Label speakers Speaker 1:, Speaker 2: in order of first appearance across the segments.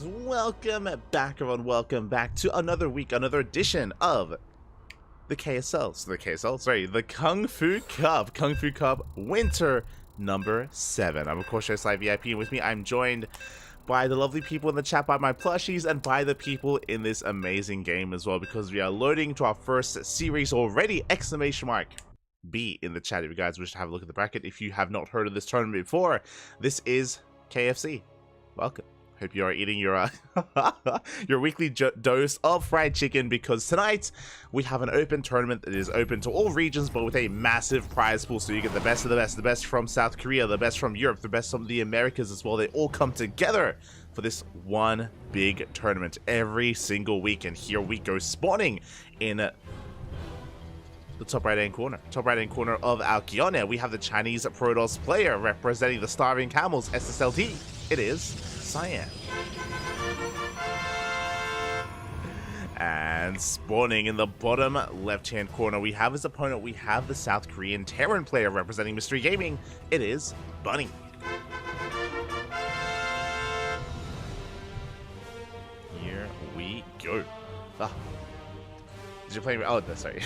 Speaker 1: guys, welcome back everyone, welcome back to another week, another edition of the the KungFu Cup, KungFu Cup Winter number 7. I'm of course your Sly VIP, and with me I'm joined by the lovely people in the chat, by my plushies, and by the people in this amazing game as well, because we are loading to our first series already, exclamation mark B in the chat if you guys wish to have a look at the bracket. If you have not heard of this tournament before, this is KFC. Welcome. Hope you are eating your your weekly dose of fried chicken, because tonight we have an open tournament that is open to all regions, but with a massive prize pool. So you get the best of the best, the best from South Korea, the best from Europe, the best from the Americas as well. They all come together for this one big tournament every single week. And here we go, spawning in the top right hand corner of our Kione, we have the Chinese Protoss player representing the Starving Camels SSLT. It is Cyan. And spawning in the bottom left hand corner, we have his opponent, we have the South Korean Terran player representing Mystery Gaming. It is Bunny. Here we go. Did you play? Oh, no, sorry.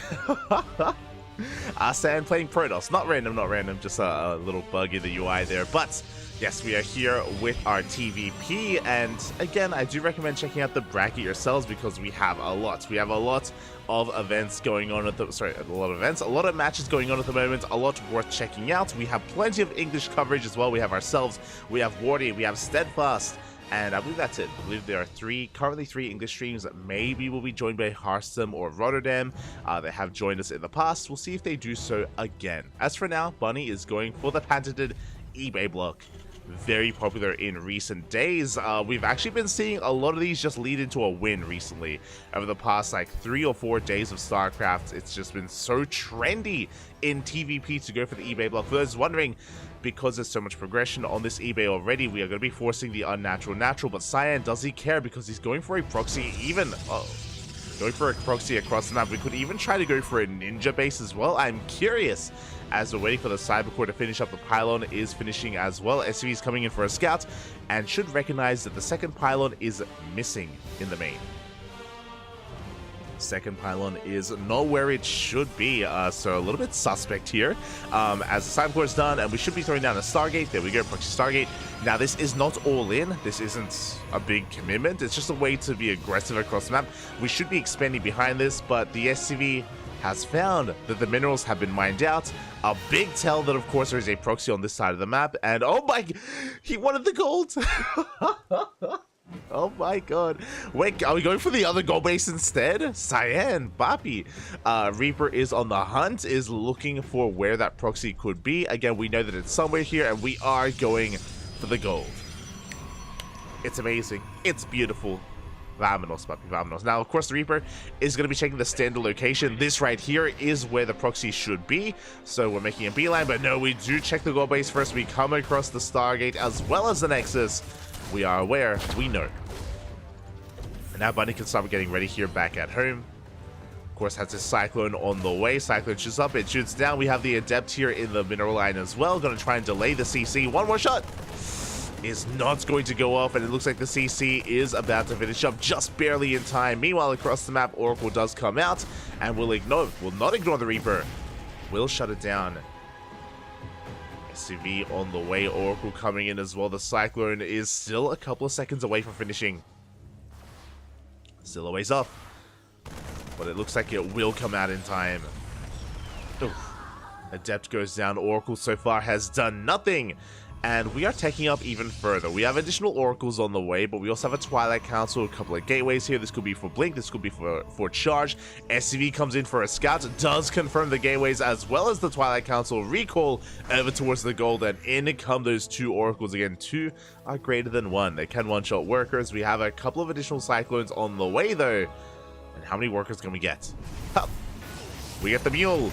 Speaker 1: Cyan playing Protoss. Not random, just a little bug in the UI there. But yes, we are here with our TVP, and again, I do recommend checking out the bracket yourselves, because we have a lot. We have a lot of events going on at the a lot of matches going on at the moment, a lot worth checking out. We have plenty of English coverage as well. We have ourselves, we have Wardy, we have Steadfast, and I believe that's it. I believe there are currently three English streams that maybe will be joined by Harstam or Rotterdam. They have joined us in the past. We'll see if they do so again. As for now, Bunny is going for the patented eBay block. Very popular in recent days. We've actually been seeing a lot of these just lead into a win recently. Over the past like 3 or 4 days of StarCraft, it's just been so trendy in TVP to go for the eBay block. For those wondering, because there's so much progression on this eBay already, we are going to be forcing the unnatural natural. But Cyan, does he care? Because he's going for a proxy even. Going for a proxy across the map. We could even try to go for a ninja base as well. I'm curious, as we're waiting for the Cybercore to finish up. The pylon is finishing as well. SCV is coming in for a scout and should recognize that the second pylon is missing in the main. Second pylon is not where it should be, so a little bit suspect here. As the Cybercore is done, and we should be throwing down a Stargate. There we go, proxy Stargate. Now this is not all in, this isn't a big commitment, it's just a way to be aggressive across the map. We should be expanding behind this, but the SCV has found that the minerals have been mined out. A big tell that of course there is a proxy on this side of the map, and oh my, he wanted the gold. Oh my god. Wait, are we going for the other gold base instead? Cyan, Bapi. Reaper is on the hunt, is looking for where that proxy could be. Again, we know that it's somewhere here, and we are going for the gold. It's amazing. It's beautiful. Vamonos, Bapi, vamonos. Now, of course, the Reaper is going to be checking the standard location. This right here is where the proxy should be. So we're making a beeline, but no, we do check the gold base first. We come across the Stargate as well as the Nexus. We are aware, we know. And now Bunny can start getting ready here back at home. Of course, has his Cyclone on the way. Cyclone shoots up, it shoots down. We have the Adept here in the mineral line as well. Going to try and delay the CC. One more shot is not going to go off, and it looks like the CC is about to finish up just barely in time. Meanwhile, across the map, Oracle does come out and will not ignore the Reaper. Will shut it down. SCV on the way, Oracle coming in as well. The Cyclone is still a couple of seconds away from finishing. Still a ways off, but it looks like it will come out in time. Oof. Adept goes down. Oracle so far has done nothing, and we are taking up even further. We have additional Oracles on the way, but we also have a Twilight Council, a couple of gateways here. This could be for Blink, this could be for Charge. SCV comes in for a scout, does confirm the gateways as well as the Twilight Council. Recall over towards the gold, and in come those 2 Oracles again. 2 are greater than 1. They can one-shot workers. We have a couple of additional Cyclones on the way though. And how many workers can we get? Oh, we get the Mule.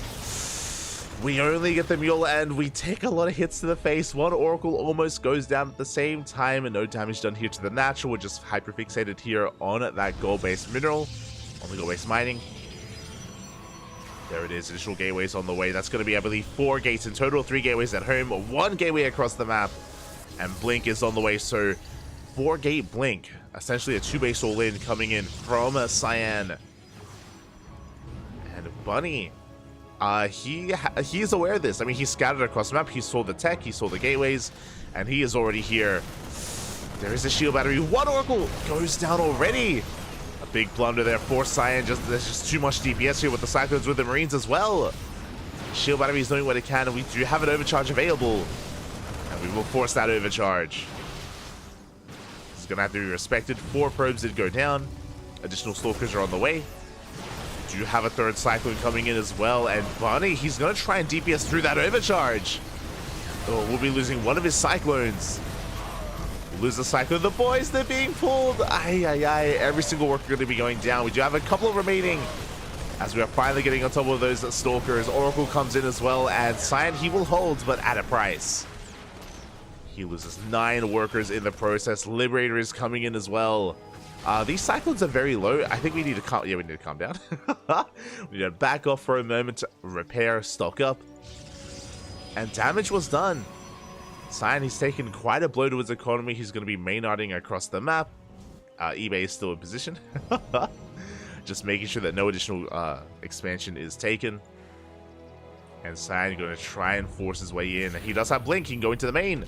Speaker 1: We only get the Mule, and we take a lot of hits to the face. One Oracle almost goes down at the same time, and no damage done here to the natural. We're just hyper-fixated here on that gold-based mineral, on the gold-based mining. There it is, additional gateways on the way. That's going to be, I believe, 4 gates in total, 3 gateways at home, 1 gateway across the map, and Blink is on the way. So 4-gate blink, essentially a 2-base all-in coming in from Cyan. And Bunny, he is aware of this. I mean, he scattered across the map, he saw the tech, he saw the gateways, and he is already here. There is a shield battery. One Oracle goes down already. A big blunder there for Cyan. There's just too much DPS here with the Cyclones, with the Marines as well. Shield battery is knowing what it can, and we do have an overcharge available. And we will force that overcharge. This is going to have to be respected. 4 probes did go down. Additional Stalkers are on the way. Do have a 3rd Cyclone coming in as well. And Bunny, he's going to try and DPS through that overcharge. Oh, we'll be losing one of his Cyclones. Lose the Cyclone. The boys, they're being pulled. Ay, ay, ay. Every single worker going to be going down. We do have a couple remaining as we are finally getting on top of those Stalkers. Oracle comes in as well, and Cyan, he will hold, but at a price. He loses 9 workers in the process. Liberator is coming in as well. These Cyclones are very low. I think we need to calm. Yeah, we need to calm down. We need to back off for a moment to repair, stock up, and damage was done. Cyan, he's taken quite a blow to his economy. He's going to be main-arding across the map. eBay is still in position. Just making sure that no additional expansion is taken. And Cyan going to try and force his way in. He does have Blink. He can go into the main.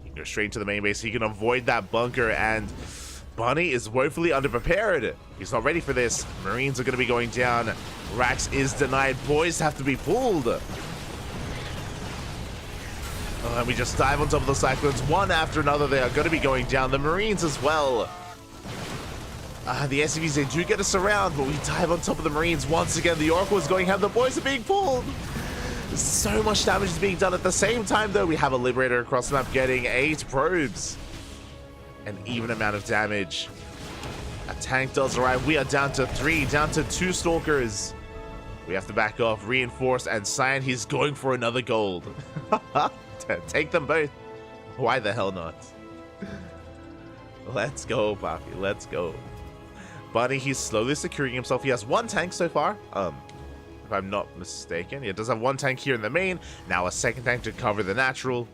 Speaker 1: He can go straight into the main base. He can avoid that bunker. And Bunny is woefully underprepared. He's not ready for this. Marines are going to be going down. Rax is denied. Boys have to be pulled. And we just dive on top of the Cyclones. One after another, they are going to be going down. The Marines as well. The SCVs, they do get us around, but we dive on top of the Marines. Once again, the Oracle is going ham. The boys are being pulled. So much damage is being done at the same time, though. We have a Liberator across the map getting 8 probes. An even amount of damage. A tank does arrive. We are down to 3, down to 2 Stalkers. We have to back off, reinforce, and Cyan, he's going for another gold. Take them both. Why the hell not? Let's go, Papi. Let's go. Bunny, he's slowly securing himself. He has 1 tank so far. If I'm not mistaken. He does have 1 tank here in the main. Now a 2nd tank to cover the natural.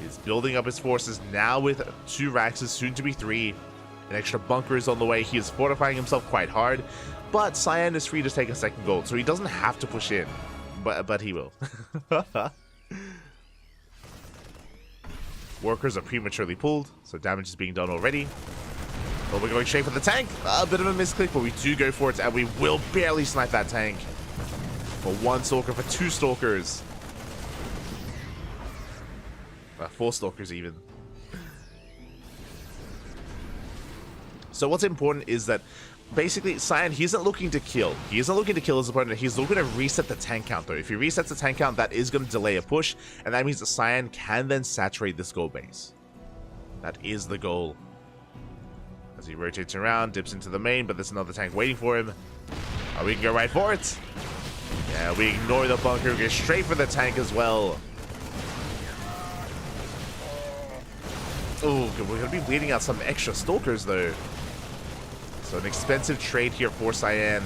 Speaker 1: He's building up his forces now with 2 Raxes, soon to be 3. An extra bunker is on the way. He is fortifying himself quite hard. But Cyan is free to take a 2nd gold, so he doesn't have to push in. But he will. Workers are prematurely pulled, so damage is being done already. But we're going straight for the tank. A bit of a misclick, but we do go for it, and we will barely snipe that tank. For 1 Stalker, for 2 Stalkers. 4 Stalkers even. So what's important is that basically Cyan, he isn't looking to kill. He isn't looking to kill his opponent. He's looking to reset the tank count, though. If he resets the tank count, that is going to delay a push, and that means that Cyan can then saturate this gold base. That is the goal. As he rotates around, dips into the main, but there's another tank waiting for him. We can go right for it. Yeah, we ignore the bunker, we go straight for the tank as well. Oh, we're going to be bleeding out some extra Stalkers, though. So an expensive trade here for Cyan.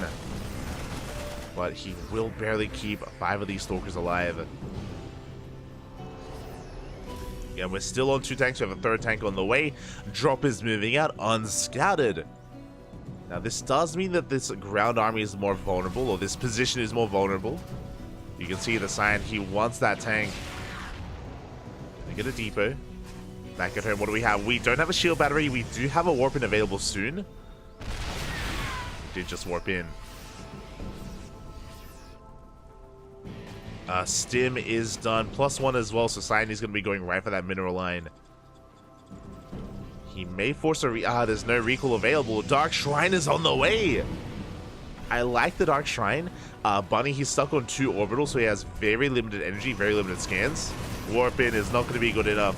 Speaker 1: But he will barely keep 5 of these Stalkers alive. Yeah, we're still on 2 tanks. We have a 3rd tank on the way. Drop is moving out unscouted. Now, this does mean that this ground army is more vulnerable, or this position is more vulnerable. You can see the Cyan, he wants that tank. We get a depot. Back at home, what do we have? We don't have a shield battery. We do have a warp in available soon. Did just warp in. Stim is done. +1 as well, so Cyan is going to be going right for that mineral line. He may force a there's no recall available. Dark Shrine is on the way. I like the Dark Shrine. Bunny, he's stuck on 2 orbitals, so he has very limited energy, very limited scans. Warp in is not going to be good enough.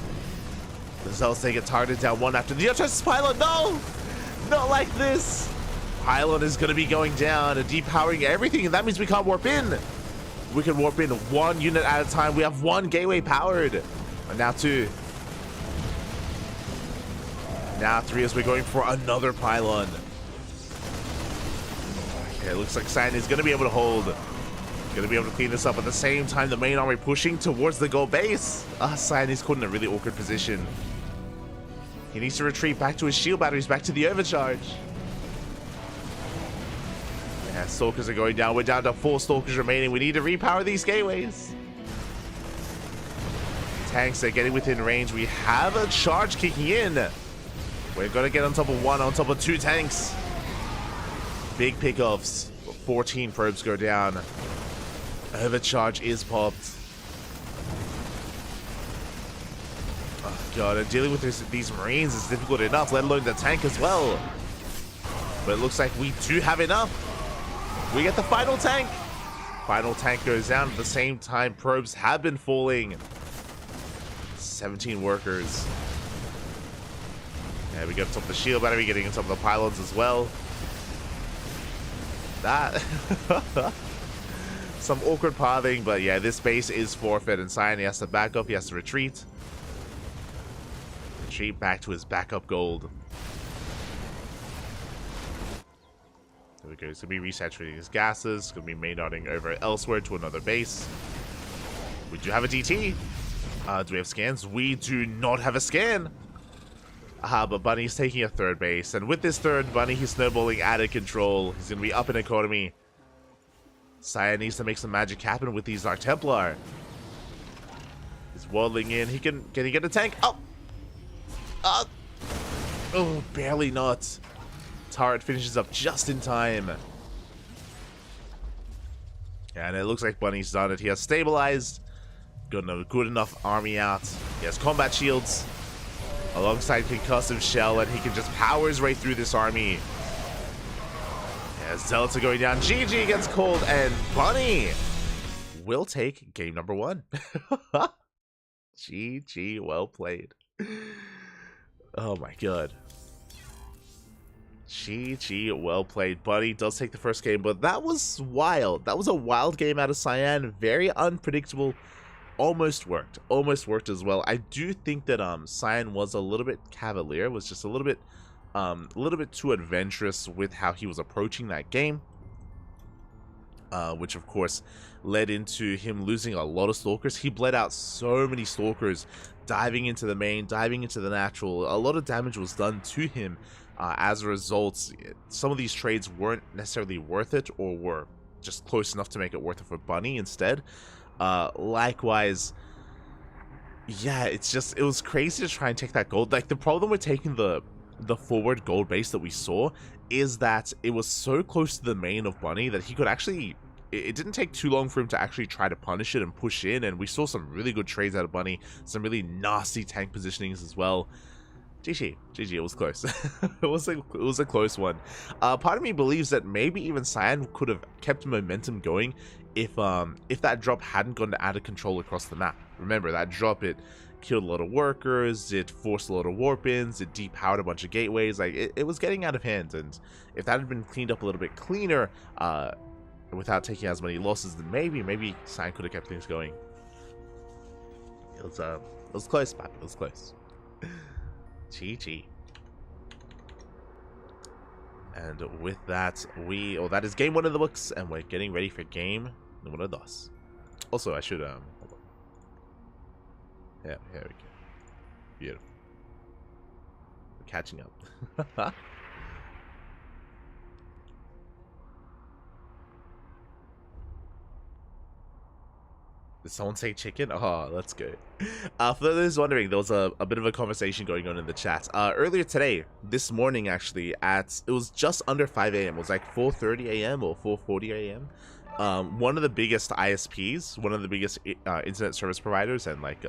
Speaker 1: The Zealots, they get targeted down 1 after the other. Pylon, no! Not like this! Pylon is going to be going down and depowering everything, and that means we can't warp in. We can warp in 1 unit at a time. We have 1 gateway powered. And now 2. Now 3 as we're going for another Pylon. Okay, it looks like Cyan is going to be able to hold. Going to be able to clean this up. At the same time, the main army pushing towards the gold base. Cyan is caught in a really awkward position. He needs to retreat back to his shield batteries, back to the overcharge. Yeah, Stalkers are going down. We're down to 4 Stalkers remaining. We need to repower these gateways. Tanks are getting within range. We have a charge kicking in. We're going to get on top of 1, on top of 2 tanks. Big pickoffs. 14 probes go down. Overcharge is popped. Oh god, and dealing with these Marines is difficult enough, let alone the tank as well. But it looks like we do have enough. We get the final tank. Final tank goes down at the same time. Probes have been falling. 17 workers. Yeah, we get on top of the shield battery, getting on top of the pylons as well. That some awkward pathing, but yeah, this base is forfeit, and Cyan, he has to back up, he has to retreat. Retreat back to his backup gold. There we go, he's going to be resaturating his gases, going to be main-dotting over elsewhere to another base. We do have a DT. Do we have scans? We do not have a scan. But Bunny's taking a 3rd base, and with this 3rd, Bunny, he's snowballing out of control. He's going to be up in economy. Cyan needs to make some magic happen with these Dark Templar. He's waddling in. Can he get a tank? Oh! Oh, barely not. Turret finishes up just in time. And it looks like Bunny's done it. He has stabilized. Got a good enough army out. He has combat shields alongside concussive shell, and he can just power his way through this army. As Zealots are going down, GG gets called, and Bunny will take game number 1. GG, well played. Oh my god. GG, well played. Bunny does take the first game, but that was wild. That was a wild game out of Cyan. Very unpredictable. Almost worked. Almost worked as well. I do think that Cyan was a little bit cavalier, was just a little bit too adventurous with how he was approaching that game. Which of course led into him losing a lot of Stalkers. He bled out so many Stalkers, diving into the main, diving into the natural. A lot of damage was done to him. As a result, some of these trades weren't necessarily worth it, or were just close enough to make it worth it for Bunny instead. Likewise, yeah, it was crazy to try and take that gold. Like, the problem with taking the forward gold base that we saw is that it was so close to the main of Bunny that he could actually, it didn't take too long for him to actually try to punish it and push in, and we saw some really good trades out of Bunny, some really nasty tank positionings as well. GG, it was close. it was a close one. Part of me believes that maybe even Cyan could have kept momentum going if that drop hadn't gone out of control across the map. Remember, that drop, it killed a lot of workers, it forced a lot of warp-ins, it depowered a bunch of gateways. Like, it was getting out of hand, and if that had been cleaned up a little bit cleaner, without taking as many losses, then maybe Cyan could have kept things going. It was close, Pap. It was close. GG. And with that, that is game 1 in the books, and we're getting ready for game número 2. Also, I should hold on. Yeah, here we go. Beautiful. We're catching up. Did someone say chicken? Oh, that's good. For those wondering, there was a bit of a conversation going on in the chat. Earlier today, this morning actually, it was just under 5 a.m. It was like 4:30 a.m. or 4:40 a.m. One of the biggest ISPs, one of the biggest internet service providers, and like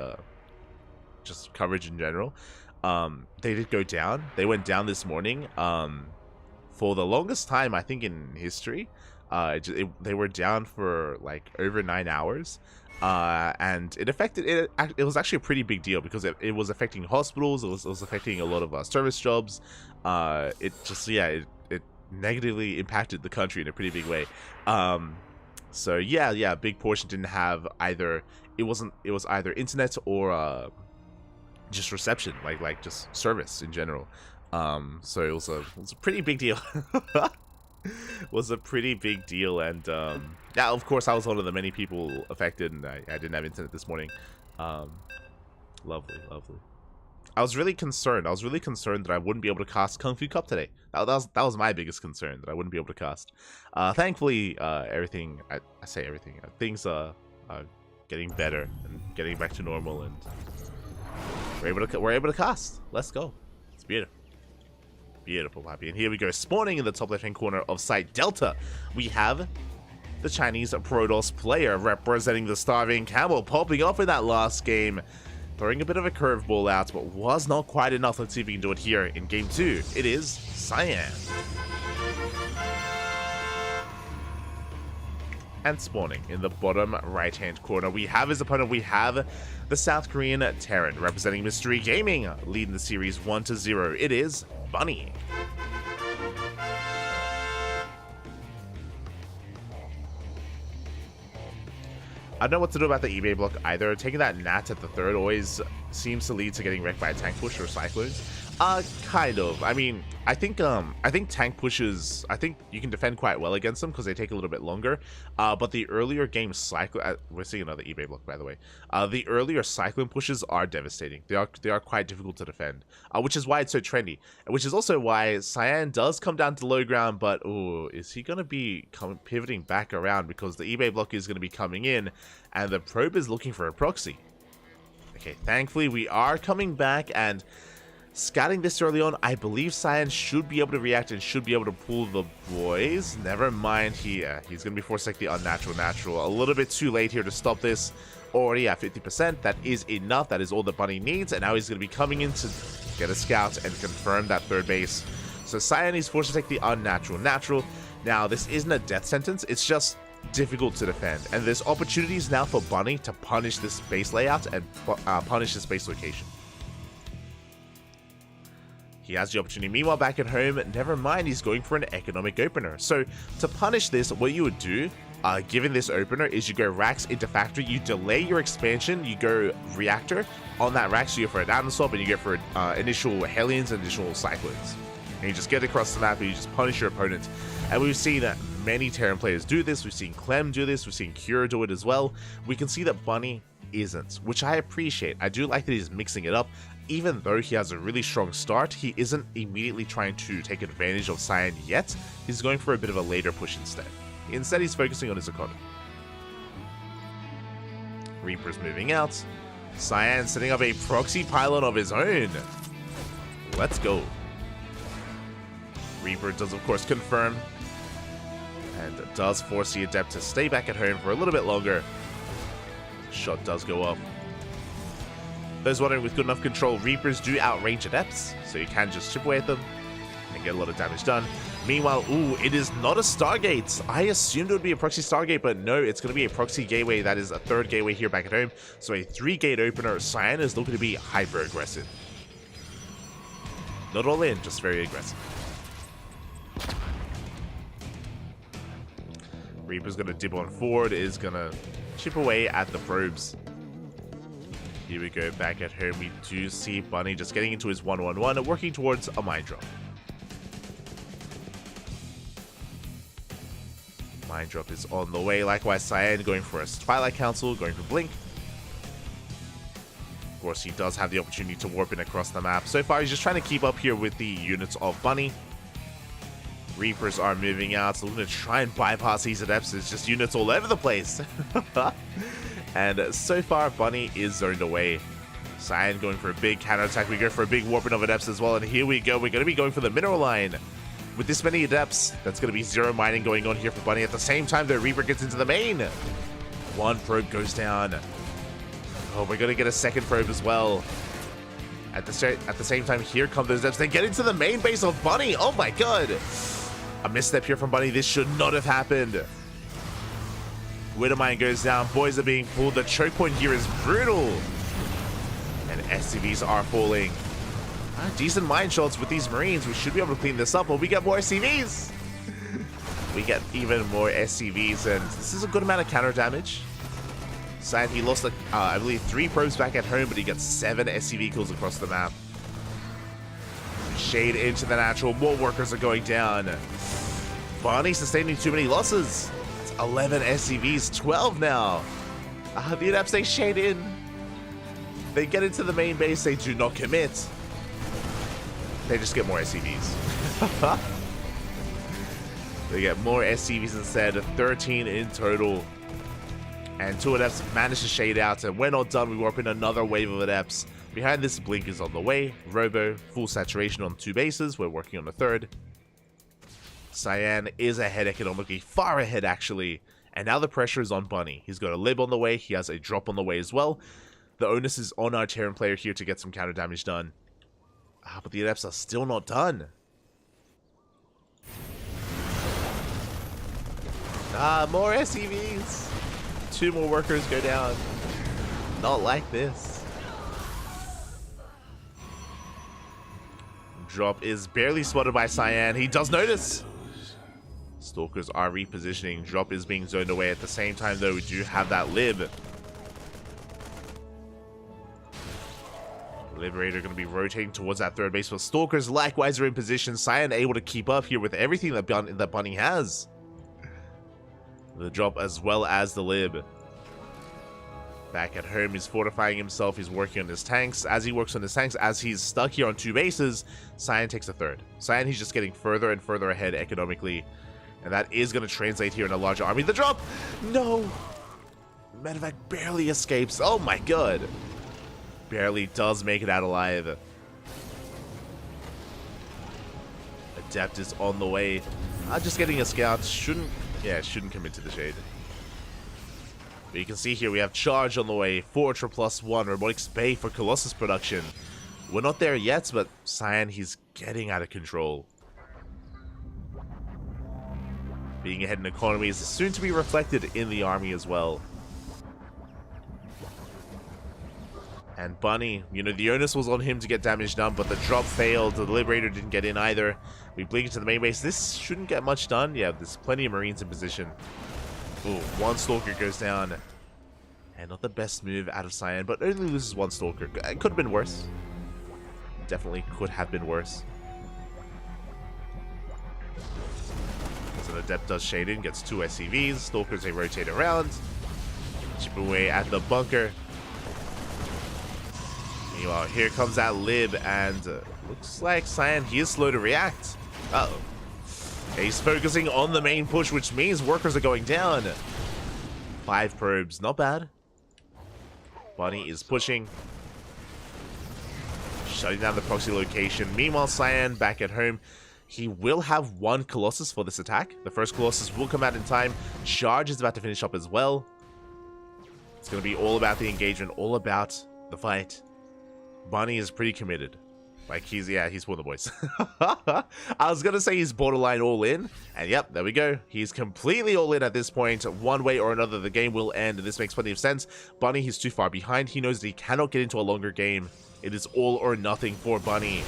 Speaker 1: just coverage in general, they did go down. They went down this morning for the longest time, I think, in history. They were down for like over 9 hours. And it affected it. It was actually a pretty big deal because it was affecting hospitals. It was affecting a lot of service jobs. It negatively impacted the country in a pretty big way. So yeah, a big portion didn't have either. It was either internet or just reception, like just service in general. So it was a pretty big deal. Was a pretty big deal, and yeah, of course I was one of the many people affected, and I didn't have internet this morning. Lovely. I was really concerned. I was really concerned that I wouldn't be able to cast KungFu Cup today. That was my biggest concern, that I wouldn't be able to cast. Thankfully, everything, I say everything, things are getting better and getting back to normal, and we're able to cast. Let's go. It's beautiful. Beautiful, happy. And here we go. Spawning in the top left-hand corner of Site Delta, we have the Chinese Protoss player representing the Starving Camel, popping off in that last game, throwing a bit of a curveball out, but was not quite enough. Let's see if we can do it here in Game 2. It is Cyan. And spawning in the bottom right-hand corner, we have his opponent. We have the South Korean Terran, representing Mystery Gaming, leading the series 1-0. It is Bunny. I don't know what to do about the eBay block either. Taking that Nat at the third always seems to lead to getting wrecked by a tank push or cyclones. Kind of. I mean, I think tank pushes, I think you can defend quite well against them because they take a little bit longer. But the earlier game we're seeing another eBay block, by the way. The earlier cyclone pushes are devastating. They are quite difficult to defend, which is why it's so trendy. Which is also why Cyan does come down to low ground, but oh, is he going to be pivoting back around, because the eBay block is going to be coming in and the probe is looking for a proxy. Okay, thankfully we are coming back, and scouting this early on, I believe Cyan should be able to react and should be able to pull the boys. Never mind here. He's going to be forced to take the unnatural natural. A little bit too late here to stop this. Already at 50%. That is enough. That is all the Bunny needs. And now he's going to be coming in to get a scout and confirm that third base. So Cyan is forced to take the unnatural natural. Now, this isn't a death sentence. It's just difficult to defend. And there's opportunities now for Bunny to punish this base layout and punish this base location. He has the opportunity. Meanwhile, back at home, never mind, he's going for an economic opener. So, to punish this, what you would do, given this opener, is you go Rax into Factory, you delay your expansion, you go Reactor on that Rax, so you go for an Atom Swap, and you go for initial Hellions and initial Cyclones. And you just get across the map, and you just punish your opponent. And we've seen many Terran players do this, we've seen Clem do this, we've seen Cure do it as well. We can see that Bunny isn't, which I appreciate. I do like that he's mixing it up. Even though he has a really strong start, he isn't immediately trying to take advantage of Cyan yet. He's going for a bit of a later push instead. Instead, he's focusing on his economy. Reaper's moving out. Cyan setting up a proxy pylon of his own. Let's go. Reaper does, of course, confirm, and does force the Adept to stay back at home for a little bit longer. Shot does go up. Those wondering, with good enough control, Reapers do outrange Adepts, so you can just chip away at them and get a lot of damage done. Meanwhile, ooh, it is not a Stargate. I assumed it would be a proxy Stargate, but no, it's going to be a proxy gateway. That is a third gateway here back at home. So a 3-gate opener. Cyan is looking to be hyper aggressive. Not all in, just very aggressive. Reaper's going to dip on forward, is going to chip away at the probes. Here we go, back at home, we do see Bunny just getting into his 1-1-1 and working towards a Mind Drop. Mind Drop is on the way, likewise Cyan going for a Twilight Council, going for Blink. Of course, he does have the opportunity to warp in across the map. So far, he's just trying to keep up here with the units of Bunny. Reapers are moving out, so looking to try and bypass these Adepts. It's just units all over the place. And so far, Bunny is zoned away. Cyan going for a big counterattack. We go for a big warping of Adepts as well. And here we go. We're going to be going for the mineral line. With this many Adepts, that's going to be zero mining going on here for Bunny. At the same time, the Reaper gets into the main. One probe goes down. Oh, we're going to get a second probe as well. At the same time, here come those Adepts. They get into the main base of Bunny. Oh my god. A misstep here from Bunny. This should not have happened. Widowmine goes down. Boys are being pulled. The choke point here is brutal. And SCVs are falling. Decent mine shots with these Marines. We should be able to clean this up, but we get more SCVs. We get even more SCVs, and this is a good amount of counter damage. Sad he lost, I believe, 3 probes back at home, but he got 7 SCV kills across the map. Shade into the natural. More workers are going down. Bunny sustaining too many losses. 11 SCVs, 12 now. The Adepts, they shade in. They get into the main base, they do not commit. They just get more SCVs. They get more SCVs instead, 13 in total. And 2 adepts managed to shade out, and we're not done. We warp in another wave of adepts. Behind this, Blink is on the way. Robo, full saturation on 2 bases. We're working on the 3rd. Cyan is ahead economically, far ahead actually. And now the pressure is on Bunny. He's got a Lib on the way. He has a drop on the way as well. The onus is on our Terran player here to get some counter damage done. But the adepts are still not done. More SCVs. 2 more workers go down. Not like this. Drop is barely spotted by Cyan. He does notice. Stalkers are repositioning. Drop is being zoned away. At the same time, though, we do have that Lib. Liberator going to be rotating towards that 3rd base, but Stalkers likewise are in position. Cyan able to keep up here with everything that Bunny has. The drop as well as the Lib. Back at home, he's fortifying himself. He's working on his tanks. As he works on his tanks, as he's stuck here on 2 bases, Cyan takes a 3rd. Cyan, he's just getting further and further ahead economically. And that is going to translate here in a larger army. The drop! No! Medevac barely escapes. Oh my god. Barely does make it out alive. Adept is on the way. Just getting a scout. Shouldn't commit to the shade. But you can see here we have Charge on the way. Fortra +1. Robotics Bay for Colossus production. We're not there yet, but Cyan, he's getting out of control. Being ahead in economy is soon to be reflected in the army as well. And Bunny, you know, the onus was on him to get damage done, but the drop failed. The Liberator didn't get in either. We blink into the main base. This shouldn't get much done. Yeah, there's plenty of Marines in position. Ooh, 1 Stalker goes down. And not the best move out of Cyan, but only loses 1 Stalker. It could have been worse. Definitely could have been worse. So the Adept does shade in, gets 2 SCVs. Stalkers, they rotate around. Chip away at the bunker. Meanwhile, here comes that Lib, and looks like Cyan, he is slow to react. Uh-oh. He's focusing on the main push, which means workers are going down. 5 probes, not bad. Bunny is pushing. Shutting down the proxy location. Meanwhile, Cyan back at home. He will have 1 Colossus for this attack. The first Colossus will come out in time. Charge is about to finish up as well. It's going to be all about the engagement, all about the fight. Bunny is pretty committed. Like, he's for the boys. I was going to say he's borderline all in. And yep, there we go. He's completely all in at this point. One way or another, the game will end. And this makes plenty of sense. Bunny, he's too far behind. He knows that he cannot get into a longer game. It is all or nothing for Bunny.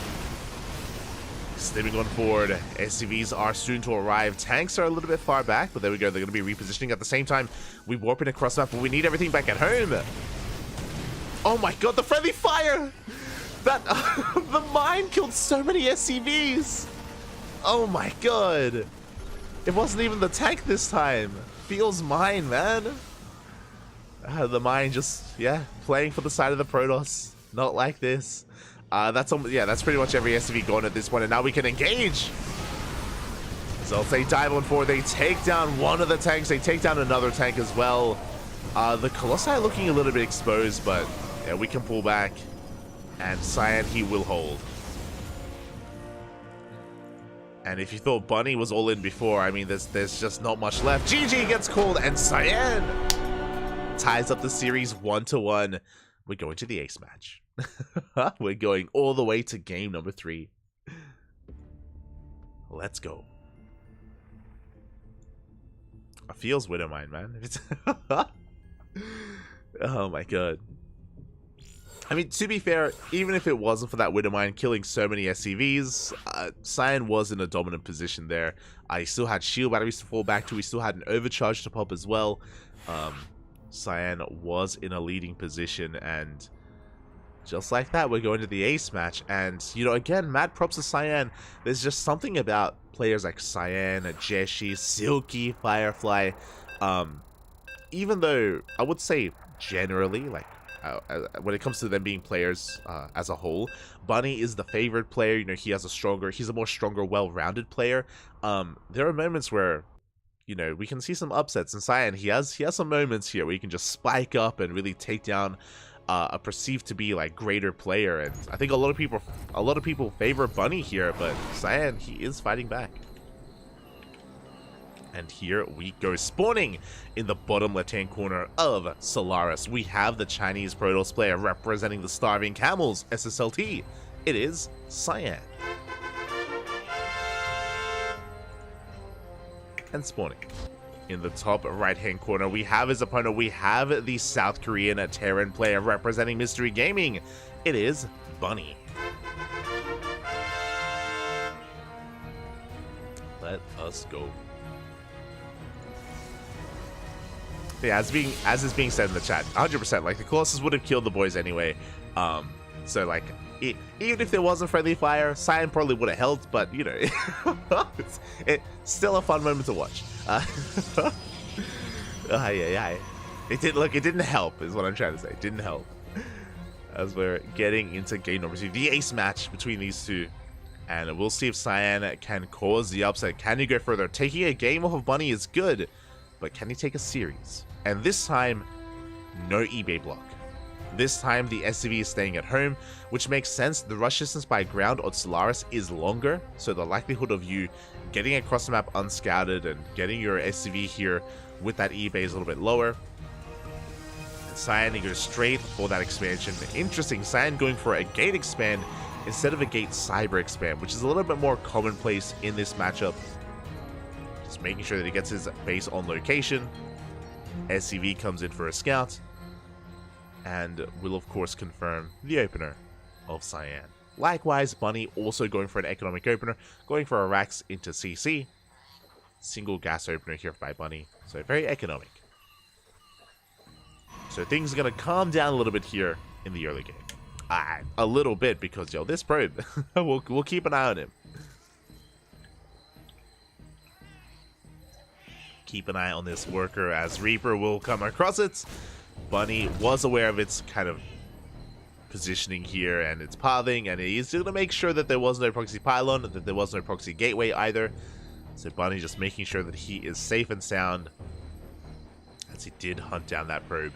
Speaker 1: Stepping on forward. SCVs are soon to arrive. Tanks are a little bit far back, but there we go. They're going to be repositioning at the same time. We warp in across map, but we need everything back at home. Oh my god, the friendly fire! That the mine killed so many SCVs. Oh my god. It wasn't even the tank this time. Feels mine, man. The mine just, playing for the side of the Protoss. Not like this. That's pretty much every SCV gone at this point, and now we can engage. So they dive on forward. They take down one of the tanks. They take down another tank as well. The Colossi are looking a little bit exposed, but yeah, we can pull back. And Cyan, he will hold. And if you thought Bunny was all in before, I mean, there's just not much left. GG gets called, and Cyan ties up the series 1-1. We're going to the ace match. We're going all the way to game number 3. Let's go. It feels Widowmine, man. Oh my god. I mean, to be fair, even if it wasn't for that Widowmine killing so many SCVs, Cyan was in a dominant position there. He still had shield batteries to fall back to. He still had an overcharge to pop as well. Cyan was in a leading position, and just like that, we're going to the ace match. And, you know, again, mad props to Cyan. There's just something about players like Cyan, Jeshi, Silky, Firefly. Even though I would say generally, like, when it comes to them being players as a whole, Bunny is the favorite player. You know, he's a more stronger, well-rounded player. There are moments where, you know, we can see some upsets in Cyan. He has some moments here where he can just spike up and really take down a perceived to be like greater player. And I think a lot of people favor Bunny here, but Cyan, he is fighting back. And here we go, spawning in the bottom left-hand corner of Solaris. We have the Chinese Protoss player representing the Starving Camels, SSLT. It is Cyan. And spawning in the top right-hand corner, we have his opponent. We have the South Korean Terran player representing Mystery Gaming. It is Bunny. Let us go. Yeah, as is being said in the chat, 100%. Like, the Colossus would have killed the boys anyway. So like, even if there wasn't friendly fire, Cyan probably would have helped. But you know, it's still a fun moment to watch. It didn't help, is what I'm trying to say. It didn't help. As we're getting into game number 2, the ace match between these two. And we'll see if Cyan can cause the upset. Can he go further? Taking a game off of Bunny is good, but can he take a series? And this time, no eBay block. This time, the SCV is staying at home, which makes sense. The rush distance by ground on Solaris is longer, so the likelihood of you getting across the map unscouted and getting your SCV here with that eBay is a little bit lower. And Cyan goes straight for that expansion. Interesting, Cyan going for a gate expand instead of a gate cyber expand, which is a little bit more commonplace in this matchup. Just making sure that he gets his base on location. SCV comes in for a scout, and will of course confirm the opener of Cyan. Likewise, Bunny also going for an economic opener, going for a Rax into CC. Single gas opener here by Bunny, so very economic. So things are going to calm down a little bit here in the early game. A little bit, because yo, this probe, we'll keep an eye on him. Keep an eye on this worker as Reaper will come across it. Bunny was aware of its kind of positioning here and its pathing, and he's going to make sure that there was no proxy pylon, that there was no proxy gateway either. So Bunny just making sure that he is safe and sound, as he did hunt down that probe.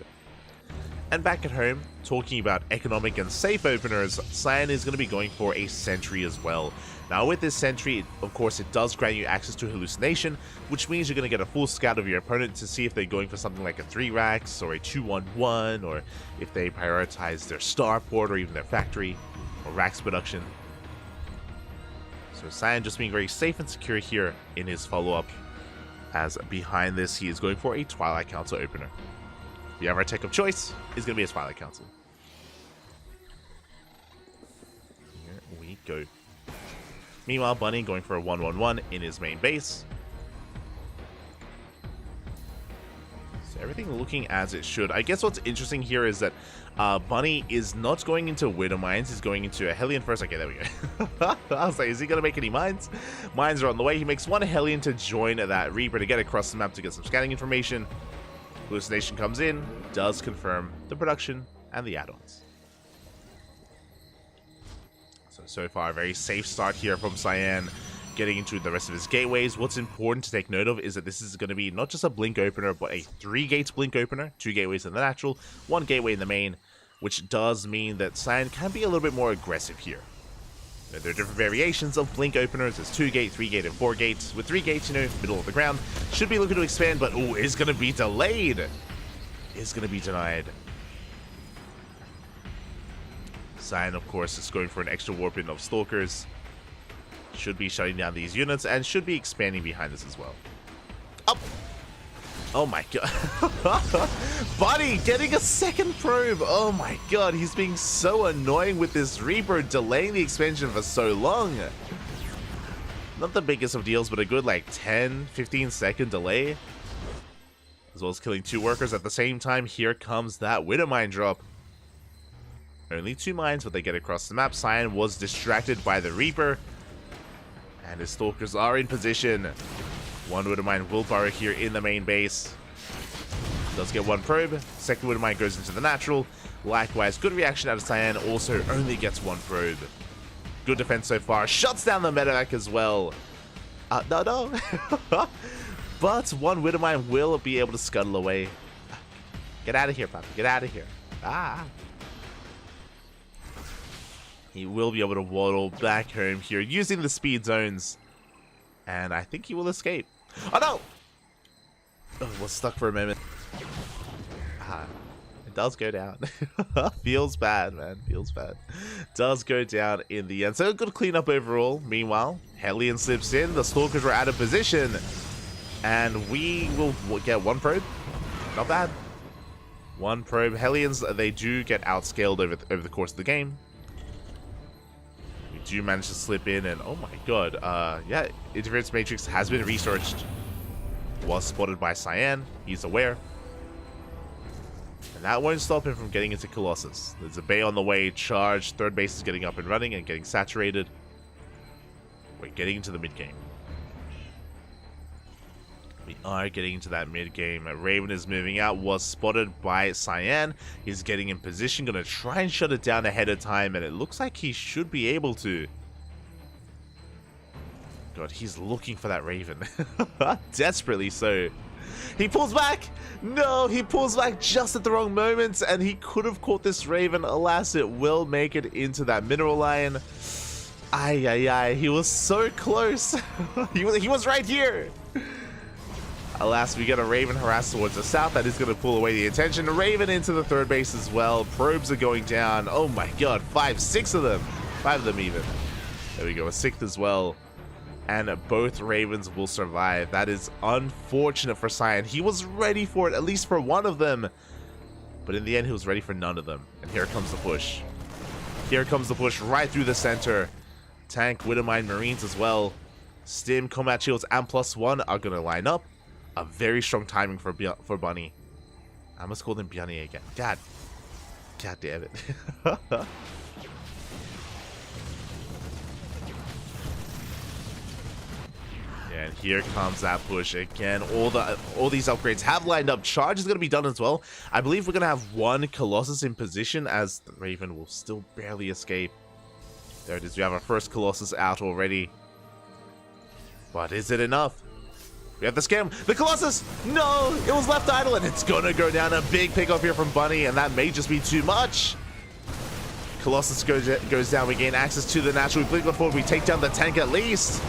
Speaker 1: And back at home, talking about economic and safe openers, Cyan is going to be going for a sentry as well. Now with this sentry, of course, it does grant you access to hallucination, which means you're going to get a full scout of your opponent to see if they're going for something like a 3 Rax or a 2-1-1, or if they prioritize their starport or even their factory or Rax production. So Cyan just being very safe and secure here in his follow-up, as behind this he is going for a Twilight Council opener. The other tech of choice is going to be a Twilight Council. Here we go. Meanwhile, Bunny going for a 1-1-1 in his main base. So everything looking as it should. I guess what's interesting here is that Bunny is not going into Widow Mines. He's going into a Hellion first. Okay, there we go. I was like, is he going to make any mines? Mines are on the way. He makes one Hellion to join that Reaper to get across the map to get some scanning information. Hallucination comes in, does confirm the production and the add-ons. So far, a very safe start here from Cyan, getting into the rest of his gateways. What's important to take note of is that this is going to be not just a blink opener, but a 3 gates blink opener, 2 gateways in the natural, 1 gateway in the main, which does mean that Cyan can be a little bit more aggressive here. There are different variations of blink openers. There's 2 gate, 3 gate, and 4 gates. With 3 gates, you know, middle of the ground, should be looking to expand, but oh, is going to be delayed. Is going to be denied. Cyan, of course, is going for an extra warp in of Stalkers. Should be shutting down these units and should be expanding behind this as well. Up! Oh my god. Bunny getting a second probe. Oh my god, he's being so annoying with this Reaper delaying the expansion for so long. Not the biggest of deals, but a good like 10-15 second delay. As well as killing 2 workers at the same time. Here comes that Widow Mine drop. Only 2 mines, but they get across the map. Cyan was distracted by the Reaper, and his Stalkers are in position. 1 Widow Mine will burrow here in the main base. Does get one probe. Second Widow Mine goes into the natural. Likewise, good reaction out of Cyan. Also only gets one probe. Good defense so far. Shuts down the medevac as well. No. But one Widow Mine will be able to scuttle away. Get out of here, Papa. Get out of here. He will be able to waddle back home here using the speed zones. And I think he will escape. Oh, no! Oh, was stuck for a moment. It does go down. Feels bad, man. Feels bad. Does go down in the end. So a good cleanup overall. Meanwhile, Hellion slips in. The Stalkers were out of position. And we will get one probe. Not bad. One probe. Hellions, they do get outscaled over the course of the game. We do manage to slip in. And oh my god. Yeah, Interference Matrix has been researched. Was spotted by Cyan. He's aware. And that won't stop him from getting into Colossus. There's a Bay on the way. Charge. Third base is getting up and running and getting saturated. We're getting into the mid-game. We are getting into that mid-game. Raven is moving out. Was spotted by Cyan. He's getting in position. Going to try and shut it down ahead of time. And it looks like he should be able to. God, he's looking for that Raven. Desperately so. He pulls back. No, he pulls back just at the wrong moment. And he could have caught this Raven. Alas, it will make it into that mineral line. Ay. He was so close. he was right here. Alas, we get a Raven harass towards the south. That is going to pull away the attention. Raven into the third base as well. Probes are going down. Oh my god. 6 of them. 5 of them even. There we go. A 6th as well. And both Ravens will survive. That is unfortunate for Cyan. He was ready for it, at least for one of them. But in the end, he was ready for none of them. And here comes the push. Here comes the push right through the center. Tank, Widow Mine, Marines as well. Stim, Combat Shields, and +1 are going to line up. A very strong timing for Bunny. I must call him Bunny again. God damn it. And here comes that push again. All these upgrades have lined up. Charge is going to be done as well. I believe we're going to have one Colossus in position as the Raven will still barely escape. There it is. We have our first Colossus out already. But is it enough? We have the scam. The Colossus! No! It was left idle and it's going to go down. A big pickup here from Bunny and that may just be too much. Colossus goes down. We gain access to the natural. We blink the forward. We take down the tank at least.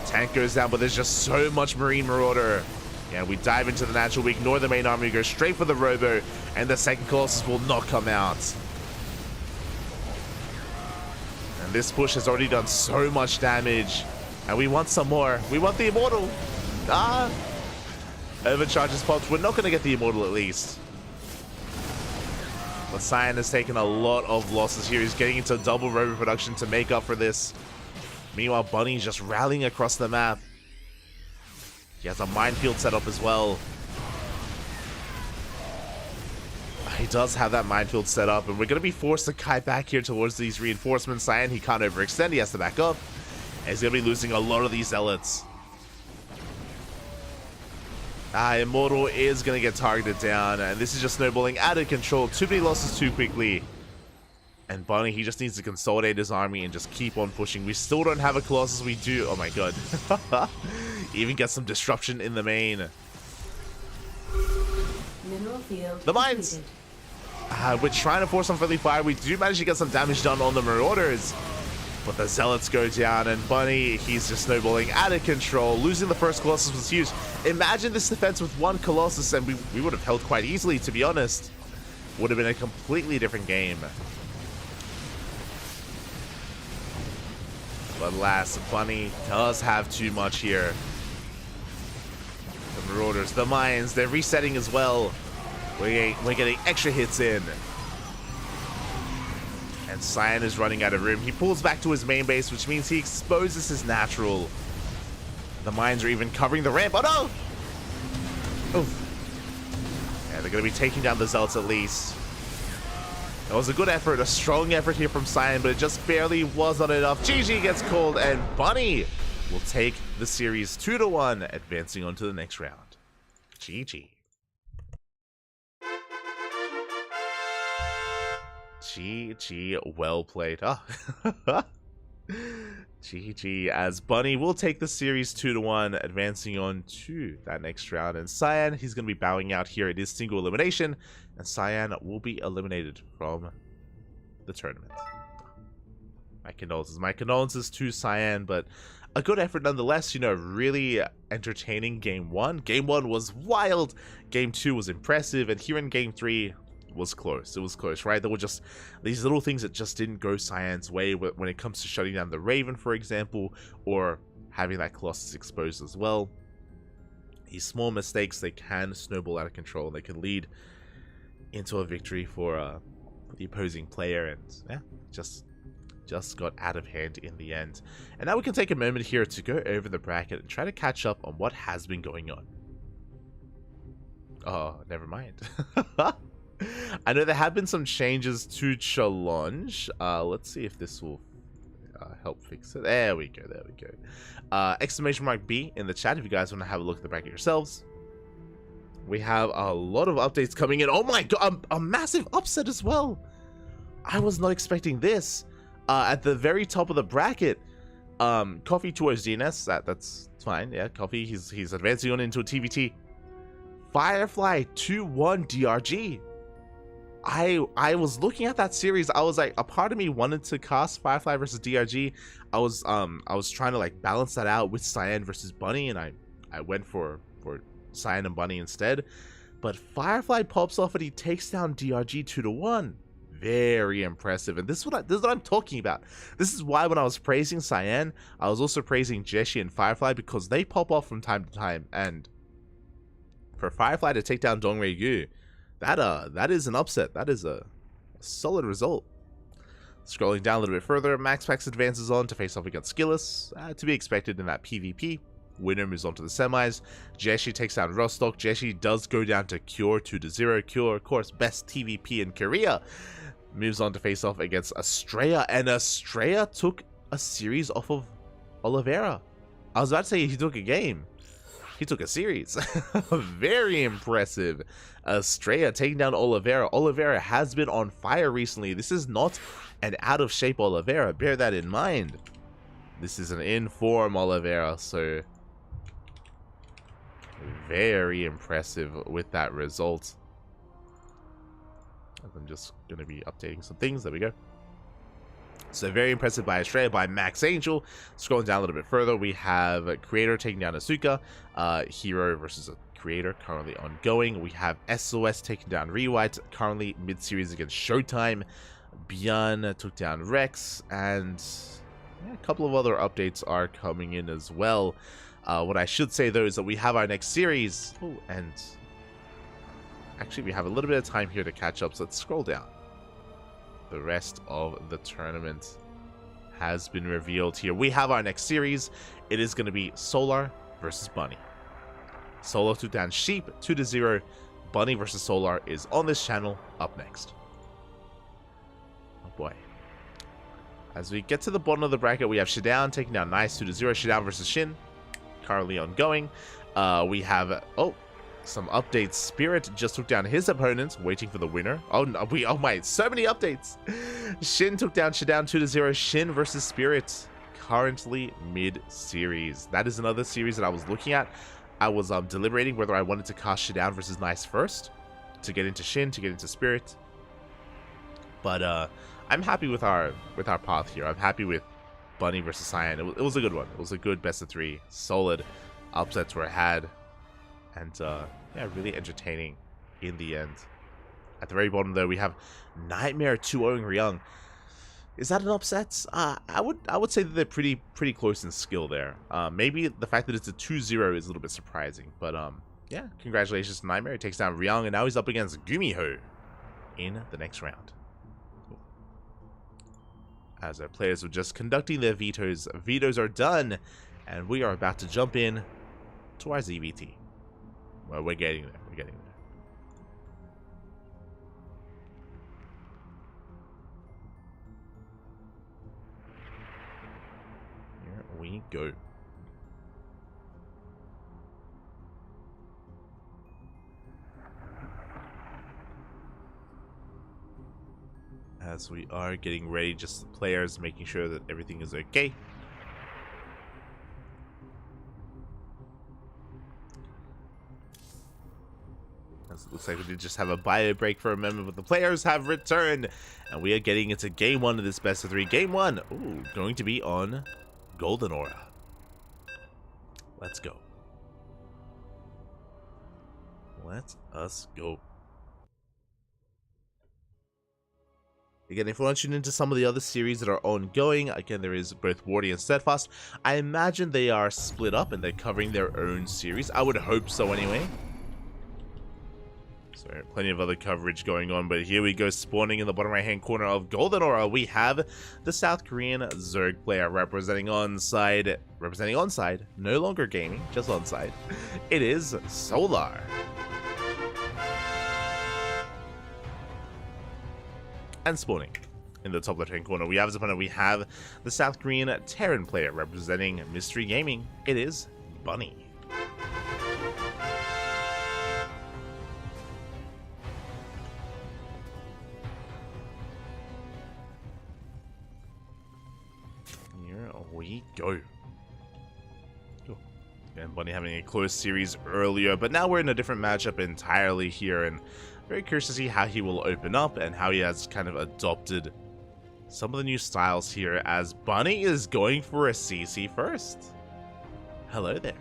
Speaker 1: Tank goes down, but there's just so much Marine Marauder. Yeah, we dive into the natural. We ignore the main army. We go straight for the Robo, and the second Colossus will not come out. And this push has already done so much damage, and we want some more. We want the Immortal. Overcharges popped. We're not going to get the Immortal at least. But Cyan has taken a lot of losses here. He's getting into double Robo production to make up for this. Meanwhile, Bunny's just rallying across the map. He has a minefield set up as well. He does have that minefield set up, and we're going to be forced to kite back here towards these reinforcements. Cyan, he can't overextend. He has to back up. And he's going to be losing a lot of these zealots. Immortal is going to get targeted down, and this is just snowballing out of control. Too many losses too quickly. And Bunny, he just needs to consolidate his army and just keep on pushing. We still don't have a Colossus. We do. Oh my god. Even get some disruption in the main.
Speaker 2: Mineral field
Speaker 1: the mines! We're trying to force some friendly fire. We do manage to get some damage done on the Marauders. But the Zealots go down, and Bunny, he's just snowballing out of control. Losing the first Colossus was huge. Imagine this defense with one Colossus, and we would have held quite easily, to be honest. Would have been a completely different game. But alas, Bunny does have too much here. The Marauders, the Mines, they're resetting as well. We're getting extra hits in. And Cyan is running out of room. He pulls back to his main base, which means he exposes his natural. The Mines are even covering the ramp. Oh no! Oof. Yeah, they're going to be taking down the Zealots at least. It was a good effort, a strong effort here from Cyan, but it just barely wasn't enough. GG gets called, and Bunny will take the series 2-1, advancing on to the next round. GG. GG, well played. Oh. GG, as Bunny will take the series 2-1, advancing on to that next round. And Cyan, he's going to be bowing out here. It is single elimination, and Cyan will be eliminated from the tournament. My condolences to Cyan, but a good effort nonetheless. You know, really entertaining game 1. Game 1 was wild. Game 2 was impressive, and here in game 3 was close. It was close, right? There were just these little things that just didn't go Cyan's way when it comes to shutting down the Raven, for example, or having that Colossus exposed as well. These small mistakes, they can snowball out of control. They can lead into a victory for the opposing player, and yeah, just got out of hand in the end. And now we can take a moment here to go over the bracket and try to catch up on what has been going on. Oh, never mind. I know there have been some changes to challenge. Let's see if this will help fix it. There we go, there we go. Exclamation mark B in the chat if you guys want to have a look at the bracket yourselves. We have a lot of updates coming in. Oh my god, a massive upset as well. I was not expecting this. At the very top of the bracket, Coffee towards DNS, that's fine. Yeah, Coffee, he's advancing on into a TVT. Firefly 2-1 DRG. I was looking at that series. I was like, a part of me wanted to cast Firefly versus DRG. I was trying to like balance that out with Cyan versus Bunny, and I went for Cyan and Bunny instead. But Firefly pops off and he takes down DRG 2-1. Very impressive, and this is what I'm talking about. This is why when I was praising Cyan, I was also praising Jeshi and Firefly, because they pop off from time to time. And for Firefly to take down Dongrei Yu, that is an upset. That is a solid result. Scrolling down a little bit further, MaxPax advances on to face off against Skillus, to be expected in that PvP. Winner moves on to the semis. Jeshi takes down Rostock. Jeshi does go down to Cure 2-0. Cure, of course, best TVP in Korea. Moves on to face off against Estrella, and Estrella took a series off of Oliveira. I was about to say he took a game. He took a series. Very impressive. Estrella taking down Oliveira. Oliveira has been on fire recently. This is not an out of shape Oliveira. Bear that in mind. This is an in-form Oliveira, so very impressive with that result. I'm just going to be updating some things. There we go. So very impressive by Estrella, by Max Angel. Scrolling down a little bit further, we have Creator taking down Asuka. Hero versus a Creator, currently ongoing. We have SOS taking down Rewhite, currently mid-series against Showtime. Bjorn took down Rex, and yeah, a couple of other updates are coming in as well. What I should say, though, is that we have our next series. Oh, and actually, we have a little bit of time here to catch up, so let's scroll down. The rest of the tournament has been revealed here. We have our next series. It is going to be Solar versus Bunny. Solar took down Sheep 2-0. Bunny versus Solar is on this channel up next. Oh boy. As we get to the bottom of the bracket, we have Shidown taking down Nice 2-0. Shidown versus Shin, currently ongoing. We have some updates. Spirit just took down his opponent, waiting for the winner. Oh no, oh my, so many updates. Shin took down Shidown 2-0. Shin versus Spirit, currently mid-series. That is another series that I was looking at. I was deliberating whether I wanted to cast Shidown versus Nice first, to get into Shin, to get into Spirit. But I'm happy with our path here. I'm happy with Bunny versus Cyan. It was a good one. It was a good best of 3. Solid upsets were had. And yeah, really entertaining in the end. At the very bottom, though, we have Nightmare 2-0ing Ryung. Is that an upset? I would say that they're pretty close in skill there. Maybe the fact that it's a 2-0 is a little bit surprising. But yeah, congratulations to Nightmare. He takes down Ryung, and now he's up against Gumiho in the next round. As our players were just conducting their vetoes. Vetoes are done, and we are about to jump in to our ZVT. Well, we're getting there. We're getting there. Here we go. as we are getting ready, just the players making sure that everything is okay. As it looks like we did just have a bio break for a moment, but the players have returned, and we are getting into game 1 of this best of 3. Game 1, ooh, going to be on Golden Aura. Let's go. Let us go. Again, if you want to tune into some of the other series that are ongoing, again, there is both Wardy and Steadfast. I imagine they are split up and they're covering their own series. I would hope so anyway. So plenty of other coverage going on, but here we go, spawning in the bottom right hand corner of Golden Aura. We have the South Korean Zerg player representing onside, no longer gaming, just onside. It is Solar. And spawning in the top left hand corner, we have as opponent, we have the South Korean Terran player representing Mystery Gaming. It is Bunny. Here we go. And Bunny having a close series earlier, but now we're in a different matchup entirely here, and very curious to see how he will open up and how he has kind of adopted some of the new styles here, as Bunny is going for a CC first. Hello there.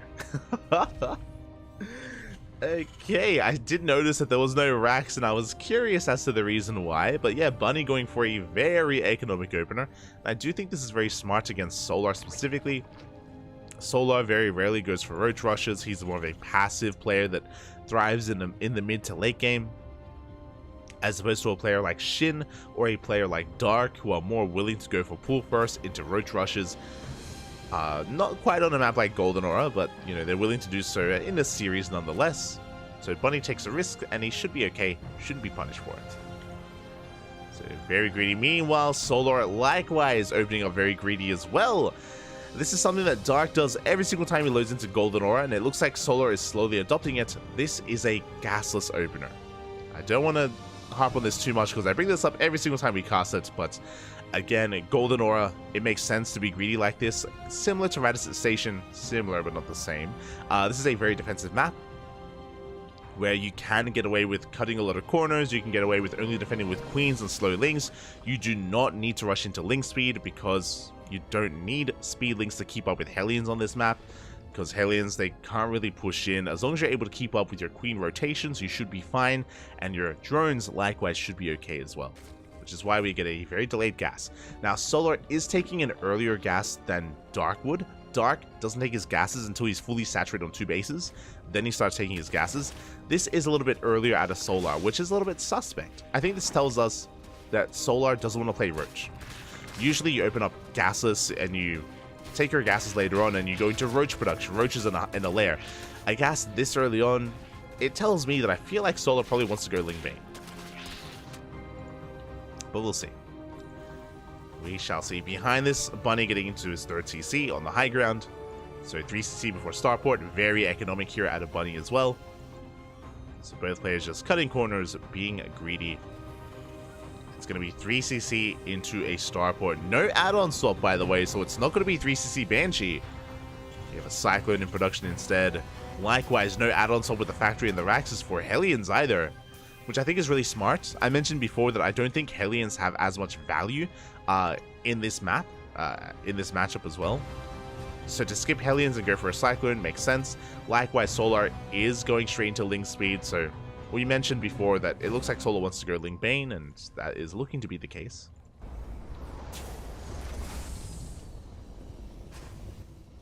Speaker 1: Okay, I did notice that there was no racks, and I was curious as to the reason why, but yeah, Bunny going for a very economic opener. I do think this is very smart against Solar specifically. Solar very rarely goes for roach rushes. He's more of a passive player that thrives in the mid to late game, as opposed to a player like Shin or a player like Dark, who are more willing to go for pull first into roach rushes. Not quite on a map like Golden Aura, but you know, they're willing to do so in a series nonetheless. So Bunny takes a risk, and he should be okay, shouldn't be punished for it. So very greedy. Meanwhile, Solar likewise opening up very greedy as well. This is something that Dark does every single time he loads into Golden Aura, and it looks like Solar is slowly adopting it. This is a gasless opener. I don't want to harp on this too much because I bring this up every single time we cast it, but again, Golden Aura, it makes sense to be greedy like this. Similar to Radisson Station, similar but not the same. This is a very defensive map where you can get away with cutting a lot of corners. You can get away with only defending with queens and slow links. You do not need to rush into link speed because you don't need speed links to keep up with Hellions on this map, because Hellions, they can't really push in. As long as you're able to keep up with your queen rotations, you should be fine, and your drones likewise should be okay as well, which is why we get a very delayed gas. Now, Solar is taking an earlier gas than Dark would. Dark doesn't take his gases until he's fully saturated on 2 bases, then he starts taking his gases. This is a little bit earlier out of Solar, which is a little bit suspect. I think this tells us that Solar doesn't want to play Roach. Usually you open up gasless and you take your gases later on and you go into Roach production. Roach is in a lair. A gas this early on, it tells me that I feel like Solar probably wants to go Ling Bane. But we'll see. We shall see. Behind this, Bunny getting into his 3rd CC on the high ground. So 3 CC before starport. Very economic here out of Bunny as well. So both players just cutting corners, being greedy. It's going to be 3 CC into a starport. No add-on swap, by the way, so it's not going to be 3 CC Banshee. You have a Cyclone in production instead. Likewise, no add-on swap with the factory and the Raxes for Hellions either, which I think is really smart. I mentioned before that I don't think Hellions have as much value in this map, in this matchup as well. So to skip Hellions and go for a Cyclone makes sense. Likewise, Solar is going straight into Link speed, so we mentioned before that it looks like Solar wants to go Ling Bane, and that is looking to be the case.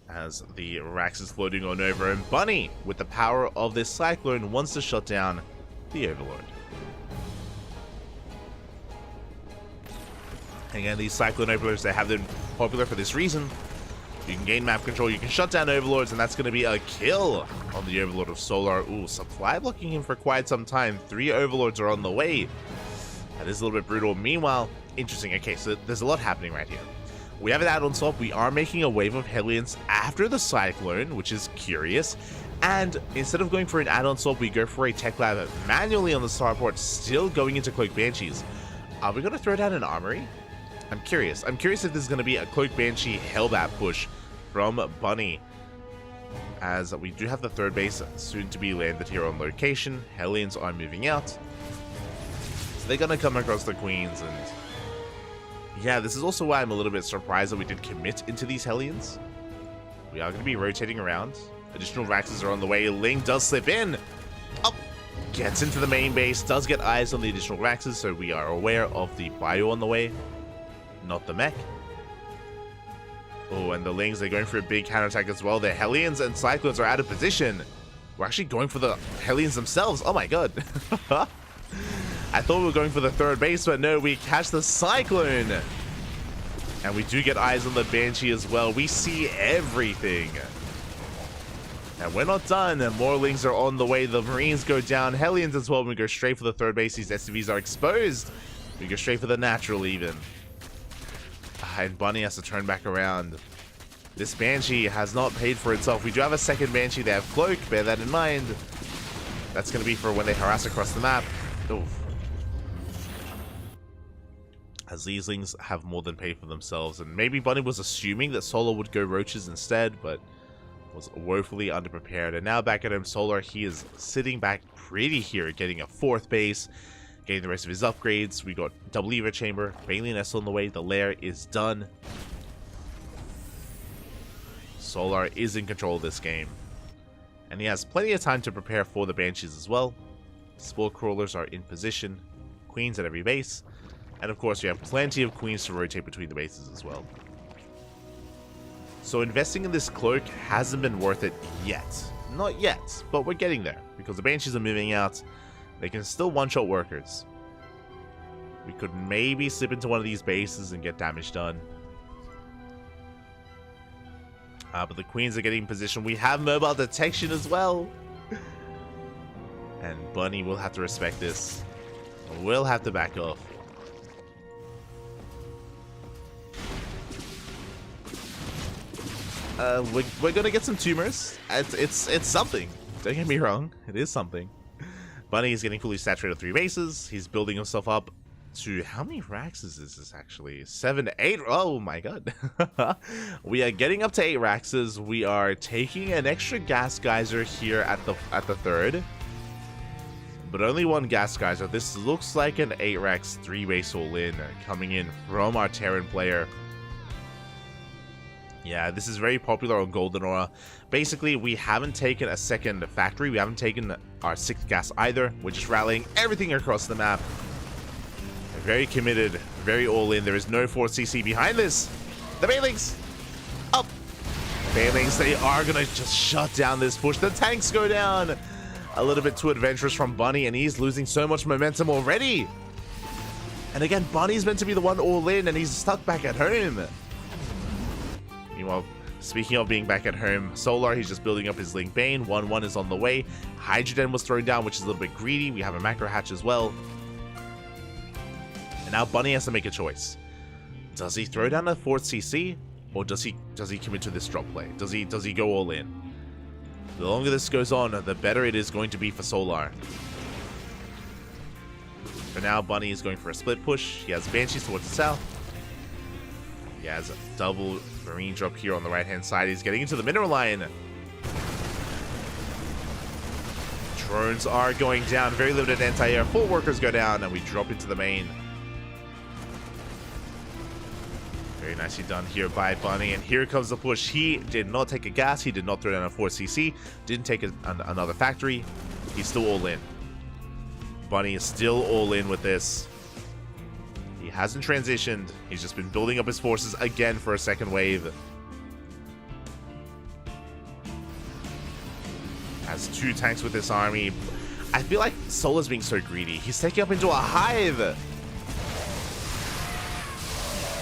Speaker 1: As the Rax is floating on over, and Bunny, with the power of this Cyclone, wants to shut down the Overlord. Again, these Cyclone Overlords, they have been popular for this reason. You can gain map control, you can shut down Overlords, and that's going to be a kill on the Overlord of Solar. Ooh, supply blocking him for quite some time. 3 Overlords are on the way. That is a little bit brutal. Meanwhile, interesting. Okay, so there's a lot happening right here. We have an add-on swap. We are making a wave of Hellions after the Cyclone, which is curious. And instead of going for an add-on swap, we go for a Tech Lab manually on the starport, still going into Cloak Banshees. Are we going to throw down an armory? I'm curious. I'm curious if this is going to be a Cloak Banshee Hellbat push from Bunny. As we do have the third base soon to be landed here on location. Hellions are moving out. So they're going to come across the Queens. And yeah, this is also why I'm a little bit surprised that we did commit into these Hellions. We are going to be rotating around. Additional Raxes are on the way. Ling does slip in. Oh, gets into the main base. Does get eyes on the additional Raxes, so we are aware of the bio on the way. Not the mech. Oh, and the Lings, they're going for a big counterattack as well. The Hellions and Cyclones are out of position. We're actually going for the Hellions themselves. Oh my god. I thought we were going for the third base, but no, we catch the Cyclone. And we do get eyes on the Banshee as well. We see everything. And we're not done. And more Lings are on the way. The Marines go down. Hellions as well. We go straight for the third base. These SCVs are exposed. We go straight for the natural even. And Bunny has to turn back around. This Banshee has not paid for itself. We do have a second Banshee. They have Cloak. Bear that in mind. That's going to be for when they harass across the map. Oof. As these Lings have more than paid for themselves. And maybe Bunny was assuming that Solar would go Roaches instead, but was woefully underprepared. And now back at home, Solar, he is sitting back pretty here, getting a fourth base. Getting the rest of his upgrades. We got Double Evo Chamber, Alien S on the way. The lair is done. Solar is in control of this game. And he has plenty of time to prepare for the Banshees as well. Spore Crawlers are in position. Queens at every base. And of course, you have plenty of Queens to rotate between the bases as well. So investing in this Cloak hasn't been worth it yet. Not yet, but we're getting there. Because the Banshees are moving out. They can still one-shot workers. We could maybe slip into one of these bases and get damage done. But the Queens are getting in position. We have mobile detection as well. And Bunny will have to respect this. We'll have to back off. We're gonna get some tumors. It's something. Don't get me wrong. It is something. Bunny is getting fully saturated with 3 bases. He's building himself up to... How many Raxes is this actually? 7 to 8? Oh my god. We are getting up to 8 Raxes. We are taking an extra Gas Geyser here at the third. But only 1 Gas Geyser. This looks like an 8 Rax 3 base all-in coming in from our Terran player. Yeah, this is very popular on Golden Aura. Basically, we haven't taken a second factory. We haven't taken our 6th gas either. We're just rallying everything across the map. Very committed, very all-in. There is no 4CC behind this. The Banelings! Up! Banelings, they are going to just shut down this push. The tanks go down. A little bit too adventurous from Bunny, and he's losing so much momentum already. And again, Bunny's meant to be the one all-in, and he's stuck back at home. Meanwhile, speaking of being back at home, Solar, he's just building up his Link Bane. 1-1 is on the way. Hydrogen was thrown down, which is a little bit greedy. We have a Macro Hatch as well. And now Bunny has to make a choice. Does he throw down a 4th CC? Or does he commit to this drop play? Does he go all in? The longer this goes on, the better it is going to be for Solar. For now, Bunny is going for a split push. He has Banshees towards the south. He has a double Marine drop here on the right-hand side. He's getting into the mineral line. Drones are going down. Very limited anti-air. 4 workers go down, and we drop into the main. Very nicely done here by Bunny. And here comes the push. He did not take a gas. He did not throw down a 4CC. Didn't take another factory. He's still all in. Bunny is still all in with this. He hasn't transitioned. He's just been building up his forces again for a second wave. Has 2 tanks with this army. I feel like Solar's being so greedy. He's taking up into a hive.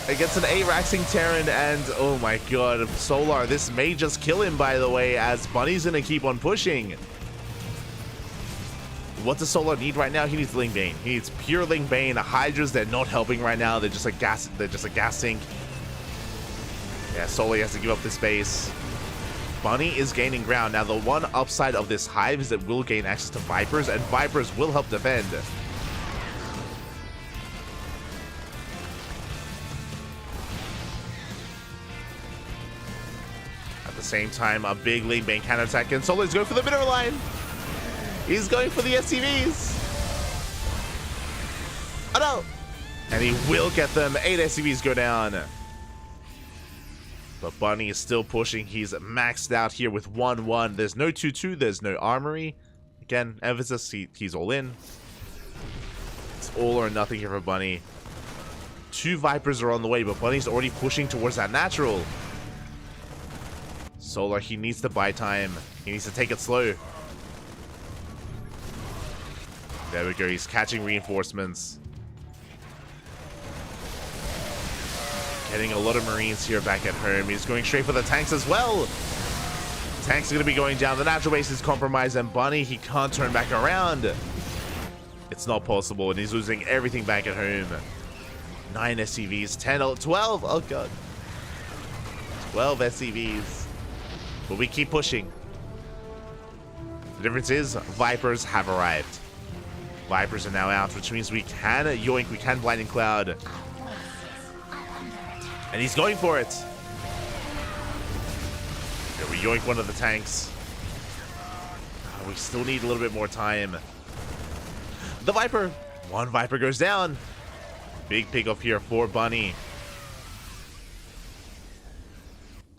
Speaker 1: Against an 8-Raxing Terran, and oh my god, Solar, this may just kill him, by the way, as Bunny's gonna keep on pushing. What does Solar need right now? He needs Ling Bane. He needs pure Ling Bane. The Hydras, they're not helping right now. They're just a gas sink. Yeah, Solar has to give up this base. Bunny is gaining ground. Now, the one upside of this hive is it will gain access to Vipers, and Vipers will help defend. same time, a big lane bane counterattack, and Solar's going for the middle line. He's going for the SCVs. Oh no! And he will get them. 8 SCVs go down. But Bunny is still pushing. He's maxed out here with 1-1. There's no 2-2. There's no armory. Again, emphasis, he's all in. It's all or nothing here for Bunny. 2 Vipers are on the way, but Bunny's already pushing towards that natural. Solar, he needs to buy time. He needs to take it slow. There we go. He's catching reinforcements. Getting a lot of Marines here back at home. He's going straight for the tanks as well. Tanks are going to be going down. The natural base is compromised, and Bunny, he can't turn back around. It's not possible, and he's losing everything back at home. 9 SCVs, 10, 12. Oh god. 12 SCVs. But we keep pushing. The difference is Vipers have arrived. Vipers are now out, which means we can yoink, we can Blinding Cloud. And he's going for it. Here we yoink one of the tanks. We still need a little bit more time. The Viper. 1 Viper goes down. Big pick up here for Bunny.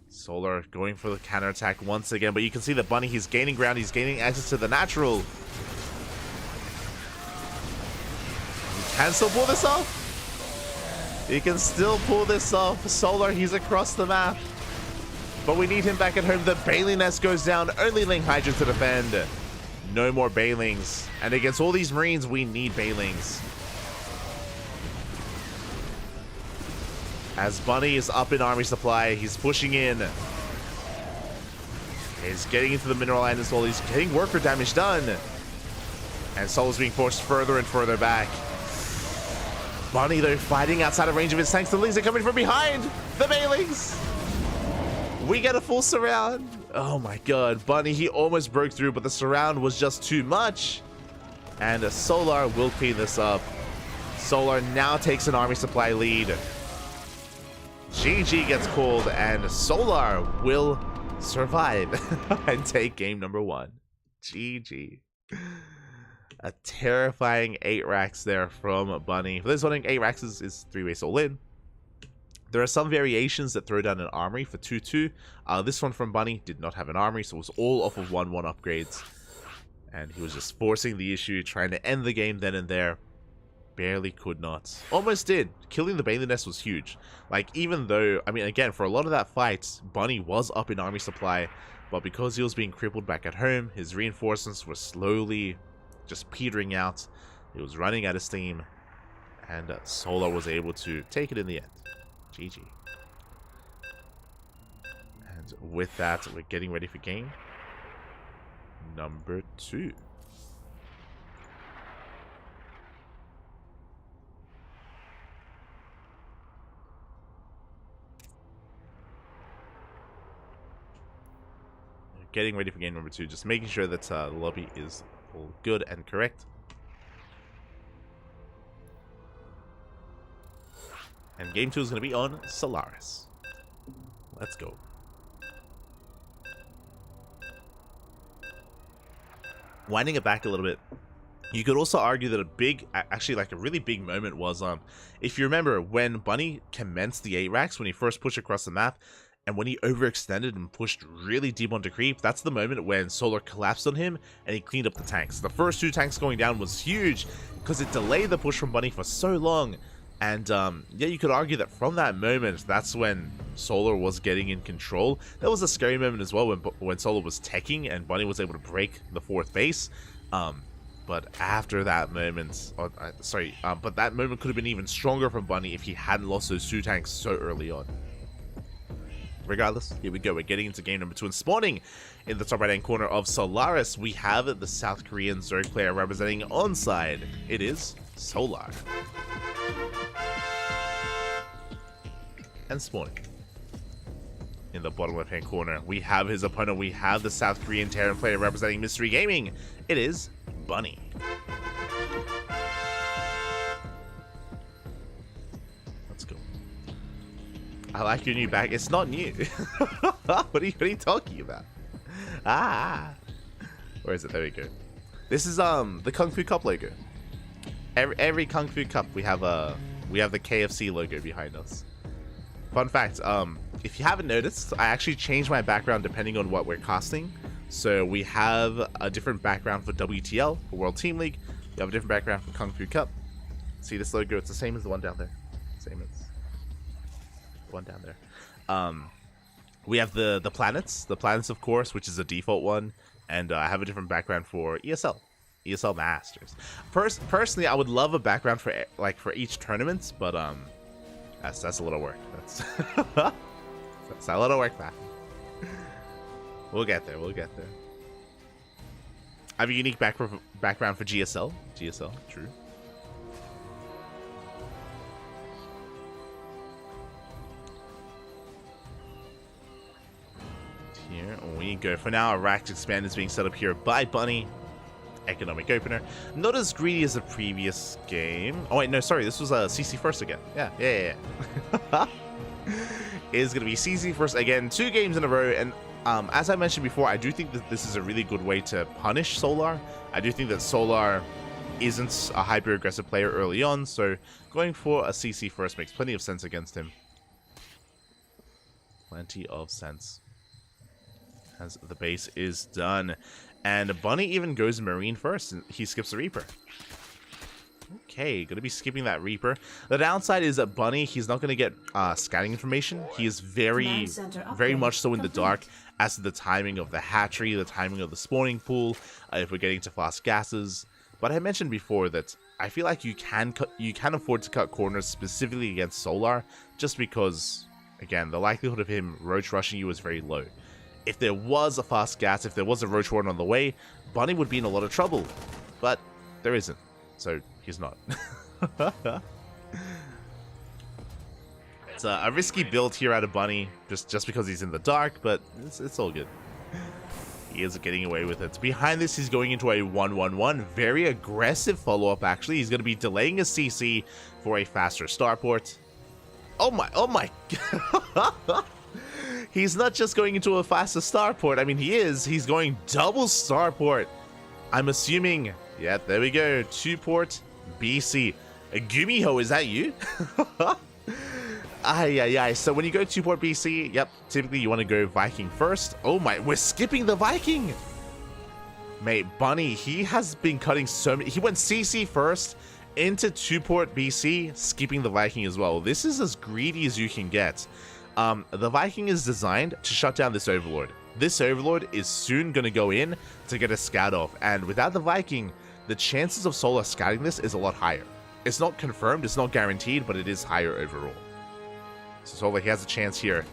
Speaker 1: Solar going for the counterattack once again, but you can see that Bunny, he's gaining ground. He's gaining access to the natural. He can still pull this off. He can still pull this off. Solar, he's across the map. But we need him back at home. The Bailey Nest goes down. Only Ling Hydra to defend. No more Bailings. And against all these Marines, we need Bailings. As Bunny is up in army supply, he's pushing in. He's getting into the mineral line as well. He's getting worker damage done. And Solar's being forced further and further back. Bunny, though, fighting outside of range of his tanks. The Lings are coming from behind. The Bailings. We get a full surround. Oh my god. Bunny, he almost broke through, but the surround was just too much. And Solar will clean this up. Solar now takes an army supply lead. GG gets called, and Solar will survive and take game number 1. GG. A terrifying 8 racks there from Bunny. For those wondering, 8 racks is 3-way all in. There are some variations that throw down an armory for 2-2. This one from Bunny did not have an armory, so it was all off of 1-1 upgrades. And he was just forcing the issue, trying to end the game then and there. Barely could not. Almost did. Killing the Bailey Nest was huge. Like, even though, I mean, again, for a lot of that fight, Bunny was up in army supply. But because he was being crippled back at home, his reinforcements were slowly just petering out. He was running out of steam. And Solar was able to take it in the end. GG. And with that, we're getting ready for game number 2. Getting ready for game number 2, just making sure that the lobby is all good and correct. And game 2 is going to be on Solaris. Let's go. Winding it back a little bit, you could also argue that a big, actually like a really big moment was, if you remember, when Bunny commenced the 8 racks, when he first pushed across the map, and when he overextended and pushed really deep onto creep, that's the moment when Solar collapsed on him and he cleaned up the tanks. The first 2 tanks going down was huge because it delayed the push from Bunny for so long. And yeah, you could argue that from that moment, that's when Solar was getting in control. That was a scary moment as well when Solar was teching and Bunny was able to break the 4th base. But after that moment, but that moment could have been even stronger from Bunny if he hadn't lost those 2 tanks so early on. Regardless, here we go. We're getting into game number 2 and spawning in the top right hand corner of Solaris. We have the South Korean Zerg player representing onside. It is Solar. And spawning in the bottom left hand corner, we have his opponent. We have the South Korean Terran player representing Mystery Gaming. It is Bunny. I like your new bag. It's not new. What are you talking about? Ah. Where is it? There we go. This is the KungFu Cup logo. Every KungFu Cup we have the KFC logo behind us. Fun fact, if you haven't noticed, I actually changed my background depending on what we're casting. So we have a different background for WTL, for World Team League. We have a different background for KungFu Cup. See this logo? It's the same as the one down there. Same as the one down there. We have the planets. The planets, of course, which is a default one. And I have a different background for ESL. ESL Masters. Personally, I would love a background for each tournament, but that's a little work. That's that's a little work, man. We'll get there. We'll get there. I have a unique background for GSL. GSL, true. Here we go. For now, a Rax Expand is being set up here by Bunny. Economic opener. Not as greedy as the previous game. Oh wait, no, sorry. This was a CC first again. Yeah. It is gonna be CC first again. 2 games in a row. And as I mentioned before, I do think that this is a really good way to punish Solar. I do think that Solar isn't a hyper-aggressive player early on, so going for a CC first makes plenty of sense against him. Plenty of sense. As the base is done. And Bunny even goes Marine first, and he skips the Reaper. Okay, gonna be skipping that Reaper. The downside is that Bunny, he's not gonna get scouting information. He is very much so in the dark as to the timing of the hatchery, the timing of the spawning pool, if we're getting to fast gases. But I mentioned before that I feel like you can afford to cut corners specifically against Solar, just because, again, the likelihood of him roach rushing you is very low. If there was a fast gas, if there was a roach warren on the way, Bunny would be in a lot of trouble. But there isn't, so he's not. It's a risky build here out of Bunny, just because he's in the dark, but it's all good. He is getting away with it. Behind this, he's going into a 1-1-1. Very aggressive follow-up, actually. He's going to be delaying a CC for a faster starport. Oh my. He's not just going into a faster starport. I mean, he's going double starport. I'm assuming, yeah, there we go. 2-port BC. Gumiho, is that you? Ay. So when you go 2-port BC, yep, typically you want to go Viking first. Oh my, we're skipping the Viking. Mate, Bunny, he has been cutting so many. He went CC first into 2-port BC, skipping the Viking as well. This is as greedy as you can get. The Viking is designed to shut down this Overlord. This Overlord is soon going to go in to get a scout off, and without the Viking, the chances of Solar scouting this is a lot higher. It's not confirmed, it's not guaranteed, but it is higher overall. So Solar, he has a chance here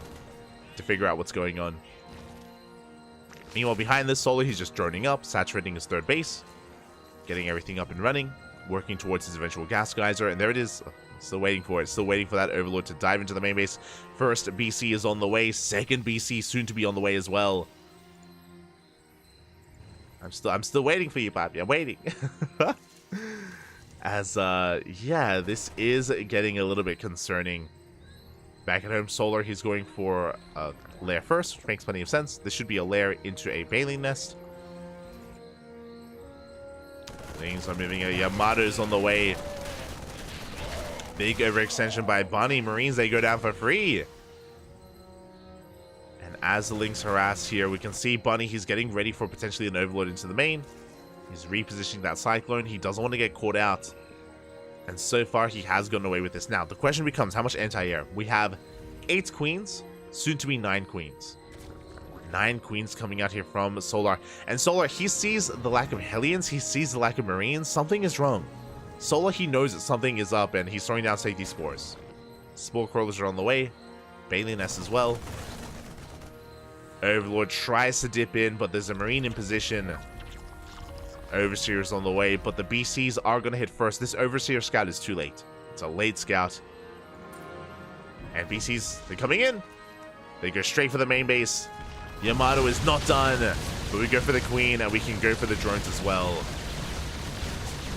Speaker 1: to figure out what's going on. Meanwhile, behind this, Solar, he's just droning up, saturating his third base, getting everything up and running, working towards his eventual gas geyser, and there it is. Still waiting for it. Still waiting for that Overlord to dive into the main base. First BC is on the way. Second BC soon to be on the way as well. I'm still waiting for you, Papi. I'm waiting. As yeah, this is getting a little bit concerning. Back at home, Solar, he's going for a lair first, which makes plenty of sense. This should be a lair into a baleen nest. Things are moving. Yamato's on the way. Big overextension by Bunny. Marines, they go down for free. And as the Lynx harass here, we can see Bunny, he's getting ready for potentially an Overlord into the main. He's repositioning that Cyclone. He doesn't want to get caught out. And so far, he has gotten away with this. Now, the question becomes, how much anti-air? We have 8 queens, soon to be 9 queens. 9 queens coming out here from Solar. And Solar, he sees the lack of Hellions. He sees the lack of Marines. Something is wrong. Solar, he knows that something is up, and he's throwing down safety spores. Spore crawlers are on the way. Baleen nest as well. Overlord tries to dip in, but there's a Marine in position. Overseer is on the way, but the BCs are going to hit first. This Overseer scout is too late. It's a late scout. And BCs, they're coming in. They go straight for the main base. Yamato is not done, but we go for the Queen, and we can go for the drones as well.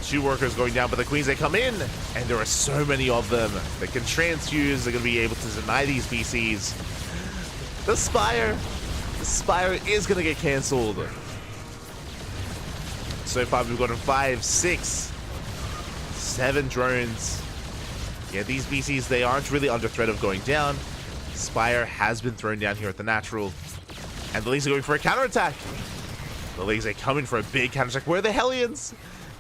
Speaker 1: 2 workers going down, but the Queens, they come in, and there are so many of them that can transfuse. They're going to be able to deny these BCs. The Spire is going to get cancelled. So far, we've gotten 5, 6, 7 drones. Yeah, these BCs, they aren't really under threat of going down. Spire has been thrown down here at the natural. And the Leagues are going for a counterattack. The Leagues are coming for a big counterattack. Where are the Hellions?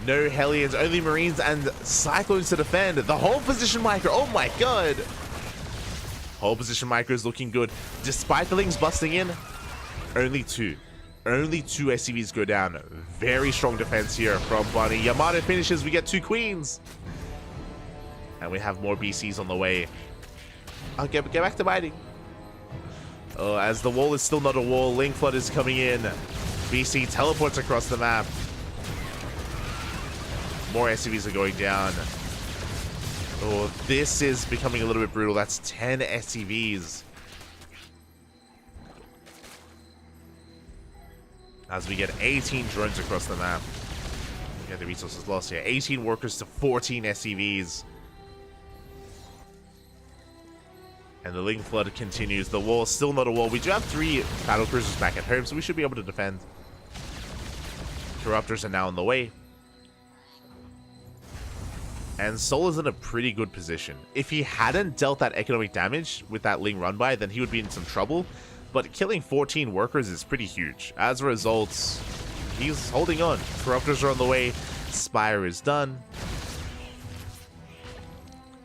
Speaker 1: No Hellions, only Marines and Cyclones to defend. The whole position micro, oh my god. Whole position micro is looking good. Despite the Leagues busting in, only 2 SCVs go down. Very strong defense here from Bunny. Yamato finishes, we get 2 Queens. And we have more BCs on the way. I'll get back to biting. Oh, as the wall is still not a wall, Link Flood is coming in. BC teleports across the map. More SCVs are going down. Oh, this is becoming a little bit brutal. That's 10 SCVs. As we get 18 drones across the map. We get the resources lost here. 18 workers to 14 SCVs. And the Link Flood continues. The wall is still not a wall. We do have 3 battle cruisers back at home, so we should be able to defend. Corruptors are now on the way. And Sol is in a pretty good position. If he hadn't dealt that economic damage with that Ling run by, then he would be in some trouble. But killing 14 workers is pretty huge. As a result, he's holding on. Corruptors are on the way. Spire is done.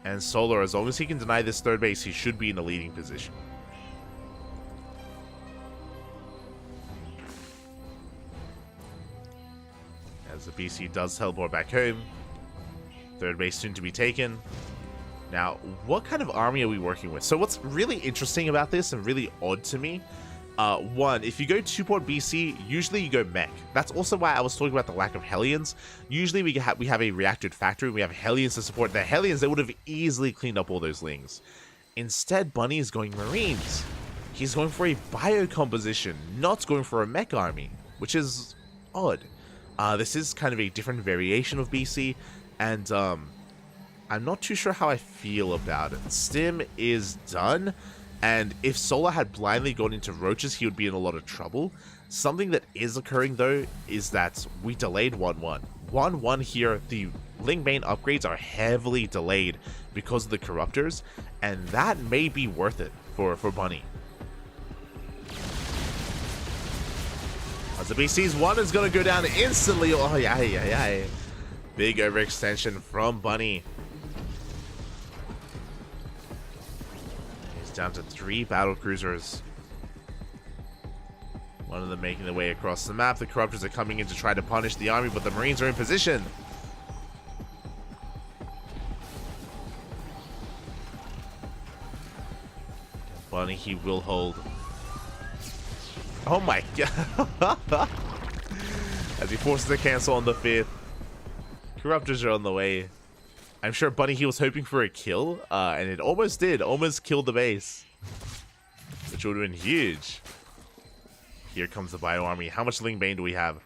Speaker 1: And Solar, as long as he can deny this 3rd base, he should be in a leading position. As the BC does teleport back home. 3rd base soon to be taken. Now, what kind of army are we working with? So what's really interesting about this and really odd to me, one, if you go 2-port BC, usually you go mech. That's also why I was talking about the lack of Hellions. Usually we have a reactored factory, we have Hellions to support. The Hellions, they would have easily cleaned up all those Lings. Instead, Bunny is going Marines. He's going for a bio composition, not going for a mech army, which is odd. This is kind of a different variation of BC, and I'm not too sure how I feel about it. Stim is done, and if Solar had blindly gone into Roaches, he would be in a lot of trouble. Something that is occurring, though, is that we delayed 1-1. 1-1 here, the Ling Bane upgrades are heavily delayed because of the Corruptors, and that may be worth it for Bunny. As the BC's 1 is going to go down instantly. Oh, yeah. Big overextension from Bunny. He's down to 3 battle cruisers. One of them making their way across the map. The Corruptors are coming in to try to punish the army, but the Marines are in position. Bunny, he will hold. Oh my god. As he forces the cancel on the 5th. Corruptors are on the way. I'm sure Bunny, he was hoping for a kill, and it almost did. Almost killed the base. Which would have been huge. Here comes the Bio Army. How much Ling Bane do we have?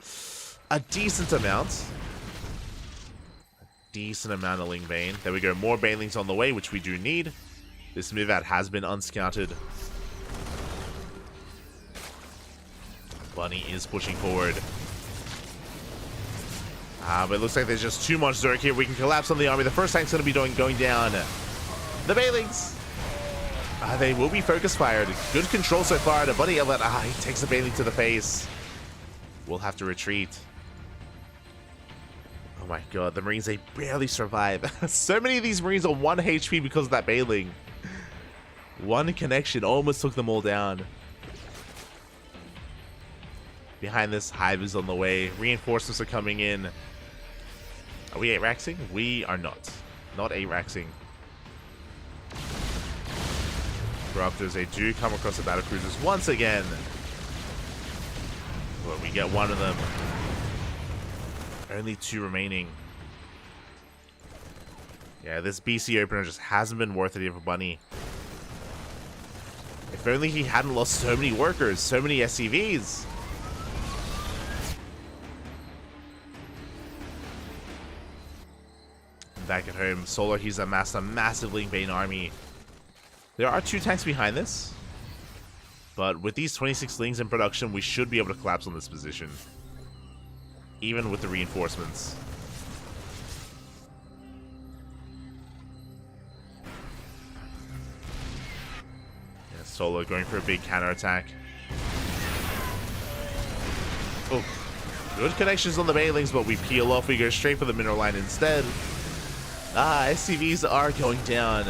Speaker 1: A decent amount. A decent amount of Ling Bane. There we go. More Banelings on the way, which we do need. This move out has been unscouted. Bunny is pushing forward. But it looks like there's just too much Zerg here. We can collapse on the army. The first tank's going to be going down. The Banelings. They will be focus fired. Good control so far. The Bunny Elet. He takes the Baneling to the face. We'll have to retreat. Oh my god. The Marines, they barely survive. So many of these Marines are 1 HP because of that Baneling. One connection almost took them all down. Behind this, Hive is on the way. Reinforcements are coming in. Are we 8-raxing? We are not. Not 8-raxing. Corruptors, they do come across the battle cruisers once again. But we get one of them. Only 2 remaining. Yeah, this BC opener just hasn't been worth it here for Bunny. If only he hadn't lost so many workers, so many SCVs. back at home, Solar, he's amassed a massive Link Bane army. There are 2 tanks behind this, but with these 26 Lings in production, we should be able to collapse on this position, even with the reinforcements. Yeah, Solar going for a big counterattack. Oh, good connections on the Banelings, but we peel off. We go straight for the mineral line instead. Ah, SCVs are going down.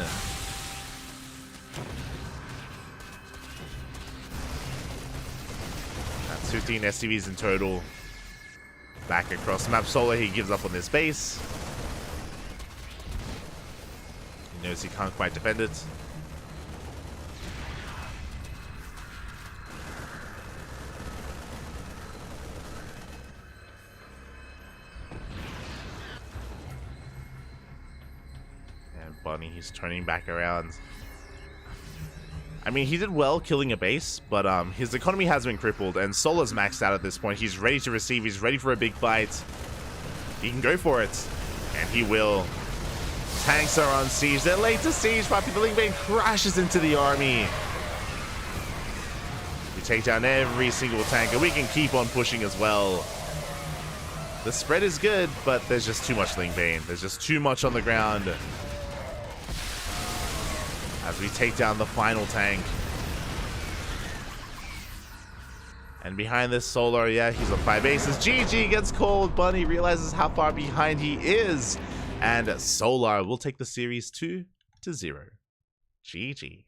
Speaker 1: That's 15 SCVs in total. Back across map. Solar, he gives up on this base. He knows he can't quite defend it. Bunny, he's turning back around. I mean, he did well killing a base, but his economy has been crippled, and Solar's maxed out at this point. He's ready to receive. He's ready for a big fight. He can go for it, and he will. Tanks are on siege. They're late to siege, but the Link Bane crashes into the army. We take down every single tank, and we can keep on pushing as well. The spread is good, but there's just too much Link Bane. There's just too much on the ground. As we take down the final tank. And behind this Solar, yeah, he's on 5 bases. GG gets cold. Bunny realizes how far behind he is. And Solar will take the series 2-0. GG.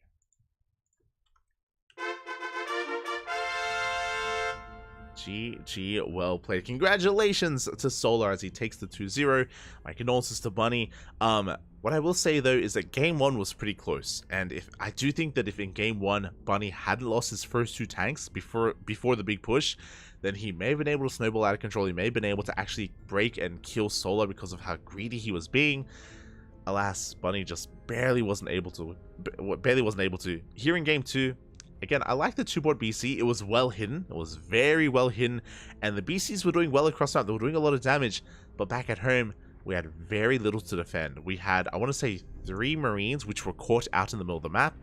Speaker 1: GG, well played. Congratulations to Solar as he takes the 2-0. My condolences to Bunny. What I will say though is that game 1 was pretty close, and I do think that if in game 1 Bunny hadn't lost his first 2 tanks before the big push, then he may have been able to snowball out of control. He may have been able to actually break and kill Solar because of how greedy he was being. Alas, Bunny just barely wasn't able to. Here in game 2. Again, I like the 2-board BC. It was well hidden. It was very well hidden. And the BCs were doing well across the map. They were doing a lot of damage. But back at home, we had very little to defend. We had, I want to say, 3 Marines, which were caught out in the middle of the map.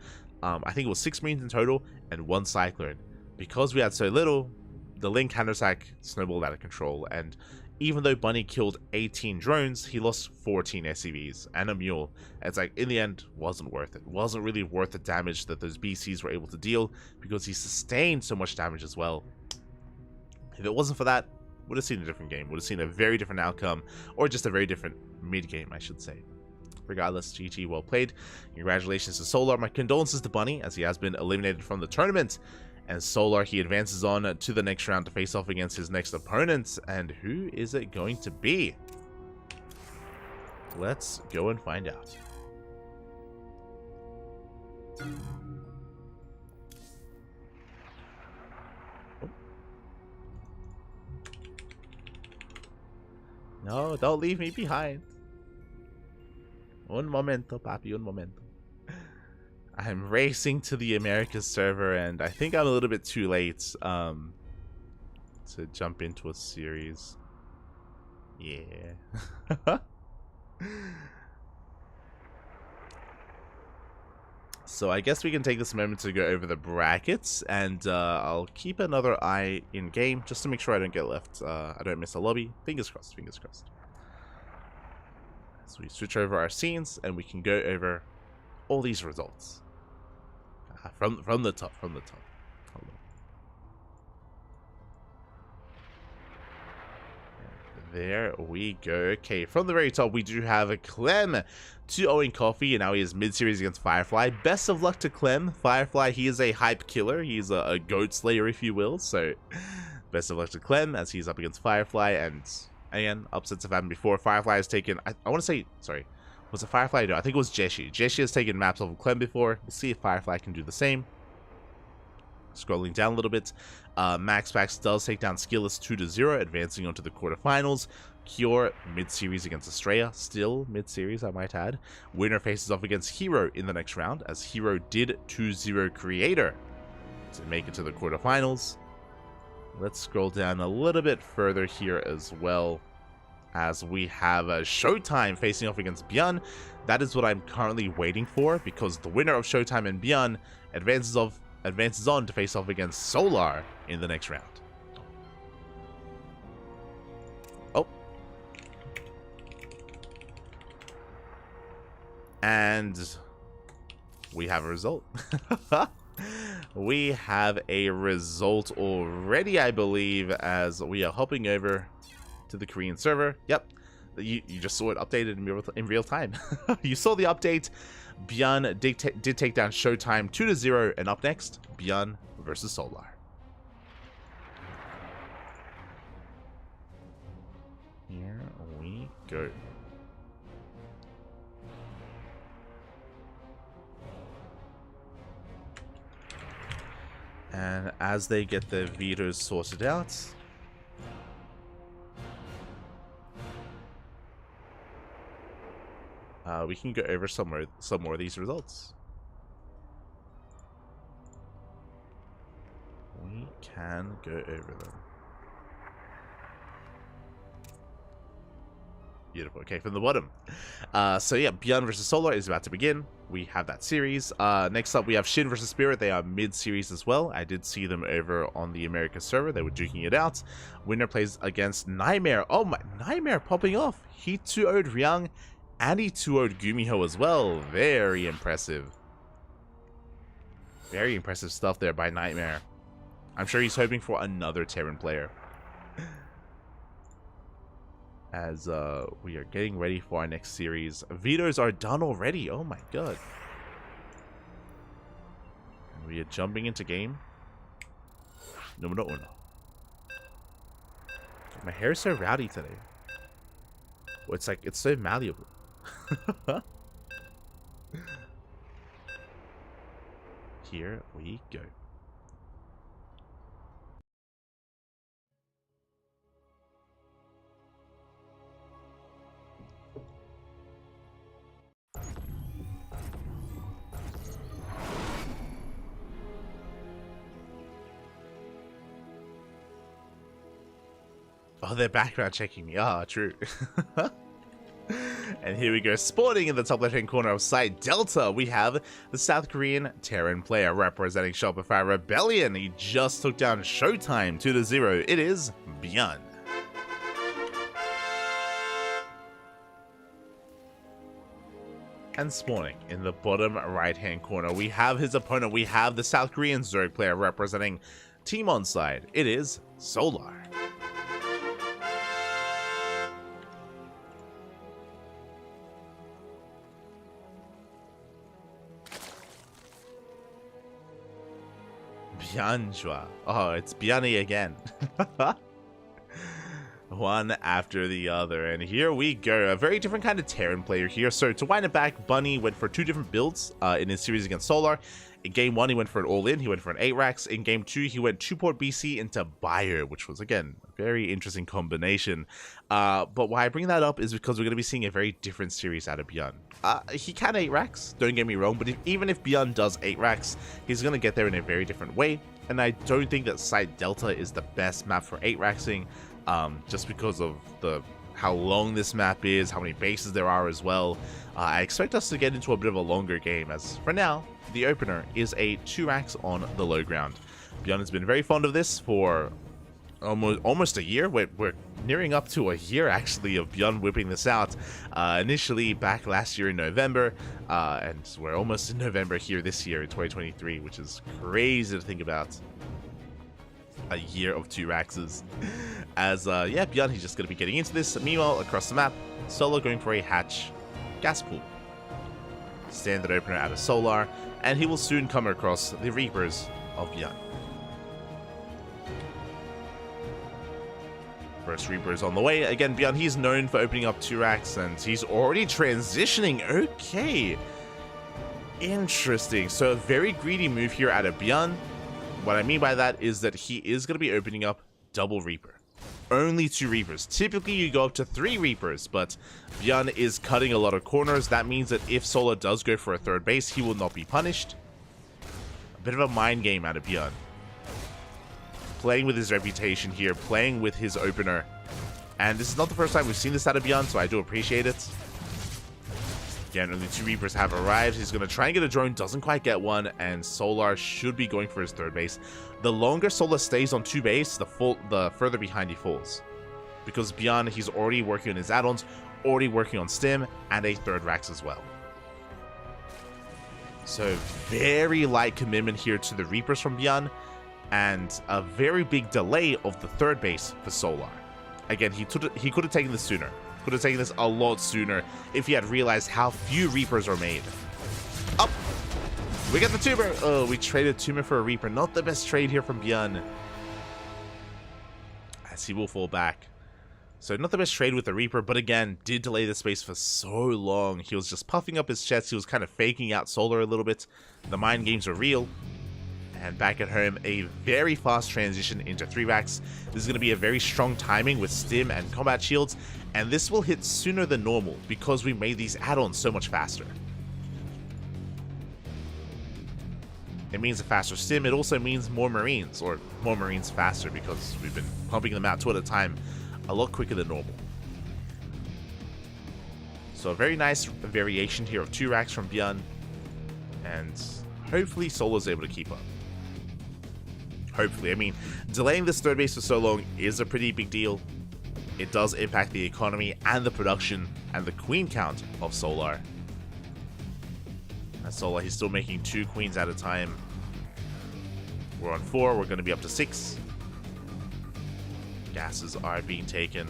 Speaker 1: I think it was 6 Marines in total, and 1 Cyclone. Because we had so little, the Link counterattack snowballed out of control. And even though Bunny killed 18 drones, he lost 14 SCVs and a mule. It's like, in the end, wasn't worth it. Wasn't really worth the damage that those BCs were able to deal, because he sustained so much damage as well. If it wasn't for that, would have seen a different game. Would have seen a very different outcome, or just a very different mid-game, I should say. Regardless, GG, well played. Congratulations to Solar. My condolences to Bunny, as he has been eliminated from the tournament. And Solar, he advances on to the next round to face off against his next opponent. And who is it going to be? Let's go and find out. No, don't leave me behind. Un momento, papi, un momento. I'm racing to the Americas server, and I think I'm a little bit too late to jump into a series. Yeah. So I guess we can take this moment to go over the brackets, and I'll keep another eye in game just to make sure I don't get left. I don't miss a lobby. Fingers crossed, fingers crossed. So we switch over our scenes, and we can go over all these results. From the top. Hold on. There we go. Okay, from the very top, we do have a Clem 2-0 in Coffee, and now he is mid-series against Firefly. Best of luck to Clem. Firefly, he is a hype killer. He's a goat slayer, if you will. So, best of luck to Clem as he's up against Firefly. And again, upsets have happened before. Firefly has taken, I want to say, sorry, was it Firefly? No, I think it was Jeshi. Jeshi has taken maps off of Clem before. We'll see if Firefly can do the same. Scrolling down a little bit, Max Pax does take down Skillless 2-0, advancing onto the quarterfinals. Cure mid-series against Estrella, still mid-series, I might add. Winner faces off against Hero in the next round, as Hero did 2-0 Creator to make it to the quarterfinals. Let's scroll down a little bit further here as well. as we have Showtime facing off against Bjorn. That is what I'm currently waiting for, because the winner of Showtime and Bjorn advances on to face off against Solar in the next round. Oh. And we have a result. We have a result already, I believe, as we are hopping over to the Korean server. Yep, you just saw it updated in real time. You saw the update. Bjorn did take down Showtime 2-0, and up next, Bjorn versus Solar. Here we go. And as they get their vetoes sorted out, we can go over some more of these results. We can go over them. Beautiful. Okay, from the bottom. So yeah, Bjorn versus Solar is about to begin. We have that series. Next up, we have Shin versus Spirit. They are mid-series as well. I did see them over on the America server. They were duking it out. Winner plays against Nightmare. Oh my, Nightmare popping off. He 2-0'd Ryung, and he 2-0'd Gumiho as well. Very impressive. Very impressive stuff there by Nightmare. I'm sure he's hoping for another Terran player. As we are getting ready for our next series. Vetoes are done already. Oh my god. And we are jumping into game. Numero uno. My hair is so rowdy today. Well, it's like, it's so malleable. Here we go. Oh, they're background checking me. Ah, true. And here we go. Spawning in the top left-hand corner of Site Delta, we have the South Korean Terran player representing Shopify Rebellion. He just took down Showtime 2-0. It is Bjorn. And spawning in the bottom right-hand corner, we have his opponent. We have the South Korean Zerg player representing Team Onside. It is Solar. Bjornjua. Oh, it's Bjarni again. One after the other. And here we go. A very different kind of Terran player here. So to wind it back, Bunny went for two different builds in his series against Solar. In game 1, he went for an all-in. He went for an 8-racks. In game 2, he went 2-port BC into Bio, which was, again, a very interesting combination. But why I bring that up is because we're going to be seeing a very different series out of Bjorn. He can 8-racks, don't get me wrong, but even if Bjorn does 8-racks, he's going to get there in a very different way. And I don't think that Site Delta is the best map for 8-racksing, just because of how long this map is, how many bases there are as well. I expect us to get into a bit of a longer game, as for now, the opener is a 2-racks on the low ground. Bjorn has been very fond of this for almost a year. We're nearing up to a year, actually, of Bjorn whipping this out. Initially back last year in November, and we're almost in November here this year in 2023, which is crazy to think about. A year of 2-rackses. As, yeah, Bjorn, he's just going to be getting into this. Meanwhile, across the map, Solar going for a hatch gas pool. Standard opener out of Solar, and he will soon come across the Reapers of Bjorn. First Reapers on the way. Again, Bjorn, he's known for opening up 2-racks, and he's already transitioning. Okay. Interesting. So a very greedy move here out of Bjorn. What I mean by that is that he is going to be opening up double Reaper. Only 2 Reapers. Typically, you go up to 3 Reapers, but Bjorn is cutting a lot of corners. That means that if Solar does go for a 3rd base, he will not be punished. A bit of a mind game out of Bjorn. Playing with his reputation here, playing with his opener, And this is not the first time we've seen this out of Beyond, so I do appreciate it. Again, only 2 Reapers have arrived. He's going to try and get a drone, doesn't quite get one, and Solar should be going for his 3rd base. The longer Solar stays on 2 base, the further behind he falls. Because Beyond, he's already working on his add-ons, already working on Stim, and a 3rd Rax as well. So, very light commitment here to the Reapers from Beyond, and a very big delay of the 3rd base for Solar. Again, he could have taken this sooner. Could have taken this a lot sooner if he had realized how few Reapers are made. Up! We got the Tumor! Oh, we traded Tumor for a Reaper. Not the best trade here from Björn. As he will fall back. So not the best trade with the Reaper, but again, did delay the space for so long. He was just puffing up his chest. He was kind of faking out Solar a little bit. The mind games are real. And back at home, a very fast transition into 3-Vax. This is going to be a very strong timing with Stim and Combat Shields. And this will hit sooner than normal because we made these add-ons so much faster. It means a faster Stim. It also means more Marines, or more Marines faster because we've been pumping them out 2 at a time a lot quicker than normal. So a very nice variation here of 2 racks from Björn. And hopefully Solar's able to keep up. Hopefully. I mean, delaying this 3rd base for so long is a pretty big deal. It does impact the economy and the production and the queen count of Solar. And Solar, he's still making 2 queens at a time. We're on 4, we're going to be up to 6. Gases are being taken.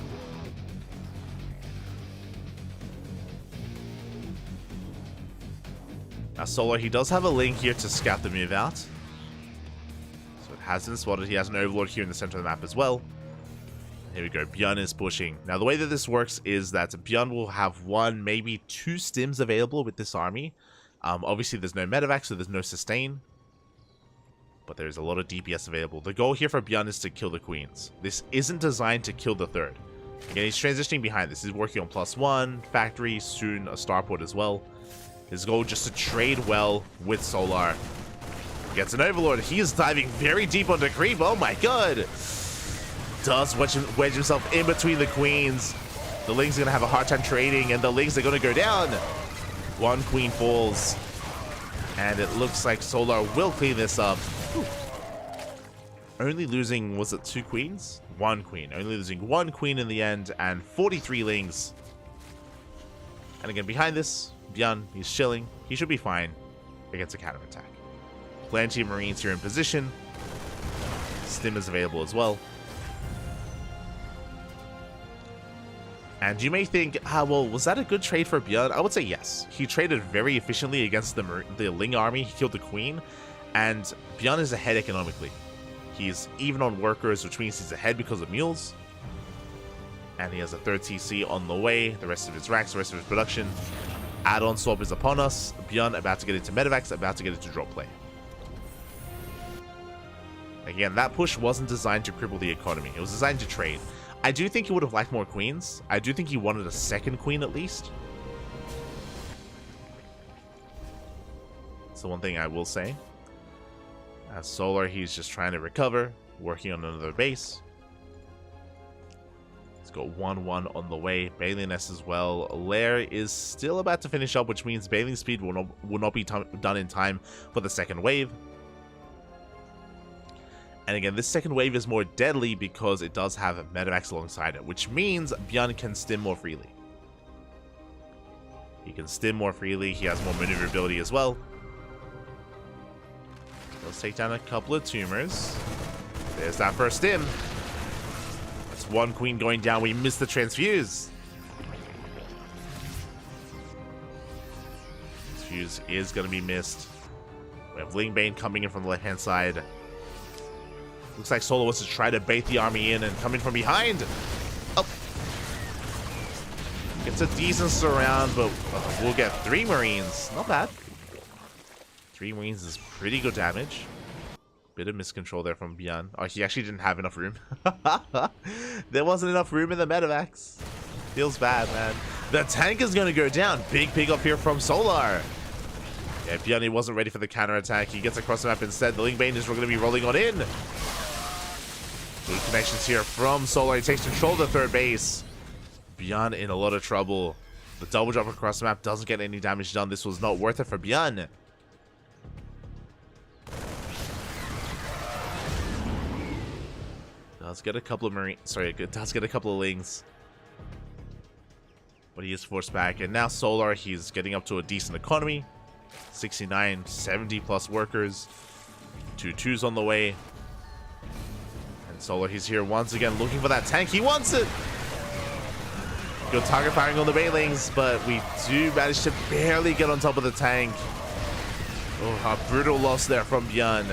Speaker 1: Now Solar, he does have a link here to scout the move out. So it has been spotted. He has an Overlord here in the center of the map as well. Here we go, Björn is pushing. Now the way that this works is that Björn will have 1, maybe 2 stims available with this army. Obviously there's no medevac, so there's no sustain. But there's a lot of DPS available. The goal here for Björn is to kill the queens. This isn't designed to kill the 3rd. Again, he's transitioning behind this. He's working on +1, factory, soon a starport as well. His goal just to trade well with Solar. Gets an Overlord. He is diving very deep onto creep. Oh my god. Does wedge himself in between the queens. The Ling's going to have a hard time trading, and the Lings are going to go down. 1 queen falls. And it looks like Solar will clean this up. Whew. Only losing, was it 2 queens? 1 queen. Only losing 1 queen in the end, and 43 Lings. And again, behind this, Björn, he's chilling. He should be fine against a counterattack. Plenty of Marines here in position. Stim is available as well. And you may think, well, was that a good trade for Björn? I would say yes. He traded very efficiently against the Ling army. He killed the queen. And Björn is ahead economically. He's even on workers, which means he's ahead because of mules. And he has a 3rd TC on the way. The rest of his racks, the rest of his production. Add-on swap is upon us. Björn about to get into medevacs, about to get into drop play. Again, that push wasn't designed to cripple the economy. It was designed to trade. I do think he would have liked more queens. I do think he wanted a 2nd queen at least. That's the one thing I will say. As Solar, he's just trying to recover, working on another base. He's got 1-1 on the way. Bailing S as well. Lair is still about to finish up, which means bailing speed will not be done in time for the 2nd wave. And again, this 2nd wave is more deadly because it does have medevacs alongside it, which means Björn can stim more freely. He can stim more freely. He has more maneuverability as well. Let's take down a couple of tumors. There's that first stim. That's 1 queen going down. We missed the transfuse. Transfuse is going to be missed. We have Lingbane coming in from the left-hand side. Looks like Solar wants to try to bait the army in and come in from behind. Oh. It's a decent surround, but we'll get 3 Marines. Not bad. 3 Marines is pretty good damage. Bit of miscontrol there from Björn. Oh, he actually didn't have enough room. There wasn't enough room in the medevacs. Feels bad, man. The tank is going to go down. Big pick up here from Solar. Yeah, Björn, he wasn't ready for the counterattack. He gets across the map instead. The Lingbane is going to be rolling on in. Good connections here from Solar. He takes control of the third base. Bjorn in a lot of trouble. The double jump across the map doesn't get any damage done. This was not worth it for Bjorn. Does get a couple of does get a couple of lings. But he is forced back. And now Solar, he's getting up to a decent economy. 69, 70 plus workers. 2-2s on the way. And Solar, he's here once again looking for that tank. He wants it! Good target firing on the Bailings, but we do manage to barely get on top of the tank. Oh, a brutal loss there from Bjorn.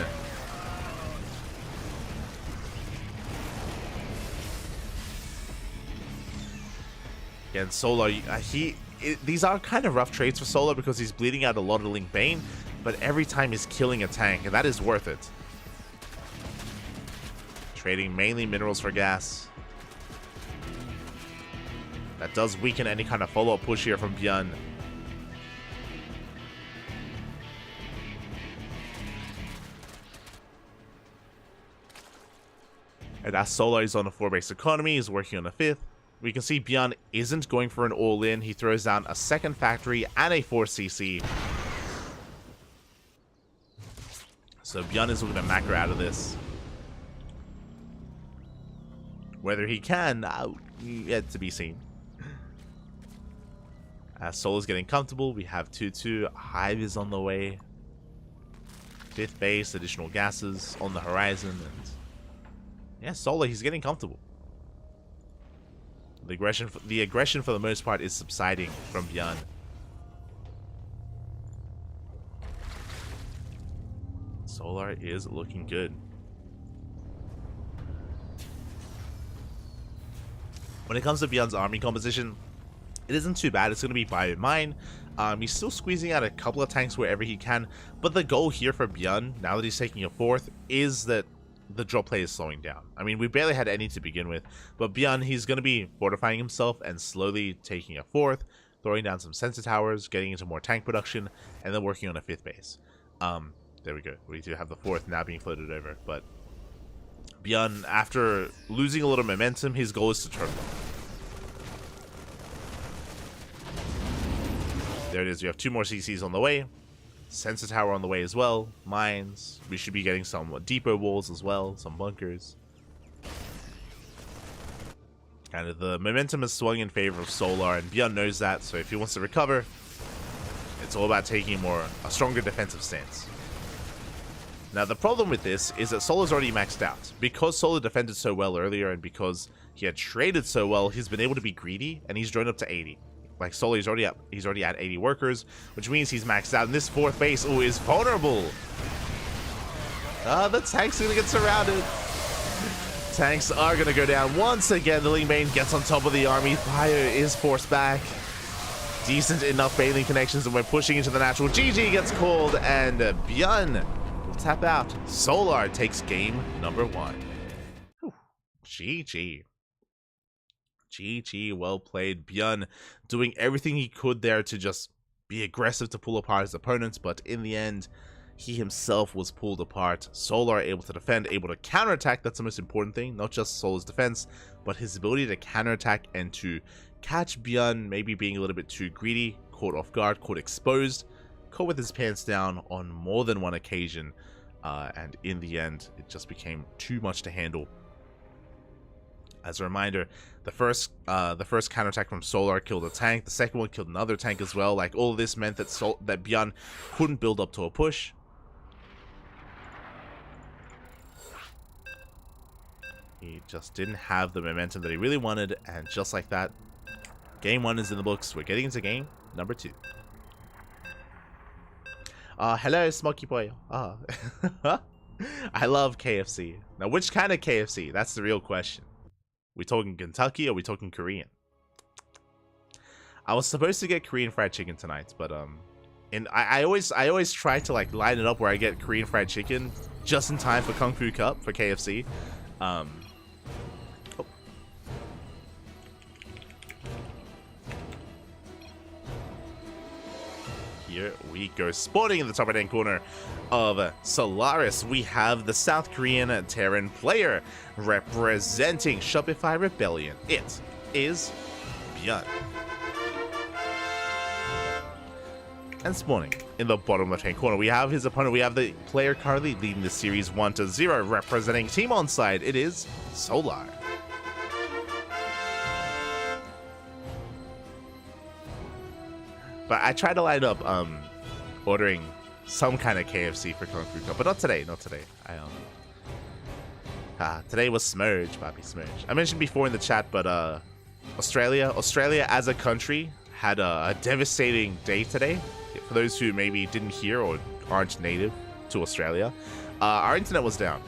Speaker 1: Again, Solar, these are kind of rough trades for Solar because he's bleeding out a lot of Link Bane, but every time he's killing a tank, and that is worth it. Trading mainly minerals for gas. That does weaken any kind of follow-up push here from Bjorn. And as Solar is on a 4-base economy, he's working on a 5th. We can see Bjorn isn't going for an all-in. He throws down a 2nd factory and a 4CC. So Bjorn is looking to macro out of this. Whether he can, yet to be seen. As Solar's getting comfortable, we have 2-2. Hive is on the way. 5th base, additional gases on the horizon. And yeah, Solar, he's getting comfortable. The aggression for the most part is subsiding from Bjorn. Solar is looking good. When it comes to Bjorn's army composition, it isn't too bad. It's going to be by mine. He's still squeezing out a couple of tanks wherever he can, but the goal here for Bjorn, now that he's taking a 4th, is that the drop play is slowing down. I mean, we barely had any to begin with, but Bjorn, he's going to be fortifying himself and slowly taking a 4th, throwing down some sensor towers, getting into more tank production, and then working on a 5th base. There we go. We do have the 4th now being floated over, but Bjorn, after losing a little momentum, his goal is to turn. There it is. We have 2 more CCs on the way. Sensor tower on the way as well. Mines. We should be getting some depot walls as well. Some bunkers. Kind of the momentum is swung in favor of Solar, and Bjorn knows that. So if he wants to recover, it's all about taking a stronger defensive stance. Now the problem with this is that Solar's already maxed out. Because Solar defended so well earlier, and because he had traded so well, he's been able to be greedy, and he's joined up to 80. Like, Solar, he's already at 80 workers, which means he's maxed out. And this 4th base, is vulnerable. The tank's gonna get surrounded. Tanks are gonna go down. Once again, the Link Bane gets on top of the army. Fire is forced back. Decent enough Baneling connections, and we're pushing into the natural. GG gets called, and Bjorn will tap out. Solar takes game number 1. Whew. GG. GG, well played. Bjorn doing everything he could there to just be aggressive to pull apart his opponents, but in the end, he himself was pulled apart. Solar able to defend, able to counterattack. That's the most important thing. Not just Solar's defense, but his ability to counterattack and to catch Bjorn maybe being a little bit too greedy, caught off guard, caught exposed, caught with his pants down on more than one occasion, and in the end, it just became too much to handle. As a reminder, the first counterattack from Solar killed a tank. The second one killed another tank as well. Like, all of this meant that Bjorn couldn't build up to a push. He just didn't have the momentum that he really wanted, and just like that, game 1 is in the books. We're getting into game number 2. Hello, Smoky Boy. I love KFC. Now, which kind of KFC? That's the real question. We talking Kentucky or we talking Korean? I was supposed to get Korean fried chicken tonight, but and I always try to like line it up where I get Korean fried chicken just in time for KungFu Cup for KFC. Oh. Here we go. Sporting in the top right-hand corner of Solaris, we have the South Korean Terran player representing Shopify Rebellion. It is Byun. And spawning in the bottom left-hand corner, we have his opponent. We have the player currently leading the series 1-0, representing Team Onside. It is Solar. But I tried to line up ordering some kind of KFC for KungFu Cup, but not today, not today. Today was Smurge, Papi Smurge. I mentioned before in the chat, but Australia as a country had a devastating day today. For those who maybe didn't hear or aren't native to Australia, our internet was down.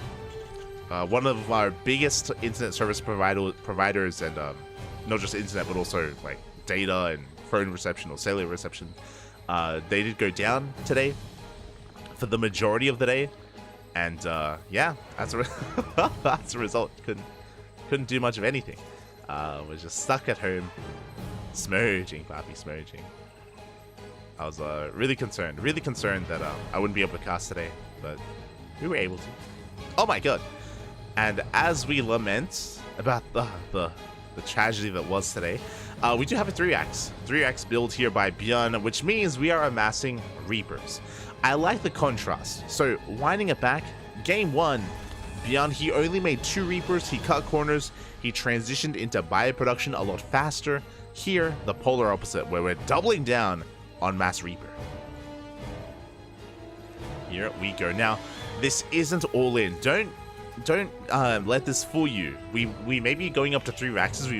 Speaker 1: One of our biggest internet service providers, and not just internet, but also like data and phone reception or cellular reception, they did go down today for the majority of the day, and yeah, as a result, couldn't do much of anything. Was just stuck at home, smurging, Papi, smurging. I was really concerned that I wouldn't be able to cast today, but we were able to. Oh my god! And as we lament about the tragedy that was today, we do have a 3x build here by Byun, which means we are amassing Reapers. I like the contrast. So winding it back, game 1, Byun, he only made 2 Reapers, he cut corners, he transitioned into bioproduction a lot faster. Here, the polar opposite, where we're doubling down on mass Reaper. Here we go. Now, this isn't all in. Don't let this fool you. We may be going up to 3 Raxes,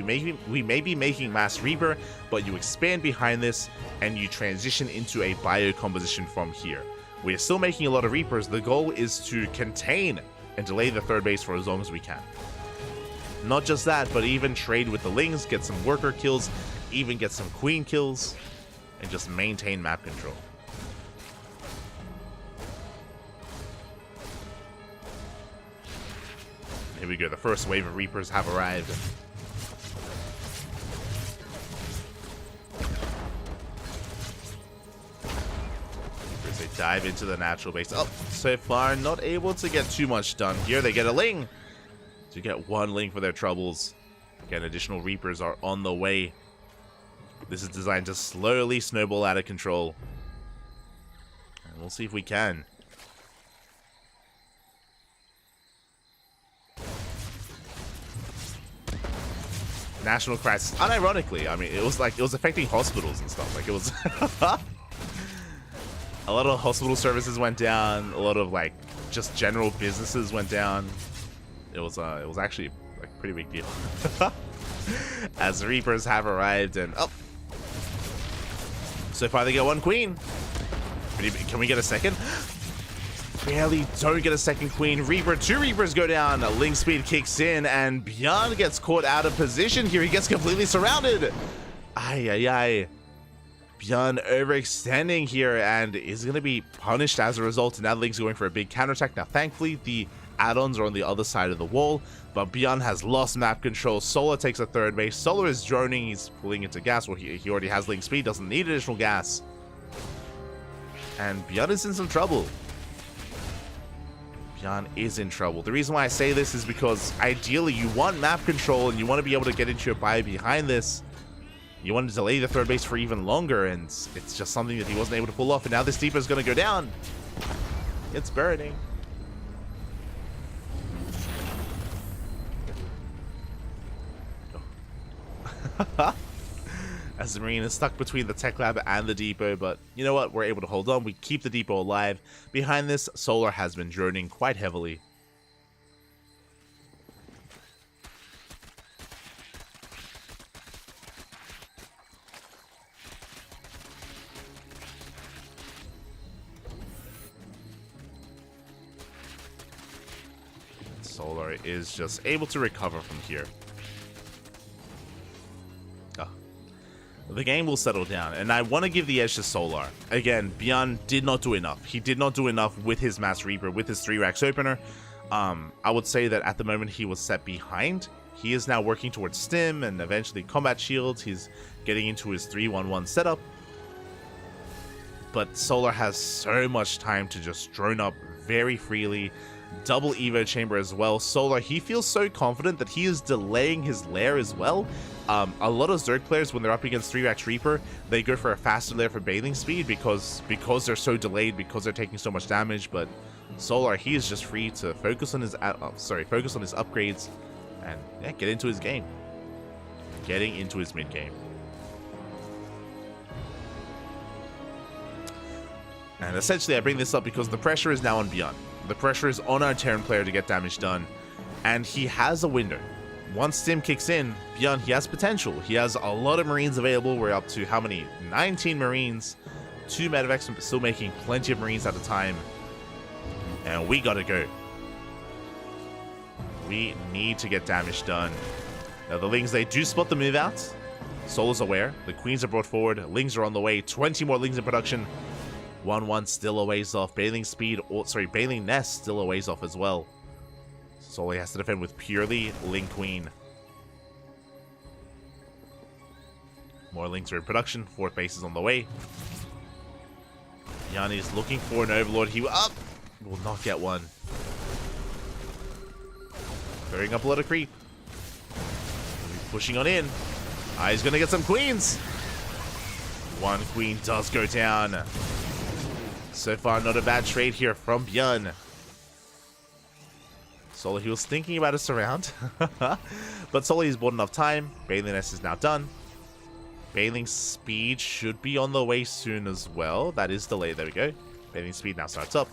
Speaker 1: we may be making mass Reaper, but you expand behind this and you transition into a bio composition from here. We are still making a lot of Reapers. The goal is to contain and delay the third base for as long as we can. Not just that, but even trade with the Lings, get some worker kills, even get some queen kills, and just maintain map control. Here we go, the first wave of Reapers have arrived. Reapers, they dive into the natural base. Oh, so far not able to get too much done here. They get a Ling. To get 1 Ling for their troubles. Again, additional Reapers are on the way. This is designed to slowly snowball out of control. And we'll see if we can. National crisis. Unironically, I mean, it was affecting hospitals and stuff. Like, it was a lot of hospital services went down. A lot of like just general businesses went down. It was actually like a pretty big deal. As the Reapers have arrived, and oh, so far they get 1 queen. Can we get a second? Barely don't get a second queen. Reaper, 2 Reapers go down. Ling speed kicks in, and Byun gets caught out of position here. He gets completely surrounded. Ay. Byun overextending here and is going to be punished as a result. And now Ling's going for a big counterattack. Now, thankfully, the add-ons are on the other side of the wall, but Byun has lost map control. Solar takes a third base. Solar is droning. He's pulling into gas. Well, he already has Ling speed. Doesn't need additional gas. And Byun is in some trouble. Byun is in trouble. The reason why I say this is because ideally you want map control and you want to be able to get into your bio behind this. You want to delay the third base for even longer, and it's just something that he wasn't able to pull off. And now this Deeper is going to go down. It's burning. As the Marine is stuck between the Tech Lab and the Depot, but you know what? We're able to hold on. We keep the Depot alive. Behind this, Solar has been droning quite heavily. Solar is just able to recover from here. The game will settle down, and I want to give the edge to Solar. Again, Byun did not do enough. He did not do enough with his Mass Reaper, with his 3-Rax opener. I would say that at the moment he was set behind. He is now working towards Stim and eventually Combat Shields. He's getting into his 3-1-1 setup. but Solar has so much time to just drone up very freely. Double Evo Chamber as well. Solar, he feels so confident that he is delaying his lair as well. A lot of Zerg players, when they're up against 3-Rax Reaper, they go for a faster lair for bathing speed because they're so delayed, because they're taking so much damage. But Solar, he is just free to focus on his upgrades and yeah, get into his game. Getting into his mid game. And essentially, I bring this up because the pressure is now on Beyond. The pressure is on our Terran player to get damage done, and he has a window. Once Stim kicks in, Beyond, he has potential. He has a lot of Marines available. We're up to how many? 19 Marines. 2 Medivacs, still making plenty of Marines at a time. And we gotta go. We need to get damage done. Now, the Lings, they do spot the move out. Solar's aware. The Queens are brought forward. Lings are on the way. 20 more Lings in production. 1-1 still a ways off. Bathing Nest still a ways off as well. Solar has to defend with purely Ling Queen. More Lings are in production. 4th base is on the way. Yanni's looking for an Overlord. He will not get one. Throwing up a lot of creep. Pushing on in. He's going to get some Queens. 1 Queen does go down. So far, not a bad trade here from Björn. Solar, he was thinking about a surround. But Solar, he's bought enough time. Bathing Nest is now done. Bathing Speed should be on the way soon as well. That is delayed. There we go. Bathing Speed now starts up.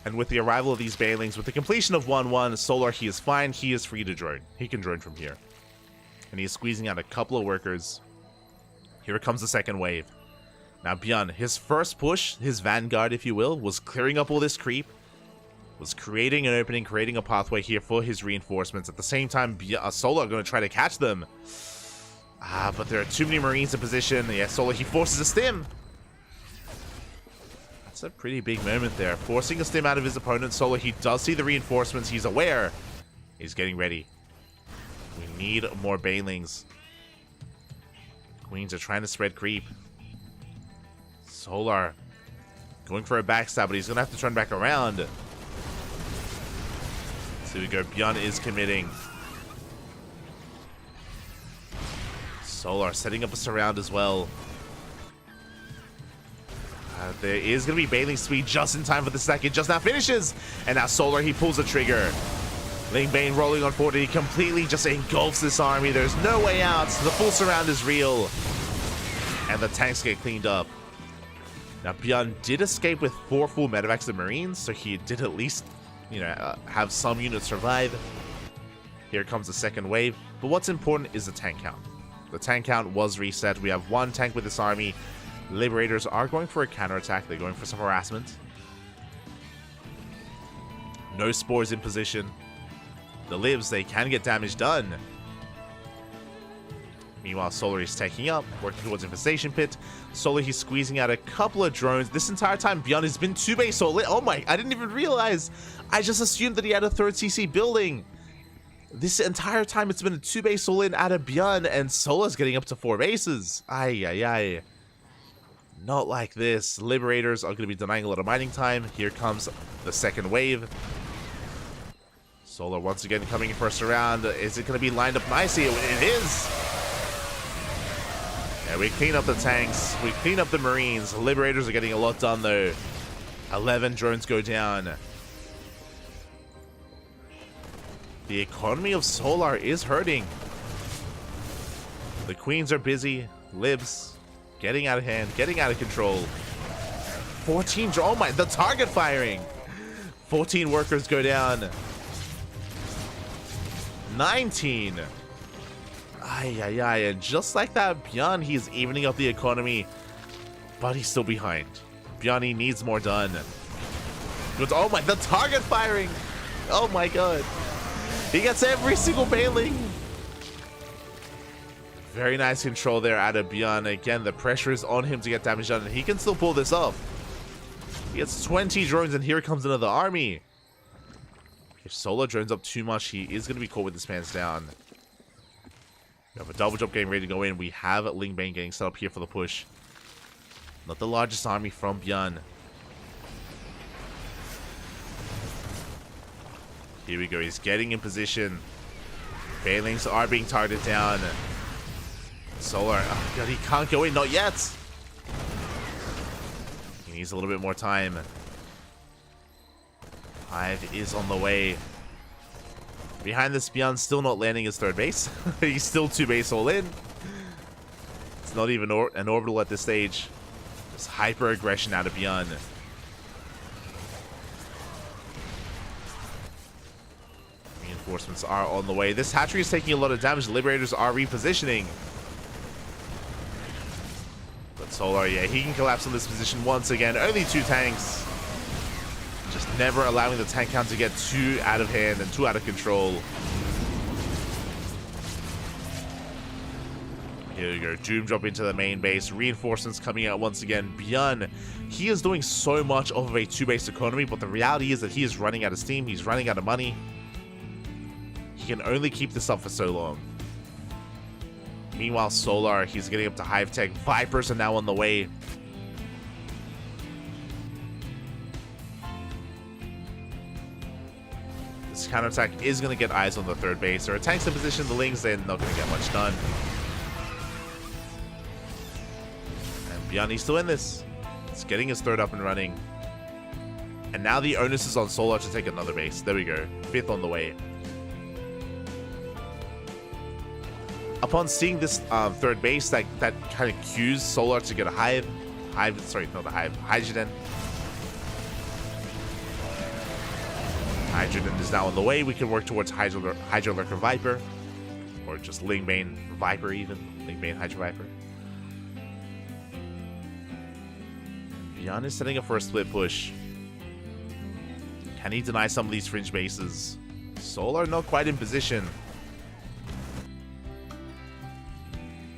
Speaker 1: And with the arrival of these Banelings, with the completion of 1-1, Solar, he is fine. He is free to drone. He can drone from here. And he is squeezing out a couple of workers. Here comes the second wave. Now, Björn, his first push, his vanguard, if you will, was clearing up all this creep. Was creating an opening, creating a pathway here for his reinforcements. At the same time, Solar are going to try to catch them. But there are too many Marines in position. Yeah, Solar, he forces a stim. That's a pretty big moment there. Forcing a stim out of his opponent. Solar, he does see the reinforcements. He's aware. He's getting ready. We need more Banelings. Queens are trying to spread creep. Solar going for a backstab, but he's going to have to turn back around. So we go. Björn is committing. Solar setting up a surround as well. There is going to be Bathing Speed just in time for the second. Just now finishes. And now Solar, he pulls the trigger. Ling Bane rolling on forward. He completely just engulfs this army. There's no way out. The full surround is real. And the tanks get cleaned up. Now, Björn did escape with 4 full Medivacs and Marines. So he did at least, have some units survive. Here comes the second wave. But what's important is the tank count. The tank count was reset. We have 1 tank with this army. Liberators are going for a counterattack. They're going for some harassment. No spores in position. The Libs, they can get damage done. Meanwhile, Solar is taking up, working towards Infestation Pit. Solar, he's squeezing out a couple of drones. This entire time, Björn has been 2-base Solar. Oh my, I didn't even realize. I just assumed that he had a 3rd CC building. This entire time, it's been a 2-base Solar out of Björn, and Solar's getting up to 4 bases. Ay. Not like this. Liberators are going to be denying a lot of mining time. Here comes the second wave. Solar once again coming in first round. Is it going to be lined up nicely? It is. Yeah, we clean up the tanks. We clean up the Marines. Liberators are getting a lot done though. 11 drones go down. The economy of Solar is hurting. The Queens are busy. Libs getting out of hand, getting out of control. 14, oh my, the target firing. 14 workers go down. 19. Ay, and just like that, Björn, he's evening up the economy, but he's still behind. Björn, he needs more done. Oh my, the target firing. Oh my god. He gets every single Baneling. Very nice control there out of Björn. Again, the pressure is on him to get damage done, and he can still pull this off. He gets 20 drones, and here comes another army. If Solar drones up too much, he is going to be caught with this man's down. We have a double jump getting ready to go in. We have Ling Bane getting set up here for the push. Not the largest army from Bjorn. Here we go. He's getting in position. Banelings are being targeted down. Solar. Oh god, he can't go in. Not yet. He needs a little bit more time. Hive is on the way. Behind this, Bjorn still not landing his third base. He's still 2 base all in. It's not even an orbital at this stage. Just hyper aggression out of Bjorn. Reinforcements are on the way. This hatchery is taking a lot of damage. Liberators are repositioning. But Solar, yeah, he can collapse on this position once again. Only 2 tanks. Just never allowing the tank count to get too out of hand and too out of control. Here we go. Doom drop into the main base. Reinforcements coming out once again. Bjorn, he is doing so much off of a 2-base economy, but the reality is that he is running out of steam. He's running out of money. He can only keep this up for so long. Meanwhile, Solar, he's getting up to Hive Tech. Vipers are now on the way. This counterattack is going to get eyes on the third base. There are tanks in position. The Lings, they're not going to get much done. And Bjorn, he's still in this. He's getting his third up and running. And now the onus is on Solar to take another base. There we go. 5th on the way. Upon seeing this third base, that kind of cues Solar to get a Hive. Sorry, not a Hive. Hydrogen. Hydrogen is now on the way. We can work towards Hydro Lurker Viper. Or just Ling Bane Viper even. Ling Bane Hydro Viper. Bjorn is setting up for a split push. Can he deny some of these fringe bases? Solar not quite in position.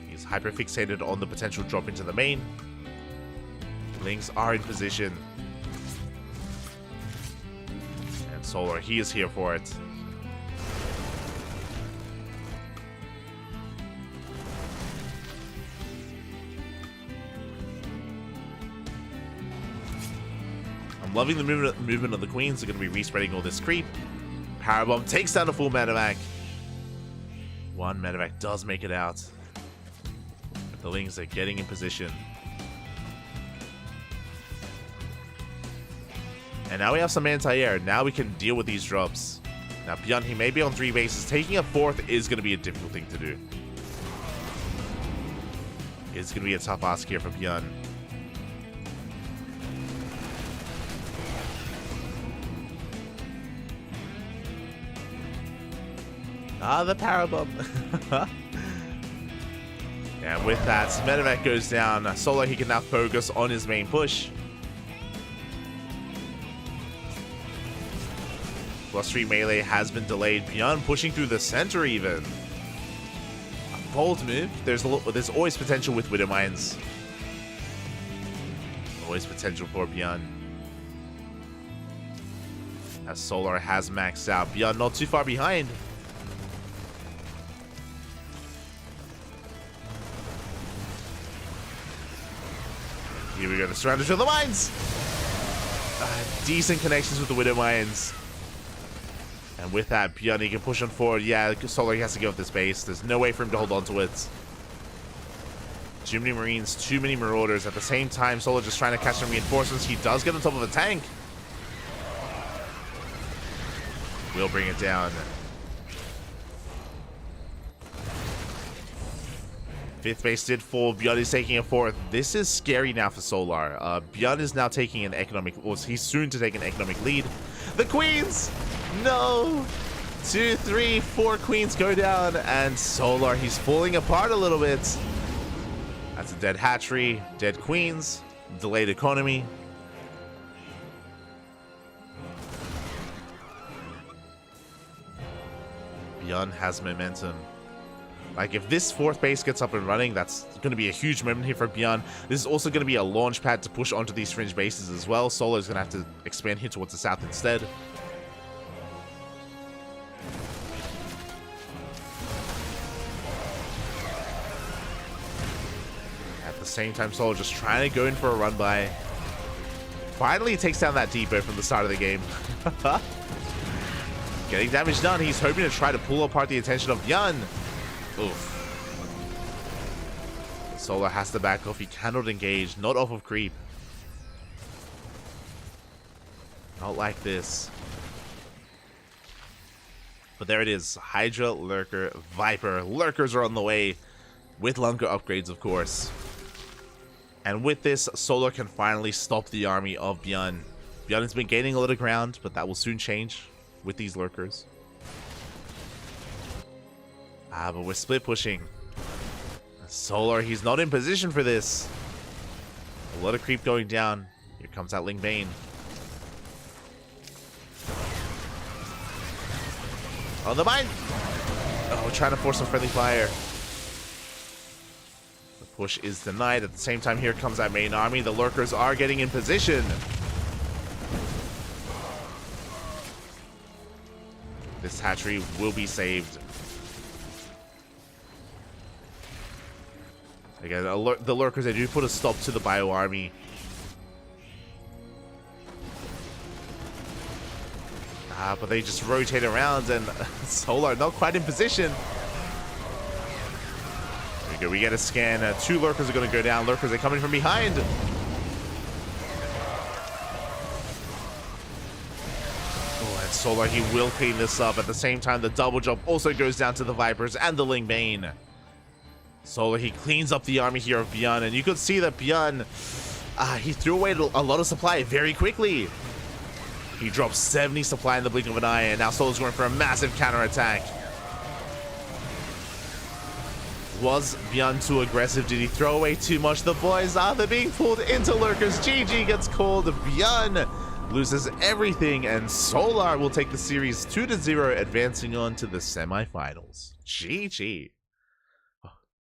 Speaker 1: He's hyper fixated on the potential drop into the main. Lings are in position. And Solar, he is here for it. I'm loving the movement of the queens. They're going to be respreading all this creep. Powerbomb takes down a full medevac. One medevac does make it out. But the Lings are getting in position. And now we have some anti-air. Now we can deal with these drops. Now Bjorn, he may be on 3 bases. Taking a 4th is going to be a difficult thing to do. It's going to be a tough ask here for Bjorn. Ah, the powerbomb. And with that, medevac goes down. Solar, he can now focus on his main push. +3 melee has been delayed. Bjorn pushing through the center even. A bold move. There's always potential with Widow Mines. Always potential for Bjorn. As Solar has maxed out. Bjorn not too far behind. Here we go, the surrounders of the mines! Decent connections with the Widow Mines. And with that, Bjorn, he can push on forward. Yeah, Solar, he has to give up this base. There's no way for him to hold on to it. Too many Marines, too many Marauders. At the same time, Solar just trying to catch some reinforcements. He does get on top of a tank. We'll bring it down. 5th base did fall. Bjorn is taking a 4th. This is scary now for Solar. Bjorn is now taking an economic... Well, he's soon to take an economic lead. The queens! No! 2, 3, 4 queens go down. And Solar, he's falling apart a little bit. That's a dead hatchery. Dead queens. Delayed economy. Bjorn has momentum. Like, if this 4th base gets up and running, that's going to be a huge moment here for Bjorn. This is also going to be a launch pad to push onto these fringe bases as well. Solar is going to have to expand here towards the south instead. same time, Solar just trying to go in for a run by. Finally takes down that depot from the start of the game. Getting damage done. He's hoping to try to pull apart the attention of Byun. Oof. Solar has to back off. He cannot engage. Not off of creep. Not like this. But there it is. Hydra, Lurker, Viper. Lurkers are on the way. With Lunker upgrades, of course. And with this, Solar can finally stop the army of Byun. Byun has been gaining a lot of ground, but that will soon change with these Lurkers. But we're split pushing. Solar, he's not in position for this. A lot of creep going down. Here comes that Ling Bane. Oh, the mine! Oh, trying to force some friendly fire. The push is denied. At the same time, here comes that main army. The Lurkers are getting in position. This hatchery will be saved. Again, the Lurkers, they do put a stop to the Bio army. But they just rotate around, and Solar not quite in position. There we go, we get a scan. 2 Lurkers are going to go down. Lurkers are coming from behind. Oh, and Solar, he will clean this up. At the same time, the double jump also goes down to the Vipers and the Ling Bane. Solar, he cleans up the army here of Byun, and you could see that Byun, he threw away a lot of supply very quickly. He dropped 70 supply in the blink of an eye, and now Solar's going for a massive counterattack. Was Byun too aggressive? Did he throw away too much? The boys, they're being pulled into Lurkers. GG gets called. Byun loses everything, and Solar will take the series 2-0, advancing on to the semifinals. GG.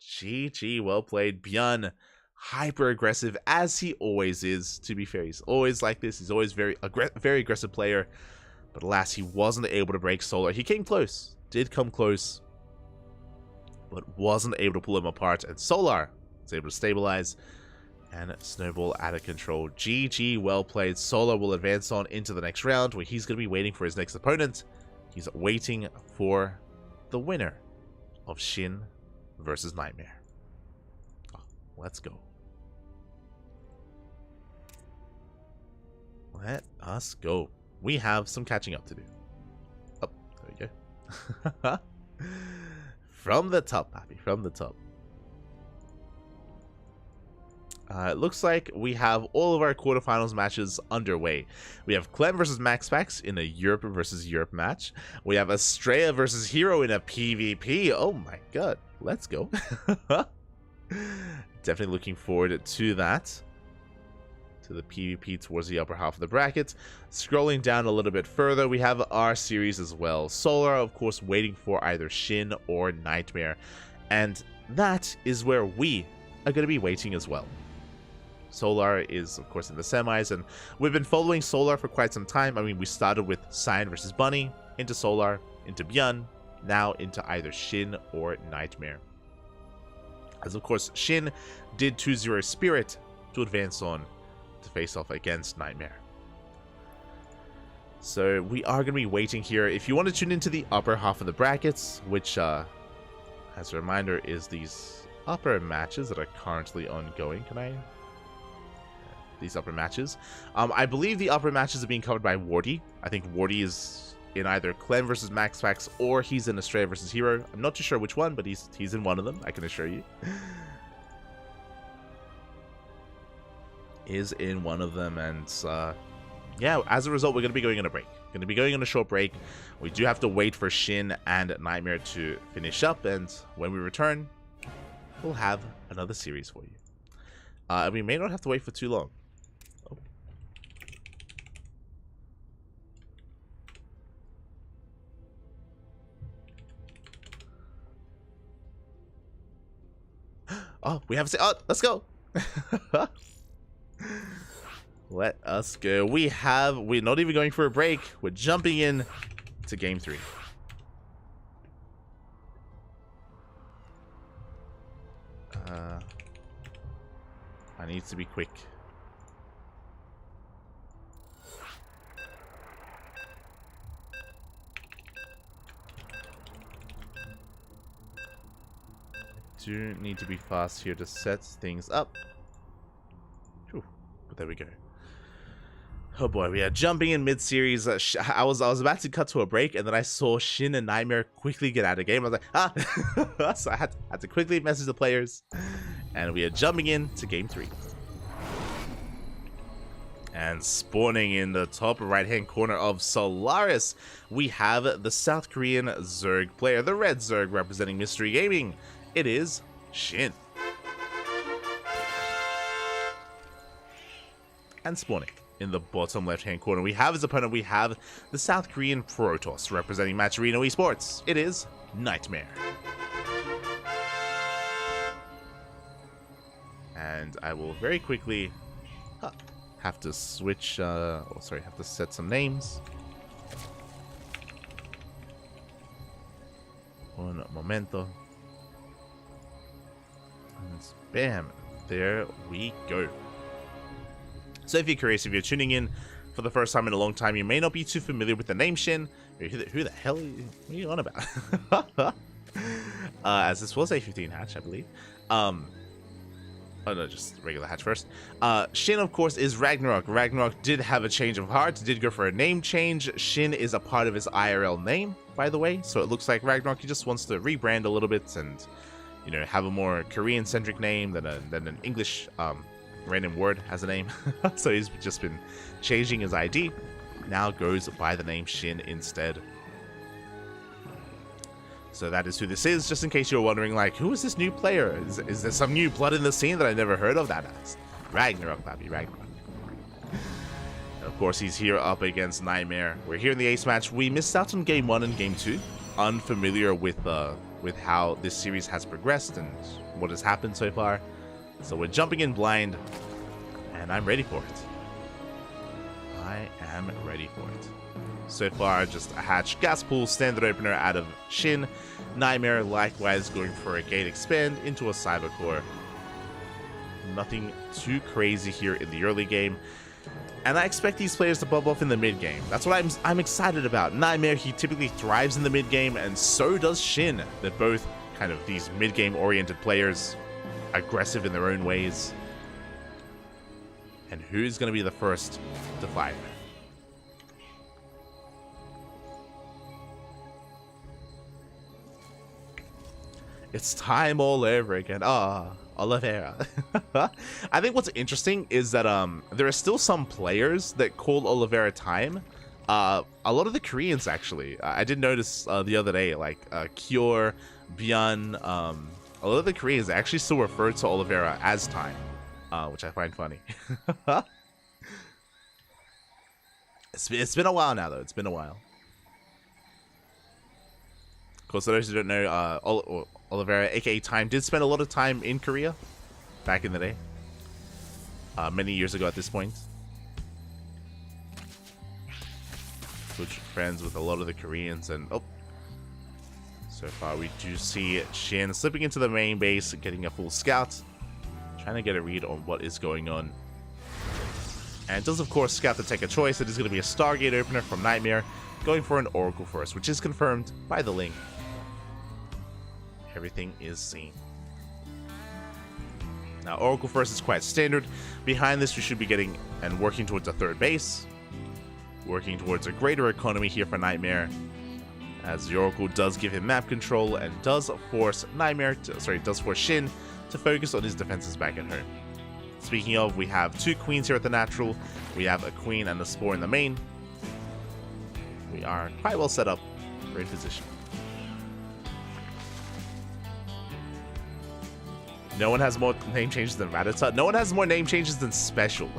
Speaker 1: GG, well played. Byun, hyper aggressive as he always is. To be fair, he's always like this. He's always very aggressive player. But alas, he wasn't able to break Solar. He came close, did come close, but wasn't able to pull him apart. And Solar was able to stabilize and snowball out of control. GG, well played. Solar will advance on into the next round, where he's going to be waiting for his next opponent. He's waiting for the winner of Shin versus Nightmare. Oh, let's go. Let us go. We have some catching up to do. Oh, there we go. From the top, Pappy, from the top. It looks like we have all of our quarterfinals matches underway. We have Clem versus Max Pax in a Europe versus Europe match. We have Estrella versus Hero in a PvP. Oh my god, let's go. Definitely looking forward to that. To the PvP towards the upper half of the bracket. Scrolling down a little bit further, we have our series as well. Solar, of course, waiting for either Shin or Nightmare. And that is where we are going to be waiting as well. Solar is, of course, in the semis, and we've been following Solar for quite some time. I mean, we started with Cyan versus Bunny, into Solar, into Byun, now into either Shin or Nightmare. As, of course, Shin did 2-0 Spirit to advance on to face off against Nightmare. So we are going to be waiting here. If you want to tune into the upper half of the brackets, which, as a reminder, is these upper matches that are currently ongoing. Can I... these upper matches. I believe the upper matches are being covered by Wardy. I think Wardy is in either Clem versus Max Pax, or he's in Estrella versus Hero. I'm not too sure which one, but he's in one of them, I can assure you. Is in one of them, and yeah, as a result, we're going to be going on a break. Going to be going on a short break. We do have to wait for Shin and Nightmare to finish up, and when we return, we'll have another series for you. We may not have to wait for too long. Oh, we have to say, oh, let's go. Let us go. We're not even going for a break. We're jumping in to game 3. I need to be quick. Do need to be fast here to set things up. Whew, but there we go. Oh boy, we are jumping in mid-series. I was about to cut to a break, and then I saw Shin and Nightmare quickly get out of game. I was like, ah! So I had to quickly message the players, and we are jumping in to game 3. And spawning in the top right-hand corner of Solaris, we have the South Korean Zerg player, the red Zerg representing Mystery Gaming. It is Shin. And spawning in the bottom left-hand corner, we have his opponent. We have the South Korean Protoss representing Matcherino Esports. It is Nightmare. And I will very quickly have to switch, have to set some names. Un momento. And bam, there we go. So if you're curious, if you're tuning in for the first time in a long time, you may not be too familiar with the name Shin. Who the hell are you on about? As this was a 15 hatch, I believe. Oh no, just regular hatch first. Shin, of course, is Ragnarok. Ragnarok did have a change of heart, did go for a name change. Shin is a part of his IRL name, by the way. So it looks like Ragnarok, he just wants to rebrand a little bit and, you know, have a more Korean-centric name than an English random word has a name. So he's just been changing his ID. Now goes by the name Shin instead. So that is who this is, just in case you're wondering, like, who is this new player? Is there some new blood in the scene that I never heard of? That is Ragnarok, baby, Ragnarok. And of course, he's here up against Nightmare. We're here in the ace match. We missed out on game 1 and game 2. Unfamiliar with how this series has progressed and what has happened so far. So we're jumping in blind, and I'm ready for it. I am ready for it. So far, just a hatch gas pool standard opener out of Shin. Nightmare likewise going for a gate expand into a cyber core. Nothing too crazy here in the early game. And I expect these players to bubble off in the mid game. That's what I'm excited about. Nightmare, he typically thrives in the mid game, and so does Shin. They're both kind of these mid game oriented players, aggressive in their own ways. And who's going to be the first to fight? It's time all over again. Oliveira. I think what's interesting is that there are still some players that call Oliveira time. A lot of the Koreans, actually. I did notice the other day, like Kyor, Byun, a lot of the Koreans actually still refer to Oliveira as time, which I find funny. It's been a while now, though. It's been a while. Of course, for those who don't know, Oliveira, aka Time, did spend a lot of time in Korea back in the day. Many years ago at this point. Good friends with a lot of the Koreans, and so far we do see Shin slipping into the main base, getting a full scout, trying to get a read on what is going on. And does, of course, scout to take a choice. It is going to be a Stargate opener from Nightmare, going for an Oracle first, which is confirmed by the link. Everything is seen. Now, Oracle first is quite standard. Behind this, we should be getting and working towards a third base. Working towards a greater economy here for Nightmare, as the Oracle does give him map control and does force Shin to focus on his defenses back at home. Speaking of, we have 2 queens here at the natural. We have a queen and a spore in the main. We are quite well set up. Great position. No one has more name changes than Rattata. No one has more name changes than Special.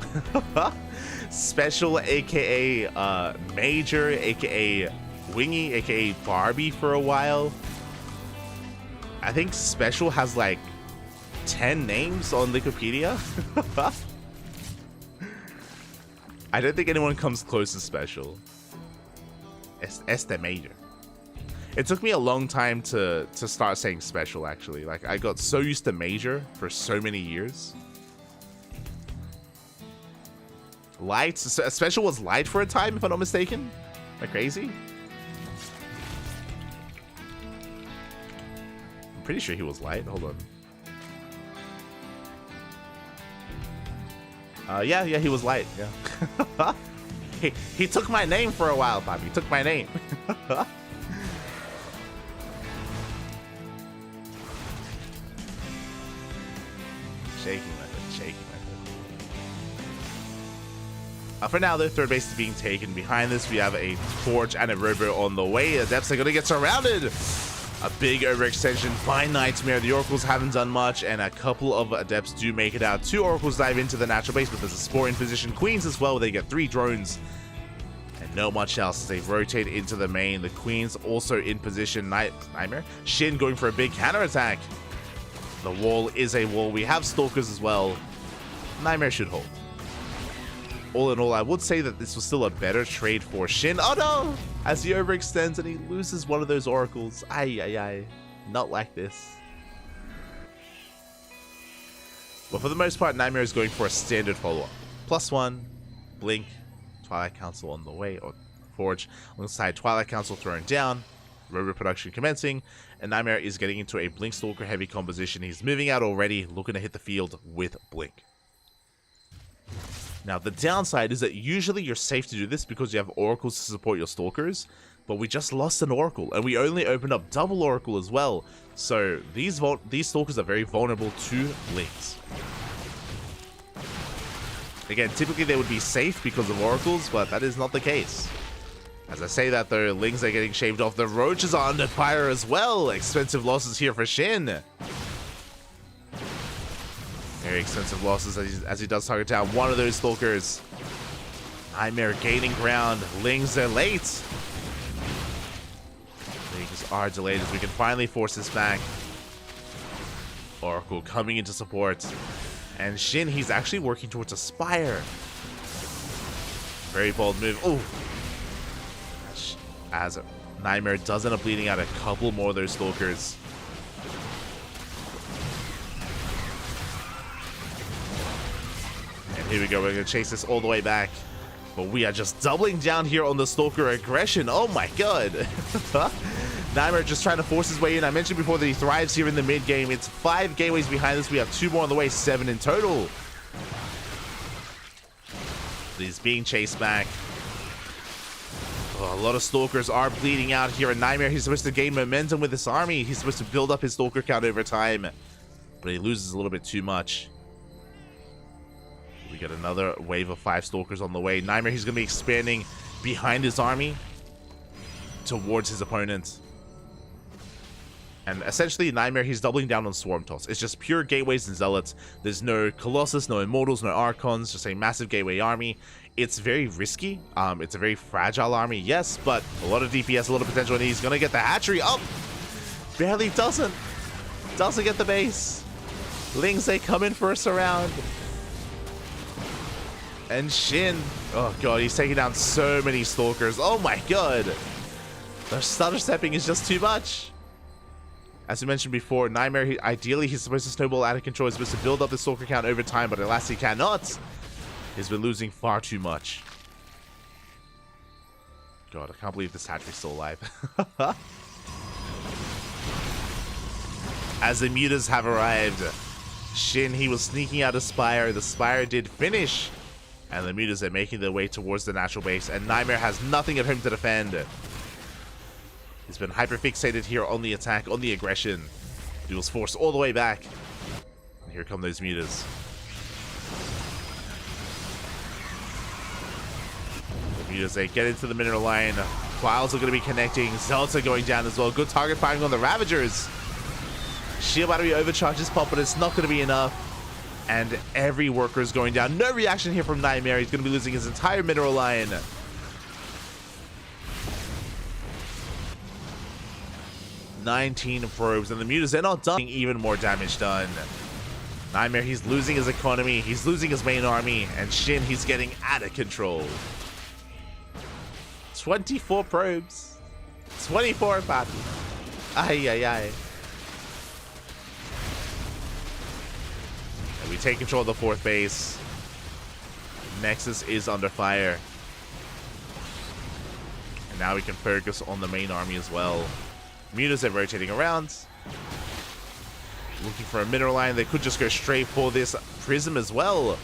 Speaker 1: Special, aka Major, aka Wingy, aka Barbie for a while. I think Special has like 10 names on Wikipedia. I don't think anyone comes close to Special. Este Major. It took me a long time to start saying Special, actually. Like, I got so used to Major for so many years. Light. Special was light for a time, if I'm not mistaken. Am I crazy? I'm pretty sure he was light. Hold on. Yeah, he was light. Yeah. he took my name for a while, Bobby. He took my name. Shaking method. For now, the third base is being taken. Behind this, we have a Forge and a Robo on the way. Adepts are going to get surrounded. A big overextension by Nightmare. The Oracles haven't done much, and a couple of Adepts do make it out. 2 Oracles dive into the natural base, but there's a Spore in position. Queens as well. They get 3 drones. And not much else. They rotate into the main. The Queens also in position. Nightmare. Shin going for a big counterattack. The wall is a wall. We have Stalkers as well. Nightmare should hold. All in all, I would say that this was still a better trade for Shin. Oh no! As he overextends and he loses one of those Oracles. Ay. Not like this. But for the most part, Nightmare is going for a standard follow-up. +1, Blink, Twilight Council on the way, or Forge. Alongside Twilight Council thrown down, Robo production commencing, and Nightmare is getting into a Blink Stalker heavy composition. He's moving out already, looking to hit the field with Blink. Now, the downside is that usually you're safe to do this because you have Oracles to support your Stalkers, but we just lost an Oracle, and we only opened up double Oracle as well, so these Stalkers are very vulnerable to Blinks. Again, typically they would be safe because of Oracles, but that is not the case. As I say that, though, Lings are getting shaved off. The Roaches are under fire as well. Expensive losses here for Shin. Very expensive losses as he does target down one of those Stalkers. Nightmare gaining ground. Lings are late. Lings are delayed as we can finally force this back. Oracle coming into support. And Shin, he's actually working towards a Spire. Very bold move. Oh! As Nightmare does end up bleeding out a couple more of those Stalkers. And here we go. We're going to chase this all the way back. But we are just doubling down here on the Stalker aggression. Oh my god. Nightmare just trying to force his way in. I mentioned before that he thrives here in the mid game. It's 5 gateways behind us. We have 2 more on the way, 7 in total. He's being chased back. Oh, a lot of Stalkers are bleeding out here. And Nightmare, he's supposed to gain momentum with this army. He's supposed to build up his Stalker count over time. But he loses a little bit too much. We got another wave of 5 Stalkers on the way. Nightmare, he's going to be expanding behind his army towards his opponent. And essentially, Nightmare, he's doubling down on Swarm Toss. It's just pure Gateways and Zealots. There's no Colossus, no Immortals, no Archons, just a massive Gateway army. It's very risky. It's a very fragile army, yes, but a lot of DPS, a lot of potential, and he's going to get the hatchery. Oh! Barely doesn't. Doesn't get the base. Lings, they come in for a surround. And Shin, oh god, he's taking down so many Stalkers. Oh my god. The stutter stepping is just too much. As we mentioned before, Nightmare, ideally he's supposed to snowball out of control. He's supposed to build up the Stalker count over time, but alas he cannot. He's been losing far too much. God, I can't believe this hatchery's still alive. As the mutas have arrived, Shin, he was sneaking out a Spire. The Spire did finish. And the mutas are making their way towards the natural base. And Nightmare has nothing at home to defend. He's been hyper-fixated here on the attack, on the aggression. He was forced all the way back. And here come those mutas. The mutas, they get into the mineral line. Files are going to be connecting. Zealots are going down as well. Good target firing on the Ravagers. Shield Battery overcharges pop, but it's not going to be enough. And every worker is going down. No reaction here from Nightmare. He's going to be losing his entire mineral line. 19 probes, and the mutas, they're not done. Even more damage done. Nightmare, he's losing his economy. He's losing his main army. And Shin, he's getting out of control. 24 probes. 24, papi. Ay. We take control of the 4th base. Nexus is under fire. And now we can focus on the main army as well. Mutas are rotating around. Looking for a mineral line. They could just go straight for this prism as well.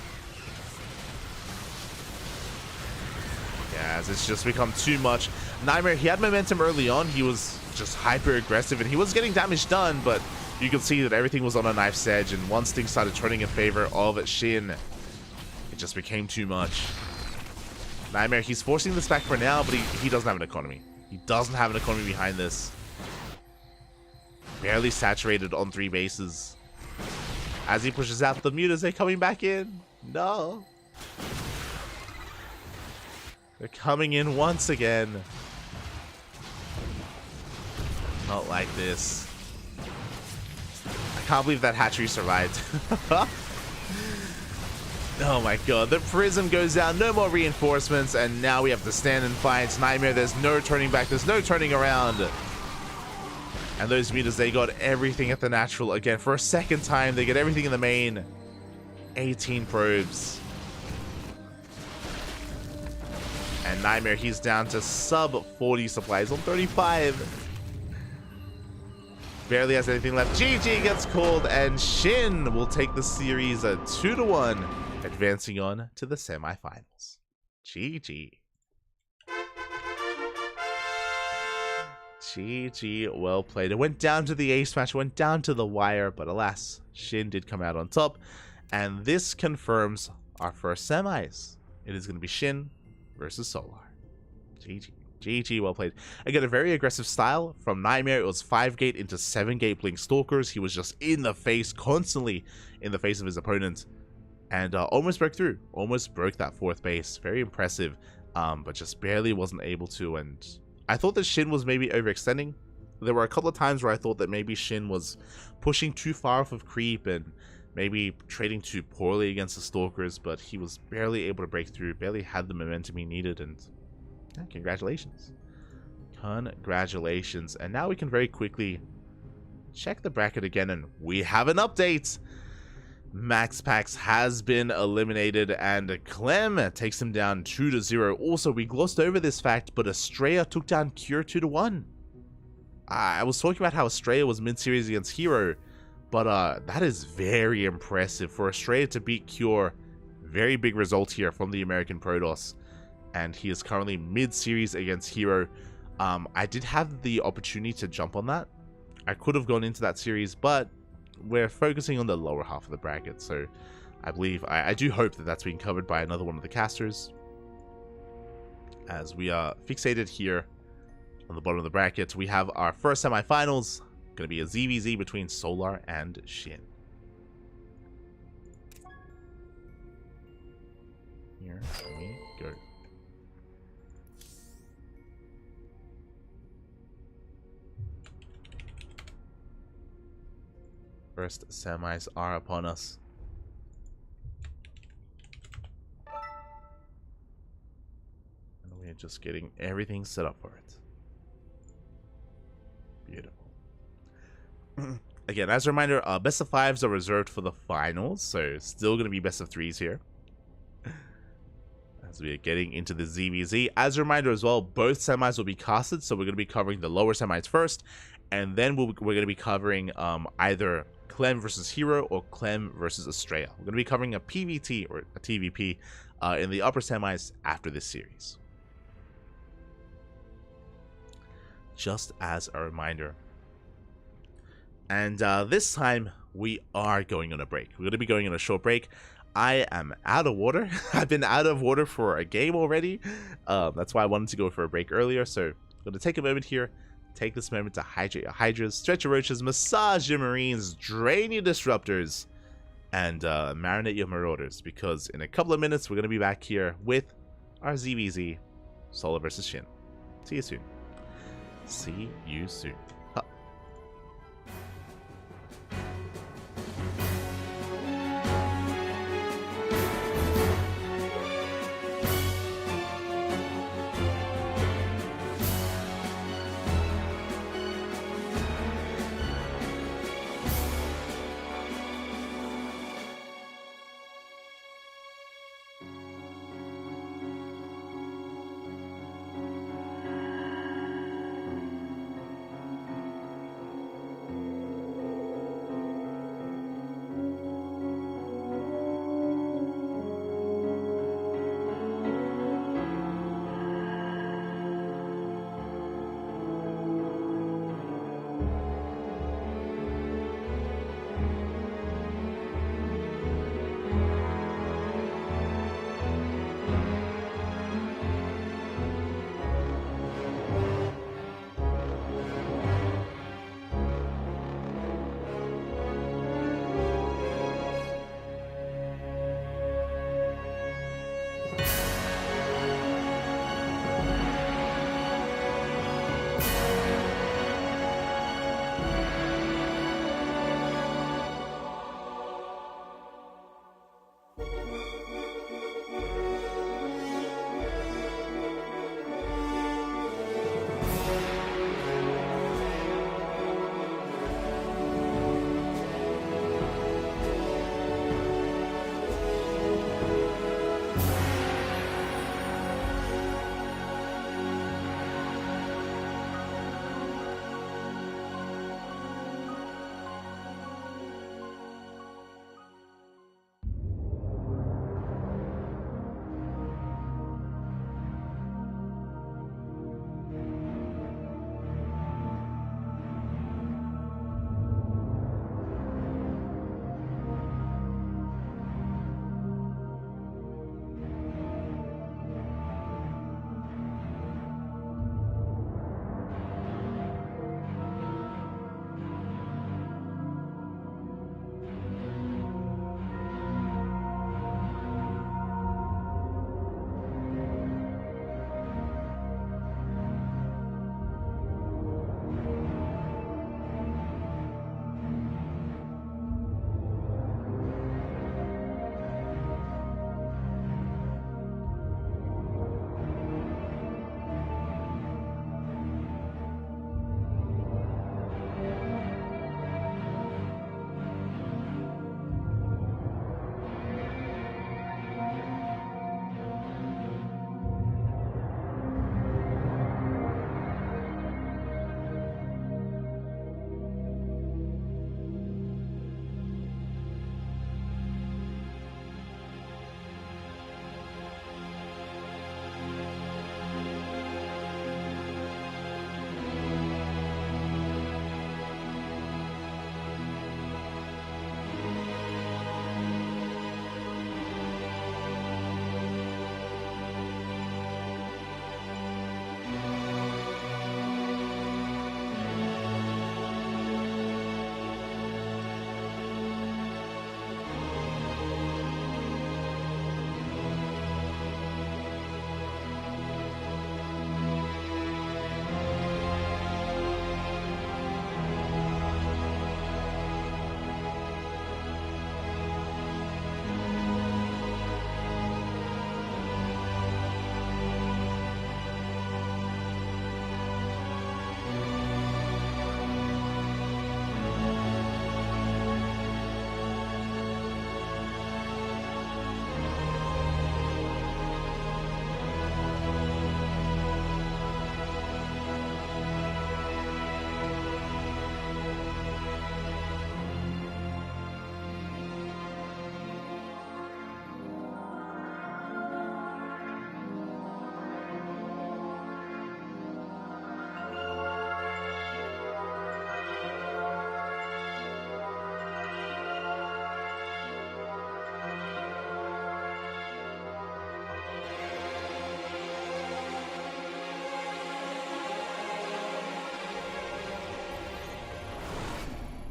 Speaker 1: Yeah, it's just become too much. Nightmare, he had momentum early on. He was just hyper aggressive and he was getting damage done, but you could see that everything was on a knife's edge, and once things started turning in favor of Shin, it just became too much. Nightmare, he's forcing this back for now, but he doesn't have an economy. He doesn't have an economy behind this. Barely saturated on 3 bases. As he pushes out the mutas, they're coming back in. No. They're coming in once again. Not like this. I can't believe that hatchery survived. Oh my god, the prism goes down, no more reinforcements, and now we have to stand and fight. Nightmare, there's no turning back, there's no turning around. And those mutas, they got everything at the natural again. For a second time, they get everything in the main. 18 probes. And Nightmare, he's down to sub 40 supplies on 35. Barely has anything left. GG gets called, and Shin will take the series 2-1, advancing on to the semifinals. GG. GG, well played. It went down to the ace match, went down to the wire, but alas, Shin did come out on top, and this confirms our first semis. It is going to be Shin versus Solar. GG. GG, well played. Again, a very aggressive style from Nightmare. It was 5-gate into 7-gate Blink Stalkers. He was just in the face, constantly in the face of his opponent, and almost broke through. Almost broke that 4th base. Very impressive, but just barely wasn't able to. And I thought that Shin was maybe overextending. There were a couple of times where I thought that maybe Shin was pushing too far off of creep and maybe trading too poorly against the Stalkers, but he was barely able to break through, barely had the momentum he needed, and yeah, congratulations. Congratulations. And now we can very quickly check the bracket again, and we have an update. Max Pax has been eliminated, and Clem takes him down 2-0. Also, we glossed over this fact, but Estrella took down Cure 2-1. I was talking about how Estrella was mid-series against Hero, but that is very impressive for Estrella to beat Cure. Very big result here from the American Protoss. And he is currently mid-series against Hero. I did have the opportunity to jump on that. I could have gone into that series, but we're focusing on the lower half of the bracket, so I believe, I do hope that that's being covered by another one of the casters, as we are fixated here on the bottom of the bracket. We have our first semifinals, going to be a ZVZ between Solar and Shin. Here we go. First semis are upon us. And we're just getting everything set up for it. Beautiful. Again, as a reminder, best of 5s are reserved for the finals, so still going to be best of 3s here. As we are getting into the ZVZ. As a reminder as well, both semis will be casted, so we're going to be covering the lower semis first, and then we're going to be covering either Clem versus Hero or Clem versus Estrella. We're going to be covering a PVT or a TVP in the upper semis after this series. Just as a reminder. And this time we are going on a break. We're going to be going on a short break. I am out of water. I've been out of water for a game already. That's why I wanted to go for a break earlier. So I'm going to take a moment here. Take this moment to hydrate your hydras, stretch your roaches, massage your marines, drain your disruptors, and marinate your marauders, because in a couple of minutes we're going to be back here with our ZVZ, Solar versus Shin. See you soon. See you soon.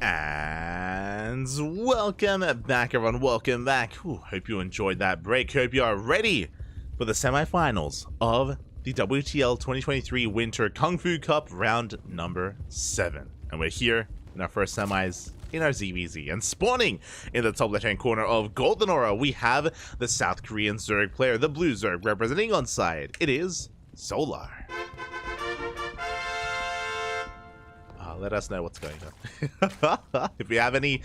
Speaker 1: And welcome back, everyone. Welcome back. Hope you enjoyed that break. Hope you are ready for the semifinals of the WTL 2023 Winter KungFu Cup round number 7. And we're here in our first semis in our ZVZ. And spawning in the top left-hand corner of Golden Aura, we have the South Korean Zerg player, the blue Zerg, representing on side. It is Solar. Let us know what's going on. If we have any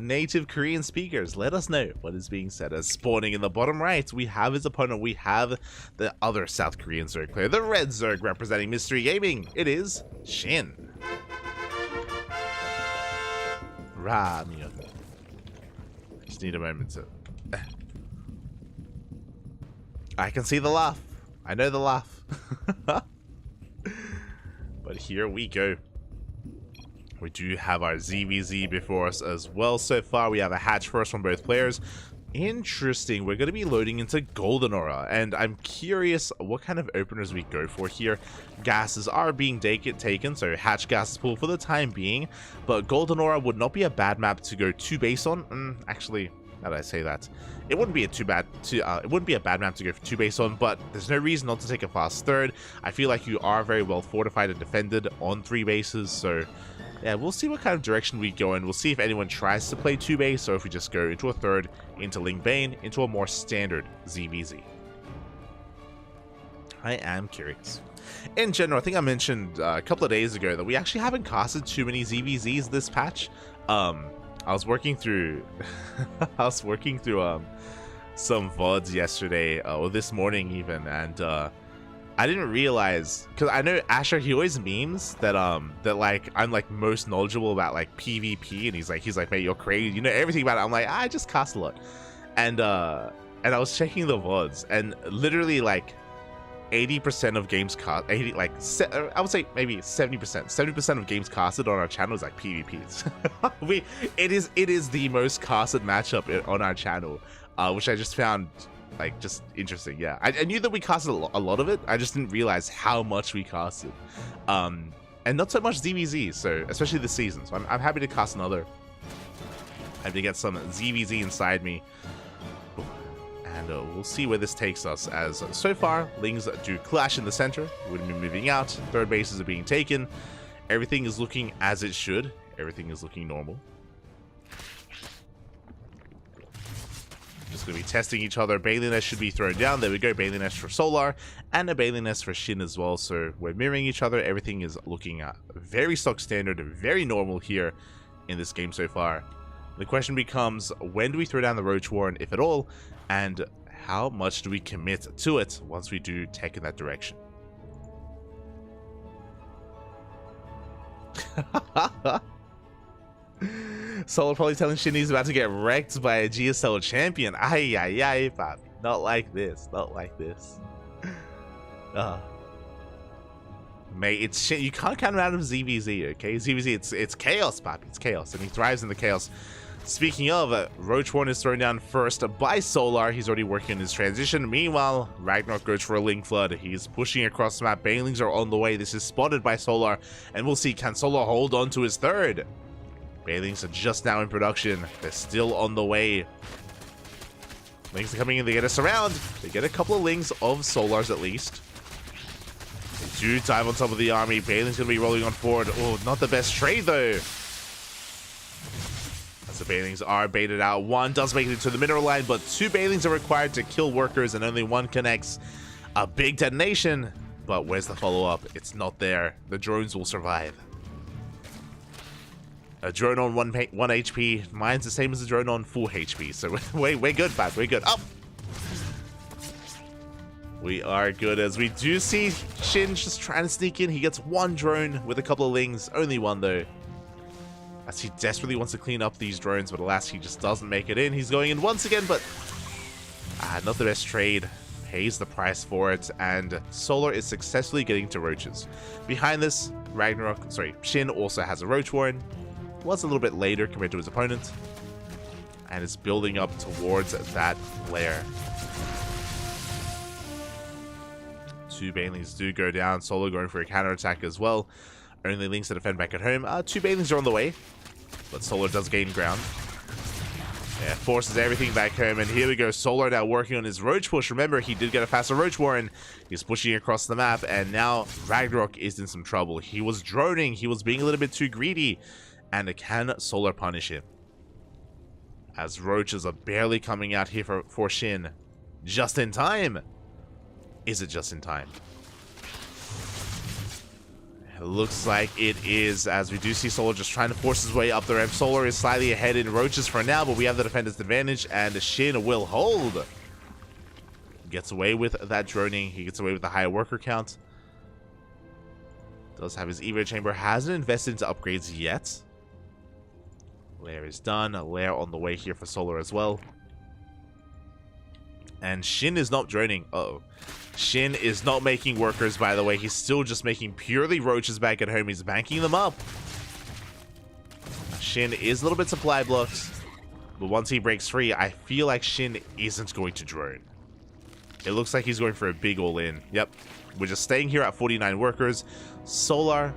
Speaker 1: native Korean speakers, let us know what is being said. As spawning in the bottom right, we have his opponent. We have the other South Korean Zerg player, the red Zerg, representing Mystery Gaming. It is Shin. Ramyo. Just need a moment to... I can see the laugh. I know the laugh. But here we go. We do have our ZVZ before us as well. So far, we have a hatch first from both players. Interesting. We're going to be loading into Golden Aura, and I'm curious what kind of openers we go for here. Gases are being taken, so hatch gases pool for the time being, but Golden Aura would not be a bad map to go 2 base on. Actually, how did I say that? It wouldn't be a bad map to go for 2 base on, but there's no reason not to take a fast third. I feel like you are very well fortified and defended on 3 bases, so yeah, we'll see what kind of direction we go in. We'll see if anyone tries to play 2 base, or if we just go into a third, into Ling Bane, into a more standard ZVZ. I am curious. In general, I think I mentioned a couple of days ago that we actually haven't casted too many ZVZs this patch. I was working through some VODs yesterday, or this morning even, and I didn't realize, because I know Asher, he always memes that like I'm like most knowledgeable about like PvP, and he's like, mate, you're crazy, you know everything about it. I'm like, I just cast a lot, and I was checking the VODs, and literally like 80% of games cast, I would say maybe 70% of games casted on our channel is like PvPs. it is the most casted matchup on our channel, which I just found like just interesting. Yeah, I knew that we casted a lot of it. I just didn't realize how much we casted, and not so much ZVZ. So especially this season. So I'm happy to cast another. Happy to get some ZVZ inside me, and we'll see where this takes us. As so far, Lings do clash in the center. We're gonna be moving out. Third bases are being taken. Everything is looking as it should. Everything is looking normal. Just going to be testing each other. Bailey Nest should be thrown down. There we go. Bailey Nest for Solar and a Bailey Nest for Shin as well. So we're mirroring each other. Everything is looking very stock standard, very normal here in this game so far. The question becomes, when do we throw down the Roach Warren, if at all, and how much do we commit to it once we do take in that direction? Solar probably telling Shin he's about to get wrecked by a GSL champion. Ay, ay, ay, papi. Not like this. Not like this. Mate, it's Shin. You can't count him out of ZVZ, okay? ZVZ, it's chaos, papi. It's chaos, and he thrives in the chaos. Speaking of, Roach Warren is thrown down first by Solar. He's already working on his transition. Meanwhile, Ragnarok goes for a Ling Flood. He's pushing across the map. Banelings are on the way. This is spotted by Solar, and we'll see, can Solar hold on to his third? Banelings are just now in production. They're still on the way. Lings are coming in. They get us around. They get a couple of Lings of Solars at least. They do dive on top of the army. Banelings going to be rolling on forward. Oh, not the best trade though. As the Banelings are baited out. One does make it into the mineral line, but 2 Banelings are required to kill workers, and only 1 connects. A big detonation, but where's the follow-up? It's not there. The drones will survive. A drone on 1 HP. Mine's the same as a drone on full HP. So we're good, man. We're good. Up. We are good, as we do see Shin just trying to sneak in. He gets 1 drone with a couple of Lings. Only 1 though. As he desperately wants to clean up these drones, but alas, he just doesn't make it in. He's going in once again, but not the best trade. Pays the price for it, and Solar is successfully getting to roaches. Behind this, Shin also has a Roach Warren. Was a little bit later compared to his opponent, and is building up towards that flare. 2 Banelings do go down. Solar going for a counterattack as well. Only Lings to defend back at home. 2 Banelings are on the way. But Solar does gain ground. Yeah, forces everything back home, and here we go. Solar now working on his Roach push. Remember, he did get a faster Roach Warren. He's pushing across the map, and now Ragnarok is in some trouble. He was droning. He was being a little bit too greedy. And can Solar punish him? As Roaches are barely coming out here for Shin. Just in time. Is it just in time? It looks like it is, as we do see Solar just trying to force his way up the ramp. Solar is slightly ahead in Roaches for now, but we have the defender's advantage, and Shin will hold. Gets away with that droning. He gets away with the higher worker count. Does have his Evo Chamber. Hasn't invested into upgrades yet. Lair is done. A Lair on the way here for Solar as well. And Shin is not droning. Uh-oh. Shin is not making workers, by the way. He's still just making purely Roaches back at home. He's banking them up. Shin is a little bit supply blocked. But once he breaks free, I feel like Shin isn't going to drone. It looks like he's going for a big all-in. Yep. We're just staying here at 49 workers. Solar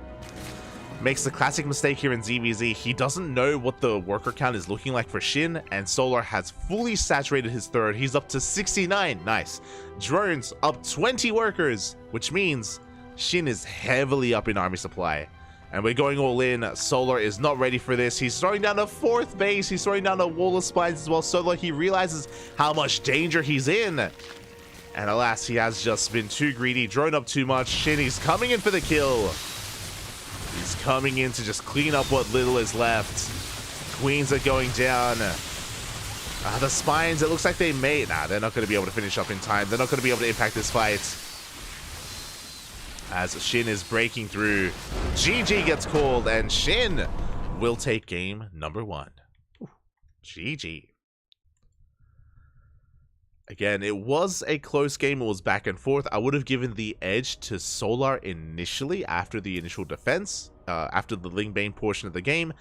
Speaker 1: makes the classic mistake here in ZVZ. He doesn't know what the worker count is looking like for Shin, and Solar has fully saturated his third. He's up to 69. Nice. Drones up 20 workers, which means Shin is heavily up in army supply. And we're going all in. Solar is not ready for this. He's throwing down a fourth base. He's throwing down a wall of spines as well. Solar, he realizes how much danger he's in. And alas, he has just been too greedy, drone up too much. Shin, he's coming in for the kill. He's coming in to just clean up what little is left. Queens are going down. The spines, it looks like they may... Nah, they're not going to be able to finish up in time. They're not going to be able to impact this fight. As Shin is breaking through. GG gets called, and Shin will take game number 1. GG. Again, it was a close game. It was back and forth. I would have given the edge to Solar initially after the initial defense, after the Lingbane portion of the game.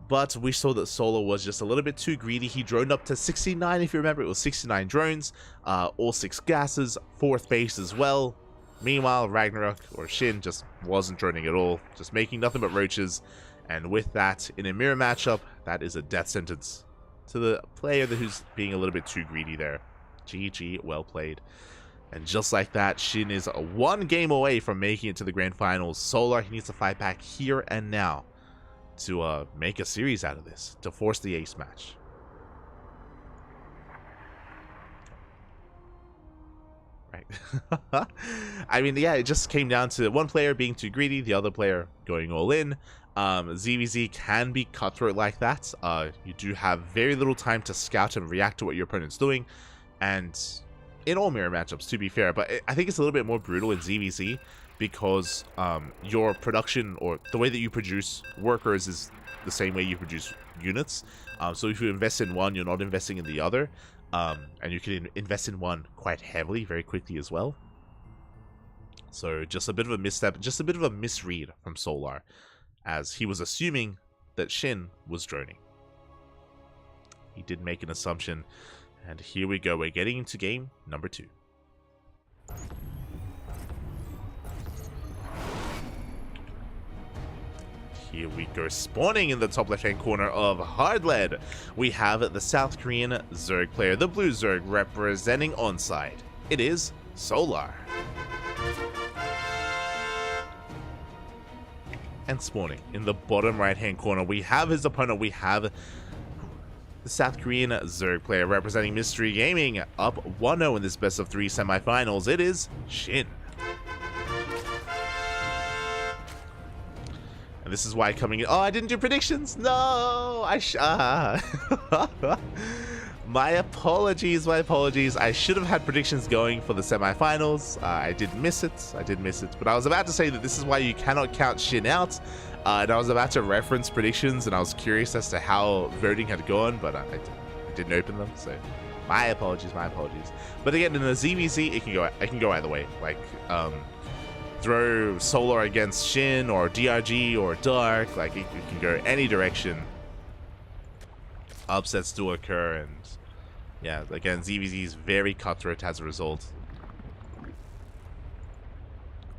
Speaker 1: But we saw that Solar was just a little bit too greedy. He droned up to 69, if you remember. It was 69 drones, all 6 gases, 4th base as well. Meanwhile, Ragnarok, or Shin, just wasn't droning at all. Just making nothing but Roaches. And with that, in a mirror matchup, that is a death sentence to the player who's being a little bit too greedy there. GG, well played. And just like that, Shin is 1 game away from making it to the grand finals. Solar, he needs to fight back here and now to make a series out of this, to force the ace match. Right. I mean, yeah, it just came down to one player being too greedy, the other player going all in. ZVZ can be cutthroat like that. You do have very little time to scout and react to what your opponent's doing. And in all mirror matchups, to be fair, but I think it's a little bit more brutal in ZVZ because your production, or the way that you produce workers, is the same way you produce units. So if you invest in one, you're not investing in the other. And you can invest in one quite heavily, very quickly as well. So just a bit of a misstep, just a bit of a misread from Solar, as he was assuming that Shin was droning. He did make an assumption. And here we go. We're getting into game number 2. Here we go. Spawning in the top left-hand corner of Hardlead, we have the South Korean Zerg player, the blue Zerg, representing onside. It is Solar. And spawning in the bottom right-hand corner, we have his opponent. We have the South Korean Zerg player representing Mystery Gaming, up 1-0 in this best of 3 semifinals. It is Shin. And this is why coming in... Oh, I didn't do predictions! No! My apologies, my apologies. I should have had predictions going for the semifinals. I did miss it. But I was about to say that this is why you cannot count Shin out. And I was about to reference predictions, and I was curious as to how voting had gone, but I didn't open them, so my apologies, my apologies. But again, in the ZVZ, it can go either way. Like, throw Solar against Shin, or DRG, or Dark. Like, it can go any direction. Upsets do occur, and yeah, again, ZVZ is very cutthroat as a result.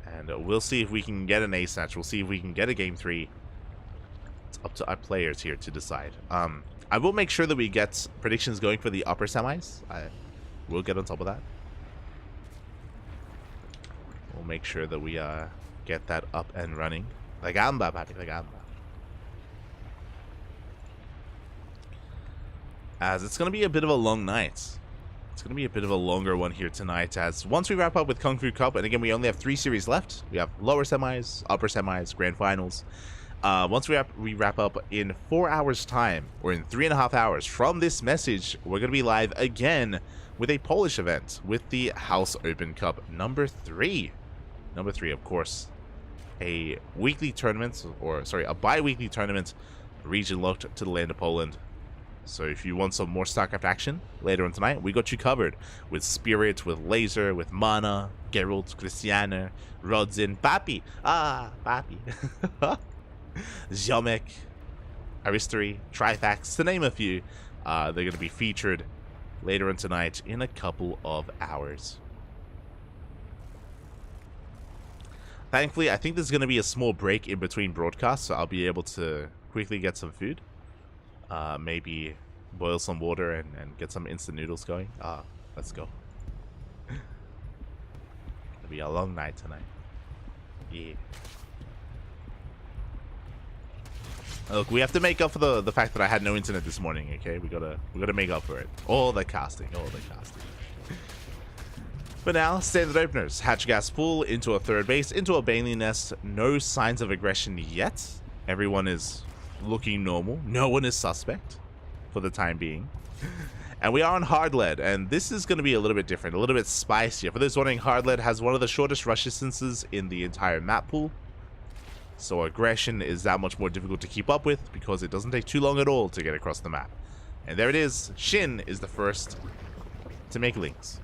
Speaker 1: And we'll see if we can get an ace match. We'll see if we can get a game 3. up to our players here to decide. I will make sure that we get predictions going for the upper semis. I will get on top of that. We'll make sure that we get that up and running. La gamba, papi, la gamba. As it's going to be a bit of a long night. It's going to be a bit of a longer one here tonight, as once we wrap up with KungFu Cup, and again, we only have 3 series left. We have lower semis, upper semis, grand finals. Once we wrap up in 4 hours time, or in 3.5 hours from this message, we're going to be live again with a Polish event with the House Open Cup number 3. Number 3, of course, a weekly tournament, or sorry, a bi-weekly tournament, region locked to the land of Poland. So if you want some more StarCraft action later on tonight, we got you covered with Spirit, with Laser, with Mana, Geralt, Christiane, Rodzin, Papi, Papi, Ziomek, Aristory, Trifax, to name a few. They're going to be featured later on tonight in a couple of hours. Thankfully, I think there's going to be a small break in between broadcasts, so I'll be able to quickly get some food. Maybe boil some water and get some instant noodles going. Let's go. It'll be a long night tonight. Yeah. Look, we have to make up for the fact that I had no internet this morning. Okay, we gotta make up for it. All the casting. But now, standard openers. Hatch gas pool into a third base, into a Bailey nest. No signs of aggression yet. Everyone is looking normal. No one is suspect for the time being. And we are on hard lead, and this is going to be a little bit different, a little bit spicier. For those wondering, hard lead has one of the shortest rush distances in the entire map pool. So aggression is that much more difficult to keep up with because it doesn't take too long at all to get across the map. And there it is. Shin is the first to make links.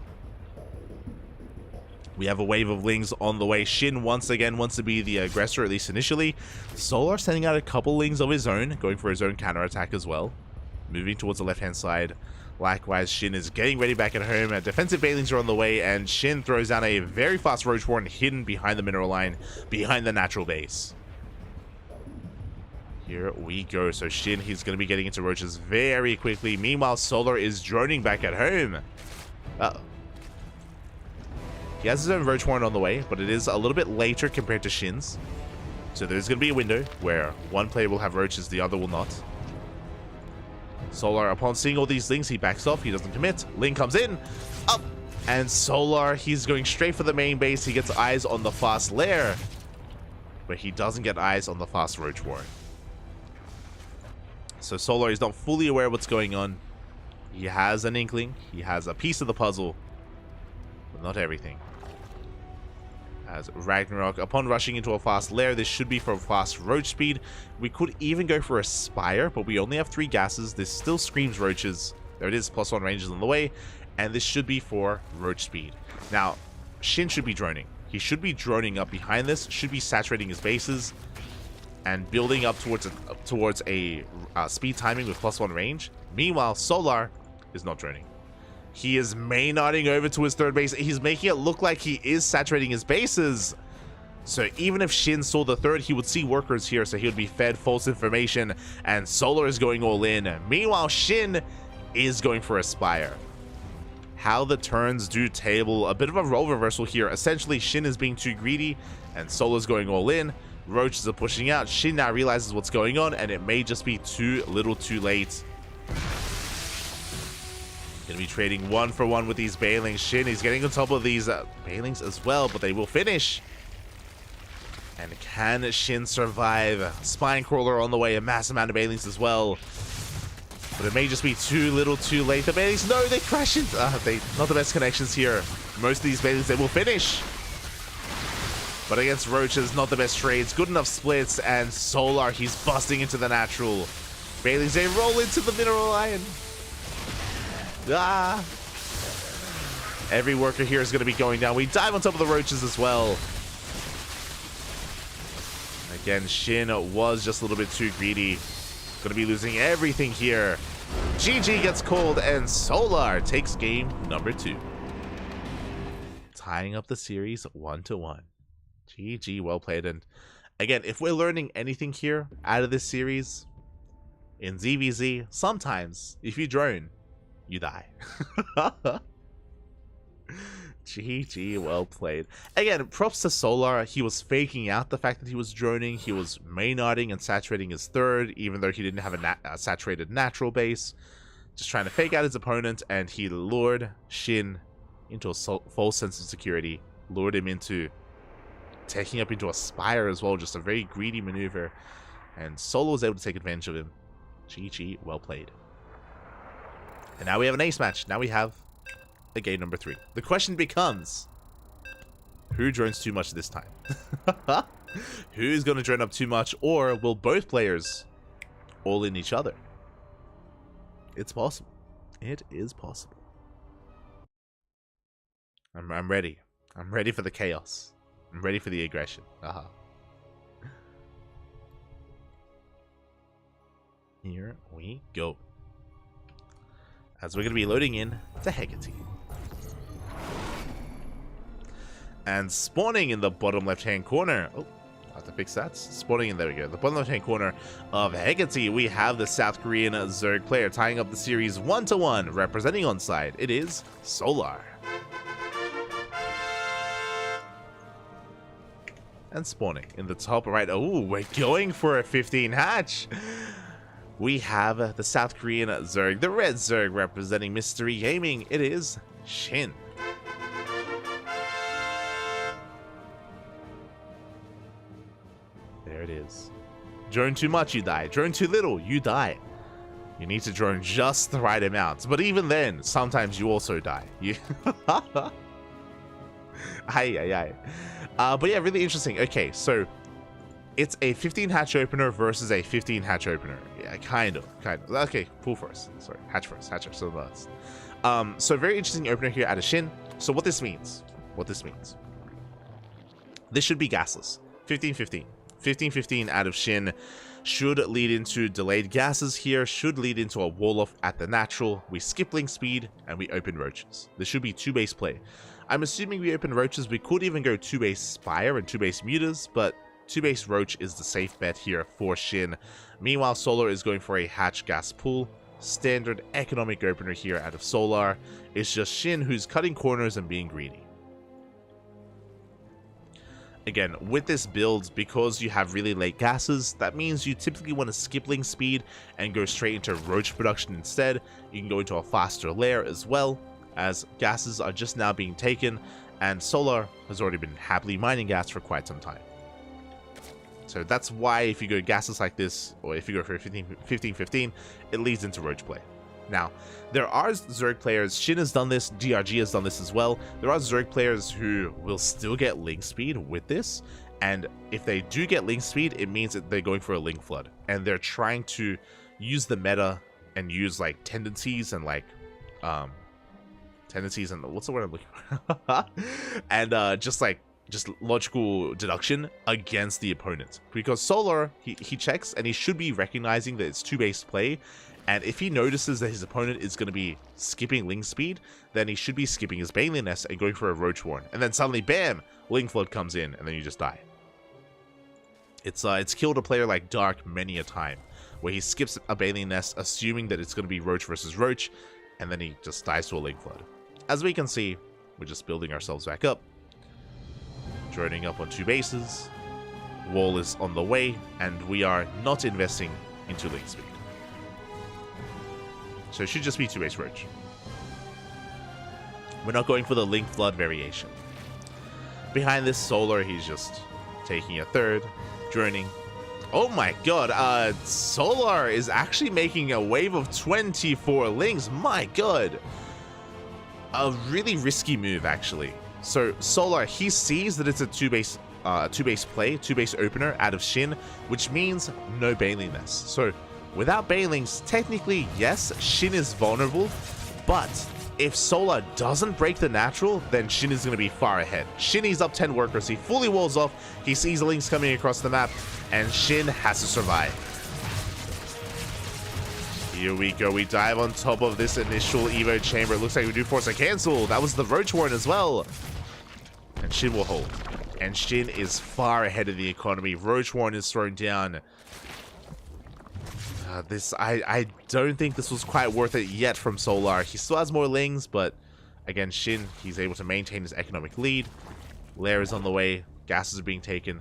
Speaker 1: We have a wave of Lings on the way. Shin once again wants to be the aggressor, at least initially. Solar sending out a couple Lings of his own, going for his own counterattack as well. Moving towards the left-hand side. Likewise, Shin is getting ready back at home. Defensive Bailings are on the way, and Shin throws down a very fast Roach Warren hidden behind the mineral line, behind the natural base. Here we go. So Shin, he's going to be getting into Roaches very quickly. Meanwhile, Solar is droning back at home. Uh-oh. He has his own Roach Warren on the way, but it is a little bit later compared to Shin's. So there's going to be a window where one player will have Roaches, the other will not. Solar, upon seeing all these Lings, he backs off. He doesn't commit. Ling comes in. Up. And Solar, he's going straight for the main base. He gets eyes on the fast lair. But he doesn't get eyes on the fast Roach Warren. So Solar is not fully aware of what's going on. He has an inkling. He has a piece of the puzzle. But not everything. As Ragnarok, upon rushing into a fast lair, this should be for fast Roach speed. We could even go for a Spire, but we only have 3 gases. This still screams Roaches. There it is, +1 ranges on the way. And this should be for Roach speed. Now, Shin should be droning. He should be droning up behind this, should be saturating his bases, and building up towards a speed timing with +1 range. Meanwhile, Solar is not droning. He is main-notting over to his third base. He's making it look like he is saturating his bases. So even if Shin saw the third, he would see workers here, so he would be fed false information, and Solar is going all in. Meanwhile, Shin is going for a Spire. How the turns do table. A bit of a role reversal here. Essentially, Shin is being too greedy, and Solar's going all in. Roaches are pushing out. Shin now realizes what's going on, and it may just be too little too late. Gonna be trading 1-for-1 with these Bailings. Shin is getting on top of these Bailings as well, but they will finish. And can Shin survive? Spine Crawler on the way, a mass amount of Bailings as well. But it may just be too little too late. The Bailings, no, they crash into... not the best connections here. Most of these Bailings, they will finish. But against Roaches, not the best trades. Good enough splits, and Solar, he's busting into the natural. Bailings, they roll into the mineral iron. Every worker here is going to be going down. We dive on top of the Roaches as well. Again, Shin was just a little bit too greedy. Going to be losing everything here. GG gets called, and Solar takes game number 2. Tying up the series 1-1. GG, well played. And again, if we're learning anything here out of this series, In ZVZ, sometimes, if you drone, you die. GG, well played. Again, props to Solar. He was faking out the fact that he was droning. He was maynarding and saturating his third, even though he didn't have a saturated natural base. Just trying to fake out his opponent, and he lured Shin into a false sense of security. Lured him into taking up into a Spire as well. Just a very greedy maneuver. And Solar was able to take advantage of him. GG, well played. And now we have an ace match. Now we have a game number 3. The question becomes, who drones too much this time? Who's going to drone up too much, or will both players all in each other? It's possible. It is possible. I'm ready. I'm ready for the chaos. I'm ready for the aggression. Here we go. As we're going to be loading in to Hecate. And spawning in the bottom left-hand corner. Oh, I have to fix that. Spawning in, there we go. The bottom left-hand corner of Hecate, we have the South Korean Zerg player tying up the series 1-1, representing on side. It is Solar. And spawning in the top right. Oh, we're going for a 15 hatch. We have the South Korean Zerg, the red Zerg representing Mystery Gaming. It is Shin. There it is. Drone too much, you die. Drone too little, you die. You need to drone just the right amount. But even then, sometimes you also die. You but yeah, really interesting. Okay, so it's a 15 hatch opener versus a 15 hatch opener. Yeah, kind of. Okay, pool first. Sorry, hatch first. So last. So very interesting opener here out of Shin. So what this means. This should be gasless. 15-15. 15-15 out of Shin should lead into delayed gases here, should lead into a wall-off at the natural. We skip link speed, and we open roaches. This should be 2-base play. I'm assuming we open roaches. We could even go 2-base Spire and 2-base Mutas, but 2-base Roach is the safe bet here for Shin. Meanwhile, Solar is going for a hatch gas pool. Standard economic opener here out of Solar. It's just Shin who's cutting corners and being greedy. Again, with this build, because you have really late gases, that means you typically want to skip link speed and go straight into Roach production instead. You can go into a faster layer as well, as gases are just now being taken, and Solar has already been happily mining gas for quite some time. So that's why if you go gases like this, or if you go for 15-15, it leads into Roach play. Now, there are Zerg players, Shin has done this, DRG has done this as well. There are Zerg players who will still get link speed with this, and if they do get link speed, it means that they're going for a link flood, and they're trying to use the meta and use like tendencies and like what's the word I'm looking for? And just logical deduction against the opponent, because Solar he checks and he should be recognizing that it's 2-base play, and if he notices that his opponent is going to be skipping link speed, then he should be skipping his Baneling Nest and going for a Roach Warren, and then suddenly bam, link flood comes in and then you just die. It's killed a player like Dark many a time where he skips a Baneling Nest assuming that it's going to be Roach versus Roach, and then he just dies to a link flood. As we can see, we're just building ourselves back up. Droning up on 2 bases. Wall is on the way, and we are not investing into link speed. So it should just be 2-base Roach. We're not going for the link flood variation. Behind this Solar, he's just taking a third, droning. Oh my god, Solar is actually making a wave of 24 links. My god. A really risky move, actually. So Solar, he sees that it's a 2-base play, 2-base opener out of Shin, which means no Baneling Nest. So without Banelings, technically, yes, Shin is vulnerable, but if Solar doesn't break the natural, then Shin is going to be far ahead. Shin is up 10 workers, he fully walls off, he sees the links coming across the map, and Shin has to survive. Here we go, we dive on top of this initial Evo chamber. It looks like we do force a cancel. That was the Roach Warren as well. And Shin will hold. And Shin is far ahead of the economy. Roach Warren is thrown down. I don't think this was quite worth it yet from Solar. He still has more Lings, but again, Shin, he's able to maintain his economic lead. Lair is on the way. Gases are being taken.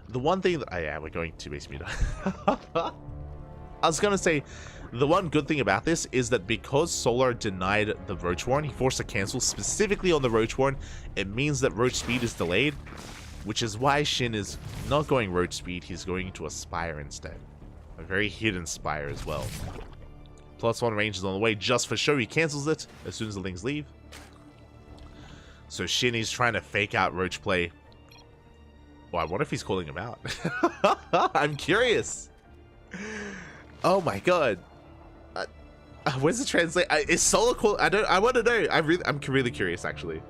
Speaker 1: The one thing that... Oh, yeah, we're going to base meter. I was going to say, the one good thing about this is that because Solar denied the Roach Warren, he forced a cancel specifically on the Roach Warren. It means that Roach Speed is delayed, which is why Shin is not going Roach Speed. He's going into a Spire instead. A very hidden Spire as well. +1 range is on the way just for show. He cancels it as soon as the Lings leave. So Shin is trying to fake out Roach play. Well, I wonder if he's calling him out. I'm curious. Oh my god. Where's the translate? Is Solar call? I want to know. I'm really curious actually.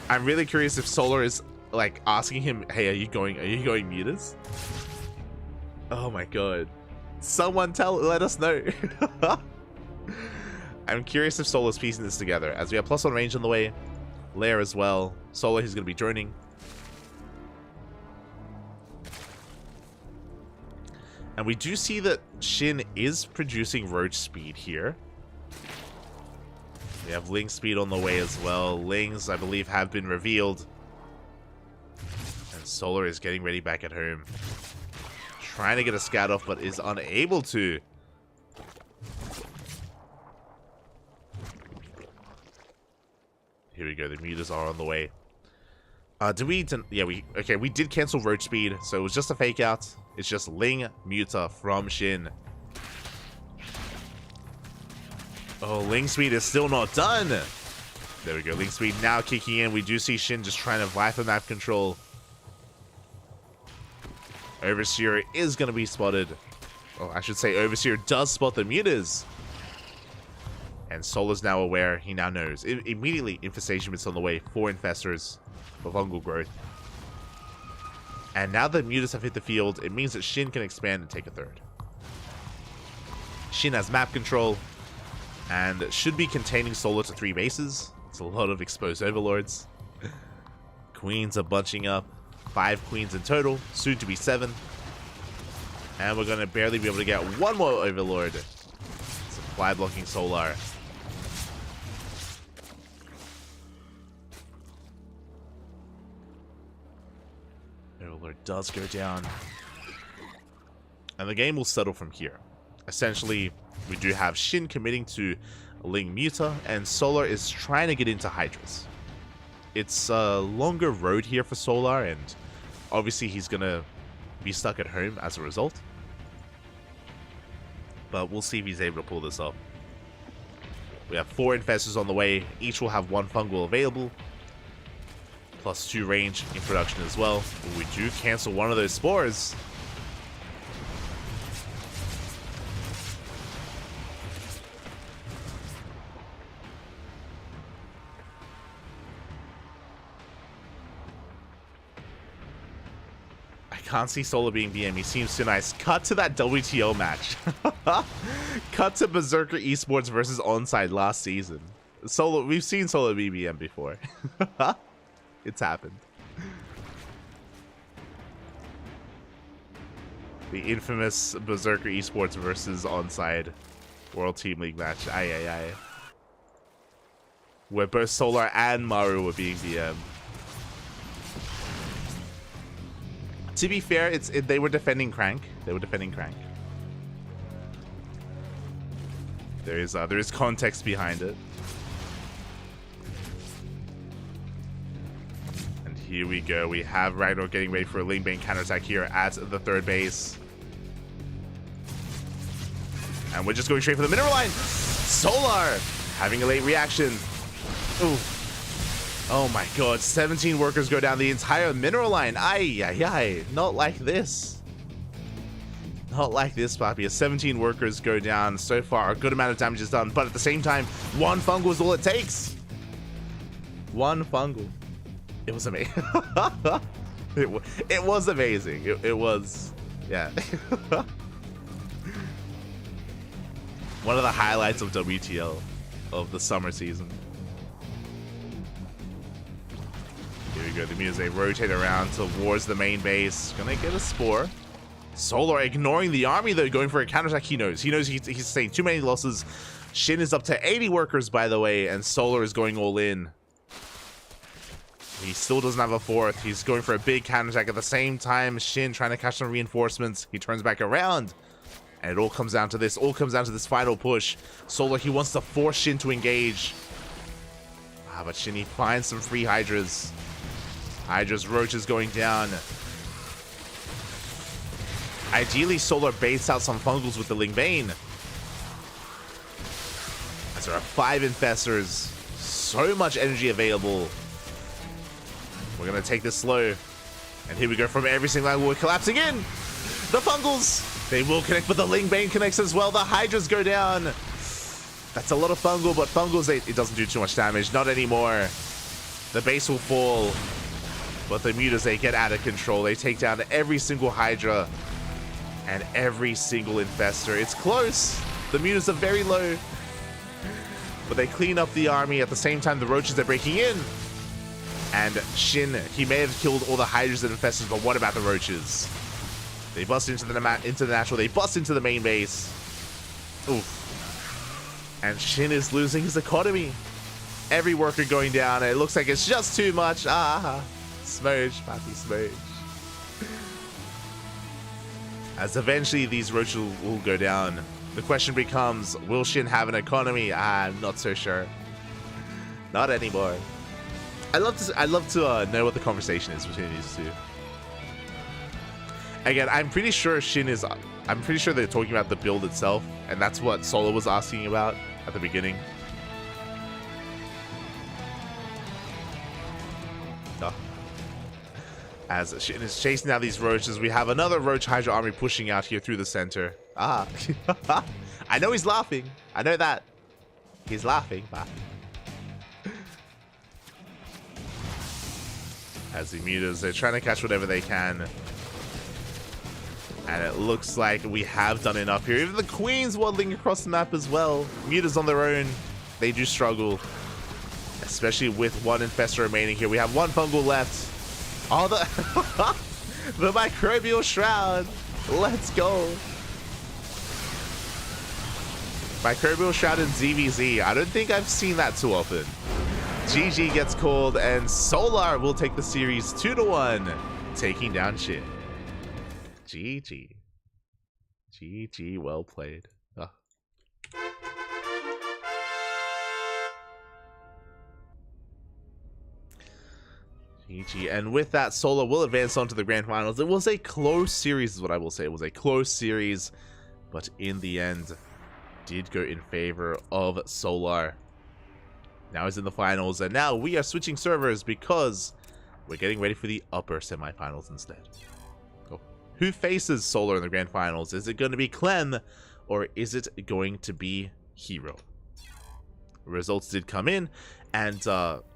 Speaker 1: I'm really curious if Solar is like asking him, "Hey, are you going mutas?" Oh my god. Someone let us know. I'm curious if Solar's piecing this together as we have +1 range on the way. Lair as well. Solar, he's going to be droning. And we do see that Shin is producing Roach Speed here. We have Ling Speed on the way as well. Lings, I believe, have been revealed. And Solar is getting ready back at home. Trying to get a scout off, but is unable to. Here we go. The mutas are on the way. We did cancel Roach Speed, so it was just a fake out. It's just Ling Muta from Shin. Oh, Ling Speed is still not done. There we go. Ling Speed now kicking in. We do see Shin just trying to Viper map control. Overseer is going to be spotted. Oh, I should say Overseer does spot the mutas. And Solar's now aware. He now knows. Immediately, Infestation Mit's on the way. 4 Infestors for fungal growth. And now that mutas have hit the field, it means that Shin can expand and take a third. Shin has map control and should be containing Solar to 3 bases. It's a lot of exposed overlords. Queens are bunching up. 5 queens in total, soon to be 7. And we're going to barely be able to get 1 more overlord. Supply blocking Solar. Overlord does go down. And the game will settle from here. Essentially, we do have Shin committing to Ling Muta, and Solar is trying to get into Hydras. It's a longer road here for Solar, and obviously he's going to be stuck at home as a result. But we'll see if he's able to pull this off. We have 4 Infestors on the way. Each will have 1 fungal available. +2 range in production as well. But we do cancel one of those spores. I can't see Solar being BM. He seems too nice. Cut to that WTO match. Cut to Berserker Esports versus Onside last season. Solar, we've seen Solar BBM before. It's happened. The infamous Berserker Esports versus Onside World Team League match. Aye, aye, aye. Where both Solar and Maru were being BM. To be fair, they were defending Crank. They were defending Crank. There is context behind it. And here we go. We have Ragnar getting ready for a Ling Bane counterattack here at the 3rd base. And we're just going straight for the mineral line. Solar having a late reaction. Ooh. Oh my god, 17 workers go down the entire mineral line. Ay, ay, ay. Not like this. Not like this, Papi. 17 workers go down. So far, a good amount of damage is done. But at the same time, 1 fungal is all it takes. 1 fungal. It was amazing. it was amazing. It was, yeah. One of the highlights of WTL of the summer season. Here we go. The Muse rotate around towards the main base. Gonna get a spore. Solar ignoring the army, though, going for a counterattack. He knows he's saying too many losses. Shin is up to 80 workers, by the way, and Solar is going all in. He still doesn't have a fourth. He's going for a big counterattack. At the same time, Shin trying to catch some reinforcements. He turns back around. And it all comes down to this. All comes down to this final push. Solar, he wants to force Shin to engage. But Shin, he finds some free Hydras. Hydra's Roach is going down. Ideally, Solar baits out some Fungals with the Lingbane. As there are 5 Infestors. So much energy available. We're going to take this slow. And here we go from every single angle. We're collapsing in. The Fungals. They will connect, but the Lingbane connects as well. The Hydras go down. That's a lot of Fungal, but Fungals, it doesn't do too much damage. Not anymore. The base will fall. But the Mutas, they get out of control. They take down every single Hydra and every single Infestor. It's close. The Mutas are very low. But they clean up the army. At the same time, the Roaches are breaking in. And Shin, he may have killed all the Hydras and Infestors, but what about the Roaches? They bust into the natural. They bust into the main base. Oof. And Shin is losing his economy. Every worker going down. It looks like it's just too much. Smooch, Pappy Smooch. As eventually these roaches will go down. The question becomes, will Shin have an economy? I'm not so sure. Not anymore. I'd love to know what the conversation is between these two. Again, I'm pretty sure I'm pretty sure they're talking about the build itself, and that's what Solo was asking about at the beginning. Oh. As Shin is chasing down these roaches, we have another Roach Hydra army pushing out here through the center. I know he's laughing. I know that. He's laughing, but... As the Mutas, they're trying to catch whatever they can. And it looks like we have done enough here. Even the Queen's waddling across the map as well. Mutas on their own, they do struggle. Especially with one Infestor remaining here. We have one Fungal left. Oh, the Microbial Shroud. Let's go. Microbial Shroud and ZVZ. I don't think I've seen that too often. GG gets called, and Solar will take the series 2-1, taking down Shin. GG. GG, well played. Oh. GG. And with that, Solar will advance on to the grand finals. It was a close series, is what I will say. It was a close series, but in the end, did go in favor of Solar. Now he's in the finals, and now we are switching servers because we're getting ready for the upper semifinals instead. Oh. Who faces Solar in the grand finals? Is it going to be Clem, or is it going to be Hero? Results did come in, and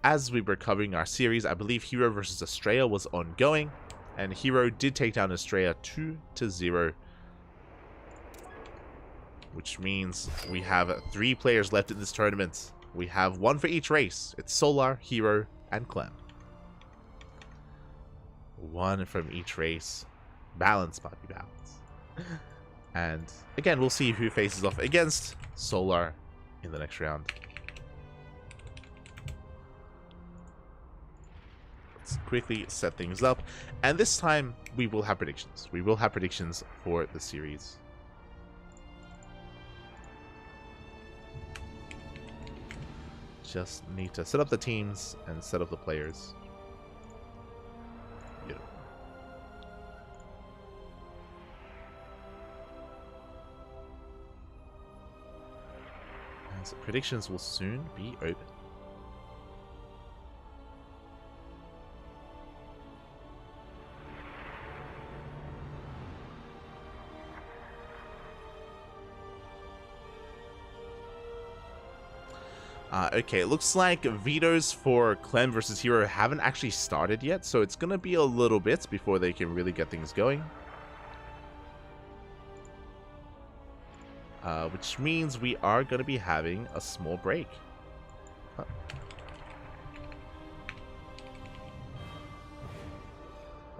Speaker 1: as we were covering our series, I believe Hero versus Estrella was ongoing, and Hero did take down Estrella 2-0. Which means we have 3 players left in this tournament. We have 1 for each race. It's Solar, Hero, and Clem. 1 from each race. Balance, puppy, balance. And again, we'll see who faces off against Solar in the next round. Let's quickly set things up. And this time, we will have predictions. We will have predictions for the series. Just need to set up the teams and set up the players. Beautiful. And so predictions will soon be open. Okay, it looks like vetoes for Clem versus Hero haven't actually started yet, so it's going to be a little bit before they can really get things going. Which means we are going to be having a small break.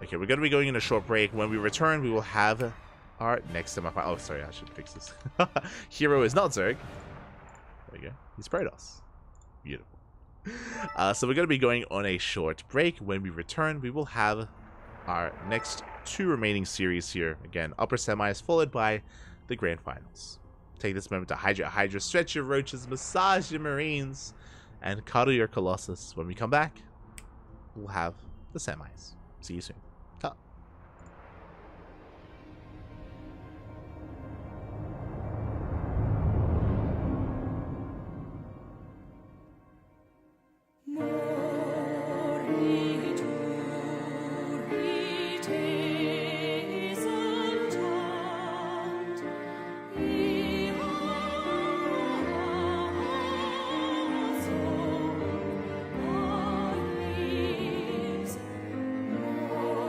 Speaker 1: Okay, we're going to be going in a short break. When we return, we will have our next semifinal. Oh, sorry, I should fix this. Hero is not Zerg. There we go. He's Protoss. Beautiful. So we're going to be going on a short break. When we return, we will have our next 2 remaining series here. Again, upper semis followed by the grand finals. Take this moment to hydrate Hydra, stretch your roaches, massage your marines, and cuddle your Colossus. When we come back, we'll have the semis. See you soon. Cut.
Speaker 2: Oh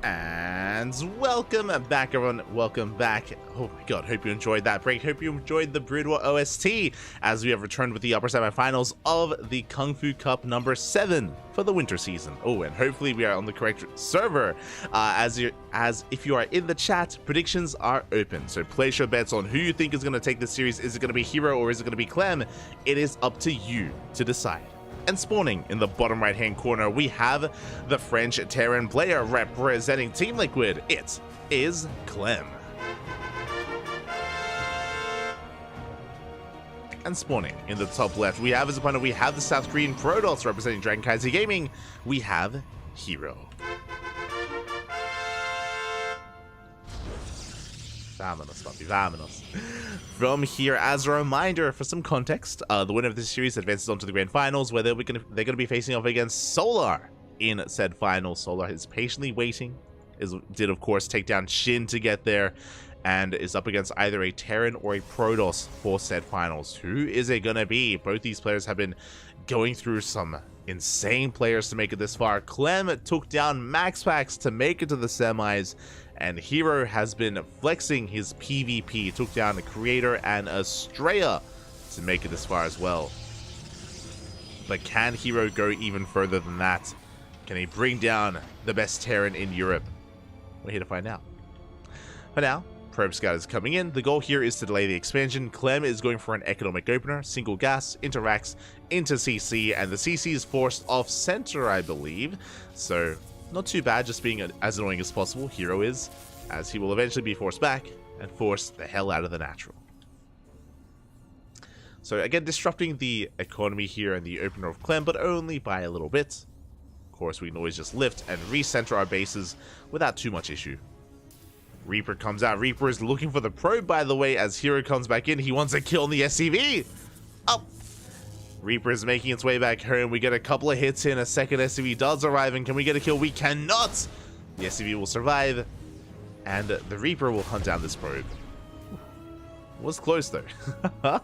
Speaker 1: And welcome back, everyone. Welcome back. Oh my god, hope you enjoyed that break. Hope you enjoyed the Brood War OST as we have returned with the upper semifinals of the KungFu Cup number 7 for the winter season. Oh, and hopefully we are on the correct server. As if you are in the chat, predictions are open. So place your bets on who you think is going to take this series. Is it going to be Hero or is it going to be Clem? It is up to you to decide. And spawning in the bottom right hand corner, we have the French Terran player representing Team Liquid. It is Clem. And spawning in the top left, we have as opponent, we have the South Korean Protoss representing KranKy Gaming. We have Hero. Vámonos, papi, vámonos. From here, as a reminder, for some context, the winner of this series advances on to the grand finals, where they're going to be facing off against Solar in said final. Solar is patiently waiting, did of course take down Shin to get there, and is up against either a Terran or a Protoss for said finals. Who is it going to be? Both these players have been going through some insane players to make it this far. Clem took down MaxPax to make it to the semis, and Hero has been flexing his PvP, took down the Creator and Estrella to make it this far as well. But can Hero go even further than that? Can he bring down the best Terran in Europe? We're here to find out. For now, Probe Scout is coming in. The goal here is to delay the expansion. Clem is going for an economic opener, single gas, interacts into CC, and the CC is forced off center, I believe. So not too bad, just being as annoying as possible. Hero is, as he will eventually be forced back and force the hell out of the natural. So again, disrupting the economy here in the opener of Clem, but only by a little bit. Of course, we can always just lift and recenter our bases without too much issue. Reaper comes out. Reaper is looking for the probe, by the way, as Hero comes back in. He wants a kill on the SCV. Oh! Reaper is making its way back home. We get a couple of hits in. A second SCV does arrive, and can we get a kill? We cannot! The SCV will survive, and the Reaper will hunt down this probe. Was close, though.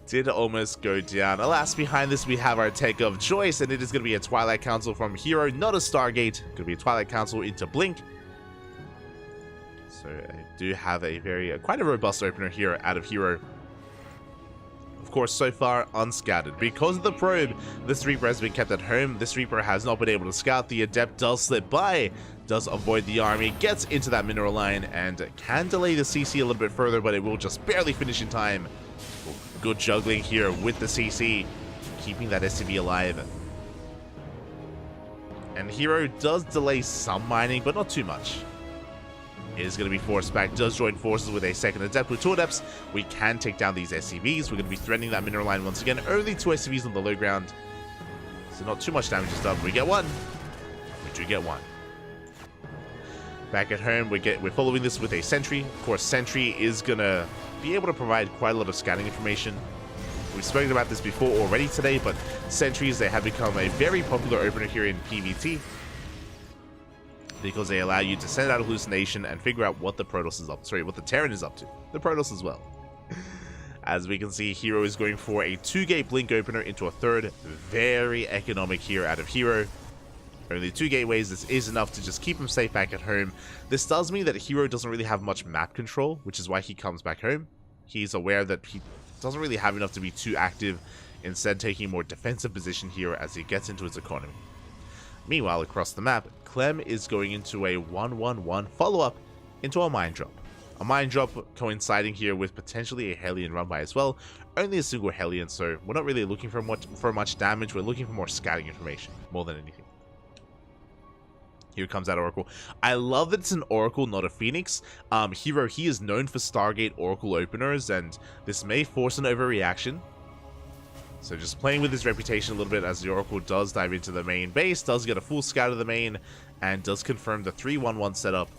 Speaker 1: Did almost go down. Alas, behind this we have our tech of choice, and it is going to be a Twilight Council from Hero, not a Stargate. Going to be a Twilight Council into Blink. So I do have a quite a robust opener here out of Hero. Of course, so far unscouted. Because of the probe, this Reaper has been kept at home. This Reaper has not been able to scout. The Adept does slip by, does avoid the army, gets into that mineral line, and can delay the CC a little bit further, but it will just barely finish in time. Good juggling here with the CC, keeping that SCV alive. And Hero does delay some mining, but not too much. Is going to be forced back, does join forces with a second Adept. With 2 Adepts, we can take down these SCVs. We're going to be threatening that mineral line once again. Only 2 SCVs on the low ground, so not too much damage is done. We get one. We do get one. Back at home, we're following this with a Sentry. Of course, Sentry is going to be able to provide quite a lot of scouting information. We've spoken about this before already today, but Sentries, they have become a very popular opener here in PvT, because they allow you to send out a hallucination and figure out what the Protoss is up to. Sorry, what the Terran is up to. The Protoss as well. As we can see, Hero is going for a 2-gate Blink opener into a 3rd. Very economic here out of Hero. Only 2 gateways. This is enough to just keep him safe back at home. This does mean that Hero doesn't really have much map control, which is why he comes back home. He's aware that he doesn't really have enough to be too active, instead taking a more defensive position here as he gets into his economy. Meanwhile, across the map, Clem is going into a 1-1-1 follow-up into a mine drop. A mine drop coinciding here with potentially a Hellion run by as well. Only a single Hellion, so we're not really looking for much damage. We're looking for more scouting information, more than anything. Here comes that Oracle. I love that it's an Oracle, not a Phoenix. Hero, he is known for Stargate Oracle openers, and this may force an overreaction. So just playing with his reputation a little bit as the Oracle does dive into the main base, does get a full scout of the main, and does confirm the 3-1-1 setup,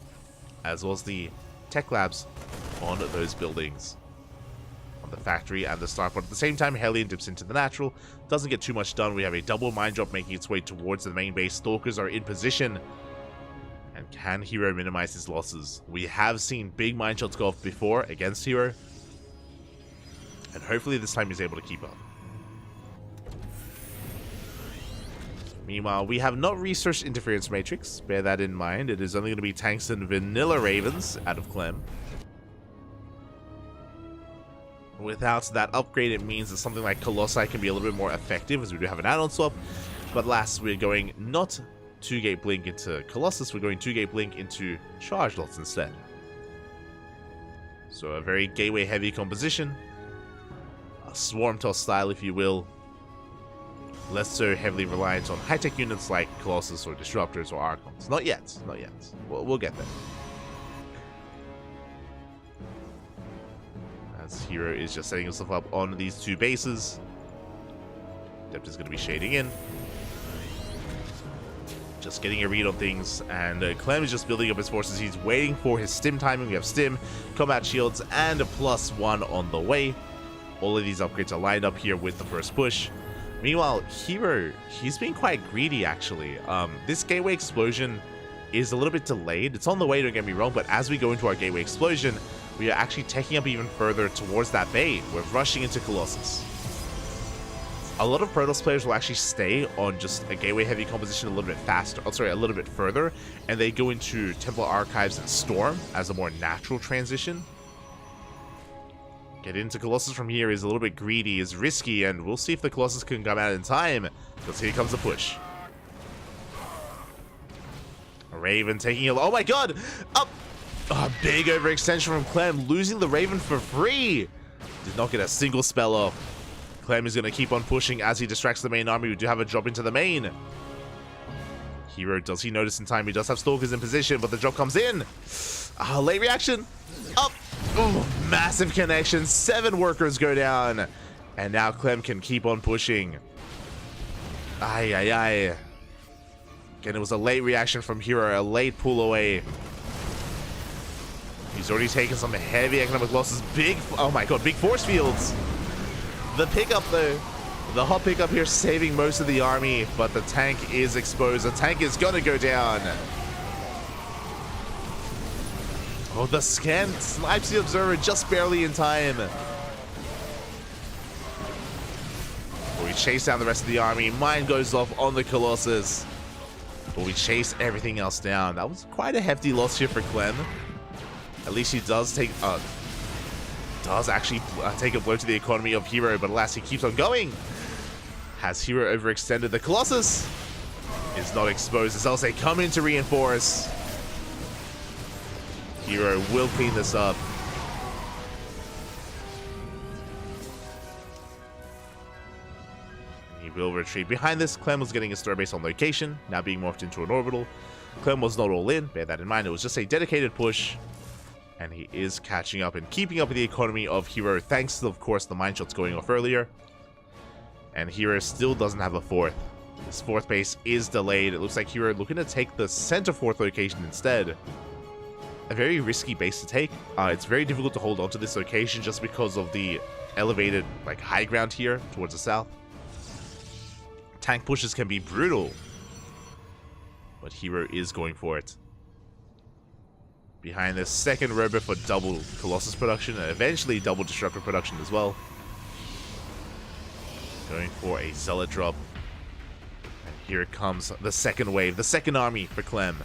Speaker 1: as well as the tech labs on those buildings, on the factory and the starport. At the same time, Hellion dips into the natural, doesn't get too much done. We have a double mine drop making its way towards the main base. Stalkers are in position, and can Hero minimize his losses? We have seen big mine shots go off before against Hero, and hopefully this time he's able to keep up. Meanwhile, we have not researched Interference Matrix. Bear that in mind. It is only going to be tanks and vanilla Ravens out of Clem. Without that upgrade, it means that something like Colossi can be a little bit more effective, as we do have an add-on swap. But last, we're going not 2-gate blink into Colossus, we're going 2-gate blink into charge lots instead. So a very gateway-heavy composition. A swarm toss style, if you will. Less so heavily reliant on high-tech units like Colossus or Disruptors or Archons. Not yet, not yet. We'll get there. As Hero is just setting himself up on these two bases. Adept is going to be shading in. Just getting a read on things, and Clem is just building up his forces. He's waiting for his stim timing. We have stim, combat shields, and a +1 on the way. All of these upgrades are lined up here with the first push. Meanwhile, Hero, he's being quite greedy, actually. This gateway explosion is a little bit delayed. It's on the way, don't get me wrong, but as we go into our gateway explosion, we are actually taking up even further towards that bay. We're rushing into Colossus. A lot of Protoss players will actually stay on just a gateway-heavy composition a little bit faster, a little bit further, and they go into Templar Archives and Storm as a more natural transition. Get into Colossus from here is a little bit greedy, is risky, and we'll see if the Colossus can come out in time, because here comes the push. Raven taking a... Oh my god! Up! A big overextension from Clem, losing the Raven for free! Did not get a single spell off. Clem is going to keep on pushing as he distracts the main army. We do have a drop into the main. Hero, does he notice in time? He does have Stalkers in position, but the drop comes in. Late reaction. Up. Ooh, massive connection. 7 workers go down. And now Clem can keep on pushing. Ay, ay, ay. Again, it was a late reaction from Hero. A late pull away. He's already taken some heavy economic losses. Oh my god, big force fields. The pickup, though, the hot pickup here saving most of the army, but the tank is exposed. The tank is gonna go down. Oh, the scan snipes the observer just barely in time. We chase down the rest of the army. Mine goes off on the Colossus. But we chase everything else down. That was quite a hefty loss here for Clem. At least he does take... actually take a blow to the economy of Hero, but alas, he keeps on going. Has Hero overextended? The Colossus is not exposed. As else they come in to reinforce. Hero will clean this up. He will retreat. Behind this, Clem was getting a star base on location, now being morphed into an orbital. Clem was not all in, bear that in mind. It was just a dedicated push. And he is catching up and keeping up with the economy of Hero, thanks to, of course, the mine shots going off earlier. And Hero still doesn't have a 4th. This 4th base is delayed. It looks like Hero looking to take the center 4th location instead. A very risky base to take. It's very difficult to hold on to this location just because of the elevated, high ground here towards the south. Tank pushes can be brutal. But Hero is going for it. Behind this, second robot for double Colossus production and eventually double Disruptor production as well. Going for a Zealot drop. And here it comes, the second wave, the second army for Clem.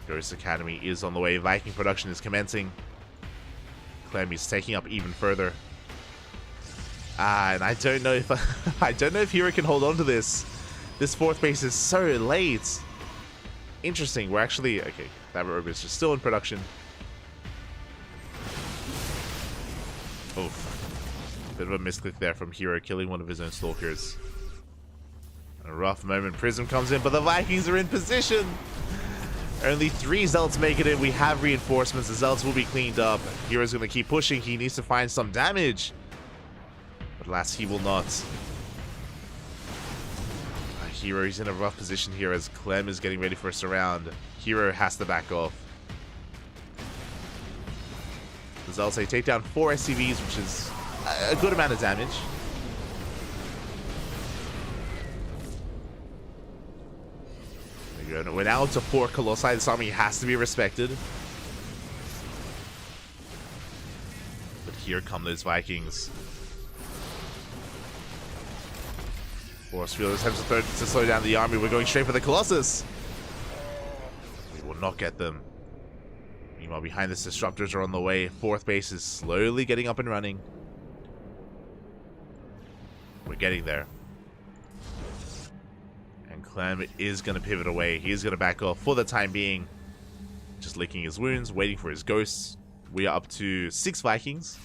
Speaker 1: Ghost Academy is on the way, Viking production is commencing. Clem is taking up even further. And I don't know if I don't know if Hero can hold on to this. This 4th base is so late. Interesting. We're actually... Okay, that robot is just still in production. Oof. Bit of a misclick there from Hero, killing one of his own Stalkers. A rough moment. Prism comes in, but the Vikings are in position. Only 3 Zealots make it in. We have reinforcements. The Zealots will be cleaned up. Hero's going to keep pushing. He needs to find some damage. But alas, he will not. Hero is in a rough position here as Clem is getting ready for a surround. Hero has to back off. The Zealots take down 4 SCVs, which is a good amount of damage. There you go. We're now to 4 Colossi. This army has to be respected. But here come those Vikings. Force Field attempts to slow down the army. We're going straight for the Colossus. We will not get them. Meanwhile, behind this, disruptors are on the way. Fourth base is slowly getting up and running. We're getting there. And Clem is going to pivot away. He is going to back off for the time being. Just licking his wounds, waiting for his ghosts. We are up to 6 Vikings.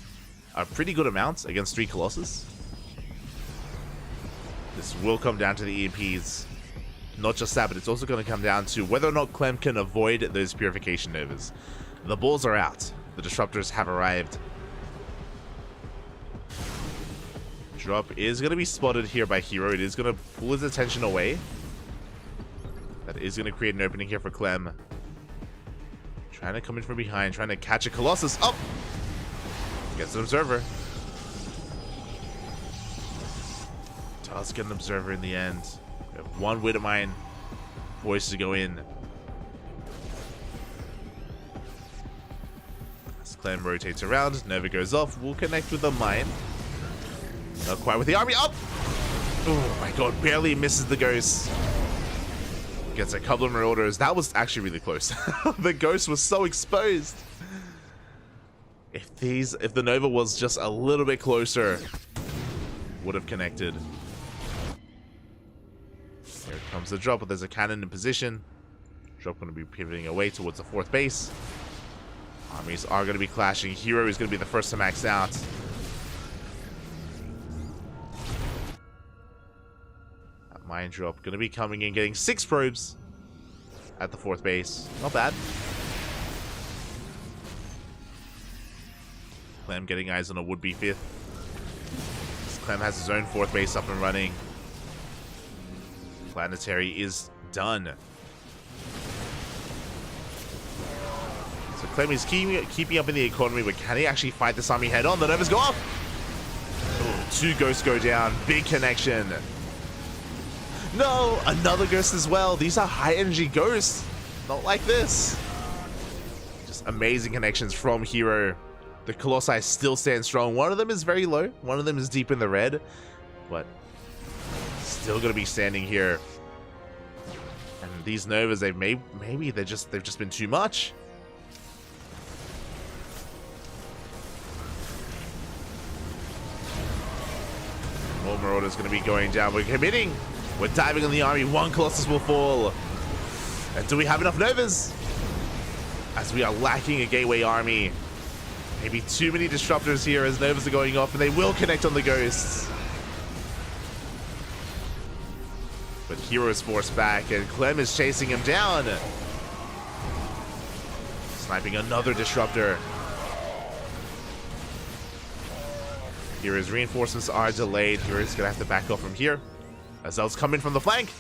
Speaker 1: A pretty good amount against 3 Colossus. This will come down to the EMPs. Not just that, but it's also going to come down to whether or not Clem can avoid those Purification Novas. The balls are out. The disruptors have arrived. Drop is going to be spotted here by Hero. It is going to pull his attention away. That is going to create an opening here for Clem. Trying to come in from behind, trying to catch a Colossus. Oh! Gets an Observer. Does get an Observer in the end. We have 1 Widowmine poised to go in. Clem rotates around, Nova goes off, we'll connect with the mine. Not quite with the army, up! Oh my god, barely misses the ghost. Gets a couple of Marauders. That was actually really close. The ghost was so exposed. If the Nova was just a little bit closer, would have connected. Here comes the drop, but there's a cannon in position. Drop going to be pivoting away towards the 4th base. Armies are going to be clashing. Hero is going to be the first to max out. That mine drop going to be coming in, getting 6 probes at the 4th base. Not bad. Clem getting eyes on a would-be 5th. Clem has his own 4th base up and running. Planetary is done. So Clem is keeping up in the economy, but can he actually fight this army head on? The Novas go off! Ooh, 2 ghosts go down. Big connection. No! Another ghost as well. These are high energy ghosts. Not like this. Just amazing connections from Hero. The Colossi still stand strong. One of them is very low. One of them is deep in the red. But still going to be standing here. And these Novas, maybe they've just been too much. More Marauders going to be going down. We're committing. We're diving on the army. 1 Colossus will fall. And do we have enough Novas? As we are lacking a gateway army. Maybe too many disruptors here as Novas are going off, and they will connect on the ghosts. But Hero is forced back, and Clem is chasing him down. Sniping another disruptor. Hero's reinforcements are delayed. Hero's gonna have to back off from here. Azel's coming from the flank.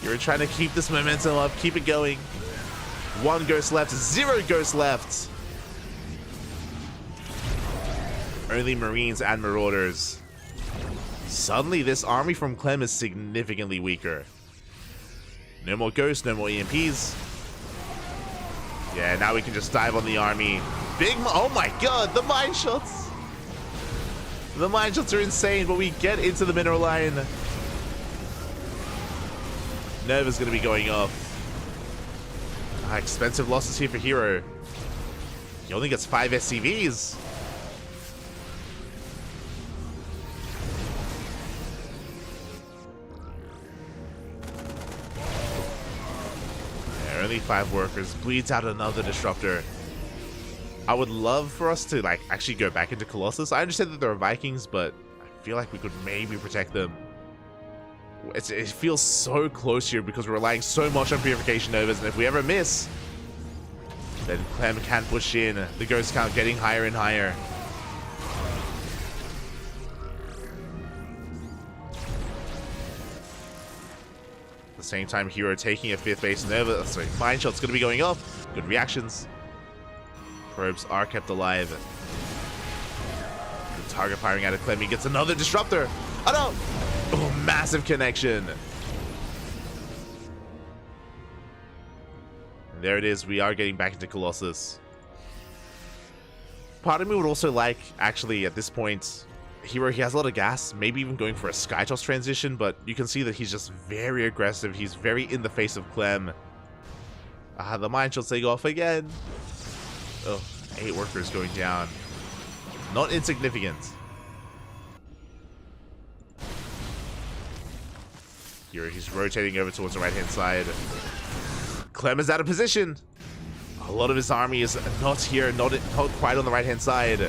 Speaker 1: Hero trying to keep this momentum up, keep it going. 1 ghost left, 0 ghosts left. Only Marines and Marauders. Suddenly, this army from Clem is significantly weaker. No more ghosts, no more EMPs. Yeah, now we can just dive on the army. Oh my god, the mine shots! The mine shots are insane, but we get into the mineral line. Nova's gonna be going off. Expensive losses here for Hero. He only gets 5 SCVs. Yeah, only 5 workers. Bleeds out another disruptor. I would love for us to actually go back into Colossus. I understand that there are Vikings, but I feel like we could maybe protect them. It feels so close here because we're relying so much on Purification Novas, and if we ever miss, then Clem can push in. The ghost count getting higher and higher. At the same time, Hero taking a 5th base. Nova, sorry, mine shot's going to be going off. Good reactions. Probes are kept alive. The target firing out of Clem. He gets another disruptor. Oh no! Oh, massive connection. And there it is. We are getting back into Colossus. Part of me would also like, actually, at this point, Hero, he has a lot of gas, maybe even going for a sky toss transition, but you can see that he's just very aggressive. He's very in the face of Clem. The mine shots they go off again. Oh, 8 workers going down. Not insignificant. Here he's rotating over towards the right-hand side. Clem is out of position. A lot of his army is not here, not quite on the right-hand side.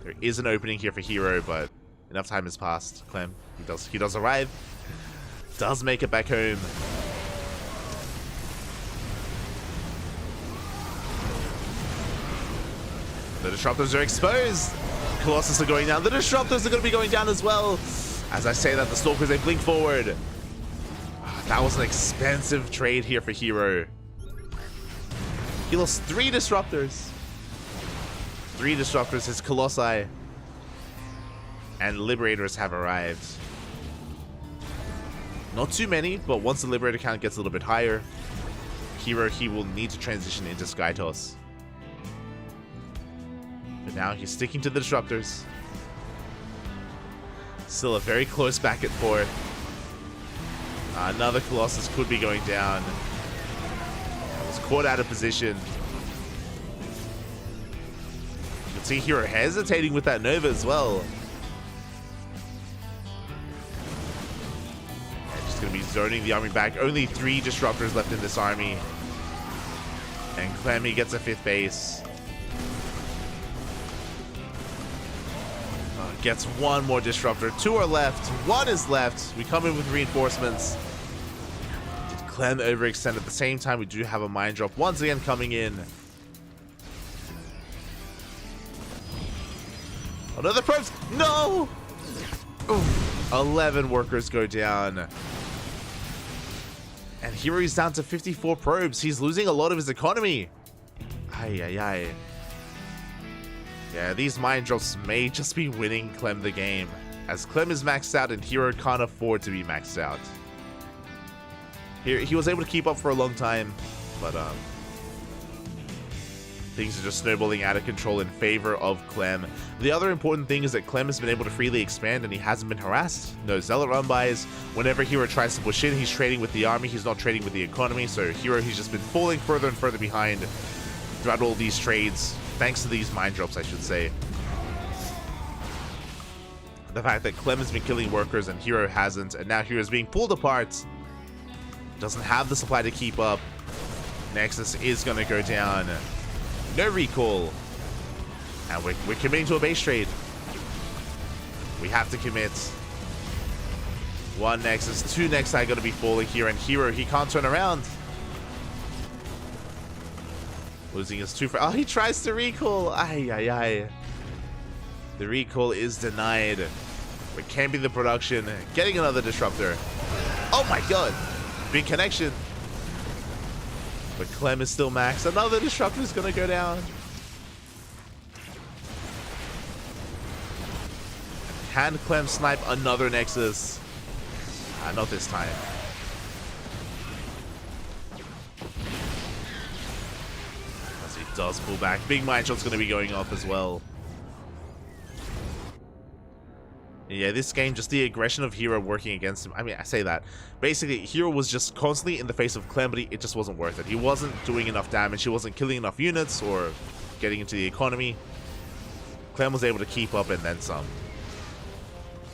Speaker 1: There is an opening here for Hero, but enough time has passed. Clem, he does arrive. Does make it back home. The disruptors are exposed. Colossus are going down. The disruptors are going to be going down as well. As I say that, the stalkers, they blink forward. That was an expensive trade here for Hero. He lost 3 disruptors. 3 disruptors, his Colossi and Liberators have arrived. Not too many, but once the Liberator count gets a little bit higher, Hero, he will need to transition into Sky Toss. But now he's sticking to the disruptors. Still a very close back and forth. Another Colossus could be going down. Was caught out of position. You can see Hero hesitating with that Nova as well. And just going to be zoning the army back. Only 3 disruptors left in this army. And Clemmy gets a 5th base. Gets 1 more disruptor. 2 are left. 1 is left. We come in with reinforcements. Did Clem overextend at the same time? We do have a mine drop once again coming in. Another probes. No! Ooh, 11 workers go down. And Hero is down to 54 probes. He's losing a lot of his economy. Ay, ay, ay. Yeah, these mine drops may just be winning Clem the game, as Clem is maxed out and Hero can't afford to be maxed out. Here, he was able to keep up for a long time, but things are just snowballing out of control in favor of Clem. The other important thing is that Clem has been able to freely expand and he hasn't been harassed. No Zealot run-bys. Whenever Hero tries to push in, he's trading with the army, he's not trading with the economy, so Hero, he's just been falling further and further behind throughout all these trades. Thanks to these mine drops, I should say. The fact that Clem has been killing workers and Hero hasn't, and now Hero is being pulled apart. Doesn't have the supply to keep up. Nexus is going to go down. No recall. And we're committing to a base trade. We have to commit. 1 Nexus, 2 Nexi going to be falling here, and Hero, he can't turn around. Losing his 2 for... Oh, he tries to recall. Ay, ay, ay. The recall is denied. It can't be the production. Getting another disruptor. Oh my god. Big connection. But Clem is still maxed. Another disruptor is going to go down. Can Clem snipe another Nexus? Not this time. Does pull back. Big mine shot's going to be going off as well. Yeah, this game, just the aggression of Hero working against him. I mean, I say that. Basically, Hero was just constantly in the face of Clem, but it just wasn't worth it. He wasn't doing enough damage. He wasn't killing enough units or getting into the economy. Clem was able to keep up and then some.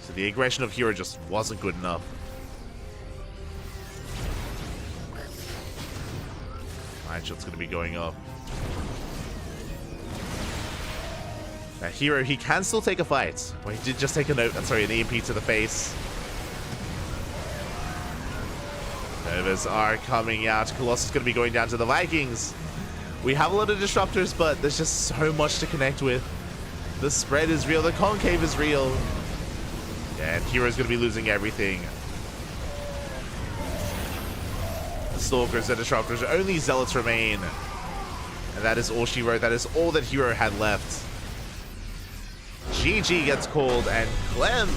Speaker 1: So the aggression of Hero just wasn't good enough. Mine shot's going to be going up. Hero, he can still take a fight. Well, he did just take an EMP to the face. Novas are coming out. Colossus is going to be going down to the Vikings. We have a lot of disruptors, but there's just so much to connect with. The spread is real. The concave is real. Yeah, and Hero's going to be losing everything. The Stalkers, the disruptors, only Zealots remain. And that is all she wrote. That is all that Hero had left. GG gets called, and Clem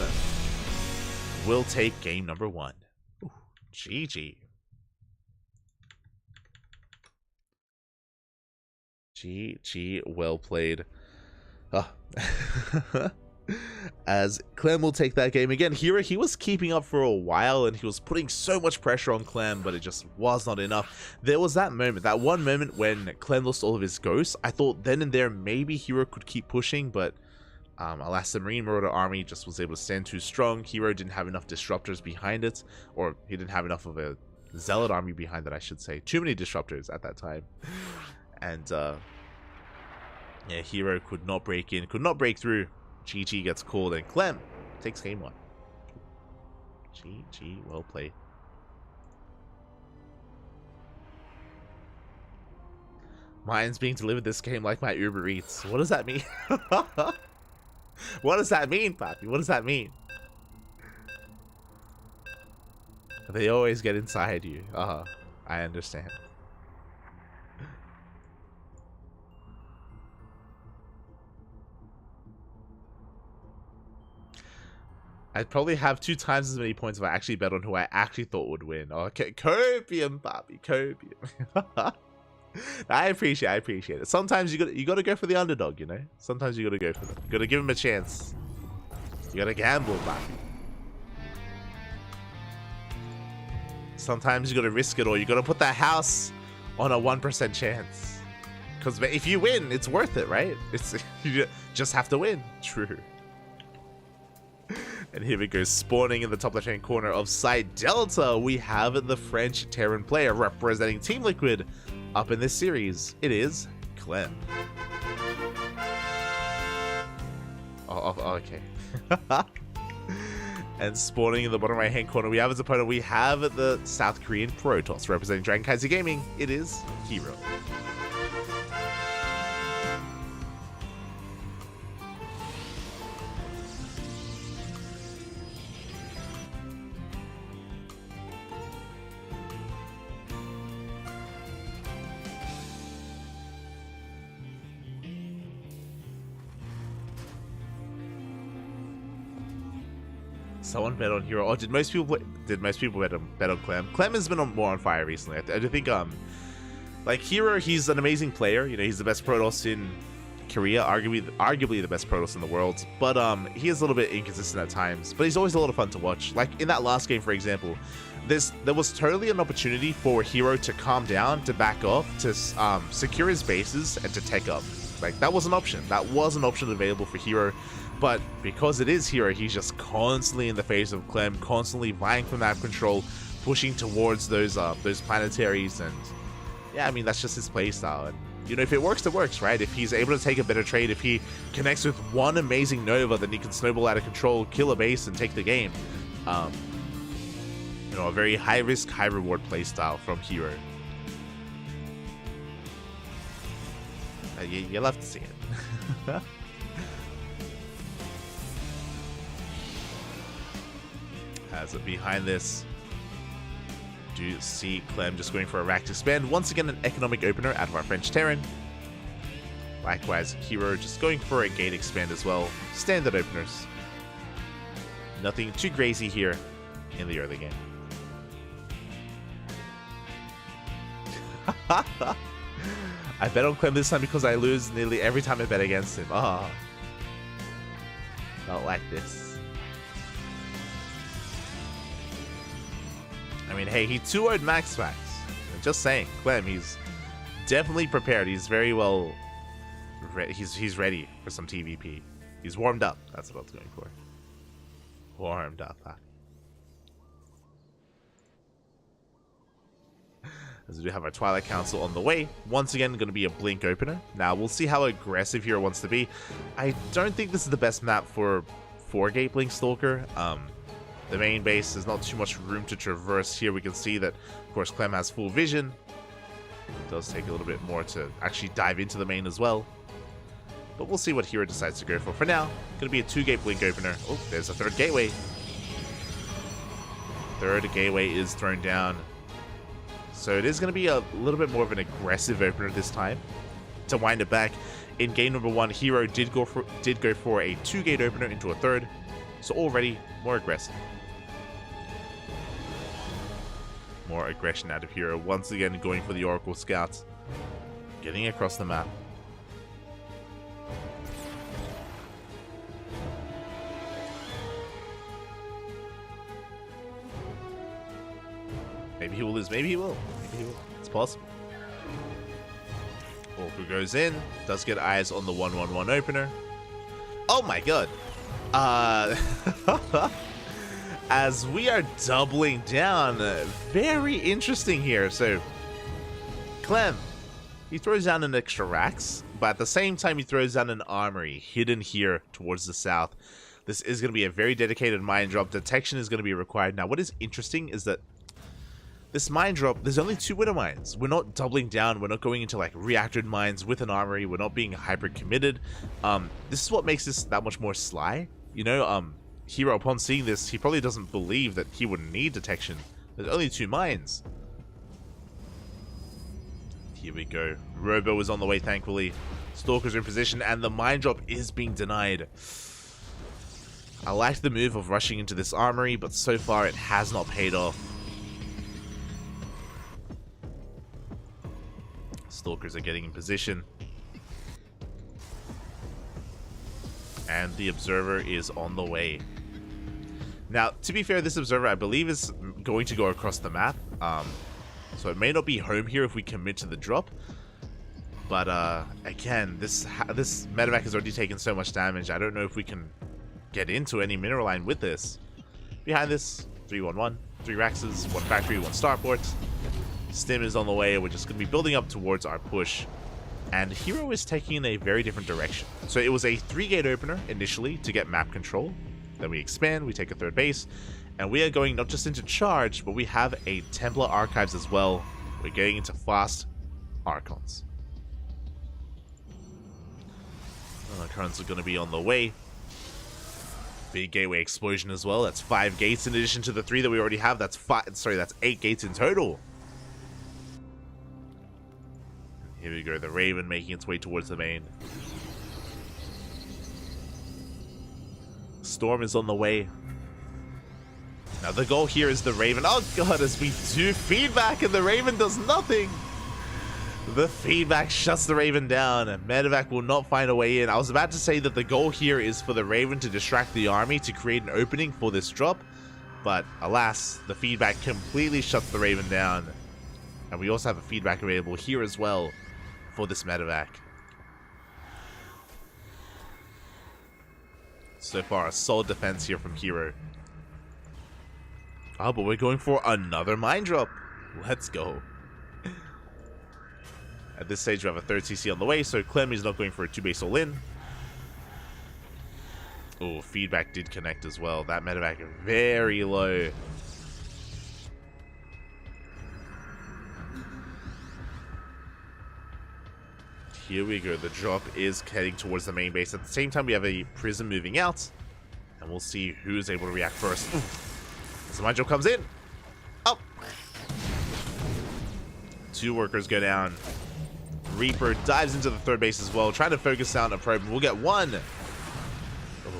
Speaker 1: will take game number 1. Ooh, GG. GG, well played. Oh. As Clem will take that game again. Hero, he was keeping up for a while and he was putting so much pressure on Clem, but it just was not enough. There was that moment, that one moment when Clem lost all of his ghosts. I thought then and there maybe Hero could keep pushing, but alas, the Marine Marauder army just was able to stand too strong. Hero didn't have enough disruptors behind it, or he didn't have enough of a Zealot army behind it, I should say. Too many disruptors at that time. And yeah, Hero could not break in, could not break through. GG gets called and Clem takes game 1. GG, well played. Mine's being delivered this game like my Uber Eats. What does that mean? What does that mean, Papi? What does that mean? They always get inside you. I understand. I'd probably have 2 times as many points if I actually bet on who I actually thought would win. Okay, copium, Bobby, copium. I appreciate it. Sometimes you gotta go for the underdog, you know. Sometimes you gotta go for them. You gotta give them a chance. You gotta gamble, Bobby. Sometimes you gotta risk it all. You gotta put that house on a 1% chance. Because if you win, it's worth it, right? You just have to win. True. And here we go, spawning in the top left-hand corner of side Delta, we have the French Terran player representing Team Liquid up in this series. It is Clem. Okay. And spawning in the bottom right-hand corner, we have his opponent. We have the South Korean Protoss representing KranKy Gaming. It is Hero. Someone bet on Hero. Oh, did most people bet on Clem? Clem has been more on fire recently. I do think like Hero, he's an amazing player. You know, he's the best Protoss in Korea, arguably the best Protoss in the world. But he is a little bit inconsistent at times. But he's always a lot of fun to watch. Like in that last game, for example, there was totally an opportunity for Hero to calm down, to back off, to secure his bases, and to tech up. Like that was an option. That was an option available for Hero. But because it is Hero, he's just constantly in the face of Clem, constantly vying for map control, pushing towards those planetaries, and yeah, I mean that's just his playstyle. And you know, if it works, it works, right? If he's able to take a better trade, if he connects with one amazing Nova, then he can snowball out of control, kill a base, and take the game. You know, a very high risk, high reward playstyle from Hero. You'll have to see it. As behind this, do you see Clem just going for a rack to expand? Once again, an economic opener out of our French Terran. Likewise, Hero just going for a gate expand as well. Standard openers. Nothing too crazy here in the early game. I bet on Clem this time because I lose nearly every time I bet against him. Not like this. I mean, hey, he 2-0'd Max. Just saying, Clem, he's definitely prepared. He's very well. He's ready for some TVP. He's warmed up. That's what I was going for. Warmed up. Huh? As we do have our Twilight Council on the way. Once again, going to be a Blink opener. Now, we'll see how aggressive Hero wants to be. I don't think this is the best map for 4-gate Blink Stalker. The main base, there's not too much room to traverse here. We can see that, of course, Clem has full vision. It does take a little bit more to actually dive into the main as well. But we'll see what Hero decides to go for. For now, going to be a 2-gate Blink opener. Oh, there's a 3rd gateway. 3rd gateway is thrown down. So it is going to be a little bit more of an aggressive opener this time. To wind it back, in game number 1, Hero did go for a 2-gate opener into a 3rd. So already more aggressive. More aggression out of Hero. Once again, going for the Oracle Scouts. Getting across the map. Maybe he will lose. Maybe he will. Maybe he will. It's possible. Orca goes in. Does get eyes on the 1/1/1 opener. Oh my god. As we are doubling down. Very interesting here. So, Clem, he throws down an extra Rax, but at the same time he throws down an armory hidden here towards the south. This is going to be a very dedicated mine drop. Detection is going to be required. Now, what is interesting is that this mine drop, there's only 2 Widow Mines. We're not doubling down. We're not going into like reactored mines with an armory. We're not being hyper committed. This is what makes this that much more sly. You know, Hero, upon seeing this, he probably doesn't believe that he would need detection. There's only 2 mines. Here we go. Robo is on the way, thankfully. Stalker's in position, and the mine drop is being denied. I like the move of rushing into this armory, but so far it has not paid off. Stalkers are getting in position. And the Observer is on the way. Now, to be fair, this Observer, I believe, is going to go across the map. So it may not be home here if we commit to the drop. But, again, this medevac has already taken so much damage. I don't know if we can get into any mineral line with this. Behind this, 3/1/1, 3 Raxes, 1 factory, 1 starport. Stim is on the way. We're just going to be building up towards our push. And Hero is taking a very different direction. So it was a 3-gate opener initially to get map control. Then we expand, we take a 3rd base. And we are going not just into charge, but we have a Templar Archives as well. We're getting into fast Archons. Archons are going to be on the way. Big gateway explosion as well. That's 5 gates in addition to the 3 that we already have. That's 8 gates in total. Here we go. The Raven making its way towards the main. Storm is on the way. Now the goal here is the Raven. Oh god, as we do feedback and the Raven does nothing. The feedback shuts the Raven down. Medevac will not find a way in. I was about to say that the goal here is for the Raven to distract the army to create an opening for this drop. But alas, the feedback completely shuts the Raven down. And we also have a feedback available here as well for this Medevac. So far, a solid defense here from Hero. Oh, but we're going for another mine drop. Let's go. At this stage, we have a 3rd CC on the way, so Clem is not going for a 2-base all-in. Oh, feedback did connect as well. That medevac very low. Here we go. The drop is heading towards the main base. At the same time, we have a prism moving out. And we'll see who's able to react first. As the mine drop comes in. Oh! 2 workers go down. Reaper dives into the 3rd base as well, trying to focus down a probe. We'll get 1. Oh,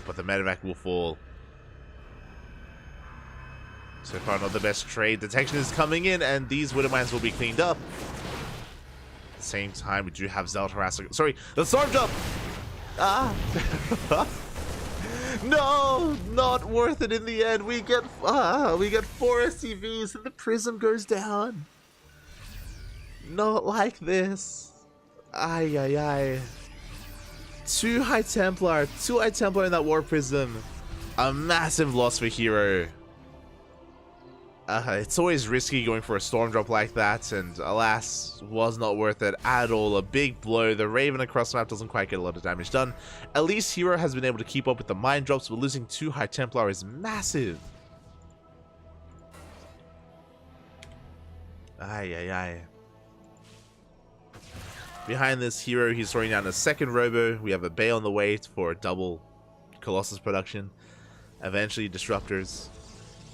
Speaker 1: but the medevac will fall. So far, not the best trade. Detection is coming in, and these Widow Mines will be cleaned up. At the same time, we do have Zelt harasser. Sorry, the storm jump! Ah! No! Not worth it in the end. We get 4 SCVs, and the prism goes down. Not like this. Ay, ay, ay. 2 High Templar. 2 High Templar in that War Prism. A massive loss for Hero. It's always risky going for a storm drop like that, and alas, was not worth it at all. A big blow. The Raven across the map doesn't quite get a lot of damage done. At least Hero has been able to keep up with the mine drops, but losing 2 High Templar is massive. Ay, ay, ay. Behind this Hero, he's throwing down a 2nd Robo. We have a Bay on the way for a double Colossus production. Eventually, Disruptors.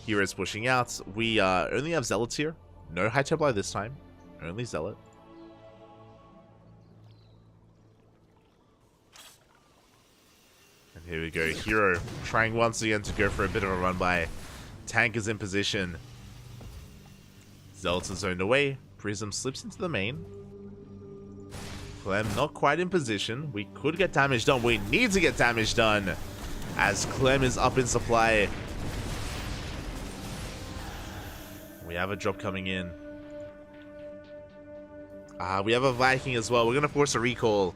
Speaker 1: Hero's pushing out. We only have Zealots here. No High Templar this time. Only Zealot. And here we go. Hero trying once again to go for a bit of a run by. Tank is in position. Zealots are zoned away. Prism slips into the main. Clem not quite in position. We could get damage done. We need to get damage done as Clem is up in supply. We have a drop coming in. We have a Viking as well. We're going to force a recall.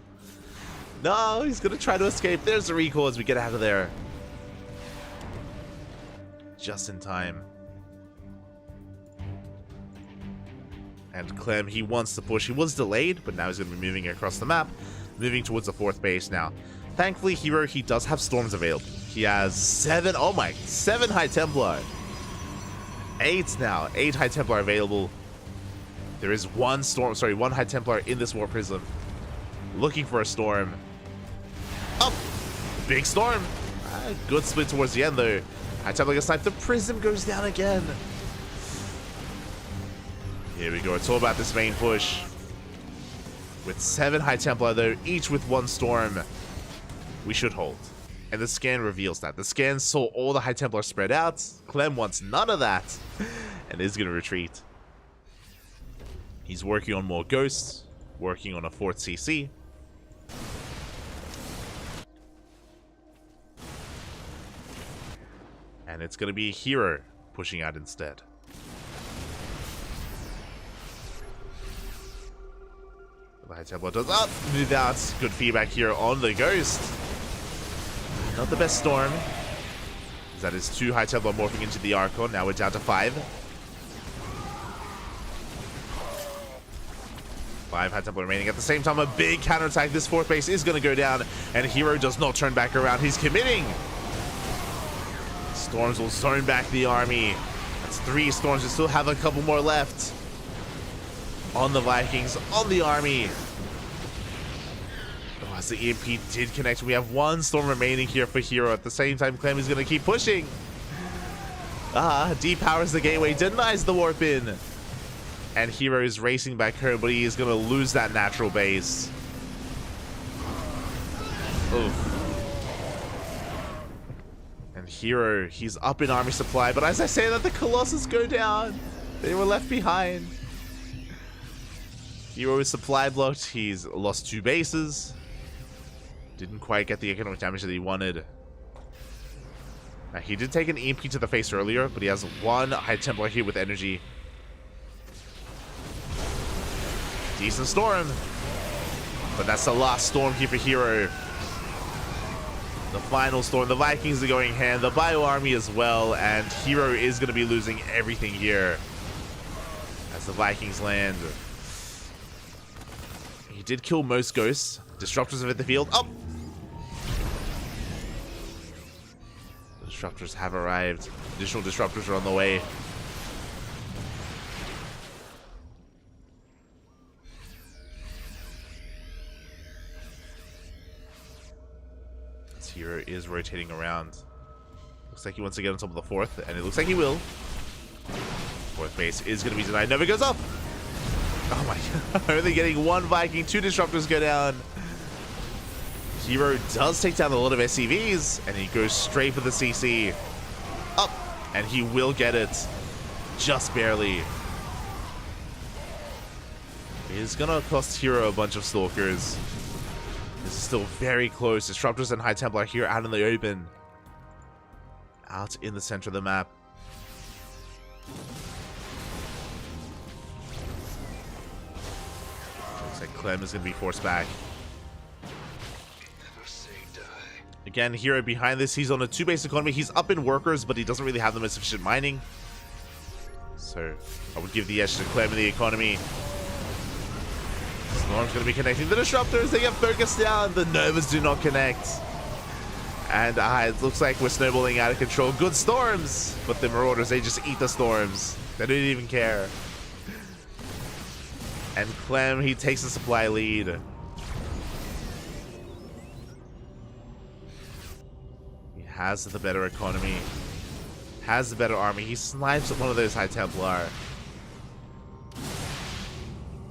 Speaker 1: No, he's going to try to escape. There's a recall as we get out of there. Just in time. And Clem, he wants to push. He was delayed, but now he's going to be moving across the map. Moving towards the 4th base now. Thankfully, Hero, he does have Storms available. He has 7 High Templar. 8 now. 8 High Templar available. There is one High Templar in this War Prism. Looking for a Storm. Oh! Big Storm! Good split towards the end, though. High Templar gets sniped. The Prism goes down again. Here we go. It's all about this main push. With 7 High Templar, though, each with 1 Storm, we should hold. And the scan reveals that. The scan saw all the High Templar spread out. Clem wants none of that. And is going to retreat. He's working on more Ghosts. Working on a 4th CC. And it's going to be Hero pushing out instead. The High Templar does move out. Good feedback here on the Ghost. Not the best Storm. That is 2 High Templar morphing into the Archon. Now we're down to 5. 5 High Templar remaining. At the same time, a big counterattack. This 4th base is going to go down. And Hero does not turn back around. He's committing. Storms will zone back the army. That's 3 Storms. We still have a couple more left. On the Vikings, on the army. Oh, as the EMP did connect, we have 1 Storm remaining here for Hero. At the same time, Clem is going to keep pushing. Depowers the gateway, denies the warp in. And Hero is racing back home, but he is going to lose that natural base. Oof. And Hero, he's up in army supply, but as I say that, the Colossus go down. They were left behind. Hero is supply blocked. He's lost 2 bases. Didn't quite get the economic damage that he wanted. Now, he did take an EMP to the face earlier, but he has 1 High Templar here with energy. Decent Storm. But that's the last Storm here for Hero. The final Storm. The Vikings are going hand. The Bio Army as well. And Hero is going to be losing everything here. As the Vikings land. He did kill most Ghosts. Disruptors have hit the field. Oh! The Disruptors have arrived. Additional Disruptors are on the way. This Hero is rotating around. Looks like he wants to get on top of the 4th, and it looks like he will. 4th base is going to be denied. Never goes up! Oh my god. Only getting 1 Viking, 2 Disruptors go down. Hero does take down a lot of SCVs, and he goes straight for the CC. Up! And he will get it. Just barely. It is gonna cost Hero a bunch of Stalkers. This is still very close. Disruptors and High Templar here out in the open. Out in the center of the map. Clem is going to be forced back. Again, Hero behind this. He's on a 2-base economy. He's up in workers, but he doesn't really have them as sufficient mining. So I would give the edge to Clem in the economy. Storm's going to be connecting the Disruptors. They get focused down. The Novas do not connect. And it looks like we're snowballing out of control. Good Storms, but the Marauders, they just eat the Storms. They don't even care. And Clem, he takes the supply lead. He has the better economy. Has the better army. He snipes at one of those High Templar.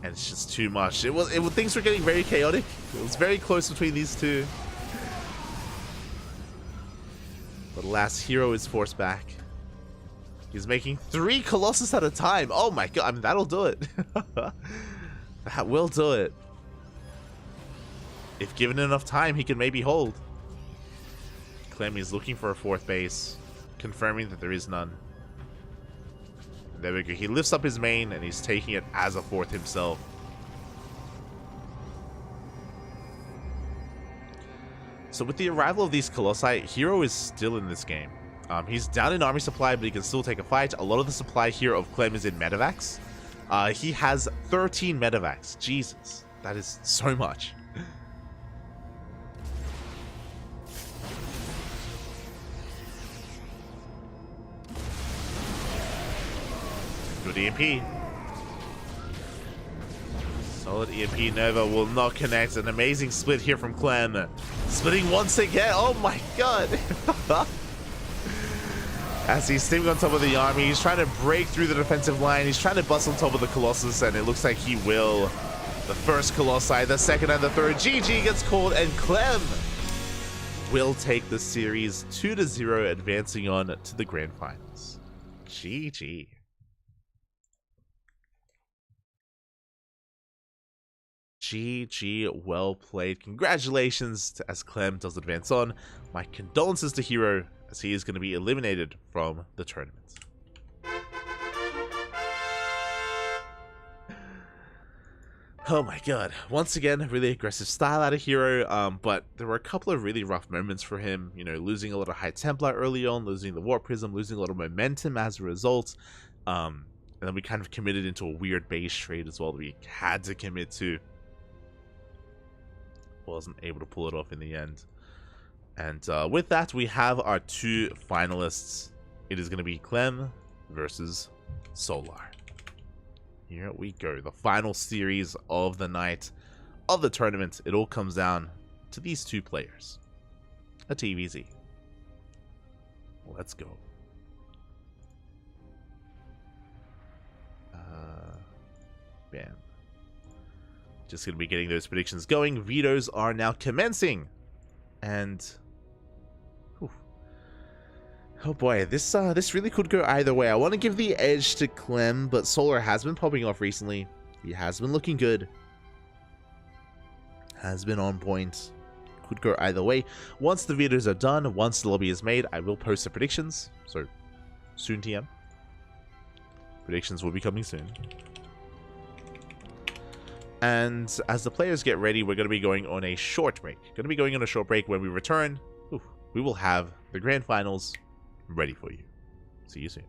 Speaker 1: And it's just too much. Things were getting very chaotic. It was very close between these two. But last Hero is forced back. He's making 3 Colossus at a time. Oh my god, I mean, that'll do it. That will do it. If given enough time, he can maybe hold. Clem is looking for a 4th base, confirming that there is none. There we go. He lifts up his main and he's taking it as a fourth himself. So with the arrival of these Colossi, Hero is still in this game. He's down in army supply, but he can still take a fight. A lot of the supply here of Clem is in medevacs. He has 13 medevacs. Jesus, that is so much. Good EMP. Solid EMP. Nova will not connect. An amazing split here from Clem. Splitting once again. Oh my god. As he's sitting on top of the army, he's trying to break through the defensive line. He's trying to bust on top of the Colossus, and it looks like he will. The first Colossi, the second and the third. GG gets called, and Clem will take the series 2-0, advancing on to the grand finals. GG. GG, well played. Congratulations as Clem does advance on. My condolences to Hero, as he is going to be eliminated from the tournament. Oh my god. Once again, really aggressive style out of Hero, but there were a couple of really rough moments for him. You know, losing a lot of High Templar early on, losing the Warp Prism, losing a lot of momentum as a result. And then we kind of committed into a weird base trade as well that we had to commit to. Wasn't able to pull it off in the end. And with that, we have our two finalists. It is going to be Clem versus Solar. Here we go. The final series of the night of the tournament. It all comes down to these two players. A TVZ. Let's go. Bam. Just going to be getting those predictions going. Vetoes are now commencing. And whew. Oh boy, this really could go either way. I want to give the edge to Clem, but Solar has been popping off recently. He has been looking good. Has been on point. Could go either way. Once the vetoes are done, once the lobby is made, I will post the predictions. So, soon TM. Predictions will be coming soon. And as the players get ready, we're going to be going on a short break. Going to be going on a short break. When we return, we will have the grand finals ready for you. See you soon.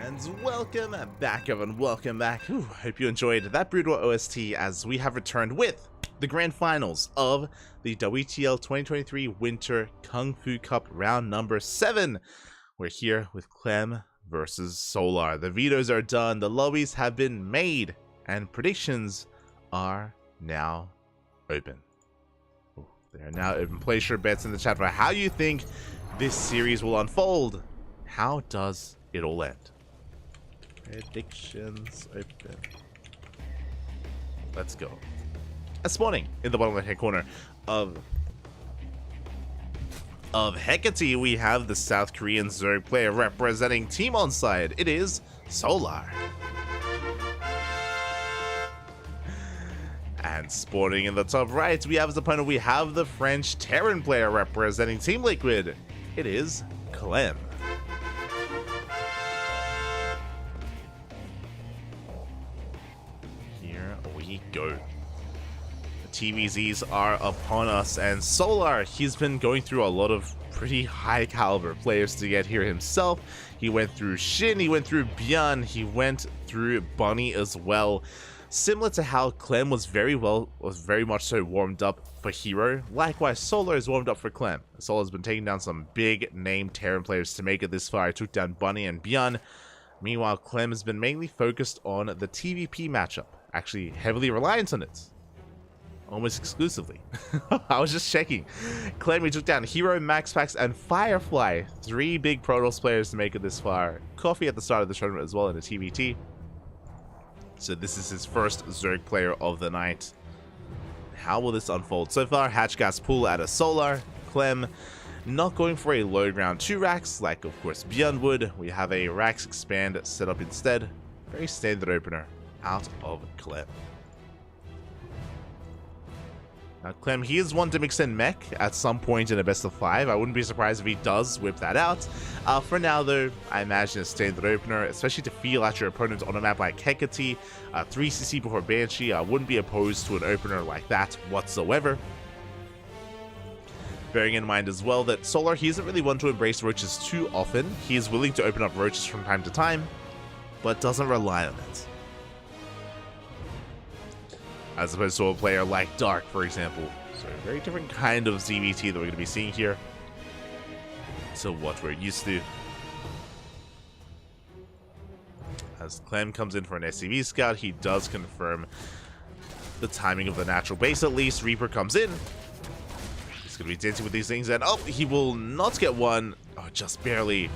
Speaker 1: And welcome back, everyone. Welcome back. Hope you enjoyed that brutal OST as we have returned with the grand finals of the WTL 2023 Winter KungFu Cup round number 7. We're here with Clem versus Solar. The vetoes are done, the lobbies have been made, and predictions are now open. They are now open. Place your bets in the chat for how you think this series will unfold. How does it all end? Predictions open. Let's go. Spawning in the bottom left-hand corner of Hecate, we have the South Korean Zerg player representing Team Onside. It is Solar. And spawning in the top right, we have as opponent, we have the French Terran player representing Team Liquid. It is Clem. Here we go. The TVZs are upon us, and Solar, he's been going through a lot of pretty high caliber players to get here himself. He went through Shin, he went through Byeon, he went through Bunny as well. Similar to how Clem was very much so warmed up for Hero, likewise Solar is warmed up for Clem. Solar's been taking down some big name Terran players to make it this far. He took down Bunny and Byeon. Meanwhile, Clem has been mainly focused on the TVP matchup, actually heavily reliant on it. Almost exclusively. I was just checking. Clem, he took down Hero, Max Pax, and Firefly. 3 big Protoss players to make it this far. Coffee at the start of the tournament as well in a TVT. So this is his first Zerg player of the night. How will this unfold? So far, Hatchgas pull out of Solar. Clem not going for a low ground 2 racks, like of course Byeon would. We have a racks expand set up instead. Very standard opener out of Clem. Now Clem, he is one to mix in mech at some point in a best of 5. I wouldn't be surprised if he does whip that out. For now though, I imagine a standard opener, especially to feel out your opponent on a map like Hecate. 3cc before Banshee, I wouldn't be opposed to an opener like that whatsoever. Bearing in mind as well that Solar, he isn't really one to embrace roaches too often. He is willing to open up roaches from time to time, but doesn't rely on it. As opposed to a player like Dark, for example. So a very different kind of ZVT that we're going to be seeing here. So what we're used to. As Clem comes in for an SCV scout, he does confirm the timing of the natural base at least. Reaper comes in. He's going to be dancing with these things, and oh, he will not get one. Oh, just barely.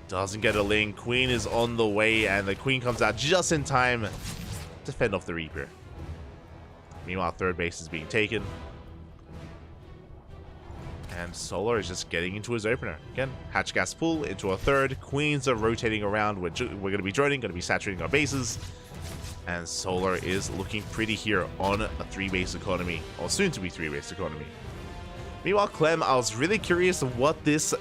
Speaker 1: Doesn't get a link. Queen is on the way, and the Queen comes out just in time to fend off the Reaper. Meanwhile, third base is being taken. And Solar is just getting into his opener. Again, hatch gas pull into a third. Queens are rotating around. We're going to be droning, going to be saturating our bases. And Solar is looking pretty here on a 3-base economy, or soon to be 3-base economy. Meanwhile, Clem, I was really curious of what this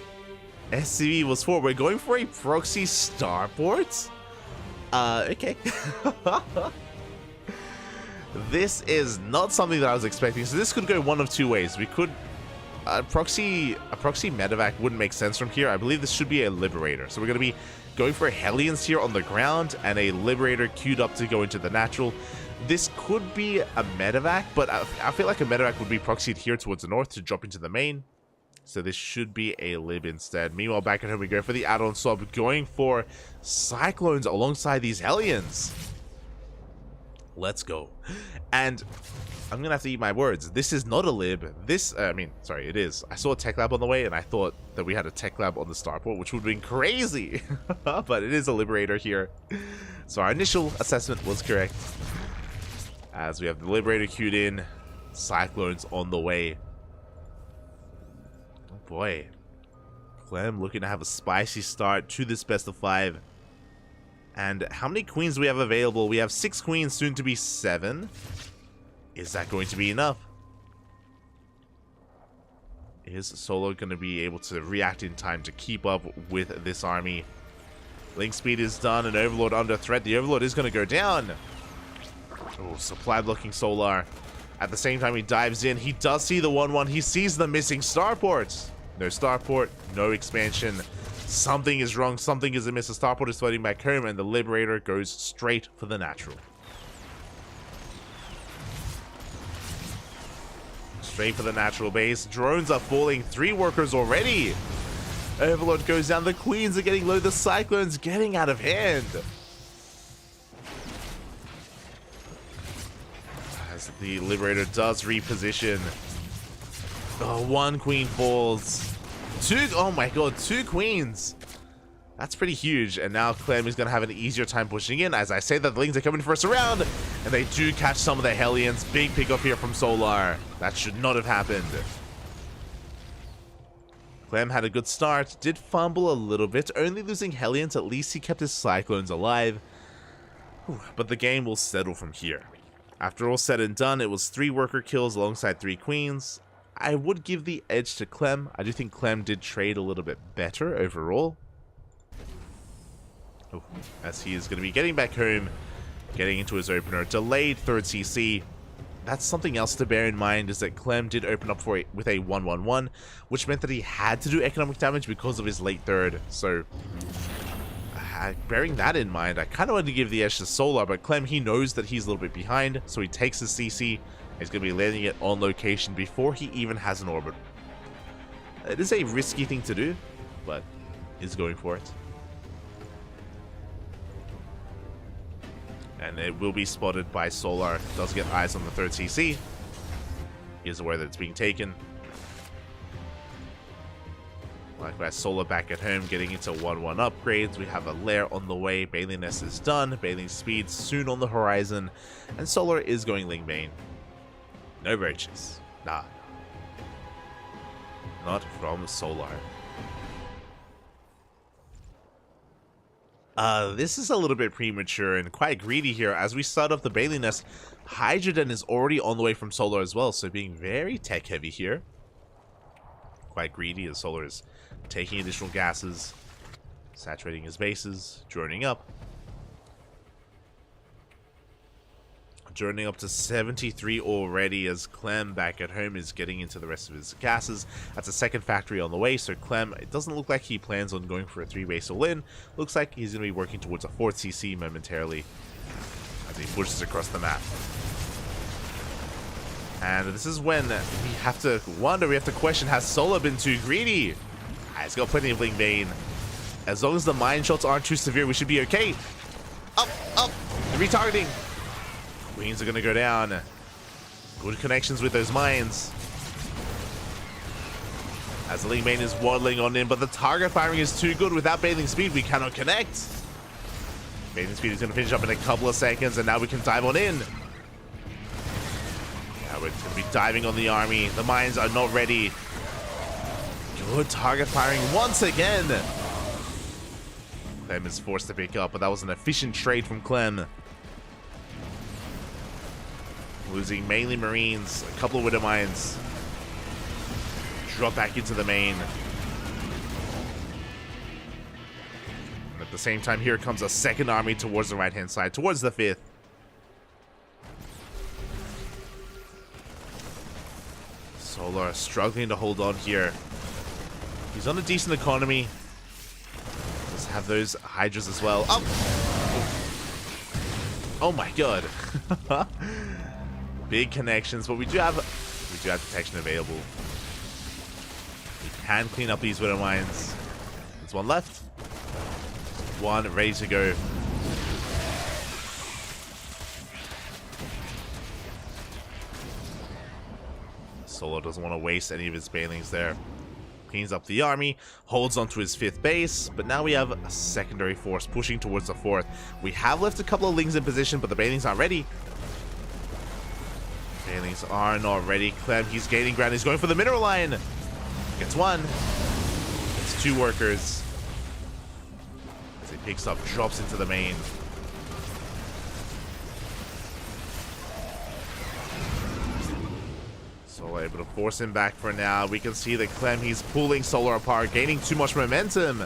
Speaker 1: SCV was for. We're going for a proxy starport? Okay. This is not something that I was expecting, so this could go one of 2 ways. We could... A proxy medevac wouldn't make sense from here. I believe this should be a Liberator. So we're going to be going for Hellions here on the ground, and a Liberator queued up to go into the natural. This could be a medevac, but I feel like a medevac would be proxied here towards the north to drop into the main. So this should be a Lib instead. Meanwhile, back at home we go for the add-on swap, going for Cyclones alongside these Hellions. Let's go. And I'm gonna have to eat my words. This is not a lib. This, sorry, it is. I saw a tech lab on the way, and I thought that we had a tech lab on the starport, which would have been crazy. But it is a Liberator here. So our initial assessment was correct. As we have the Liberator queued in, Cyclones on the way. Oh boy. Clem looking to have a spicy start to this best of 5. And how many queens do we have available? We have 6 queens, soon to be 7. Is that going to be enough? Is Solo going to be able to react in time to keep up with this army? Link speed is done, and Overlord under threat. The Overlord is going to go down. Oh, supply blocking Solar. At the same time he dives in, he does see the 1-1. He sees the missing starport. No starport, no expansion. Something is wrong. Something is amiss. The starport is floating back home, and the Liberator goes straight for the natural. Straight for the natural base. Drones are falling. 3 workers already. Overlord goes down. The Queens are getting low. The Cyclones getting out of hand. As the Liberator does reposition. Oh, 1 Queen falls. 2, oh my god, 2 Queens. That's pretty huge. And now Clem is going to have an easier time pushing in. As I say that, the Lings are coming first around. And they do catch some of the Hellions. Big pickup here from Solar. That should not have happened. Clem had a good start. Did fumble a little bit. Only losing Hellions. At least he kept his Cyclones alive. But the game will settle from here. After all said and done, it was 3 worker kills alongside 3 Queens. I would give the edge to Clem. I do think Clem did trade a little bit better overall. Oh, as he is going to be getting back home, getting into his opener. Delayed 3rd CC. That's something else to bear in mind, is that Clem did open up with a 1-1-1, which meant that he had to do economic damage because of his late 3rd. So, bearing that in mind, I kind of wanted to give the edge to Solar, but Clem, he knows that he's a little bit behind, so he takes his CC. He's going to be landing it on location before he even has an orbit. It is a risky thing to do, but he's going for it. And it will be spotted by Solar. Does get eyes on the 3rd CC. He is aware that it's being taken. Likewise, Solar back at home, getting into 1-1 upgrades. We have a lair on the way. Bailey Nest is done. Bailey speed soon on the horizon. And Solar is going Ling Bane. No roaches. Nah. Not from Solar. This is a little bit premature and quite greedy here. As we start off the Bailey Nest, Hydrogen is already on the way from Solar as well, so being very tech heavy here. Quite greedy as Solar is taking additional gases, saturating his bases, droning up. Journeying up to 73 already, as Clem back at home is getting into the rest of his gases. That's a 2nd factory on the way, so Clem, it doesn't look like he plans on going for a 3-base all-in. Looks like he's going to be working towards a 4th CC momentarily as he pushes across the map. And this is when we have to wonder, we have to question, has Solar been too greedy? He's got plenty of Ling Bane. As long as the mine shots aren't too severe, we should be okay. Up, up, retargeting. Queens are going to go down. Good connections with those mines. As the Ling Bane is waddling on in, but the target firing is too good. Without Bathing Speed, we cannot connect. Bathing Speed is going to finish up in a couple of seconds, and now we can dive on in. Yeah, we're going to be diving on the army. The mines are not ready. Good target firing once again. Clem is forced to pick up, but that was an efficient trade from Clem. Losing mainly Marines, a couple of Widow Mines. Drop back into the main. And at the same time, here comes a 2nd army towards the right-hand side, towards the 5th. Solar struggling to hold on here. He's on a decent economy. Just have those Hydras as well. Up! Oh my god. Big connections, but we do have detection available. We can clean up these Widow Mines. There's 1 left. 1 ready to go. Solar doesn't want to waste any of his Banelings there. Cleans up the army, holds onto his 5th base, but now we have a secondary force pushing towards the 4th. We have left a couple of Lings in position, but the Banelings aren't ready. Banelings are not ready. Clem, he's gaining ground. He's going for the mineral line. Gets 1. Gets 2 workers. As he picks up, drops into the main. Solar able to force him back for now. We can see that Clem, he's pulling Solar apart, gaining too much momentum.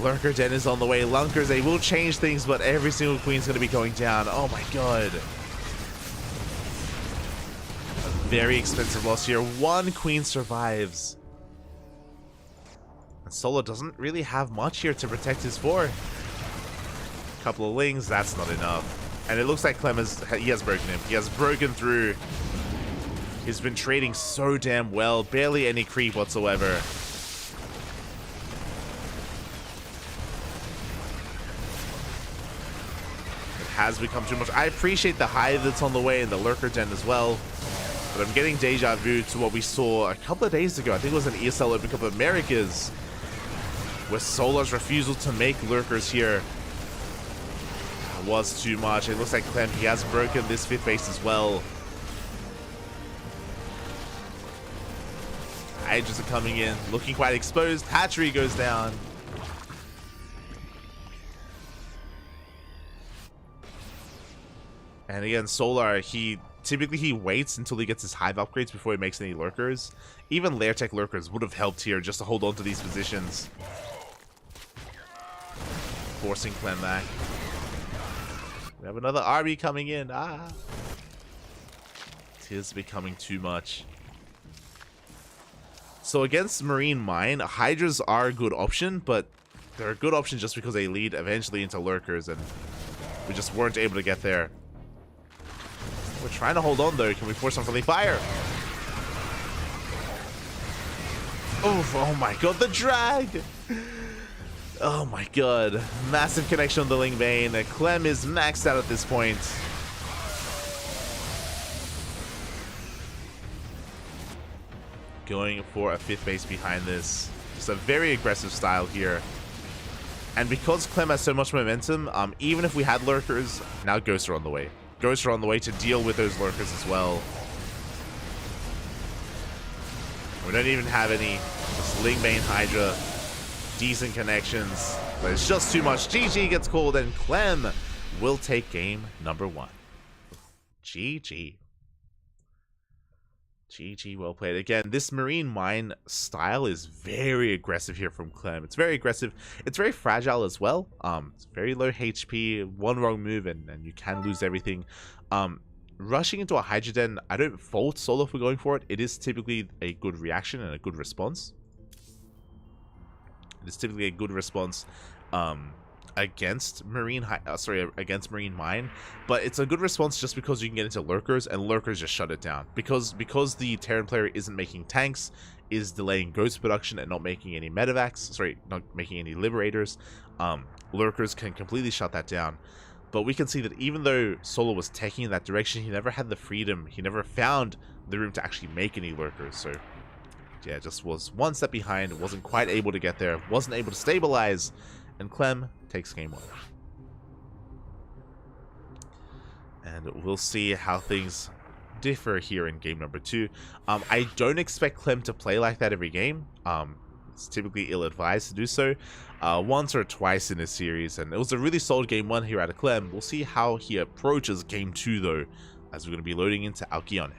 Speaker 1: Lurker Den is on the way. Lunkers, they will change things, but every single Queen's going to be going down. Oh my god. Very expensive loss here. 1 Queen survives. And Solo doesn't really have much here to protect his fort. Couple of lings, that's not enough. And it looks like Clem he has broken him. He has broken through. He's been trading so damn well. Barely any creep whatsoever. It has become too much. I appreciate the hive that's on the way and the lurker den as well. But I'm getting deja vu to what we saw a couple of days ago. I think it was an ESL Open Cup of Americas, where Solar's refusal to make lurkers here was too much. It looks like Clem, he has broken this 5th base as well. Hydras are coming in, looking quite exposed. Hatchery goes down. And again, Solar, typically he waits until he gets his hive upgrades before he makes any lurkers. Even lair tech lurkers would have helped here just to hold on to these positions. Forcing Clem back. We have another RB coming in. It is becoming too much. So against Marine Mine, Hydras are a good option, but they're a good option just because they lead eventually into lurkers, and we just weren't able to get there. We're trying to hold on though. Can we force some friendly fire? Oh my god, the drag! Oh my god. Massive connection on the Ling Bane. Clem is maxed out at this point. Going for a 5th base behind this. Just a very aggressive style here. And because Clem has so much momentum, even if we had lurkers, now Ghosts are on the way. Ghosts are on the way to deal with those lurkers as well. We don't even have any. Just Ling Bane Hydra. Decent connections, but it's just too much. GG gets called, and Clem will take game number 1. GG. GG, well played. Again, this Marine Mine style is very aggressive here from Clem. It's very aggressive. It's very fragile as well. It's very low HP. One wrong move and you can lose everything. Rushing into a Hydra Den, I don't fault Solo for going for it. It is typically a good reaction and a good response. It's typically a good response against Marine Mine, but it's a good response just because you can get into lurkers, and lurkers just shut it down. Because the Terran player isn't making tanks, is delaying ghost production and not making any medevacs, not making any liberators, lurkers can completely shut that down. But we can see that even though Solo was taking in that direction, he never had the freedom, he never found the room to actually make any lurkers. So yeah, just was one step behind, wasn't quite able to get there, wasn't able to stabilize, and Clem takes game 1. And we'll see how things differ here in game number 2. I don't expect Clem to play like that every game. It's typically ill-advised to do so. Once or twice in this series, and it was a really solid game 1 here out of Clem. We'll see how he approaches game 2 though, as we're going to be loading into Alkione.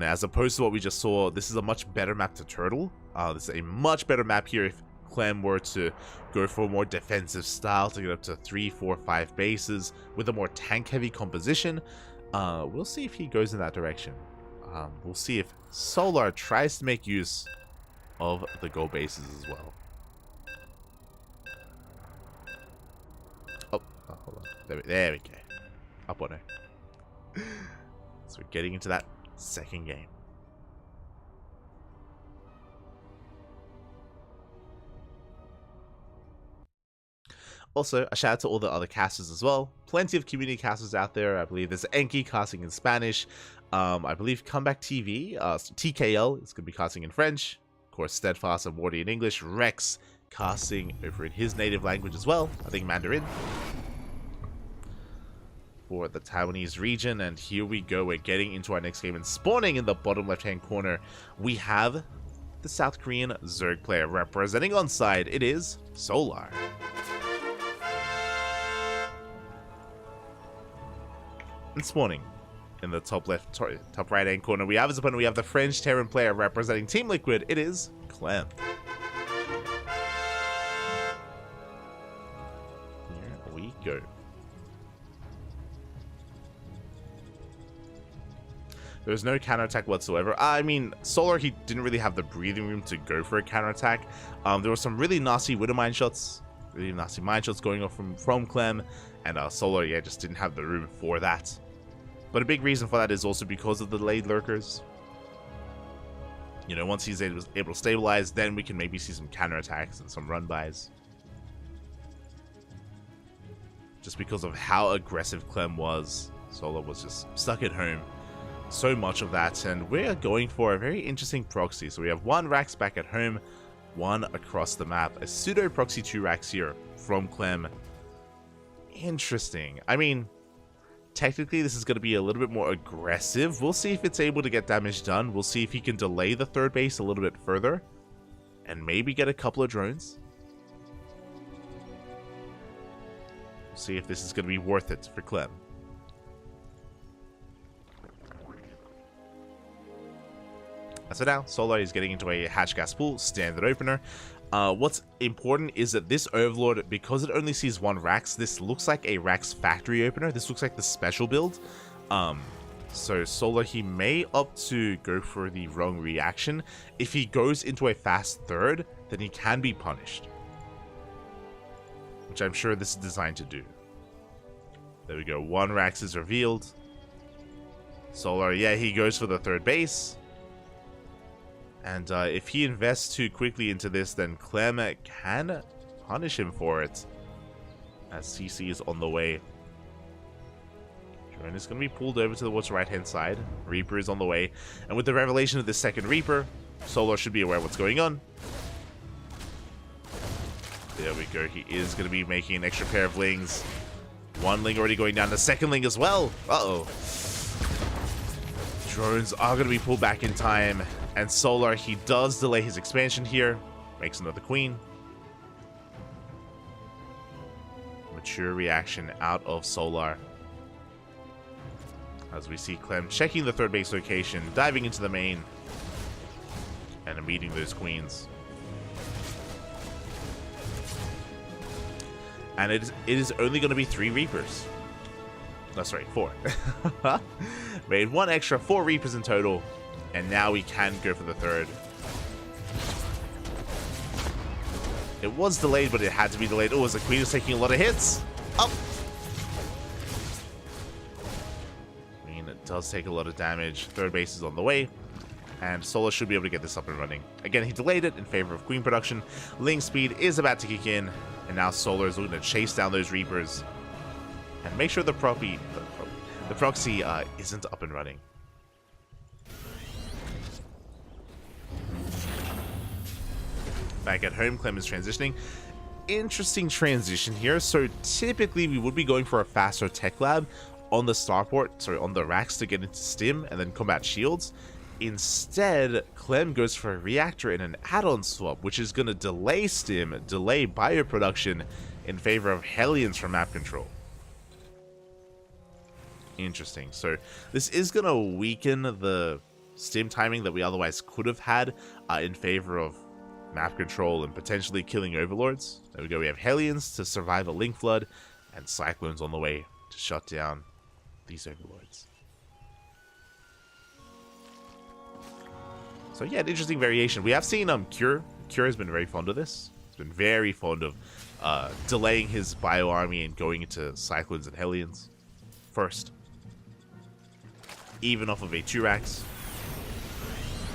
Speaker 1: As opposed to what we just saw, this is a much better map to turtle. This is a much better map here if Clem were to go for a more defensive style to get up to 3, 4, 5 bases with a more tank heavy composition. We'll see if he goes in that direction. We'll see if Solar tries to make use of the gold bases as well. Oh, hold on. There we go. Up on her. So we're getting into that second game. Also, a shout out to all the other casters as well. Plenty of community casters out there. I believe there's Enki casting in Spanish. I believe Comeback TV, TKL is going to be casting in French. Of course, Steadfast and Wardy in English. Rex casting over in his native language as well. I think Mandarin. For the Taiwanese region. And here we go. We're getting into our next game. And spawning in the bottom left-hand corner, we have the South Korean Zerg player. Representing on side, it is Solar. And spawning in the top right hand corner, we have his opponent. We have the French Terran player representing Team Liquid. It is Clem. Here we go. There's no counterattack whatsoever. I mean, Solar, he didn't really have the breathing room to go for a counterattack. There were some really nasty Widow Mine shots. Really nasty Mine shots going off from Clem. And Solar, yeah, just didn't have the room for that. But a big reason for that is also because of the delayed lurkers. You know, once he's able to stabilize, then we can maybe see some counterattacks and some run-bys. Just because of how aggressive Clem was, Solar was just stuck at home. So much of that, and we're going for a very interesting proxy. So we have 1 Rax back at home, 1 across the map. A pseudo proxy 2 Rax here from Clem. Interesting. I mean, technically this is going to be a little bit more aggressive. We'll see if it's able to get damage done. We'll see if he can delay the third base a little bit further. And maybe get a couple of drones. We'll see if this is going to be worth it for Clem. So now, Solar is getting into a hatch gas pool, standard opener. What's important is that this Overlord, because it only sees 1 Rax, this looks like a Rax factory opener. This looks like the special build. So Solar, he may opt to go for the wrong reaction. If he goes into a fast third, then he can be punished. Which I'm sure this is designed to do. There we go, 1 Rax is revealed. Solar, yeah, he goes for the third base. And if he invests too quickly into this, then Clem can punish him for it. As CC is on the way. Drone is going to be pulled over to the right-hand side. Reaper is on the way. And with the revelation of the second Reaper, Solar should be aware of what's going on. There we go. He is going to be making an extra pair of lings. 1 ling already going down. The second ling as well. Uh-oh. Drones are going to be pulled back in time. And Solar, he does delay his expansion here. Makes another queen. Mature reaction out of Solar. As we see Clem checking the third base location, diving into the main, and meeting those queens. And it is only going to be 3 Reapers. No, sorry, 4. Made 1 extra, 4 Reapers in total. And now we can go for the third. It was delayed, but it had to be delayed. Oh, as the queen is taking a lot of hits. Up. Queen does take a lot of damage. Third base is on the way. And Solar should be able to get this up and running. Again, he delayed it in favor of queen production. Ling speed is about to kick in. And now Solar is looking to chase down those Reapers. And make sure the proxy isn't up and running. Back at home, Clem is transitioning. Interesting transition here. So typically we would be going for a faster tech lab on the starport, on the Rax to get into stim and then combat shields. Instead, Clem goes for a reactor and an add-on swap, which is going to delay stim, delay bioproduction in favor of Hellions for map control. Interesting. So this is going to weaken the stim timing that we otherwise could have had in favor of map control and potentially killing overlords. There we go, we have Hellions to survive a link flood and Cyclones on the way to shut down these overlords. So yeah, an interesting variation. We have seen Cure has been very fond of this. He's been very fond of delaying his bio army and going into Cyclones and Hellions first, even off of a 2 Rax.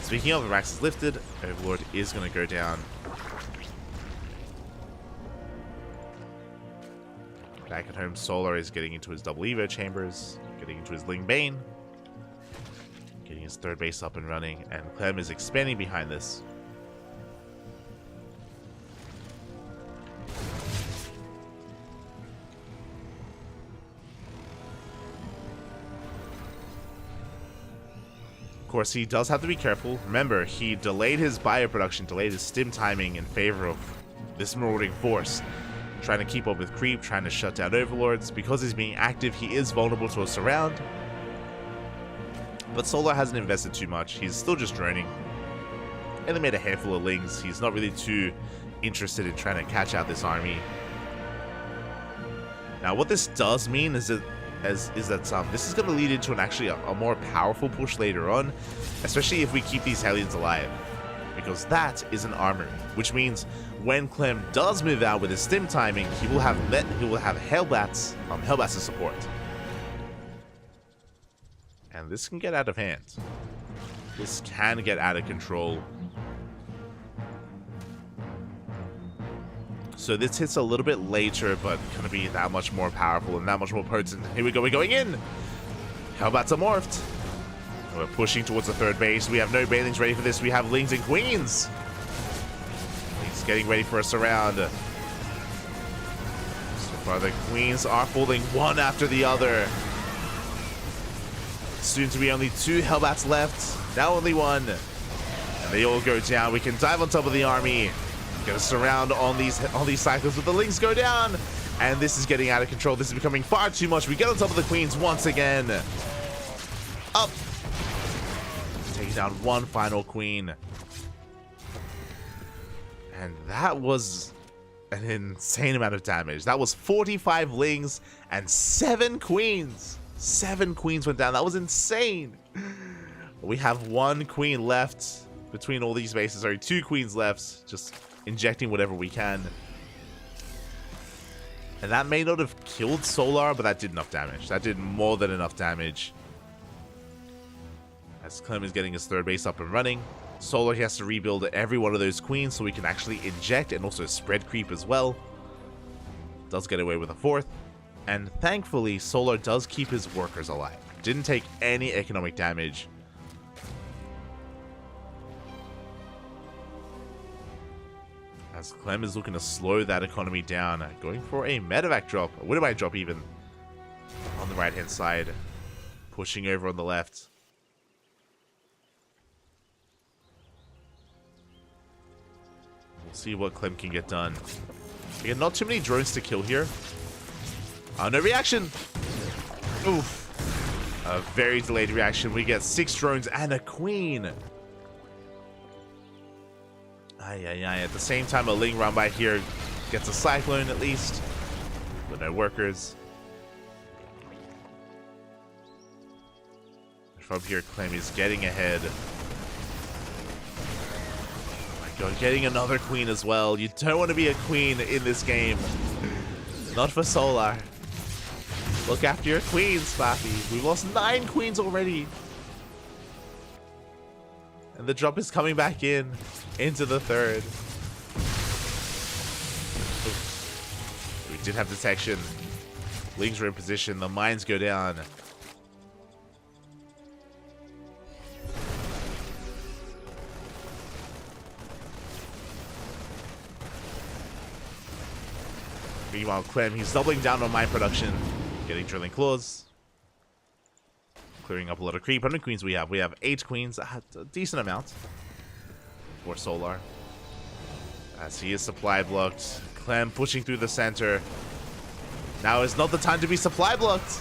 Speaker 1: Speaking of, the Rax is lifted. Overlord is going to go down. Back at home, Solar is getting into his double Evo chambers, getting into his Ling Bane, getting his third base up and running, and Clem is expanding behind this. Of course, he does have to be careful. Remember, he delayed his bioproduction, delayed his stim timing in favor of this marauding force. Trying to keep up with creep, trying to shut down overlords. Because he's being active, he is vulnerable to a surround. But Solar hasn't invested too much. He's still just droning. And they made a handful of lings. He's not really too interested in trying to catch out this army. Now, what this does mean is that is that this is going to lead into actually a more powerful push later on, especially if we keep these Hellions alive, because that is an armory, which means when Clem does move out with his stim timing, he will have Hellbats to support, and this can get out of hand. This can get out of control. So this hits a little bit later, but going to be that much more powerful and that much more potent. Here we go, we're going in! Hellbats are morphed. We're pushing towards the third base. We have no Banelings ready for this. We have Lings and Queens. He's getting ready for a surround. So far, the Queens are falling one after the other. Soon to be only 2 Hellbats left. Now only 1. And they all go down. We can dive on top of the army. Get a surround on these cycles, but the Lings go down. And this is getting out of control. This is becoming far too much. We get on top of the Queens once again. Up. Taking down one final Queen. And that was an insane amount of damage. That was 45 Lings and 7 Queens. 7 Queens went down. That was insane. We have 1 Queen left between all these bases. Sorry, 2 Queens left. Just injecting whatever we can. And that may not have killed Solar, but that did enough damage. That did more than enough damage. As Clem is getting his third base up and running, Solar, he has to rebuild every one of those Queens so we can actually inject and also spread creep as well. Does get away with a 4th. And thankfully, Solar does keep his workers alive. Didn't take any economic damage. As Clem is looking to slow that economy down, going for a medevac drop, a Widowbite drop even, on the right-hand side, pushing over on the left. We'll see what Clem can get done. Again, not too many drones to kill here. No reaction! Oof. A very delayed reaction. We get 6 drones and a Queen. At the same time, a Ling run by here gets a Cyclone at least, but no workers. From here, Clem is getting ahead. Oh my god, getting another Queen as well. You don't want to be a Queen in this game. Not for Solar. Look after your Queens, Faffy. We've lost 9 Queens already. And the drop is coming back into the third. Oof. We did have detection. Lings are in position. The mines go down. Meanwhile, Clem, he's doubling down on mine production. Getting drilling claws. Clearing up a lot of creep. How many Queens we have? We have 8 Queens. A decent amount for Solar. As he is supply blocked. Clem pushing through the center. Now is not the time to be supply blocked.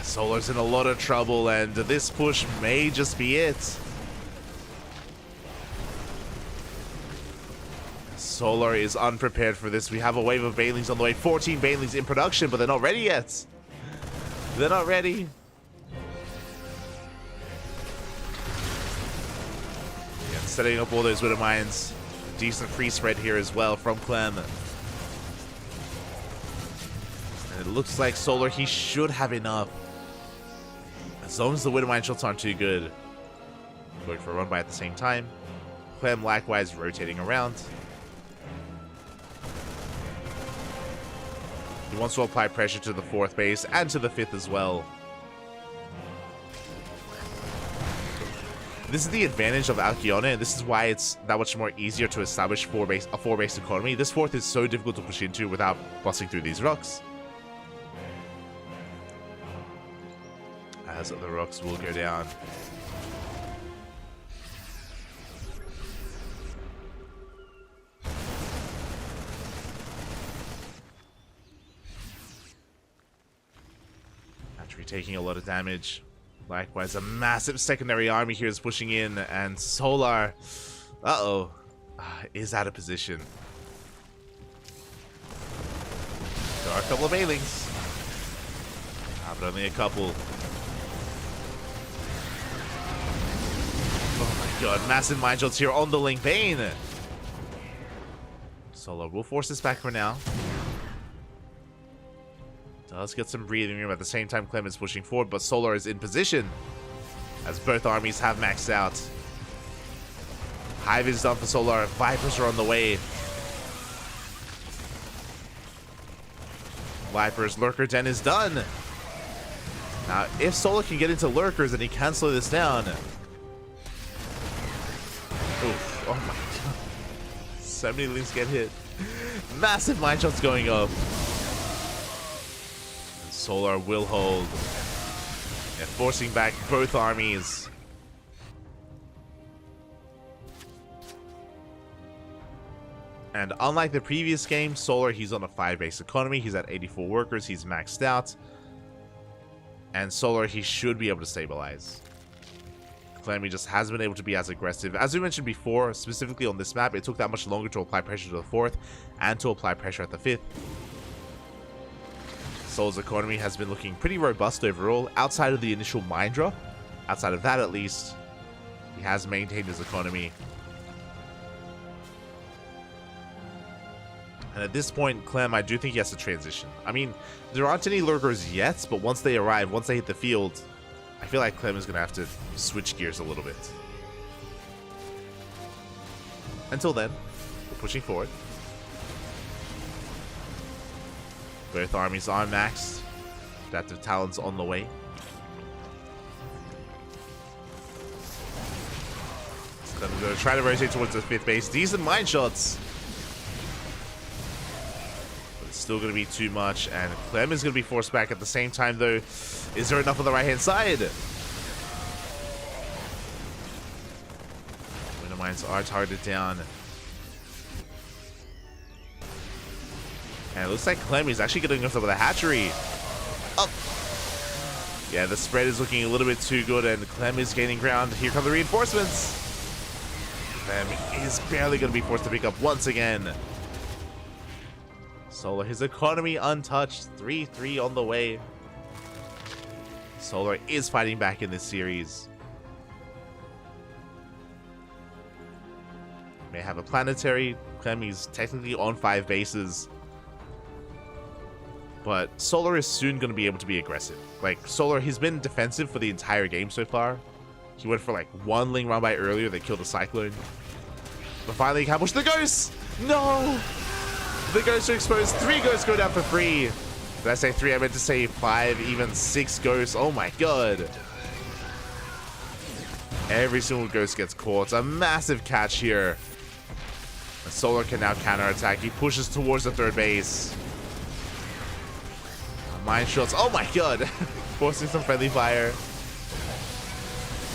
Speaker 1: Solar's in a lot of trouble, and this push may just be it. Solar is unprepared for this. We have a wave of Banelings on the way. 14 Banelings in production, but they're not ready yet. They're not ready. Setting up all those Widow Mines. Decent free spread here as well from Clem. And it looks like Solar, he should have enough. As long as the Widow Mine shots aren't too good. Going for a run by at the same time. Clem likewise rotating around. He wants to apply pressure to the 4th base and to the 5th as well. This is the advantage of Alcyone, and this is why it's that much more easier to establish a 4-base economy. This 4th is so difficult to push into without busting through these rocks. As the rocks will go down. Actually taking a lot of damage. Likewise, a massive secondary army here is pushing in, and Solar, is out of position. There are a couple of Banelings. but only a couple. Oh my god, massive mind shots here on the Link Bane. Solar will force this back for now. Does get some breathing room at the same time Clem is pushing forward, but Solar is in position as both armies have maxed out. Hive is done for Solar. Vipers are on the way. Viper's Lurker Den is done. Now, if Solar can get into Lurkers, then he can slow this down. Oof. Oh my god. So many links get hit. Massive mind shots going up. And Solar will hold. And forcing back both armies. And unlike the previous game, Solar, he's on a 5-base economy. He's at 84 workers. He's maxed out. And Solar, he should be able to stabilize. Clammy just hasn't been able to be as aggressive. As we mentioned before, specifically on this map, it took that much longer to apply pressure to the 4th and to apply pressure at the 5th. Solar's economy has been looking pretty robust overall, outside of the initial Mind Drop. Outside of that, at least, he has maintained his economy. And at this point, Clem, I do think he has to transition. I mean, there aren't any Lurkers yet, but once they arrive, once they hit the field, I feel like Clem is going to have to switch gears a little bit. Until then, we're pushing forward. Both armies are maxed. Adaptive Talon's on the way. Clem's going to try to rotate towards the 5th base. Decent mind shots. Still going to be too much, and Clem is going to be forced back at the same time, though. Is there enough on the right-hand side? Winter Mines are targeted down. And it looks like Clem is actually getting himself with a hatchery. Up. Yeah, the spread is looking a little bit too good, and Clem is gaining ground. Here come the reinforcements. Clem is barely going to be forced to pick up once again. Solar, his economy untouched. 3-3 on the way. Solar is fighting back in this series. May have a planetary. Clem, he's technically on 5 bases. But Solar is soon going to be able to be aggressive. Like, Solar, he's been defensive for the entire game so far. He went for like 1 Ling Rambai earlier that killed the Cyclone. But finally, he can't push the Ghost! No! The Ghosts are exposed. 3 Ghosts go down for free. Did I say 3? I meant to say 5, even 6 Ghosts. Oh my god. Every single Ghost gets caught. It's a massive catch here. And Solar can now counterattack. He pushes towards the 3rd base. Mind shots. Oh my god. Forcing some friendly fire.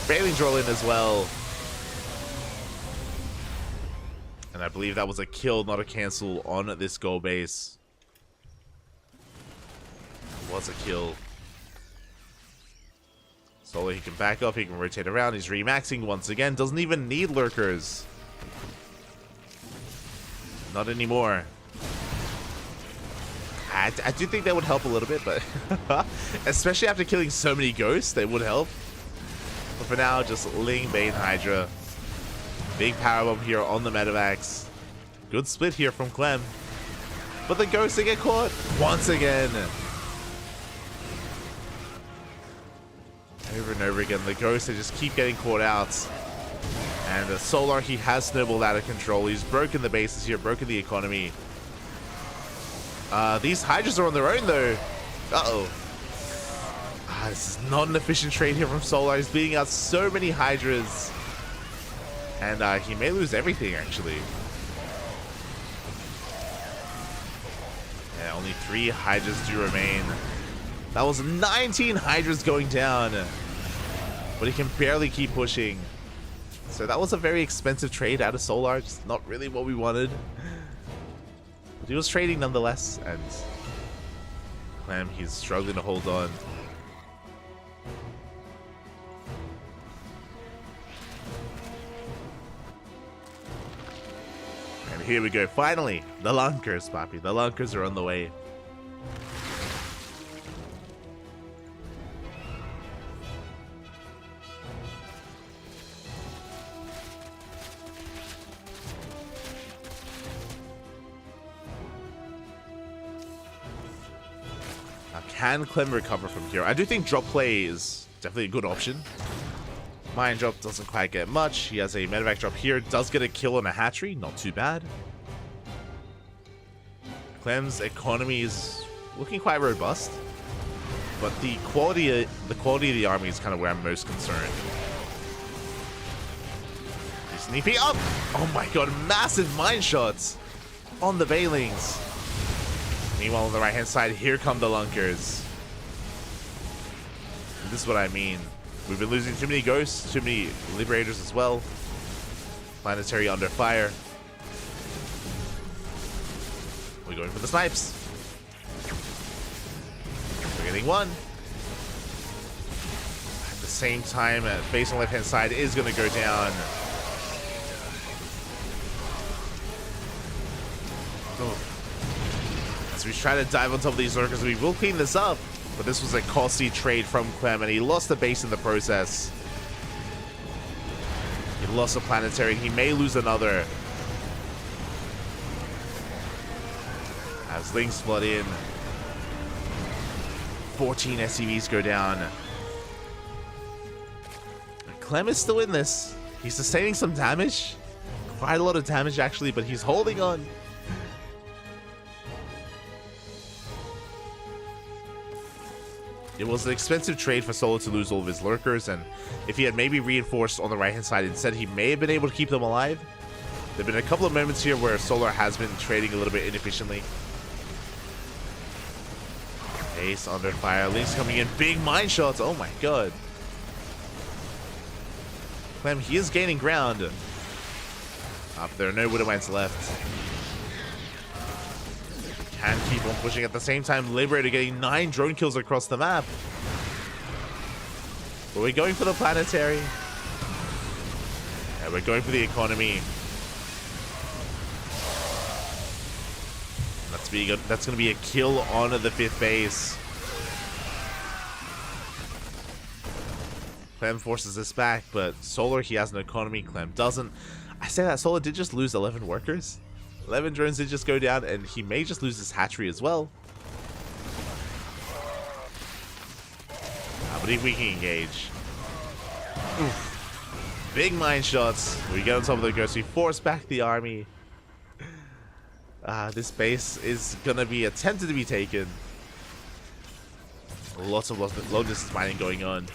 Speaker 1: Failing draw in as well. And I believe that was a kill, not a cancel on this goal base. It was a kill. Solar, he can back up, he can rotate around, he's remaxing once again. Doesn't even need Lurkers. Not anymore. I do think that would help a little bit, but especially after killing so many Ghosts, they would help. But for now, just Ling, Bane, Hydra. Big power bomb here on the Medivacs. Good split here from Clem. But the Ghosts, they get caught once again. Over and over again, the Ghosts, they just keep getting caught out. And the Solar, he has snowballed out of control. He's broken the bases here, broken the economy. These Hydras are on their own, though. Uh-oh. This is not an efficient trade here from Solar. He's beating out so many Hydras. And he may lose everything, actually. Yeah, only 3 Hydras do remain. That was 19 Hydras going down. But he can barely keep pushing. So that was a very expensive trade out of Solar. Just not really what we wanted. But he was trading nonetheless. And Clem, he's struggling to hold on. And here we go. Finally, the Lunkers, Papi. The Lunkers are on the way. Can Clem recover from here? I do think drop play is definitely a good option. Mine drop doesn't quite get much. He has a medevac drop here. Does get a kill on a hatchery. Not too bad. Clem's economy is looking quite robust. But the quality of the army is kind of where I'm most concerned. Sneaky up! Oh my god, massive mine shots on the Bailings. Meanwhile, on the right-hand side, here come the Lunkers. This is what I mean. We've been losing too many ghosts, too many liberators as well. Planetary under fire. We're going for the snipes. We're getting one. At the same time, base on left-hand side is going to go down. As we try to dive on top of these lurkers, we will clean this up. But this was a costly trade from Clem, and he lost the base in the process. He lost a planetary. He may lose another. As Lings flood in. 14 SCVs go down. Clem is still in this. He's sustaining some damage. Quite a lot of damage, actually, but he's holding on. It was an expensive trade for Solo to lose all of his lurkers, and if he had maybe reinforced on the right-hand side instead, he may have been able to keep them alive. There have been a couple of moments here where Solar has been trading a little bit inefficiently. Ace under fire. Lings coming in. Big mine shots. Oh my god. Clem, he is gaining ground. There are no Widow Mines left. Can keep on pushing at the same time. Liberator getting 9 drone kills across the map. But we're going for the planetary. Yeah, we're going for the economy. That's going to be a kill on the 5th base. Clem forces this back, but Solar, he has an economy. Clem doesn't. I say that Solar did just lose 11 workers. 11 drones did just go down, and he may just lose his hatchery as well. But if we can engage. Oof. Big mine shots. We get on top of the ghost. We force back the army. This base is going to be attempted to be taken. Lots of long distance mining going on.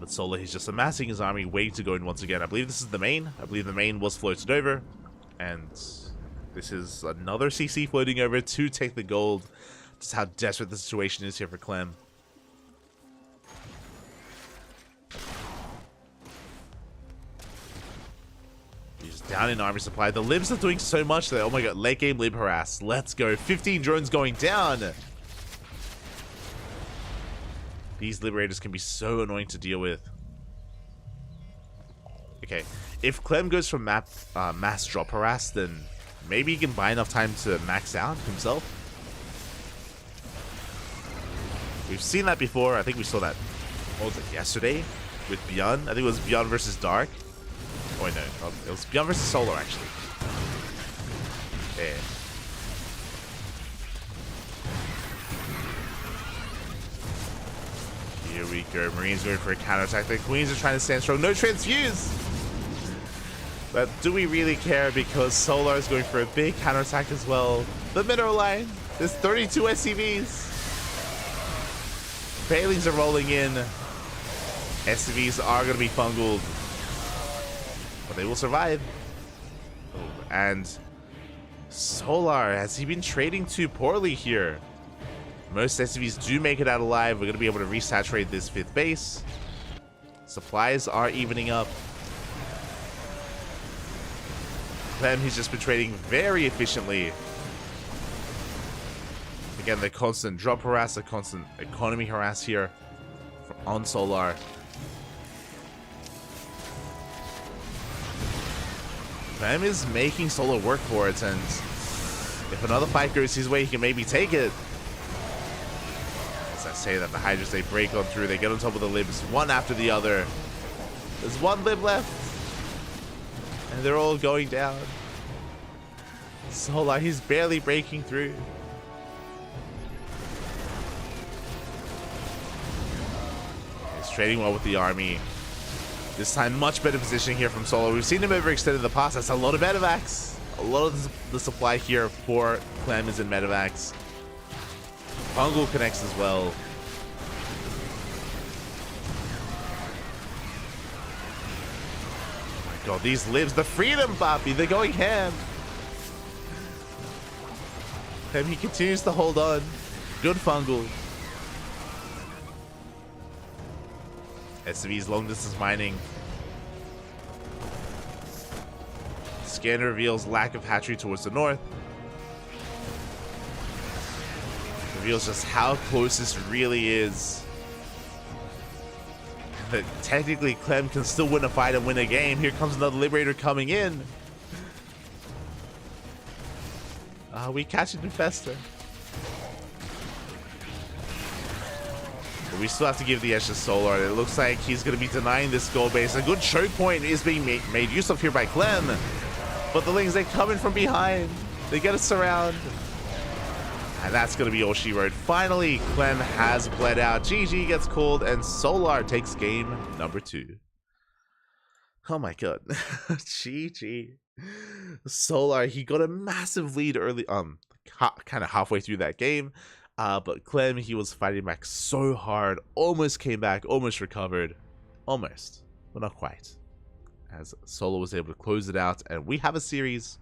Speaker 1: But Solar, he's just amassing his army, waiting to go in once again. I believe this is the main. I believe the main was floated over. And this is another CC floating over to take the gold. Just how desperate the situation is here for Clem. He's down in army supply. The libs are doing so much there. Oh my god, late game lib harass. Let's go. 15 drones going down. These liberators can be so annoying to deal with. Okay, if Clem goes for mass drop harass, then maybe he can buy enough time to max out himself. We've seen that before. I think we saw that, what was it, yesterday? With Beyond? I think it was Beyond versus Dark. Oh, wait, no. It was Beyond versus Solar, actually. Yeah. Here we go. Marines going for a counterattack. The Queens are trying to stand strong. No transfuse! But do we really care? Because Solar is going for a big counterattack as well. The mineral line. There's 32 SCVs. Bailings are rolling in. SCVs are going to be fungled. But they will survive. Oh, and Solar, has he been trading too poorly here? Most SCVs do make it out alive. We're going to be able to resaturate this 5th base. Supplies are evening up. Clem, he's just been trading very efficiently. Again, the constant drop harass, the constant economy harass here on Solar. Clem is making Solar work for it, and if another fight goes his way, he can maybe take it. As I say that, the Hydras, they break on through. They get on top of the libs, one after the other. There's one lib left. And they're all going down. Solar, he's barely breaking through. He's trading well with the army. This time, much better positioning here from Solo. We've seen him overextend in the past. That's a lot of medevacs. A lot of the supply here for Clem is in medevacs. Fungal connects as well. Oh my god, these libs, the freedom, Papi, they're going ham. And he continues to hold on. Good Fungal. SV's long distance mining. Scan reveals lack of hatchery towards the north. Reveals just how close this really is. But technically, Clem can still win a fight and win a game. Here comes another Liberator coming in. We catch an Infestor. But we still have to give the edge to Solar. It looks like he's going to be denying this goal base. A good choke point is being made use of here by Clem. But the Lings, they come in from behind. They get a surround. And that's going to be all she wrote. Finally, Clem has bled out. GG gets called, and Solar takes game number 2. Oh my god. GG. Solar, he got a massive lead early, kind of halfway through that game. But Clem, he was fighting back so hard. Almost came back, almost recovered. Almost, but not quite. As Solar was able to close it out, and we have a series.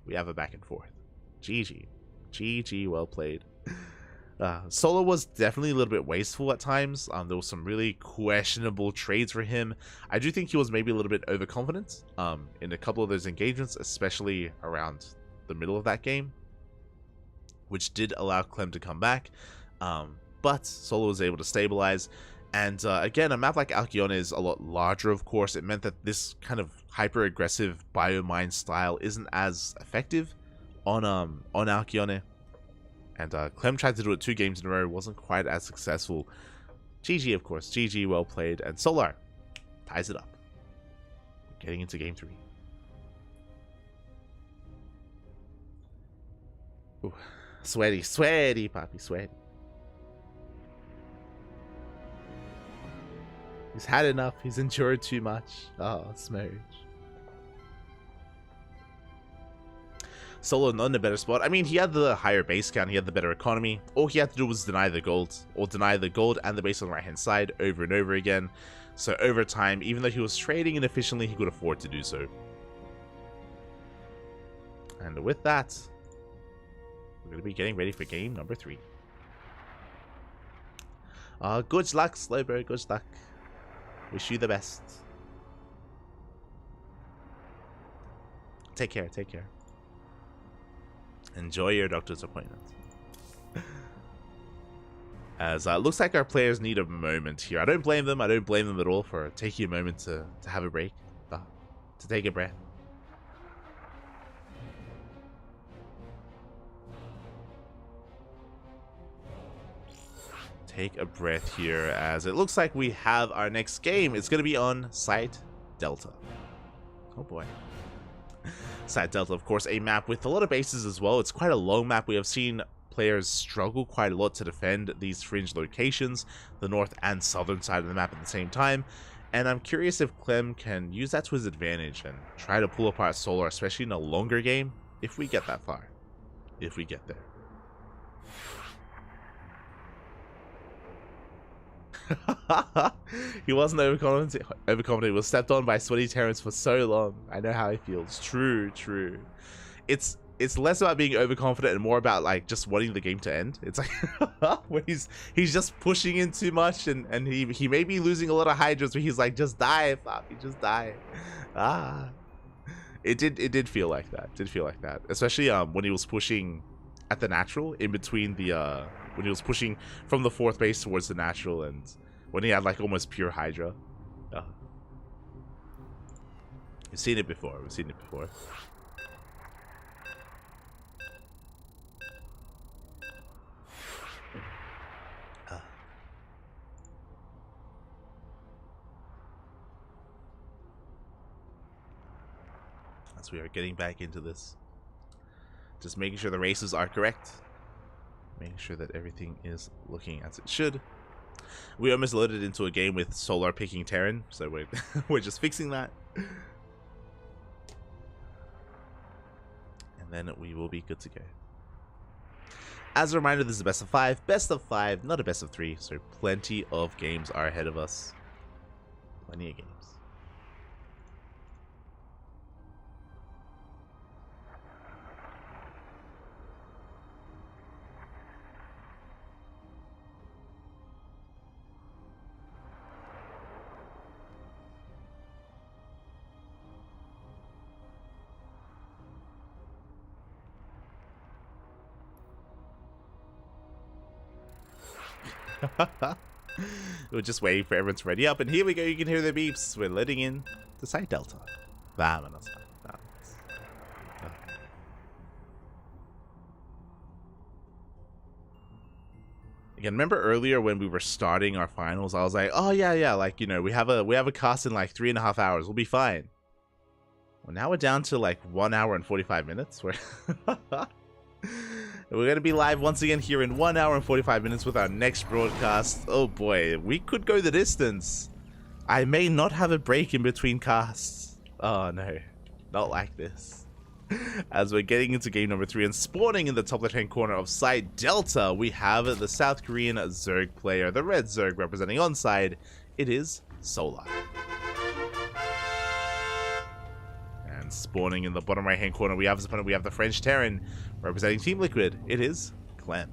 Speaker 1: We have a back and forth. GG. GG, well played. Solar was definitely a little bit wasteful at times. There was some really questionable trades for him. I do think he was maybe a little bit overconfident in a couple of those engagements, especially around the middle of that game, which did allow Clem to come back. But Solar was able to stabilize. And again, a map like Alcyone is a lot larger, of course. It meant that this kind of hyper-aggressive biomine style isn't as effective on Alcyone. And Clem tried to do it 2 games in a row, wasn't quite as successful. GG, of course. GG, well played. And Solar ties it up. Getting into game 3. Ooh, sweaty, sweaty, Papi, sweaty. He's had enough. He's endured too much. Oh, Smooch. Solo not in a better spot. I mean, he had the higher base count, he had the better economy. All he had to do was deny the gold, or deny the gold and the base on the right hand side over and over again. So over time, even though he was trading inefficiently, he could afford to do so. And with that, we're going to be getting ready for game number 3. Good luck, Slowbro, good luck. Wish you the best. Take care, take care. Enjoy your doctor's appointment. As looks like our players need a moment here. I don't blame them. I don't blame them at all for taking a moment to have a break, to take a breath. Take a breath here, as it looks like we have our next game. It's going to be on Site Delta. Oh boy. Site Delta, of course, a map with a lot of bases as well. It's quite a long map. We have seen players struggle quite a lot to defend these fringe locations, the north and southern side of the map at the same time. And I'm curious if Clem can use that to his advantage and try to pull apart Solar, especially in a longer game, if we get that far. If we get there. He wasn't overconfident. He was stepped on by Sweaty Terrence for so long. I know how he feels. True, true. It's less about being overconfident and more about like just wanting the game to end. It's like when he's just pushing in too much, and he may be losing a lot of Hydras, but he's like, just die, Papi, just die. It did feel like that. It did feel like that, especially when he was pushing at the natural in between the when he was pushing from the 4th base towards the natural, and when he had like almost pure Hydra. We've seen it before. We've seen it before. as we are getting back into this. Just making sure the races are correct. Making sure that everything is looking as it should. We almost loaded into a game with Solar picking Terran, so we're, we're just fixing that. And then we will be good to go. As a reminder, this is a best of 5. Best of 5, not a best of 3, so plenty of games are ahead of us. Plenty of games. We're just waiting for everyone to ready up, and here we go. You can hear the beeps. We're letting in to Site Delta. Vámonos. Again, remember earlier when we were starting our finals, I was like, oh yeah, like, you know, we have a cast in like 3.5 hours. We'll be fine. Well, now we're down to like 1 hour and 45 minutes. We're going to be live once again here in 1 hour and 45 minutes with our next broadcast. Oh boy, we could go the distance. I may not have a break in between casts. Oh no, not like this. As we're getting into game number 3 and spawning in the top left hand corner of Site Delta, we have the South Korean Zerg player, the red Zerg representing on side. It is Solar. And spawning in the bottom right hand corner, we have his opponent, we have the French Terran representing Team Liquid. It is Clem.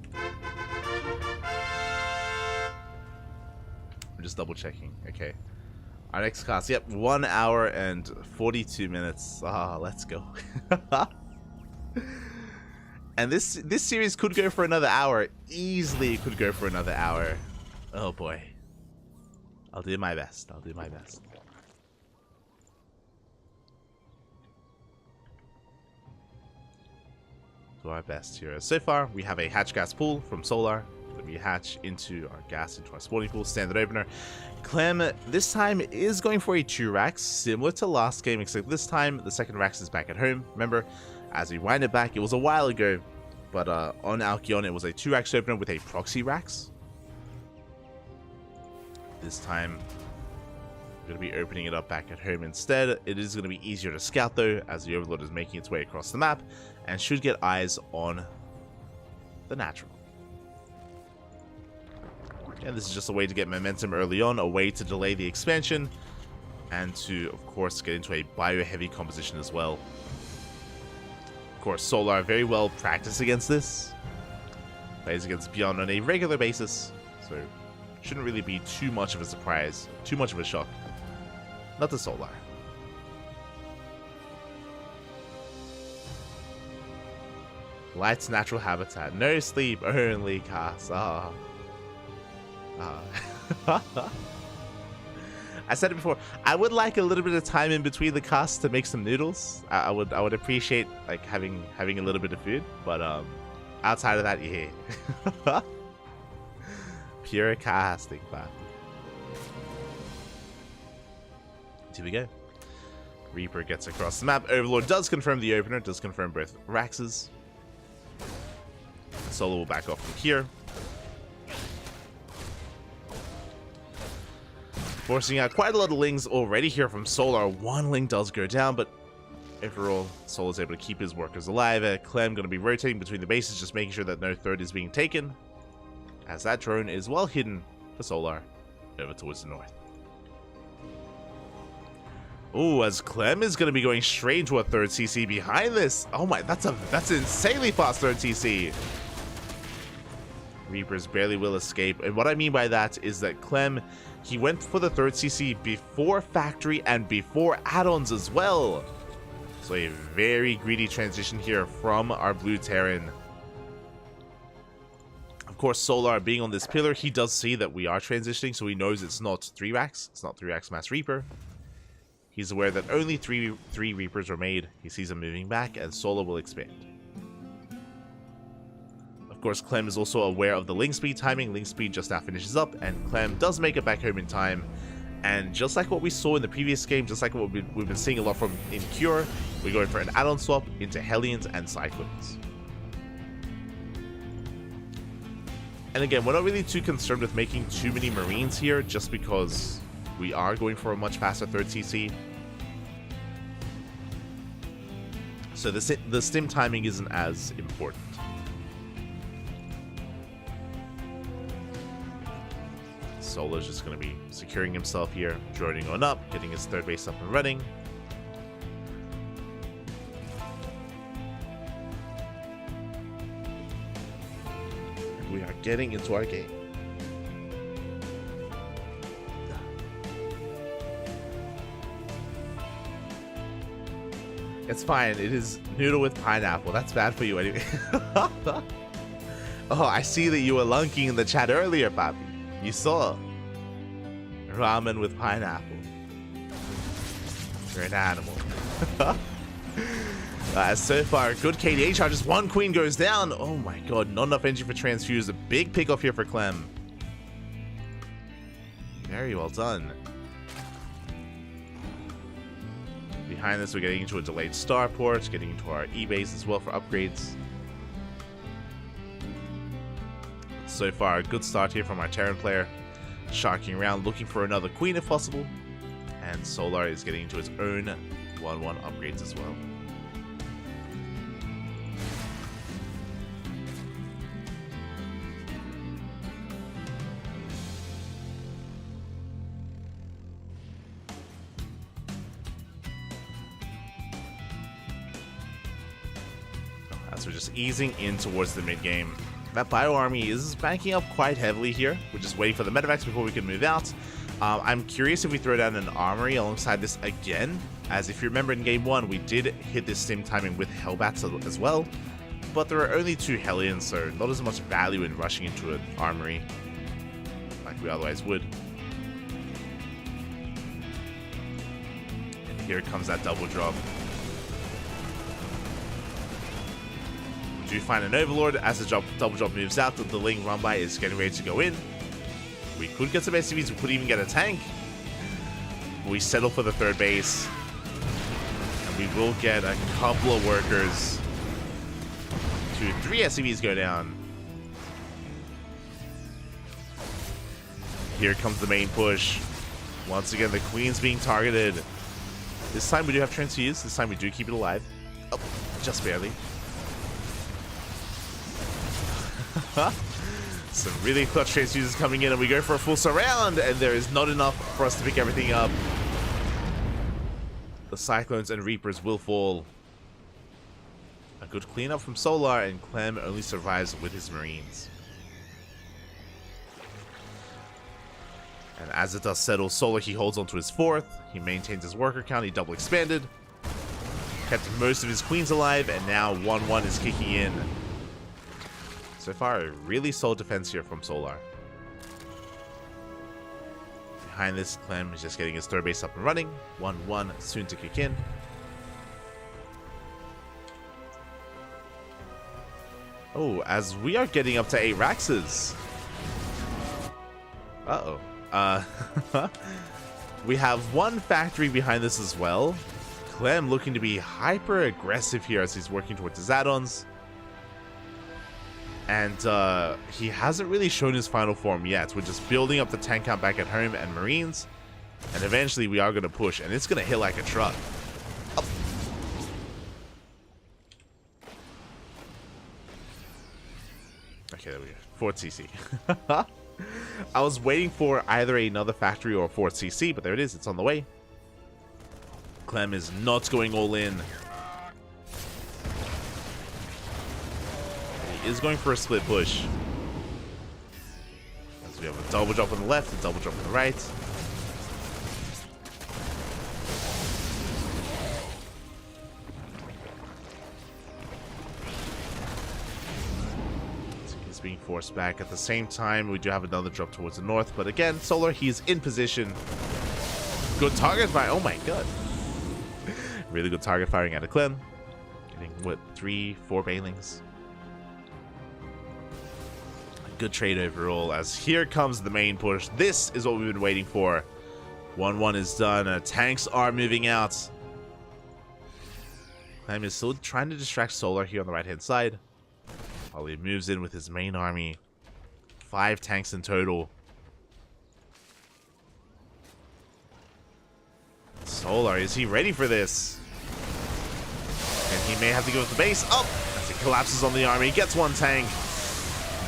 Speaker 1: I'm just double checking. Okay. Our next cast, yep, 1 hour and 42 minutes. Ah, let's go. And this series could go for another hour. Easily could go for another hour. Oh boy. I'll do my best. I'll do my best. Do our best here. So far, we have a hatch gas pool from Solar. We hatch into our gas into our spawning pool, standard opener. Clem this time is going for a 2 racks, similar to last game, except this time the second racks is back at home. Remember, as we wind it back, it was a while ago, but on Alkion it was a 2 racks opener with a proxy racks. This time we're going to be opening it up back at home instead. It is going to be easier to scout though, as the Overlord is making its way across the map and should get eyes on the natural. And this is just a way to get momentum early on, a way to delay the expansion, and to, of course, get into a bio-heavy composition as well. Of course, Solar very well practiced against this. Plays against Beyond on a regular basis, so shouldn't really be too much of a surprise, too much of a shock. Not to Solar. Light's natural habitat. No sleep, only cast. Ah. I said it before, I would like a little bit of time in between the casts to make some noodles. I would appreciate like having a little bit of food, but outside of that, yeah. Pure casting, but here we go. Reaper gets across the map. Overlord does confirm the opener, does confirm both Raxes. Solo will back off from here. Forcing out quite a lot of lings already here from Solar. One ling does go down, but overall, Solar's able to keep his workers alive. Clem going to be rotating between the bases, just making sure that no third is being taken, as that drone is well hidden for Solar over towards the north. Oh, as Clem is going to be going straight into a third CC behind this. Oh my, that's an insanely fast third CC. Reapers barely will escape, and what I mean by that is that Clem, he went for the third CC before factory and before add-ons as well. So a very greedy transition here from our blue Terran. Of course, Solar being on this pillar, he does see that we are transitioning, so he knows it's not 3 racks. It's not 3 racks mass Reaper. He's aware that only three Reapers were made. He sees them moving back, and Solar will expand. Of course, Clem is also aware of the link speed timing. Link speed just now finishes up, and Clem does make it back home in time And just like what we saw in the previous game, just like what we've been seeing a lot from in Cure, we're going for an add-on swap into Hellions and Cyclones. And again, we're not really too concerned with making too many Marines here, just because we are going for a much faster 3rd CC. So the stim timing isn't as important. Solar's just going to be securing himself here, joining on up, getting his 3rd base up and running. And we are getting into our game. It's fine. It is noodle with pineapple. That's bad for you anyway. Oh, I see that you were lunking in the chat earlier, Bobby. You saw. Ramen with pineapple. You're an animal. So far, good KDA charges. 1 queen goes down. Oh my god, not enough energy for transfuse. A big pick off here for Clem. Very well done. Behind this, we're getting into a delayed starport, getting into our E-base as well for upgrades. So far, a good start here from our Terran player. Sharking around, looking for another queen if possible. And Solar is getting into his own 1-1 upgrades as well. As we're just easing in towards the mid-game. That Bio Army is banking up quite heavily here. We're just waiting for the medevacs before we can move out. I'm curious if we throw down an armory alongside this again, as if you remember in game 1, we did hit this stim timing with Hellbats as well, but there are only 2 Hellions, so not as much value in rushing into an armory like we otherwise would. And here comes that double drop. We do find an Overlord as the double drop moves out. The Ling run by is getting ready to go in. We could get some SCVs, we could even get a tank. We settle for the 3rd base. And we will get a couple of workers. 3 SCVs go down. Here comes the main push. Once again, the Queen's being targeted. This time we do have transfuse. This time we do keep it alive. Oh, just barely. Some really clutch transfuses coming in, and we go for a full surround, and there is not enough for us to pick everything up. The Cyclones and Reapers will fall. A good cleanup from Solar, and Clem only survives with his Marines. And as it does settle, Solar, he holds on to his 4th. He maintains his worker count. He double expanded. Kept most of his Queens alive, and now 1-1 is kicking in. So far, a really solid defense here from Solar. Behind this, Clem is just getting his 3rd base up and running. 1-1 soon to kick in. Oh, as we are getting up to 8 Raxes. Uh-oh. We have 1 factory behind this as well. Clem looking to be hyper aggressive here as he's working towards his add-ons. And he hasn't really shown his final form yet. We're just building up the tank count back at home and Marines. And eventually we are going to push, and it's going to hit like a truck. Oh. Okay, there we go. 4th CC. I was waiting for either another factory or a 4th CC, but there it is. It's on the way. Clem is not going all in. He is going for a split push. As we have a double drop on the left, a double drop on the right. He's being forced back. At the same time, we do have another drop towards the north, but again, Solar, he's in position. Good target fire. Oh my god. Really good target firing out of Clem. Getting, what, 3, 4 Bailings. Good trade overall, as here comes the main push. This is what we've been waiting for. 1-1 is done. Tanks are moving out. Clem is still trying to distract Solar here on the right-hand side, while he moves in with his main army. 5 tanks in total. Solar, is he ready for this? And he may have to go with the base. Oh! As he collapses on the army, he gets 1 tank.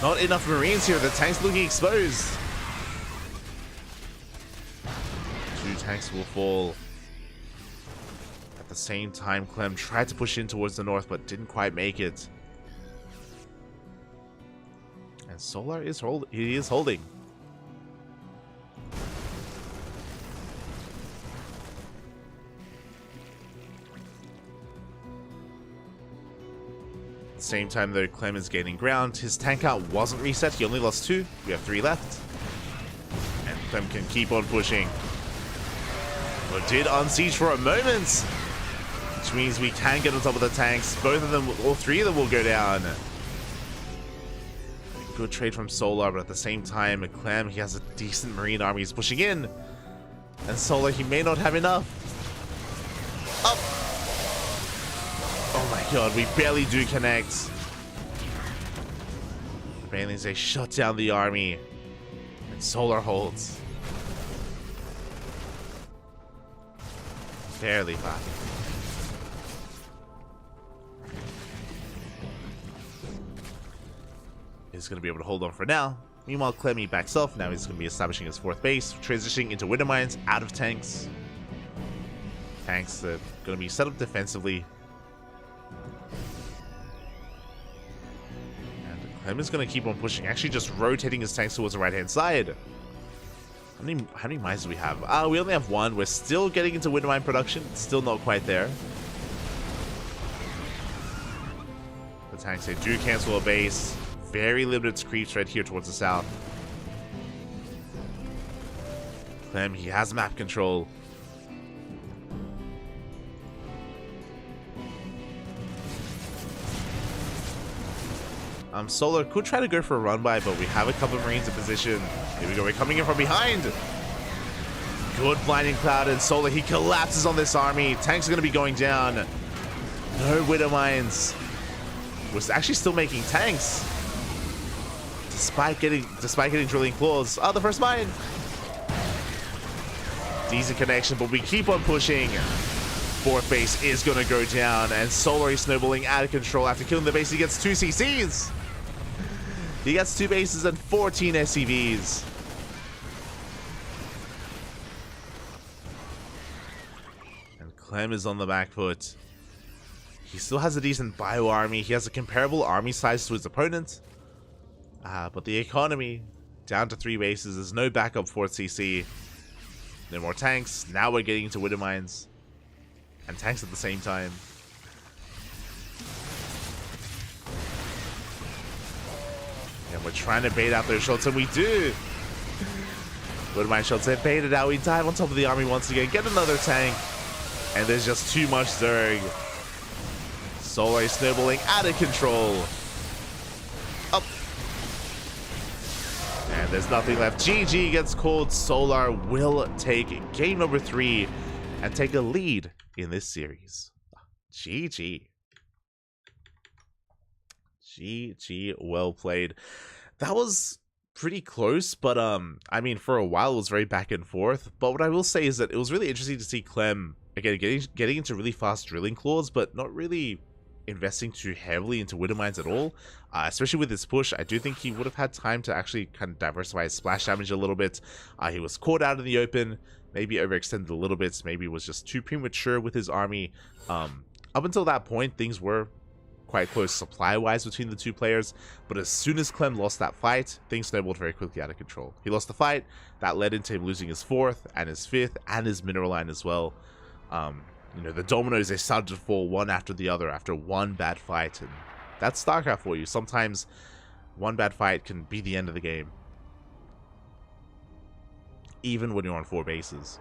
Speaker 1: Not enough Marines here. The tank's looking exposed. 2 tanks will fall. At the same time, Clem tried to push in towards the north, but didn't quite make it. And Solar is holding. At the same time, though, Clem is gaining ground. His tank count wasn't reset. He only lost 2. We have 3 left. And Clem can keep on pushing. But did unsiege for a moment, which means we can get on top of the tanks. Both of them, all 3 of them will go down. Good trade from Solar, but at the same time, Clem, he has a decent marine army. He's pushing in. And Solar, he may not have enough. Up! Oh my god, we barely do connect. The Banelings, they shut down the army. And Solar holds. Barely fine. He's going to be able to hold on for now. Meanwhile, Clemmy backs off. Now he's going to be establishing his 4th base, transitioning into winter mines, out of tanks. Tanks that are going to be set up defensively. And Clem is going to keep on pushing, actually just rotating his tanks towards the right-hand side. How many mines do we have? We only have 1. We're still getting into winter mine production. Still not quite there. The tanks, they do cancel a base. Very limited creep threat here towards the south. Clem, he has map control. Solar could try to go for a run by, but we have a couple of Marines in position. Here we go, we're coming in from behind. Good blinding cloud, and Solar, he collapses on this army. Tanks are going to be going down. No Widow Mines. We're actually still making tanks. Despite getting drilling claws. Oh, the first mine. Decent connection, but we keep on pushing. 4th base is going to go down, and Solar is snowballing out of control. After killing the base, he gets 2 CCs. He gets 2 bases and 14 SCVs. And Clem is on the back foot. He still has a decent bio army. He has a comparable army size to his opponent. But the economy, down to 3 bases. There's no backup 4th CC. No more tanks. Now we're getting into Widow Mines. And tanks at the same time. And we're trying to bait out those shots, and we do. Widow Mine shots, they baited out. We dive on top of the army once again. Get another tank. And there's just too much Zerg. Solar is snowballing out of control. Up. And there's nothing left. GG gets called. Solar will take game number 3 and take a lead in this series. GG. GG, well played. That was pretty close, but I mean, for a while it was very back and forth. But what I will say is that it was really interesting to see Clem again getting into really fast drilling claws, but not really investing too heavily into Widow Mines at all. Especially with his push, I do think he would have had time to actually kind of diversify his splash damage a little bit. He was caught out in the open, maybe overextended a little bit, maybe was just too premature with his army. Up until that point, things were quite close supply-wise between the 2 players, but as soon as Clem lost that fight, things snowballed very quickly out of control. He lost the fight, that led into him losing his 4th and his 5th and his mineral line as well. You know, the dominoes, they started to fall one after the other after one bad fight, and that's StarCraft for you. Sometimes one bad fight can be the end of the game, even when you're on 4 bases.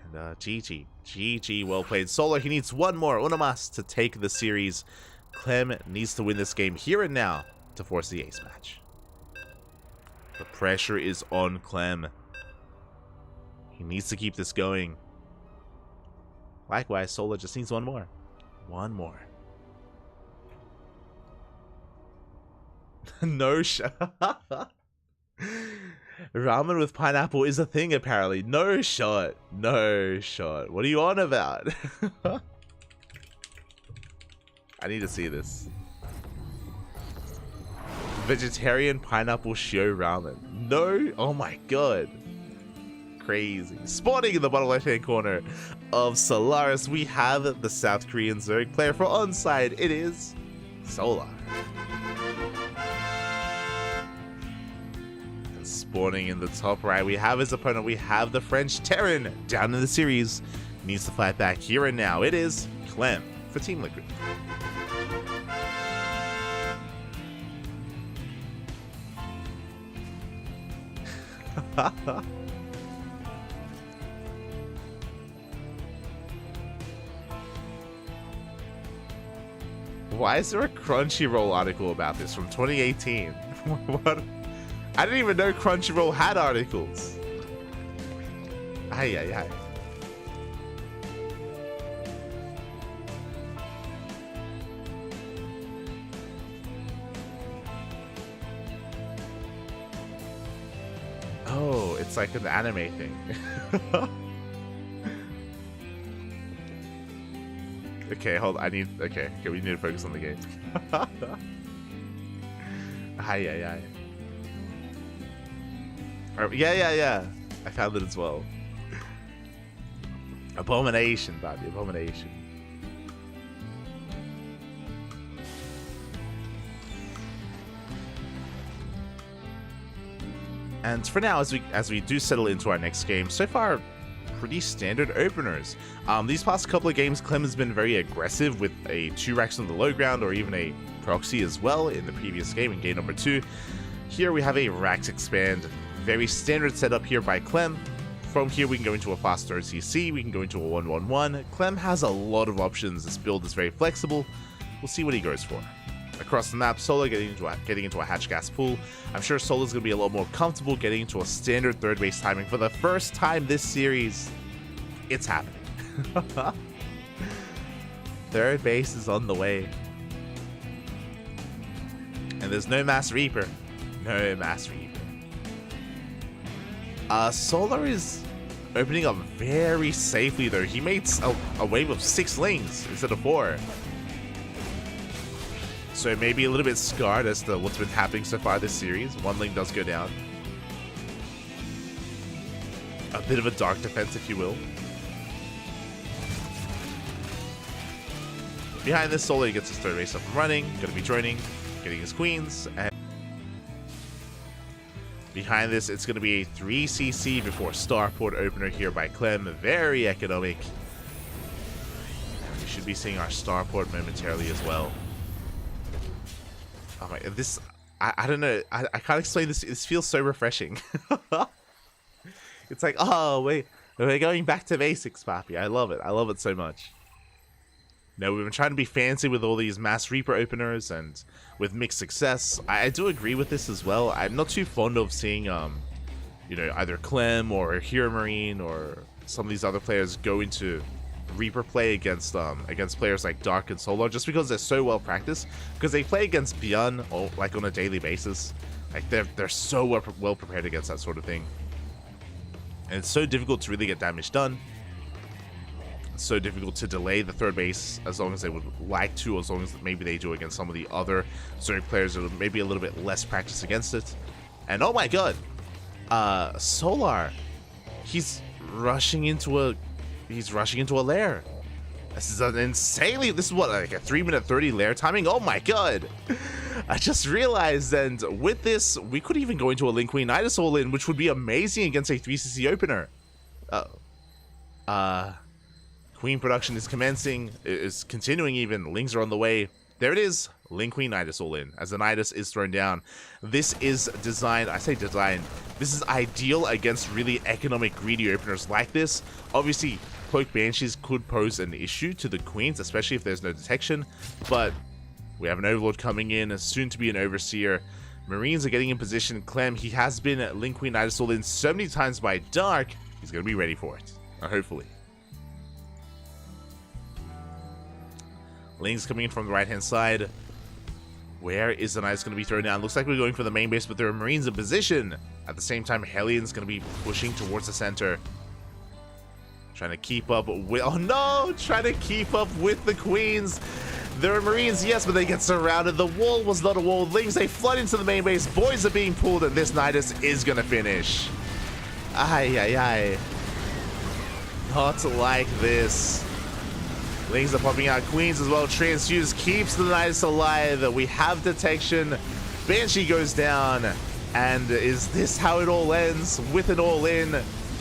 Speaker 1: And GG, well played. Solar, he needs one more, una más, to take the series. Clem needs to win this game here and now to force the ace match. The pressure is on Clem. He needs to keep this going. Likewise, Solar just needs one more. One more. No shot. Ramen with pineapple is a thing, apparently. No shot. No shot. What are you on about? I need to see this. Vegetarian pineapple shio ramen. No. Oh my god. Crazy. Spawning in the bottom left hand corner of Solaris, we have the South Korean Zerg player. For onside, it is Solar. And spawning in the top right, we have his opponent. We have the French Terran down in the series. Needs to fight back here and now. It is Clem for Team Liquid. Why is there a Crunchyroll article about this from 2018? What? I didn't even know Crunchyroll had articles. Ay, ay, ay. Oh, it's like an anime thing. Okay, hold on. Okay, we need to focus on the game. Ay, ay, ay. Yeah. I found it as well. Abomination, baby, abomination. And for now, as we do settle into our next game, so far, pretty standard openers. These past couple of games, Clem has been very aggressive with a 2 racks on the low ground or even a proxy as well in the previous game, in game number 2. Here we have a racks expand, very standard setup here by Clem. From here we can go into a faster OTC, we can go into a 1-1-1. Clem has a lot of options, this build is very flexible. We'll see what he goes for. Across the map, Solar getting into a hatch gas pool. I'm sure Solar's going to be a lot more comfortable getting into a standard third base timing for the first time this series. It's happening. Third base is on the way. And there's no Mass Reaper. No Mass Reaper. Solar is opening up very safely though. He made a wave of 6 lings instead of 4. So maybe a little bit scarred as to what's been happening so far this series. 1 ling does go down. A bit of a dark defense, if you will. Behind this, Solar gets his third base up and running. Going to be joining, getting his queens. And behind this, it's going to be a 3cc before Starport opener here by Clem. Very economic. We should be seeing our Starport momentarily as well. Oh my, this, I don't know, I can't explain this. This feels so refreshing. It's like, oh, wait, we're going back to basics, Papi. I love it so much. No, we've been trying to be fancy with all these Mass Reaper openers and with mixed success. I do agree with this as well. I'm not too fond of seeing, you know, either Clem or Hero Marine or some of these other players go into Reaper play against players like Dark and Solar, just because they're so well practiced, because they play against Beyond like on a daily basis. Like they're so well prepared against that sort of thing, and it's so difficult to really get damage done. It's so difficult to delay the third base as long as they would like to, as long as maybe they do against some of the other Zerg players that are maybe a little bit less practiced against it. And oh my god, Solar, he's rushing into a lair. This is an insanely, this is what, like a 3-minute 30 lair timing? Oh my god. I just realized, and with this, we could even go into a Link Queen Nidus all in, which would be amazing against a 3cc opener. Queen production is commencing, is continuing even, Lings are on the way. There it is, Link Queen Nidus all in, as the Nidus is thrown down. This is designed, I say designed, this is ideal against really economic greedy openers like this. Obviously, Cloak Banshees could pose an issue to the Queens, especially if there's no detection, but we have an Overlord coming in, soon to be an Overseer. Marines are getting in position. Clem, he has been Link Queen Nidus all in so many times by Dark. He's going to be ready for it. Hopefully. Ling's coming in from the right-hand side. Where is the Knights going to be thrown down? Looks like we're going for the main base, but there are Marines in position. At the same time, Hellions going to be pushing towards the center. Trying to keep up with... Oh no! Trying to keep up with the Queens. There are Marines, yes, but they get surrounded. The wall was not a wall. Lings, they flood into the main base. Boys are being pulled, and this Nidus is going to finish. Ay, ay, ay. Not like this. Lings are popping out. Queens as well. Transfuse keeps the Nidus alive. We have detection. Banshee goes down. And is this how it all ends? With it all in?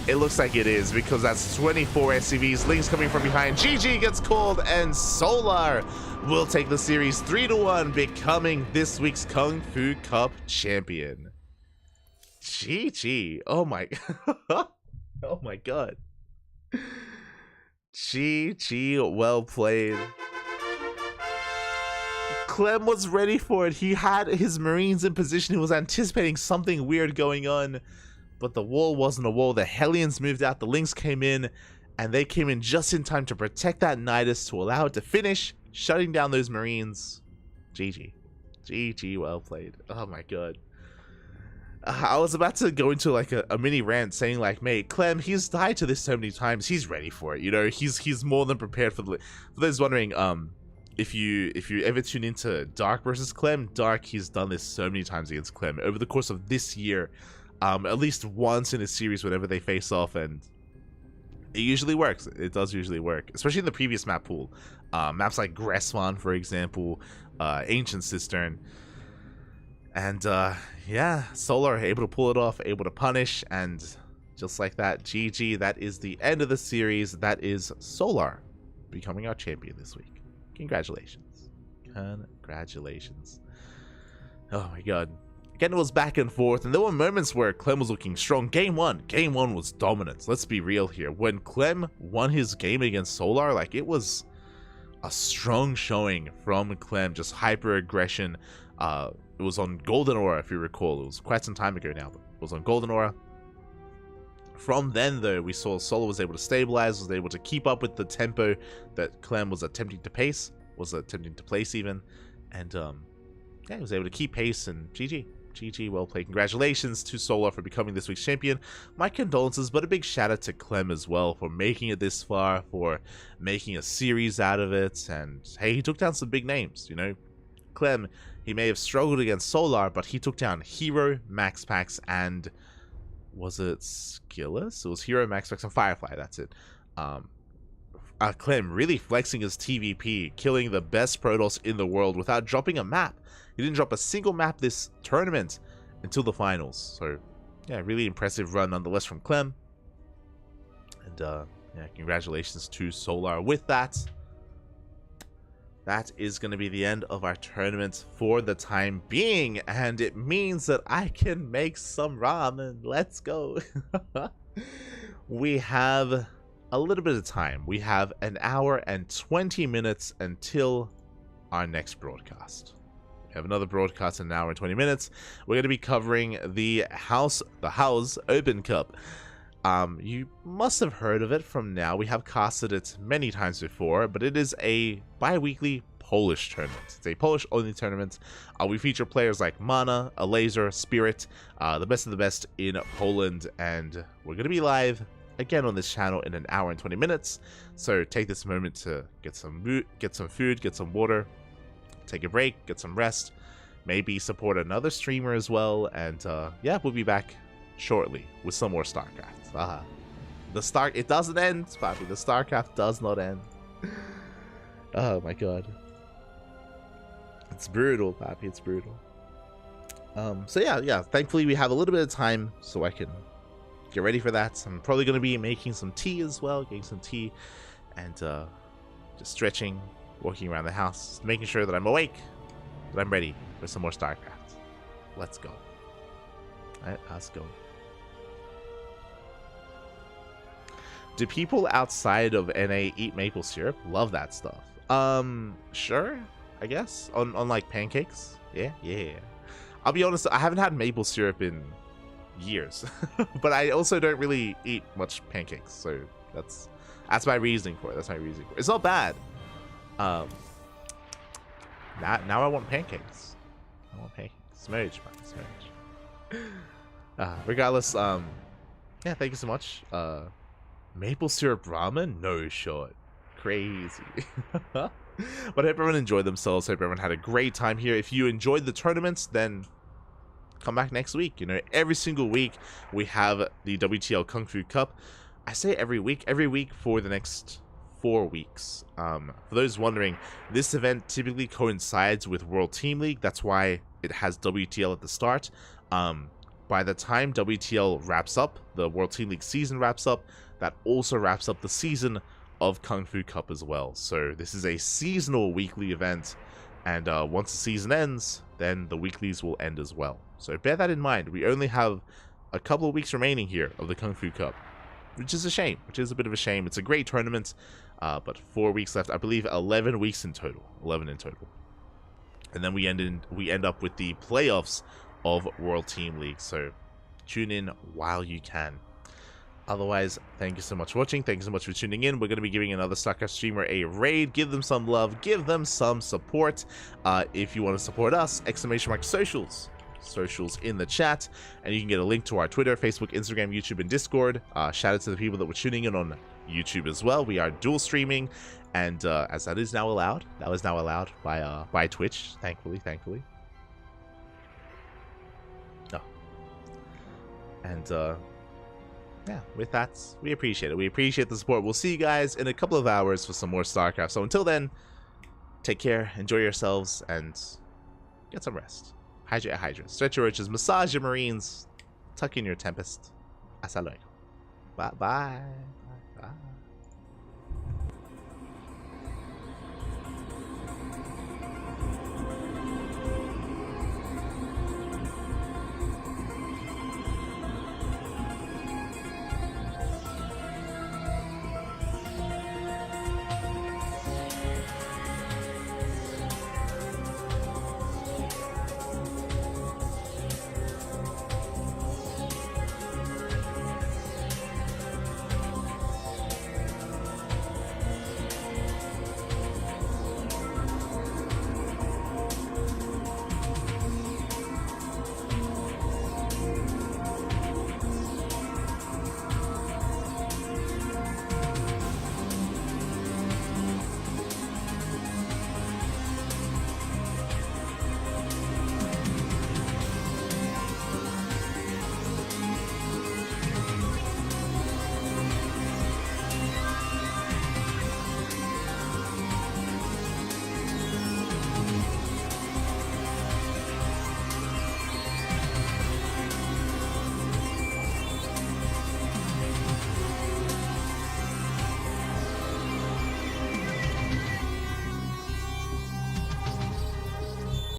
Speaker 1: It looks like it is, because that's 24 SCVs. Lings coming from behind. GG gets called, and Solar will take the series 3-1, becoming this week's KungFu Cup champion. GG. Oh my oh my god. GG, well played. Clem was ready for it. He had his Marines in position. He was anticipating something weird going on. But the wall wasn't a wall. The Hellions moved out. The Lings came in. And they came in just in time to protect that Nidus to allow it to finish, shutting down those Marines. GG. GG, well played. Oh my god. I was about to go into like a mini rant saying like, mate, Clem, he's died to this so many times. He's ready for it. You know, he's more than prepared for the... For those wondering, if you ever tune into Dark versus Clem, Dark, he's done this so many times against Clem over the course of this year. At least once in a series whenever they face off, and it usually works. It does usually work, especially in the previous map pool. Maps like Gresswan, for example, Ancient Cistern. And yeah, Solar able to pull it off, able to punish, and just like that, GG, that is the end of the series. That is Solar becoming our champion this week. Congratulations. Congratulations. Oh my god. Again, it was back and forth, and there were moments where Clem was looking strong. Game one was dominance. Let's be real here. When Clem won his game against Solar, like, it was a strong showing from Clem, just hyper aggression. It was on Golden Aura, if you recall. It was quite some time ago now, but it was on Golden Aura. From then, though, we saw Solar was able to stabilize, was able to keep up with the tempo that Clem was attempting to place even, and yeah, he was able to keep pace, and GG. GG, well played. Congratulations to Solar for becoming this week's champion. My condolences, but a big shout out to Clem as well for making it this far, for making a series out of it, and hey, he took down some big names, you know. Clem, he may have struggled against Solar, but he took down Hero, Maxpax, and was it Skillus? It was Hero, Maxpax, and Firefly, that's it. Clem really flexing his TVP, killing the best Protoss in the world without dropping a map. He didn't drop a single map this tournament until the finals. So, yeah, really impressive run nonetheless from Clem. And, yeah, congratulations to Solar with that. That is going to be the end of our tournament for the time being. And it means that I can make some ramen. Let's go. We have a little bit of time. We have an hour and 20 minutes until our next broadcast. We have another broadcast in an hour and 20 minutes. We're going to be covering the House Open Cup. You must have heard of it from now. We have casted it many times before, but it is a bi-weekly Polish tournament. It's a Polish-only tournament. We feature players like Mana, Laser, Spirit, the best of the best in Poland, and we're going to be live again on this channel in an hour and 20 minutes. So take this moment to get some food, get some water, take a break, get some rest, maybe support another streamer as well, and yeah, we'll be back shortly with some more StarCraft. It doesn't end, Papi. The StarCraft does not end. Oh my god. It's brutal, Papi. It's brutal. So yeah, thankfully we have a little bit of time so I can get ready for that. I'm probably going to be making some tea as well, getting some tea, and just stretching, walking around the house, making sure that I'm awake, that I'm ready for some more StarCraft. Let's go. Alright, let's go. Do people outside of NA eat maple syrup? Love that stuff. Sure, I guess. On like pancakes? Yeah. I'll be honest, I haven't had maple syrup in years. But I also don't really eat much pancakes, so that's my reasoning for it. That's my reasoning for it. It's not bad. Now I want pancakes. I want pancakes. Smooch, man, smooch. Regardless, yeah, thank you so much. Maple syrup ramen? No shot. Crazy. But I hope everyone enjoyed themselves. Hope everyone had a great time here. If you enjoyed the tournaments, then come back next week. You know, every single week we have the WTL KungFu Cup. I say every week for the next 4 weeks. For those wondering, this event typically coincides with World Team League. That's why it has WTL at the start. By the time WTL wraps up, the World Team League season wraps up, that also wraps up the season of KungFu Cup as well. So this is a seasonal weekly event, and once the season ends, then the weeklies will end as well. So bear that in mind. We only have a couple of weeks remaining here of the KungFu Cup, which is a shame, which is a bit of a shame. It's a great tournament, but 4 weeks left. I believe 11 weeks in total. 11 in total. And then we end up with the playoffs of World Team League. So tune in while you can. Otherwise, thank you so much for watching. Thank you so much for tuning in. We're going to be giving another StarCraft streamer a raid. Give them some love. Give them some support. If you want to support us, !socials. Socials in the chat. And you can get a link to our Twitter, Facebook, Instagram, YouTube, and Discord. Shout out to the people that were tuning in on YouTube as well. We are dual streaming. And as that is now allowed. That was now allowed by Twitch. Thankfully. Oh. And yeah, with that, we appreciate it. We appreciate the support. We'll see you guys in a couple of hours for some more StarCraft. So until then, take care, enjoy yourselves, and get some rest. Hydrate. Stretch your urges, massage your marines, tuck in your tempest. Hasta luego. Bye.